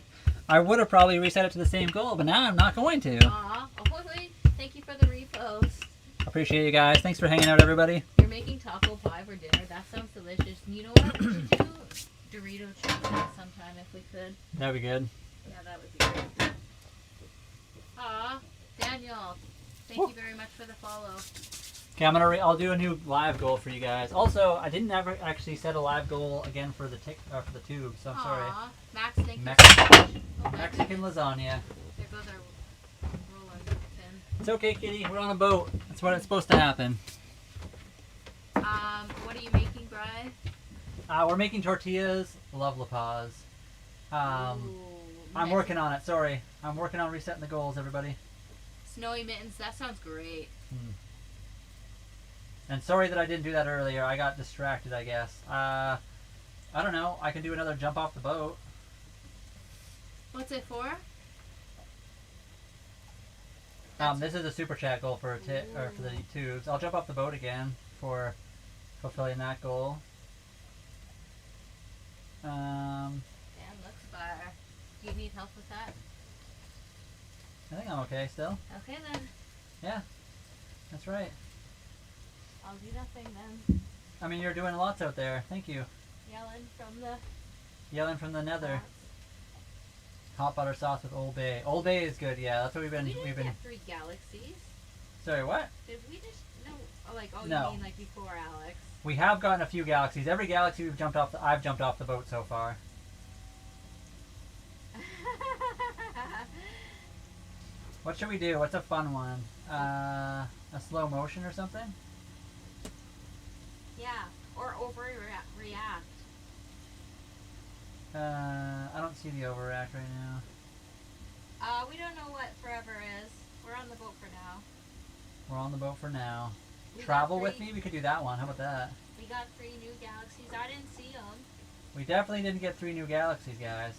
Speaker 3: I would have probably reset it to the same goal, but now I'm not going to.
Speaker 2: Aw, oh, wait. Thank you for the repost.
Speaker 3: Appreciate you guys. Thanks for hanging out, everybody.
Speaker 2: You're making taco pie for dinner. That sounds delicious. And you know what? We should do Dorito chips sometime if we could.
Speaker 3: That'd be good.
Speaker 2: Yeah, that would be good. Aw, Daniel, thank you very much for the follow.
Speaker 3: Okay, I'll do a new live goal for you guys. Also, I didn't ever actually set a live goal again for the for the tube, so I'm sorry.
Speaker 2: Max, thank you so much.
Speaker 3: Mexican lasagna.
Speaker 2: There goes our roller pin.
Speaker 3: It's okay, kitty. We're on a boat. That's what it's supposed to happen.
Speaker 2: What are you making, Bri?
Speaker 3: We're making tortillas. Love La Paz. I'm working on it. Sorry. I'm working on resetting the goals, everybody.
Speaker 2: Snowy mittens. That sounds great.
Speaker 3: And sorry that I didn't do that earlier. I got distracted, I guess. I don't know. I can do another jump off the boat.
Speaker 2: What's it for?
Speaker 3: This is a super chat goal for for the tubes. I'll jump off the boat again for fulfilling that goal.
Speaker 2: Damn, looks fire. Do you need help with that?
Speaker 3: I think I'm okay still.
Speaker 2: Okay then.
Speaker 3: Yeah, that's right.
Speaker 2: I'll do nothing then.
Speaker 3: I mean, you're doing lots out there. Thank you.
Speaker 2: Yelling
Speaker 3: from the nether. Hot butter sauce with Old Bay. Old Bay is good. Yeah, that's what we've been.
Speaker 2: We didn't get 3 galaxies.
Speaker 3: Sorry, what?
Speaker 2: Did we just no? Oh, like oh,
Speaker 3: No.
Speaker 2: you mean like before Alex?
Speaker 3: We have gotten a few galaxies. Every galaxy I've jumped off the boat so far. What should we do? What's a fun one? A slow motion or something?
Speaker 2: Yeah, or overreact.
Speaker 3: I don't see the overact right now.
Speaker 2: We don't know what forever is. We're on the boat for now.
Speaker 3: We're on the boat for now.
Speaker 2: We
Speaker 3: Travel
Speaker 2: got
Speaker 3: with
Speaker 2: 3
Speaker 3: me? We could do that one. How about that?
Speaker 2: We got 3 new galaxies. I didn't see them.
Speaker 3: We definitely didn't get 3 new galaxies, guys.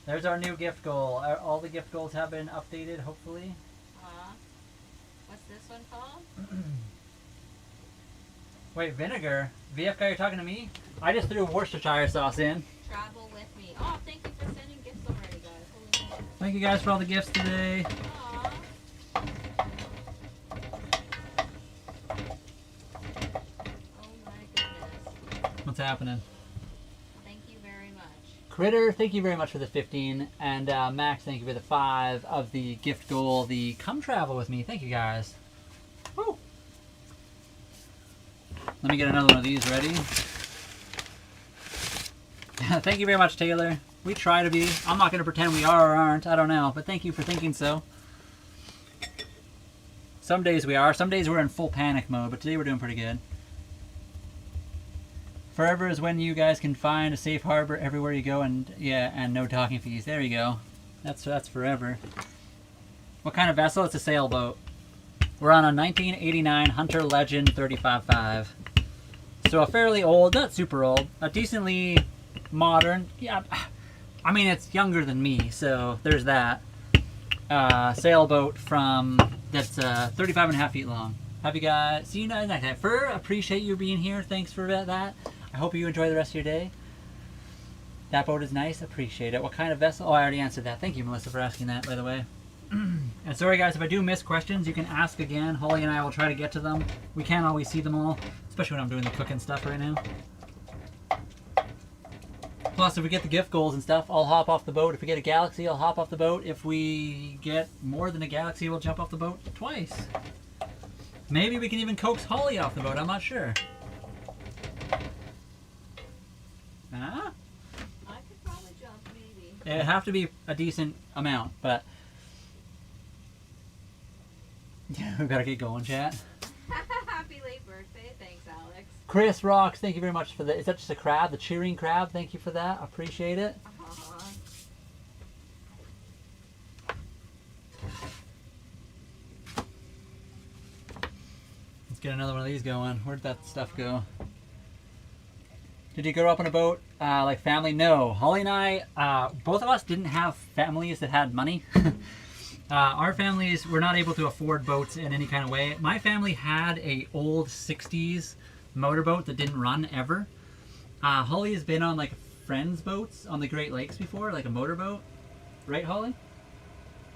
Speaker 3: There's our new gift goal. All the gift goals have been updated, hopefully.
Speaker 2: What's this one called?
Speaker 3: Wait, vinegar? VF guy, you're talking to me? I just threw Worcestershire sauce in.
Speaker 2: Travel with me. Oh, thank you for sending gifts already, guys. Holy moly.
Speaker 3: Thank you guys for all the gifts today.
Speaker 2: Aw. Oh my goodness.
Speaker 3: What's happening?
Speaker 2: Thank you very much.
Speaker 3: Critter, thank you very much for the 15. And Max, thank you for the 5 of the gift goal. The come travel with me. Thank you guys. Woo! Let me get another one of these ready. Thank you very much, Taylor. We try to be. I'm not going to pretend we are or aren't. I don't know. But thank you for thinking so. Some days we are. Some days we're in full panic mode. But today we're doing pretty good. Forever is when you guys can find a safe harbor everywhere you go. And yeah, and no talking fees. There you go. That's forever. What kind of vessel? It's a sailboat. We're on a 1989 Hunter Legend 35.5. So a fairly old, not super old, a decently modern, yeah, I mean it's younger than me, so there's that. Sailboat that's 35.5 feet long. Have you guys, see you next time. Fur, appreciate you being here, thanks for that. I hope you enjoy the rest of your day. That boat is nice, appreciate it. What kind of vessel? Oh, I already answered that. Thank you, Melissa, for asking that, by the way. And sorry guys, if I do miss questions, you can ask again. Holly and I will try to get to them. We can't always see them all, especially when I'm doing the cooking stuff right now. Plus, if we get the gift goals and stuff, I'll hop off the boat. If we get a galaxy, I'll hop off the boat. If we get more than a galaxy, we'll jump off the boat twice. Maybe we can even coax Holly off the boat, I'm not sure. Huh?
Speaker 2: I could probably jump, maybe.
Speaker 3: It'd have to be a decent amount, but... we better get going, chat.
Speaker 2: Happy late birthday. Thanks, Alex.
Speaker 3: Chris Rocks, thank you very much for the. Is that just a crab? The cheering crab? Thank you for that. Appreciate it. Let's get another one of these going. Where'd that stuff go? Did you grow up on a boat like family? No. Holly and I, both of us didn't have families that had money. Our families were not able to afford boats in any kind of way. My family had a old 60s motorboat that didn't run ever. Holly has been on like friends' boats on the Great Lakes before, like a motorboat. Right, Holly?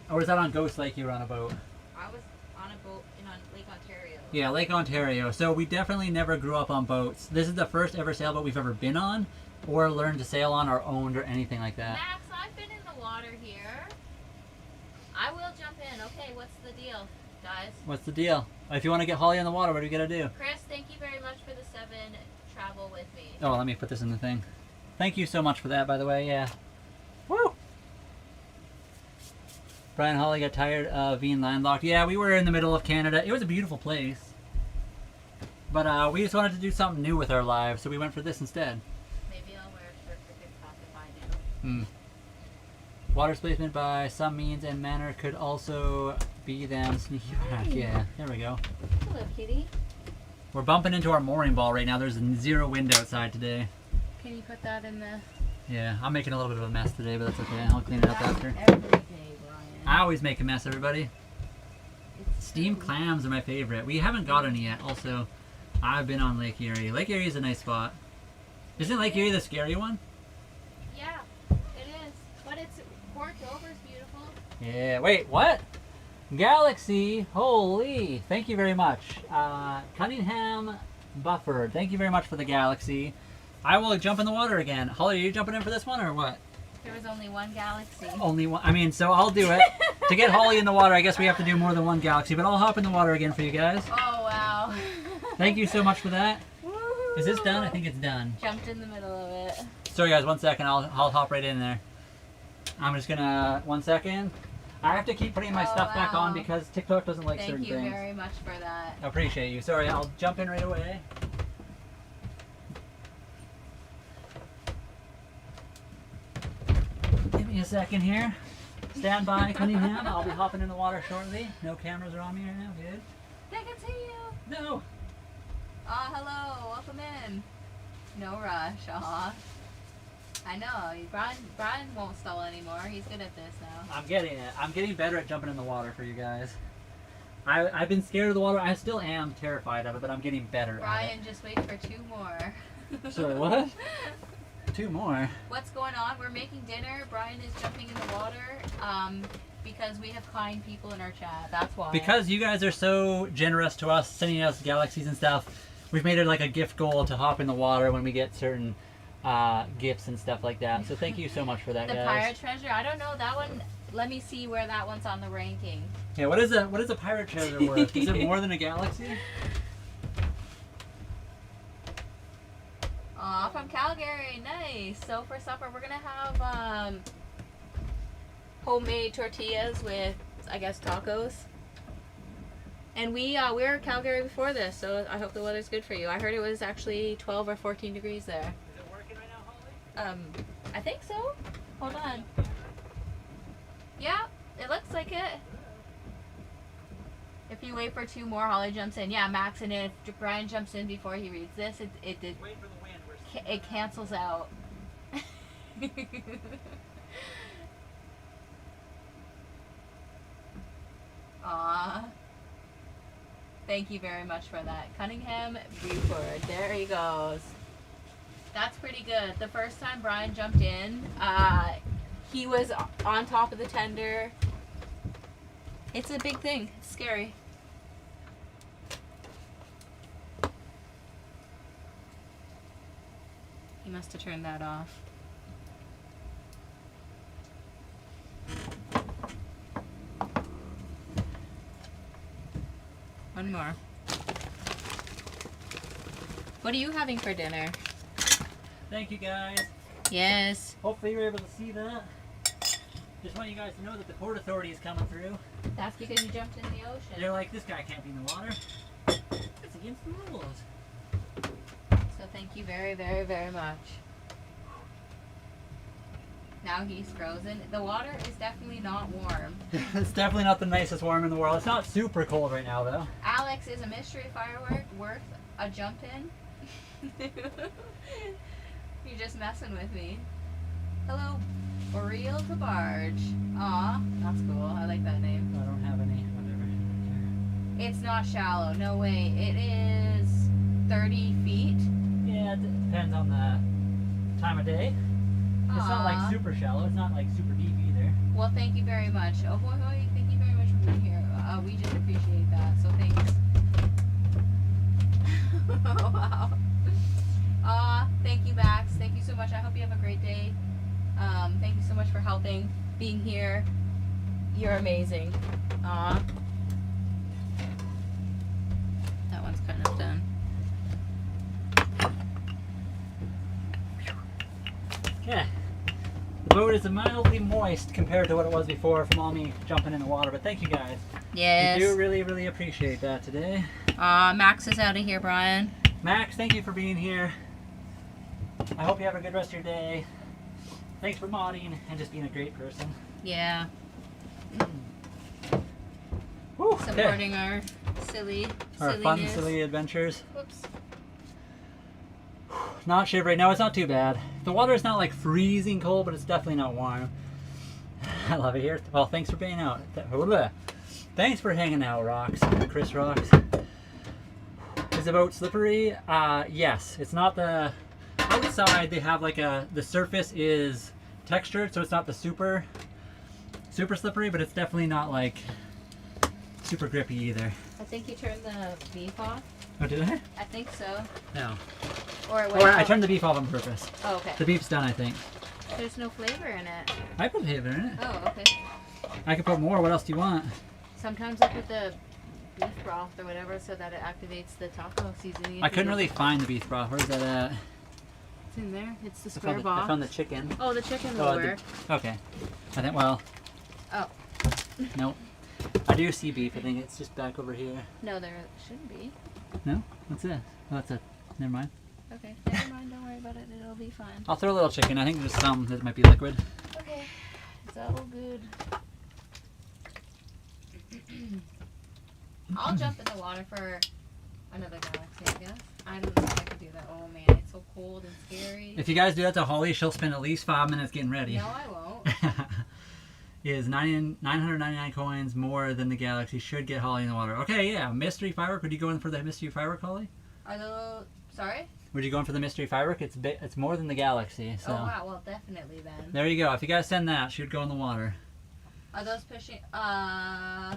Speaker 3: Or was that on Ghost Lake you were on a boat?
Speaker 2: I was on a boat on Lake Ontario.
Speaker 3: Yeah, Lake Ontario. So we definitely never grew up on boats. This is the first ever sailboat we've ever been on or learned to sail on or owned or anything like that.
Speaker 2: Max, I've been in the water here. I will jump in. Okay, what's the deal, guys?
Speaker 3: What's the deal? If you want to get Holly on the water, what do we got to do?
Speaker 2: Chris, thank you very much for the 7 travel with me.
Speaker 3: Oh, let me put this in the thing. Thank you so much for that, by the way. Yeah. Woo! Brian and Holly got tired of being landlocked. Yeah, we were in the middle of Canada. It was a beautiful place. But we just wanted to do something new with our lives, so we went for this instead.
Speaker 2: Maybe I'll wear a shirt for TikTok if I do.
Speaker 3: Water displacement by some means and manner could also be them sneaky back. Yeah, there we go.
Speaker 2: Hello, kitty.
Speaker 3: We're bumping into our mooring ball right now. There's 0 wind outside today.
Speaker 2: Can you put that in the...
Speaker 3: Yeah, I'm making a little bit of a mess today, but that's okay. I'll clean it up after.
Speaker 2: Every day, Brian.
Speaker 3: I always make a mess, everybody. Steamed clams are my favorite. We haven't got any yet. Also, I've been on Lake Erie. Lake Erie is a nice spot. Isn't Lake Erie the scary one?
Speaker 2: Yeah, it is. But it's... Port Dover's beautiful.
Speaker 3: Yeah, wait, what? Galaxy, holy, thank you very much. Cunningham Bufford, thank you very much for the Galaxy. I will jump in the water again. Holly, are you jumping in for this one or what?
Speaker 2: There was only one Galaxy.
Speaker 3: Only one, I mean, so I'll do it. To get Holly in the water, I guess we have to do more than one Galaxy, but I'll hop in the water again for you guys.
Speaker 2: Oh, wow.
Speaker 3: Thank you so much for that.
Speaker 2: Woo-hoo.
Speaker 3: Is this done? I think it's done.
Speaker 2: Jumped in the middle of it.
Speaker 3: Sorry guys, 1 second, I'll hop right in there. I'm just gonna, 1 second. I have to keep putting my stuff back on because TikTok doesn't like certain things.
Speaker 2: Thank you very much for that.
Speaker 3: I appreciate you. Sorry, I'll jump in right away. Give me a second here. Stand by, Cunningham. I'll be hopping in the water shortly. No cameras are on me right now. Good.
Speaker 2: They can see you.
Speaker 3: No.
Speaker 2: Hello. Welcome in. No rush. I know. Brian won't stall anymore. He's good at this now.
Speaker 3: I'm getting it. I'm getting better at jumping in the water for you guys. I've been scared of the water. I still am terrified of it, but I'm getting better at it.
Speaker 2: Brian, just wait for 2 more.
Speaker 3: Sorry, what? 2 more.
Speaker 2: What's going on? We're making dinner. Brian is jumping in the water because we have kind people in our chat. That's why.
Speaker 3: Because you guys are so generous to us, sending us galaxies and stuff, we've made it like a gift goal to hop in the water when we get certain gifts and stuff like that. So thank you so much for that,
Speaker 2: the
Speaker 3: guys.
Speaker 2: pirate treasure. I don't know that one. Let me see where that one's on the ranking.
Speaker 3: Yeah, what is a pirate treasure worth? Is it more than a galaxy?
Speaker 2: Aw, from Calgary, nice. So for supper, we're gonna have homemade tortillas with, I guess, tacos. And we were in Calgary before this, so I hope the weather's good for you. I heard it was actually 12 or 14 degrees there.
Speaker 3: Is it working right now, Holly?
Speaker 2: I think so. Hold on. Yeah, it looks like it. If you wait for 2 more, Holly jumps in. Yeah, Max, and if Brian jumps in before he reads this, it
Speaker 3: Wait for the wind.
Speaker 2: it cancels out. Aw. Thank you very much for that. Cunningham Buford. There he goes. That's pretty good. The first time Brian jumped in, he was on top of the tender. It's a big thing. It's scary. He must have turned that off. One more. What are you having for dinner?
Speaker 3: Thank you, guys.
Speaker 2: Yes.
Speaker 3: Hopefully you're able to see that. Just want you guys to know that the Port Authority is coming through.
Speaker 2: That's because you jumped in the ocean.
Speaker 3: They're like, this guy can't be in the water. It's against the rules.
Speaker 2: very, very, very much. Now he's frozen. The water is definitely not warm.
Speaker 3: It's definitely not the nicest warm in the world. It's not super cold right now, though.
Speaker 2: Alex is a mystery firework worth a jump in. You're just messing with me. Hello, Oriel the Barge. Aw, that's cool. I like that name.
Speaker 3: I don't have any. Whatever.
Speaker 2: It's not shallow. No way. It is 30 feet.
Speaker 3: Yeah, it depends on the time of day. It's not like super shallow. It's not like super deep either.
Speaker 2: Well, thank you very much. Oh boy, thank you very much for being here. We just appreciate that. So thanks. Oh, wow. Thank you, Max. Thank you so much. I hope you have a great day. Thank you so much for helping, being here. You're amazing. That one's kind of done.
Speaker 3: Yeah. The boat is mildly moist compared to what it was before from all me jumping in the water, but thank you guys.
Speaker 2: Yes.
Speaker 3: We do really, really appreciate that today.
Speaker 2: Max is out of here, Brian.
Speaker 3: Max, thank you for being here. I hope you have a good rest of your day. Thanks for modding and just being a great person.
Speaker 2: Yeah.
Speaker 3: Woo,
Speaker 2: Supporting our
Speaker 3: fun, silly adventures.
Speaker 2: Whoops.
Speaker 3: Not shivering. No, it's not too bad. The water is not like freezing cold, but it's definitely not warm. I love it here. Well, thanks for being out. Thanks for hanging out, Rocks. Chris Rocks. Is the boat slippery? Yes. It's not the... Outside, they have like the surface is textured, so it's not the super slippery, but it's definitely not like super grippy either.
Speaker 2: I think you turned the beef off.
Speaker 3: Oh, did I?
Speaker 2: I think so.
Speaker 3: No.
Speaker 2: Or it went
Speaker 3: I turned the beef off on purpose.
Speaker 2: Oh, okay.
Speaker 3: The beef's done, I think.
Speaker 2: There's no flavor in it.
Speaker 3: I put flavor in it.
Speaker 2: Oh, okay.
Speaker 3: I could put more. What else do you want?
Speaker 2: Sometimes I put the beef broth or whatever so that it activates the taco seasoning.
Speaker 3: I couldn't really find the beef broth. Where's that at?
Speaker 2: It's in there. It's the square
Speaker 3: I
Speaker 2: box.
Speaker 3: found the chicken.
Speaker 2: Oh, the chicken will work.
Speaker 3: Okay. I think, well.
Speaker 2: Oh.
Speaker 3: Nope. I do see beef. I think it's just back over here.
Speaker 2: No, there shouldn't be.
Speaker 3: No? What's this? Oh, that's a... Never mind.
Speaker 2: Okay. Never mind. Don't worry about it. It'll be fine.
Speaker 3: I'll throw a little chicken. I think there's some that might be liquid.
Speaker 2: Okay. It's all good. I'll jump in the water for another galaxy, I guess. I don't know if I could do that. Oh man, it's so cold and scary.
Speaker 3: If you guys do that to Holly, she'll spend at least 5 minutes getting ready.
Speaker 2: No, I won't.
Speaker 3: Is 999 coins more than the galaxy should get Holly in the water. Okay, yeah. Mystery firework. Would you go in for the mystery firework, Holly?
Speaker 2: Are those... Sorry?
Speaker 3: Would you go in for the mystery firework? It's more than the galaxy. So.
Speaker 2: Oh wow, well definitely then.
Speaker 3: There you go. If you guys send that, she would go in the water.
Speaker 2: Are those pushing...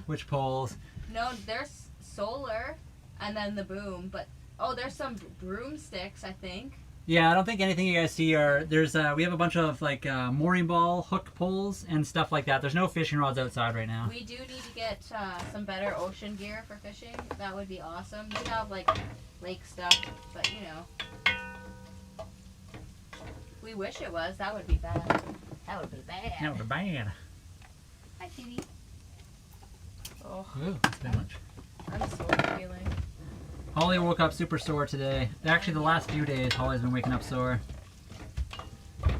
Speaker 3: Which poles?
Speaker 2: No, there's solar and then the boom, but... Oh, there's some broomsticks, I think.
Speaker 3: Yeah, I don't think anything you guys see are... There's we have a bunch of like mooring ball, hook poles, and stuff like that. There's no fishing rods outside right now.
Speaker 2: We do need to get some better ocean gear for fishing. That would be awesome. We have like lake stuff, but you know. We wish it was. That would be bad. That would be bad.
Speaker 3: That would be bad.
Speaker 2: Hi, Kitty. Oh,
Speaker 3: Ooh, that's too much.
Speaker 2: I'm sore feeling.
Speaker 3: Holly woke up super sore today. Actually, the last few days, Holly's been waking up sore. And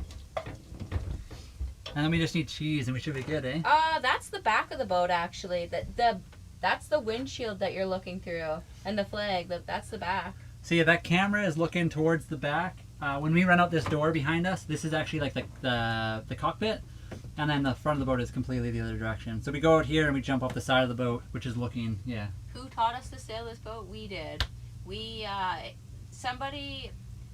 Speaker 3: then we just need cheese, and we should be good, eh?
Speaker 2: That's the back of the boat, actually. That's the windshield that you're looking through, and the flag. That's the back.
Speaker 3: See, that camera is looking towards the back. When we run out this door behind us, this is actually like the cockpit, and then the front of the boat is completely the other direction. So we go out here and we jump off the side of the boat, which is looking, yeah.
Speaker 2: Who taught us to sail this boat? We did.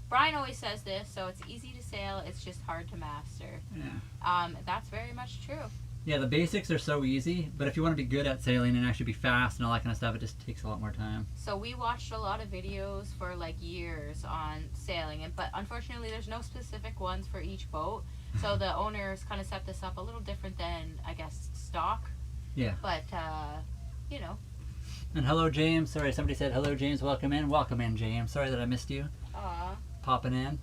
Speaker 2: Brian always says this, so it's easy to sail, it's just hard to master.
Speaker 3: Yeah.
Speaker 2: That's very much true.
Speaker 3: Yeah, the basics are so easy, but if you want to be good at sailing and actually be fast and all that kind of stuff, it just takes a lot more time.
Speaker 2: So we watched a lot of videos for like years on sailing, but unfortunately there's no specific ones for each boat. So the owners kind of set this up a little different than, I guess, stock.
Speaker 3: Yeah.
Speaker 2: But, you know.
Speaker 3: And hello, James. Sorry, somebody said hello, James. Welcome in. Welcome in, James. Sorry that I missed you.
Speaker 2: Aw.
Speaker 3: Popping in.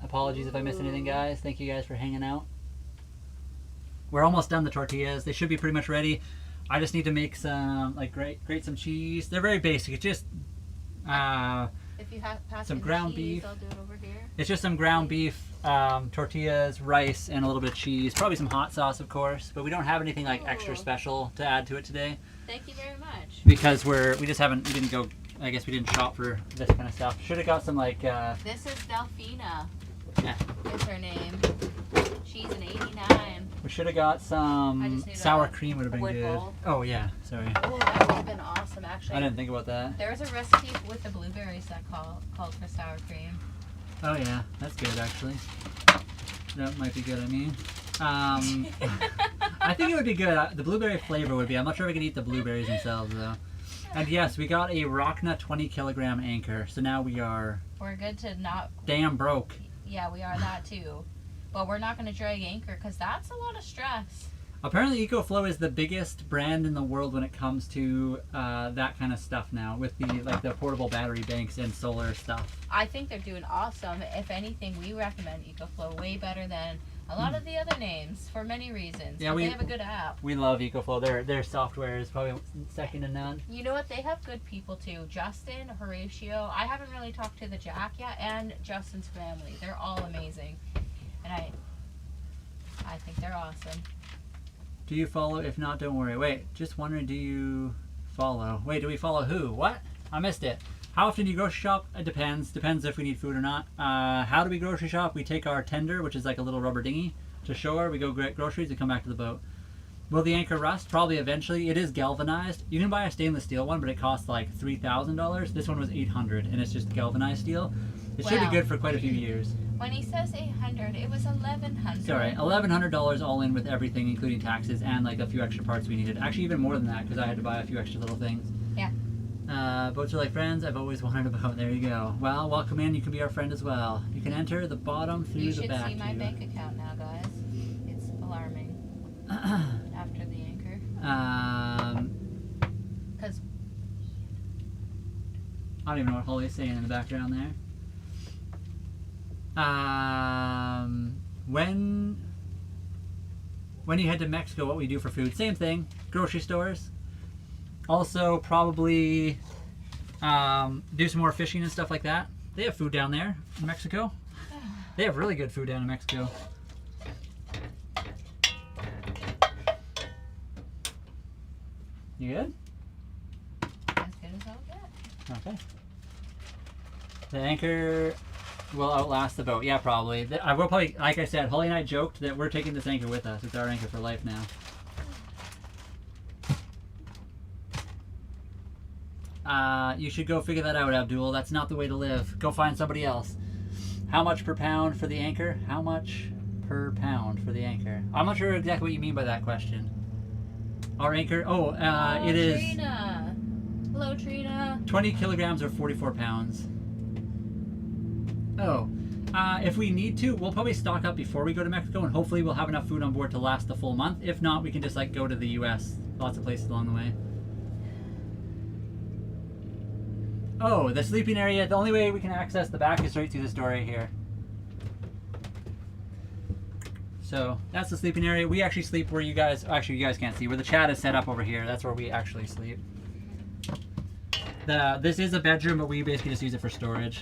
Speaker 3: Apologies if I missed anything, guys. Thank you guys for hanging out. We're almost done the tortillas. They should be pretty much ready. I just need to make some, like, grate some cheese. They're very basic. It's just,
Speaker 2: Is if you pass
Speaker 3: some
Speaker 2: me the
Speaker 3: ground
Speaker 2: cheese,
Speaker 3: beef.
Speaker 2: I'll do it over here.
Speaker 3: It's just some ground beef, tortillas, rice, and a little bit of cheese. Probably some hot sauce, of course. But we don't have anything like extra
Speaker 2: Ooh.
Speaker 3: special to add to it today
Speaker 2: Thank you very much.
Speaker 3: because we didn't go. I guess we didn't shop for this kind of stuff. Should have got some like.
Speaker 2: This is Delphina.
Speaker 3: Yeah.
Speaker 2: Is her name. She's an 89.
Speaker 3: We should have got some sour cream. Would have been
Speaker 2: wood
Speaker 3: good.
Speaker 2: bowl.
Speaker 3: Oh yeah, sorry.
Speaker 2: Oh, that would have been awesome, actually.
Speaker 3: I didn't think about that.
Speaker 2: There's a recipe with the blueberries that called for sour cream.
Speaker 3: Oh yeah, that's good actually. That might be good. I mean, I think it would be good. The blueberry flavor would be. I'm not sure if I can eat the blueberries themselves though. And yes, we got a Rockna 20 kilogram anchor. So now we're
Speaker 2: good to not.
Speaker 3: Damn broke.
Speaker 2: Yeah, we are that too. But we're not going to drag anchor because that's a lot of stress.
Speaker 3: Apparently EcoFlow is the biggest brand in the world when it comes to that kind of stuff now with the portable battery banks and solar stuff.
Speaker 2: I think they're doing awesome. If anything, we recommend EcoFlow way better than a lot of the other names for many reasons. Yeah, they have a good app.
Speaker 3: We love EcoFlow. Their software is probably second to none.
Speaker 2: You know what? They have good people too. Justin, Horatio. I haven't really talked to the Jack yet, and Justin's family. They're all amazing, and I think they're awesome.
Speaker 3: Do you follow? If not, don't worry. Wait, just wondering, do you follow? Wait, do we follow who? What? I missed it. How often do you grocery shop? It depends. Depends if we need food or not. How do we grocery shop? We take our tender, which is like a little rubber dinghy, to shore. We go get groceries and come back to the boat. Will the anchor rust? Probably eventually. It is galvanized. You can buy a stainless steel one, but it costs like $3,000. This one was $800, and it's just galvanized steel. It should be good for quite a few years.
Speaker 2: When he says 800, it was 1,100.
Speaker 3: Sorry, $1,100 all in with everything, including taxes and like a few extra parts we needed. Actually, even more than that because I had to buy a few extra little things.
Speaker 2: Yeah.
Speaker 3: Boats are like friends. I've always wanted a boat. There you go. Well, welcome in. You can be our friend as well. You can enter the bottom through the back.
Speaker 2: You should see my bank account now, guys. It's alarming. After the anchor. Because
Speaker 3: I don't even know what Holly's saying in the background there. When you head to Mexico, what we do for food? Same thing. Grocery stores. Also, probably do some more fishing and stuff like that. They have food down there in Mexico. They have really good food down in Mexico. You good?
Speaker 2: As good as I'll get.
Speaker 3: Okay. The anchor will outlast the boat. Yeah, probably. I will probably, like I said, Holly and I joked that we're taking this anchor with us. It's our anchor for life now. You should go figure that out, Abdul. That's not the way to live. Go find somebody else. How much per pound for the anchor? How much per pound for the anchor? I'm not sure exactly what you mean by that question. Our anchor, it is...
Speaker 2: Trina. Hello, Trina.
Speaker 3: 20 kilograms or 44 pounds. Oh. If we need to, we'll probably stock up before we go to Mexico, and hopefully we'll have enough food on board to last the full month. If not, we can just go to the U.S. Lots of places along the way. Oh, the sleeping area. The only way we can access the back is straight through this door right here. So that's the sleeping area. We actually sleep where you guys can't see, where the chat is set up over here. That's where we actually sleep. This is a bedroom, but we basically just use it for storage.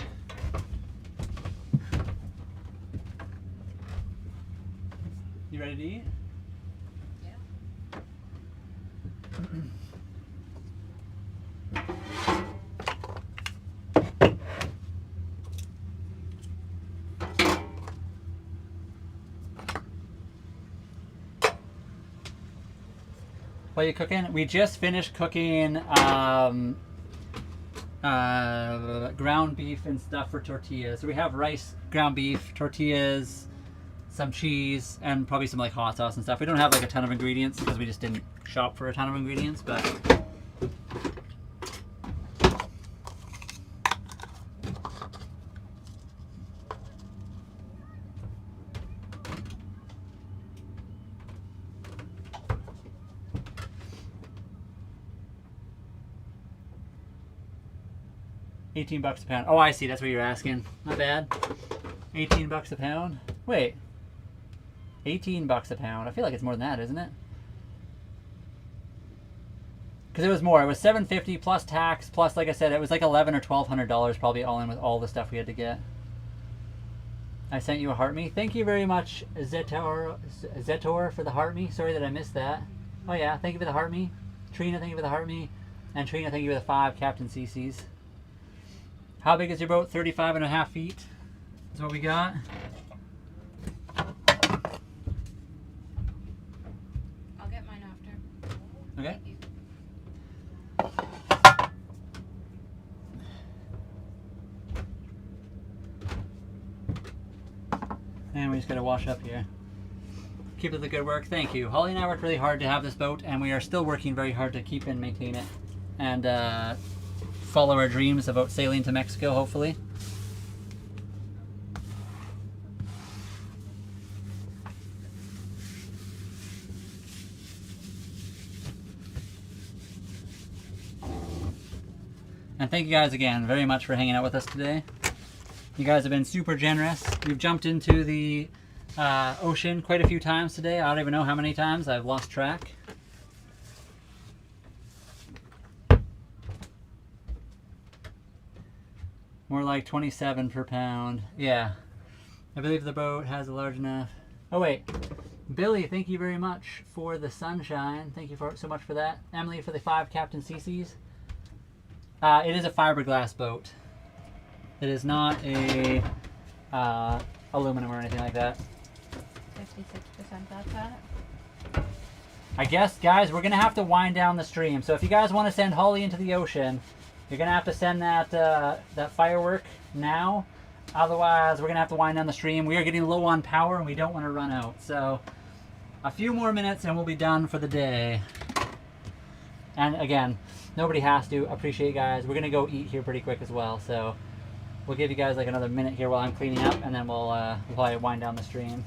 Speaker 3: You ready to eat? What are you cooking? We just finished cooking ground beef and stuff for tortillas. So we have rice, ground beef, tortillas, some cheese, and probably some hot sauce and stuff. We don't have a ton of ingredients because we just didn't shop for a ton of ingredients, but $18 a pound. Oh, I see. That's what you're asking. Not bad. $18 a pound. Wait. $18 a pound. I feel like it's more than that, isn't it? Because it was more. It was $750 plus tax, plus, like I said, it was like $1,100 or $1,200 probably all in with all the stuff we had to get. I sent you a heart me. Thank you very much, Zetor, for the heart me. Sorry that I missed that. Oh yeah, thank you for the heart me. Trina, thank you for the heart me. And Trina, thank you for the 5 Captain CC's. How big is your boat? 35.5 feet. That's what we got.
Speaker 2: I'll get mine after.
Speaker 3: Okay.
Speaker 2: Thank you.
Speaker 3: And we just gotta wash up here. Keep up the good work. Thank you. Holly and I worked really hard to have this boat, and we are still working very hard to keep and maintain it. And follow our dreams about sailing to Mexico, hopefully. And thank you guys again very much for hanging out with us today. You guys have been super generous. We've jumped into the ocean quite a few times today. I don't even know how many times. I've lost track. More like 27 per pound. Yeah. I believe the boat has a large enough... Oh, wait. Billy, thank you very much for the sunshine. Thank you so much for that. Emily, for the 5 Captain CC's. It is a fiberglass boat. It is not a aluminum or anything like that.
Speaker 2: 56% that's at.
Speaker 3: I guess, guys, we're going to have to wind down the stream. So if you guys want to send Holly into the ocean, you're going to have to send that that firework now. Otherwise, we're going to have to wind down the stream. We are getting low on power, and we don't want to run out. So a few more minutes, and we'll be done for the day. And again, nobody has to. Appreciate you guys. We're going to go eat here pretty quick as well. So we'll give you guys like another minute here while I'm cleaning up, and then we'll probably wind down the stream.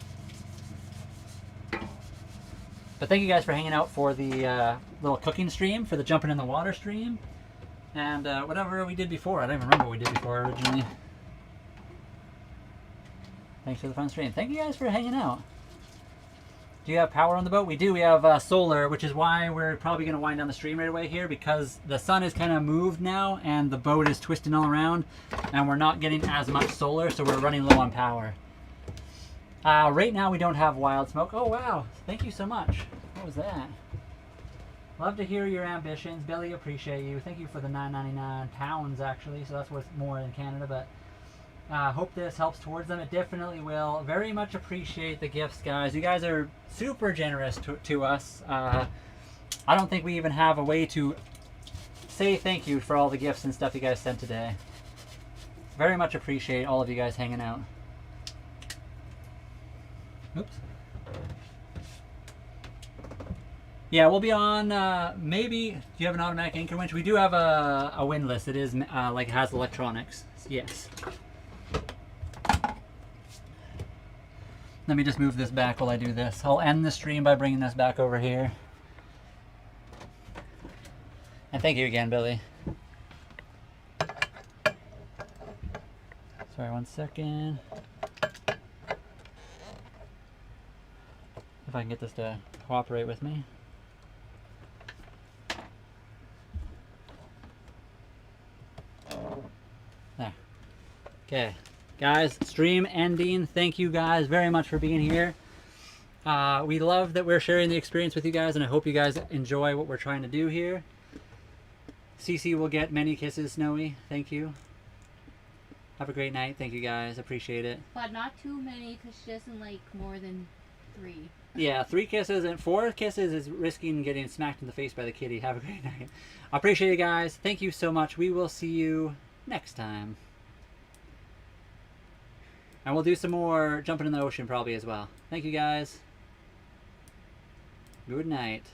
Speaker 3: But thank you guys for hanging out for the little cooking stream, for the jumping in the water stream, and whatever we did before. I don't even remember what we did before originally. Thanks for the fun stream. Thank you guys for hanging out. Do you have power on the boat? We do. We have solar, which is why we're probably going to wind down the stream right away here, because the sun is kind of moved now and the boat is twisting all around and we're not getting as much solar, so we're running low on power. Right now we don't have wild smoke. Oh wow, thank you so much. What was that? Love to hear your ambitions. Billy, appreciate you. Thank you for the £9.99 actually, so that's worth more in Canada, but hope this helps towards them. It definitely will. Very much appreciate the gifts, guys. You guys are super generous to us. I don't think we even have a way to say thank you for all the gifts and stuff you guys sent today. Very much appreciate all of you guys hanging out. Oops. Yeah, we'll be on, maybe, do you have an automatic anchor winch? We do have a windlass. It is, like, has electronics. Yes. Let me just move this back while I do this. I'll end the stream by bringing this back over here. And thank you again, Billy. Sorry, 1 second. If I can get this to cooperate with me. There. Okay. Guys, stream ending. Thank you guys very much for being here. We love that we're sharing the experience with you guys, and I hope you guys enjoy what we're trying to do here. Cece will get many kisses, Snowy. Thank you. Have a great night. Thank you guys. Appreciate it.
Speaker 2: But not too many, because she doesn't like more than 3.
Speaker 3: Yeah, 3 kisses, and 4 kisses is risking getting smacked in the face by the kitty. Have a great night. I appreciate you guys. Thank you so much. We will see you next time. And we'll do some more jumping in the ocean probably as well. Thank you guys. Good night.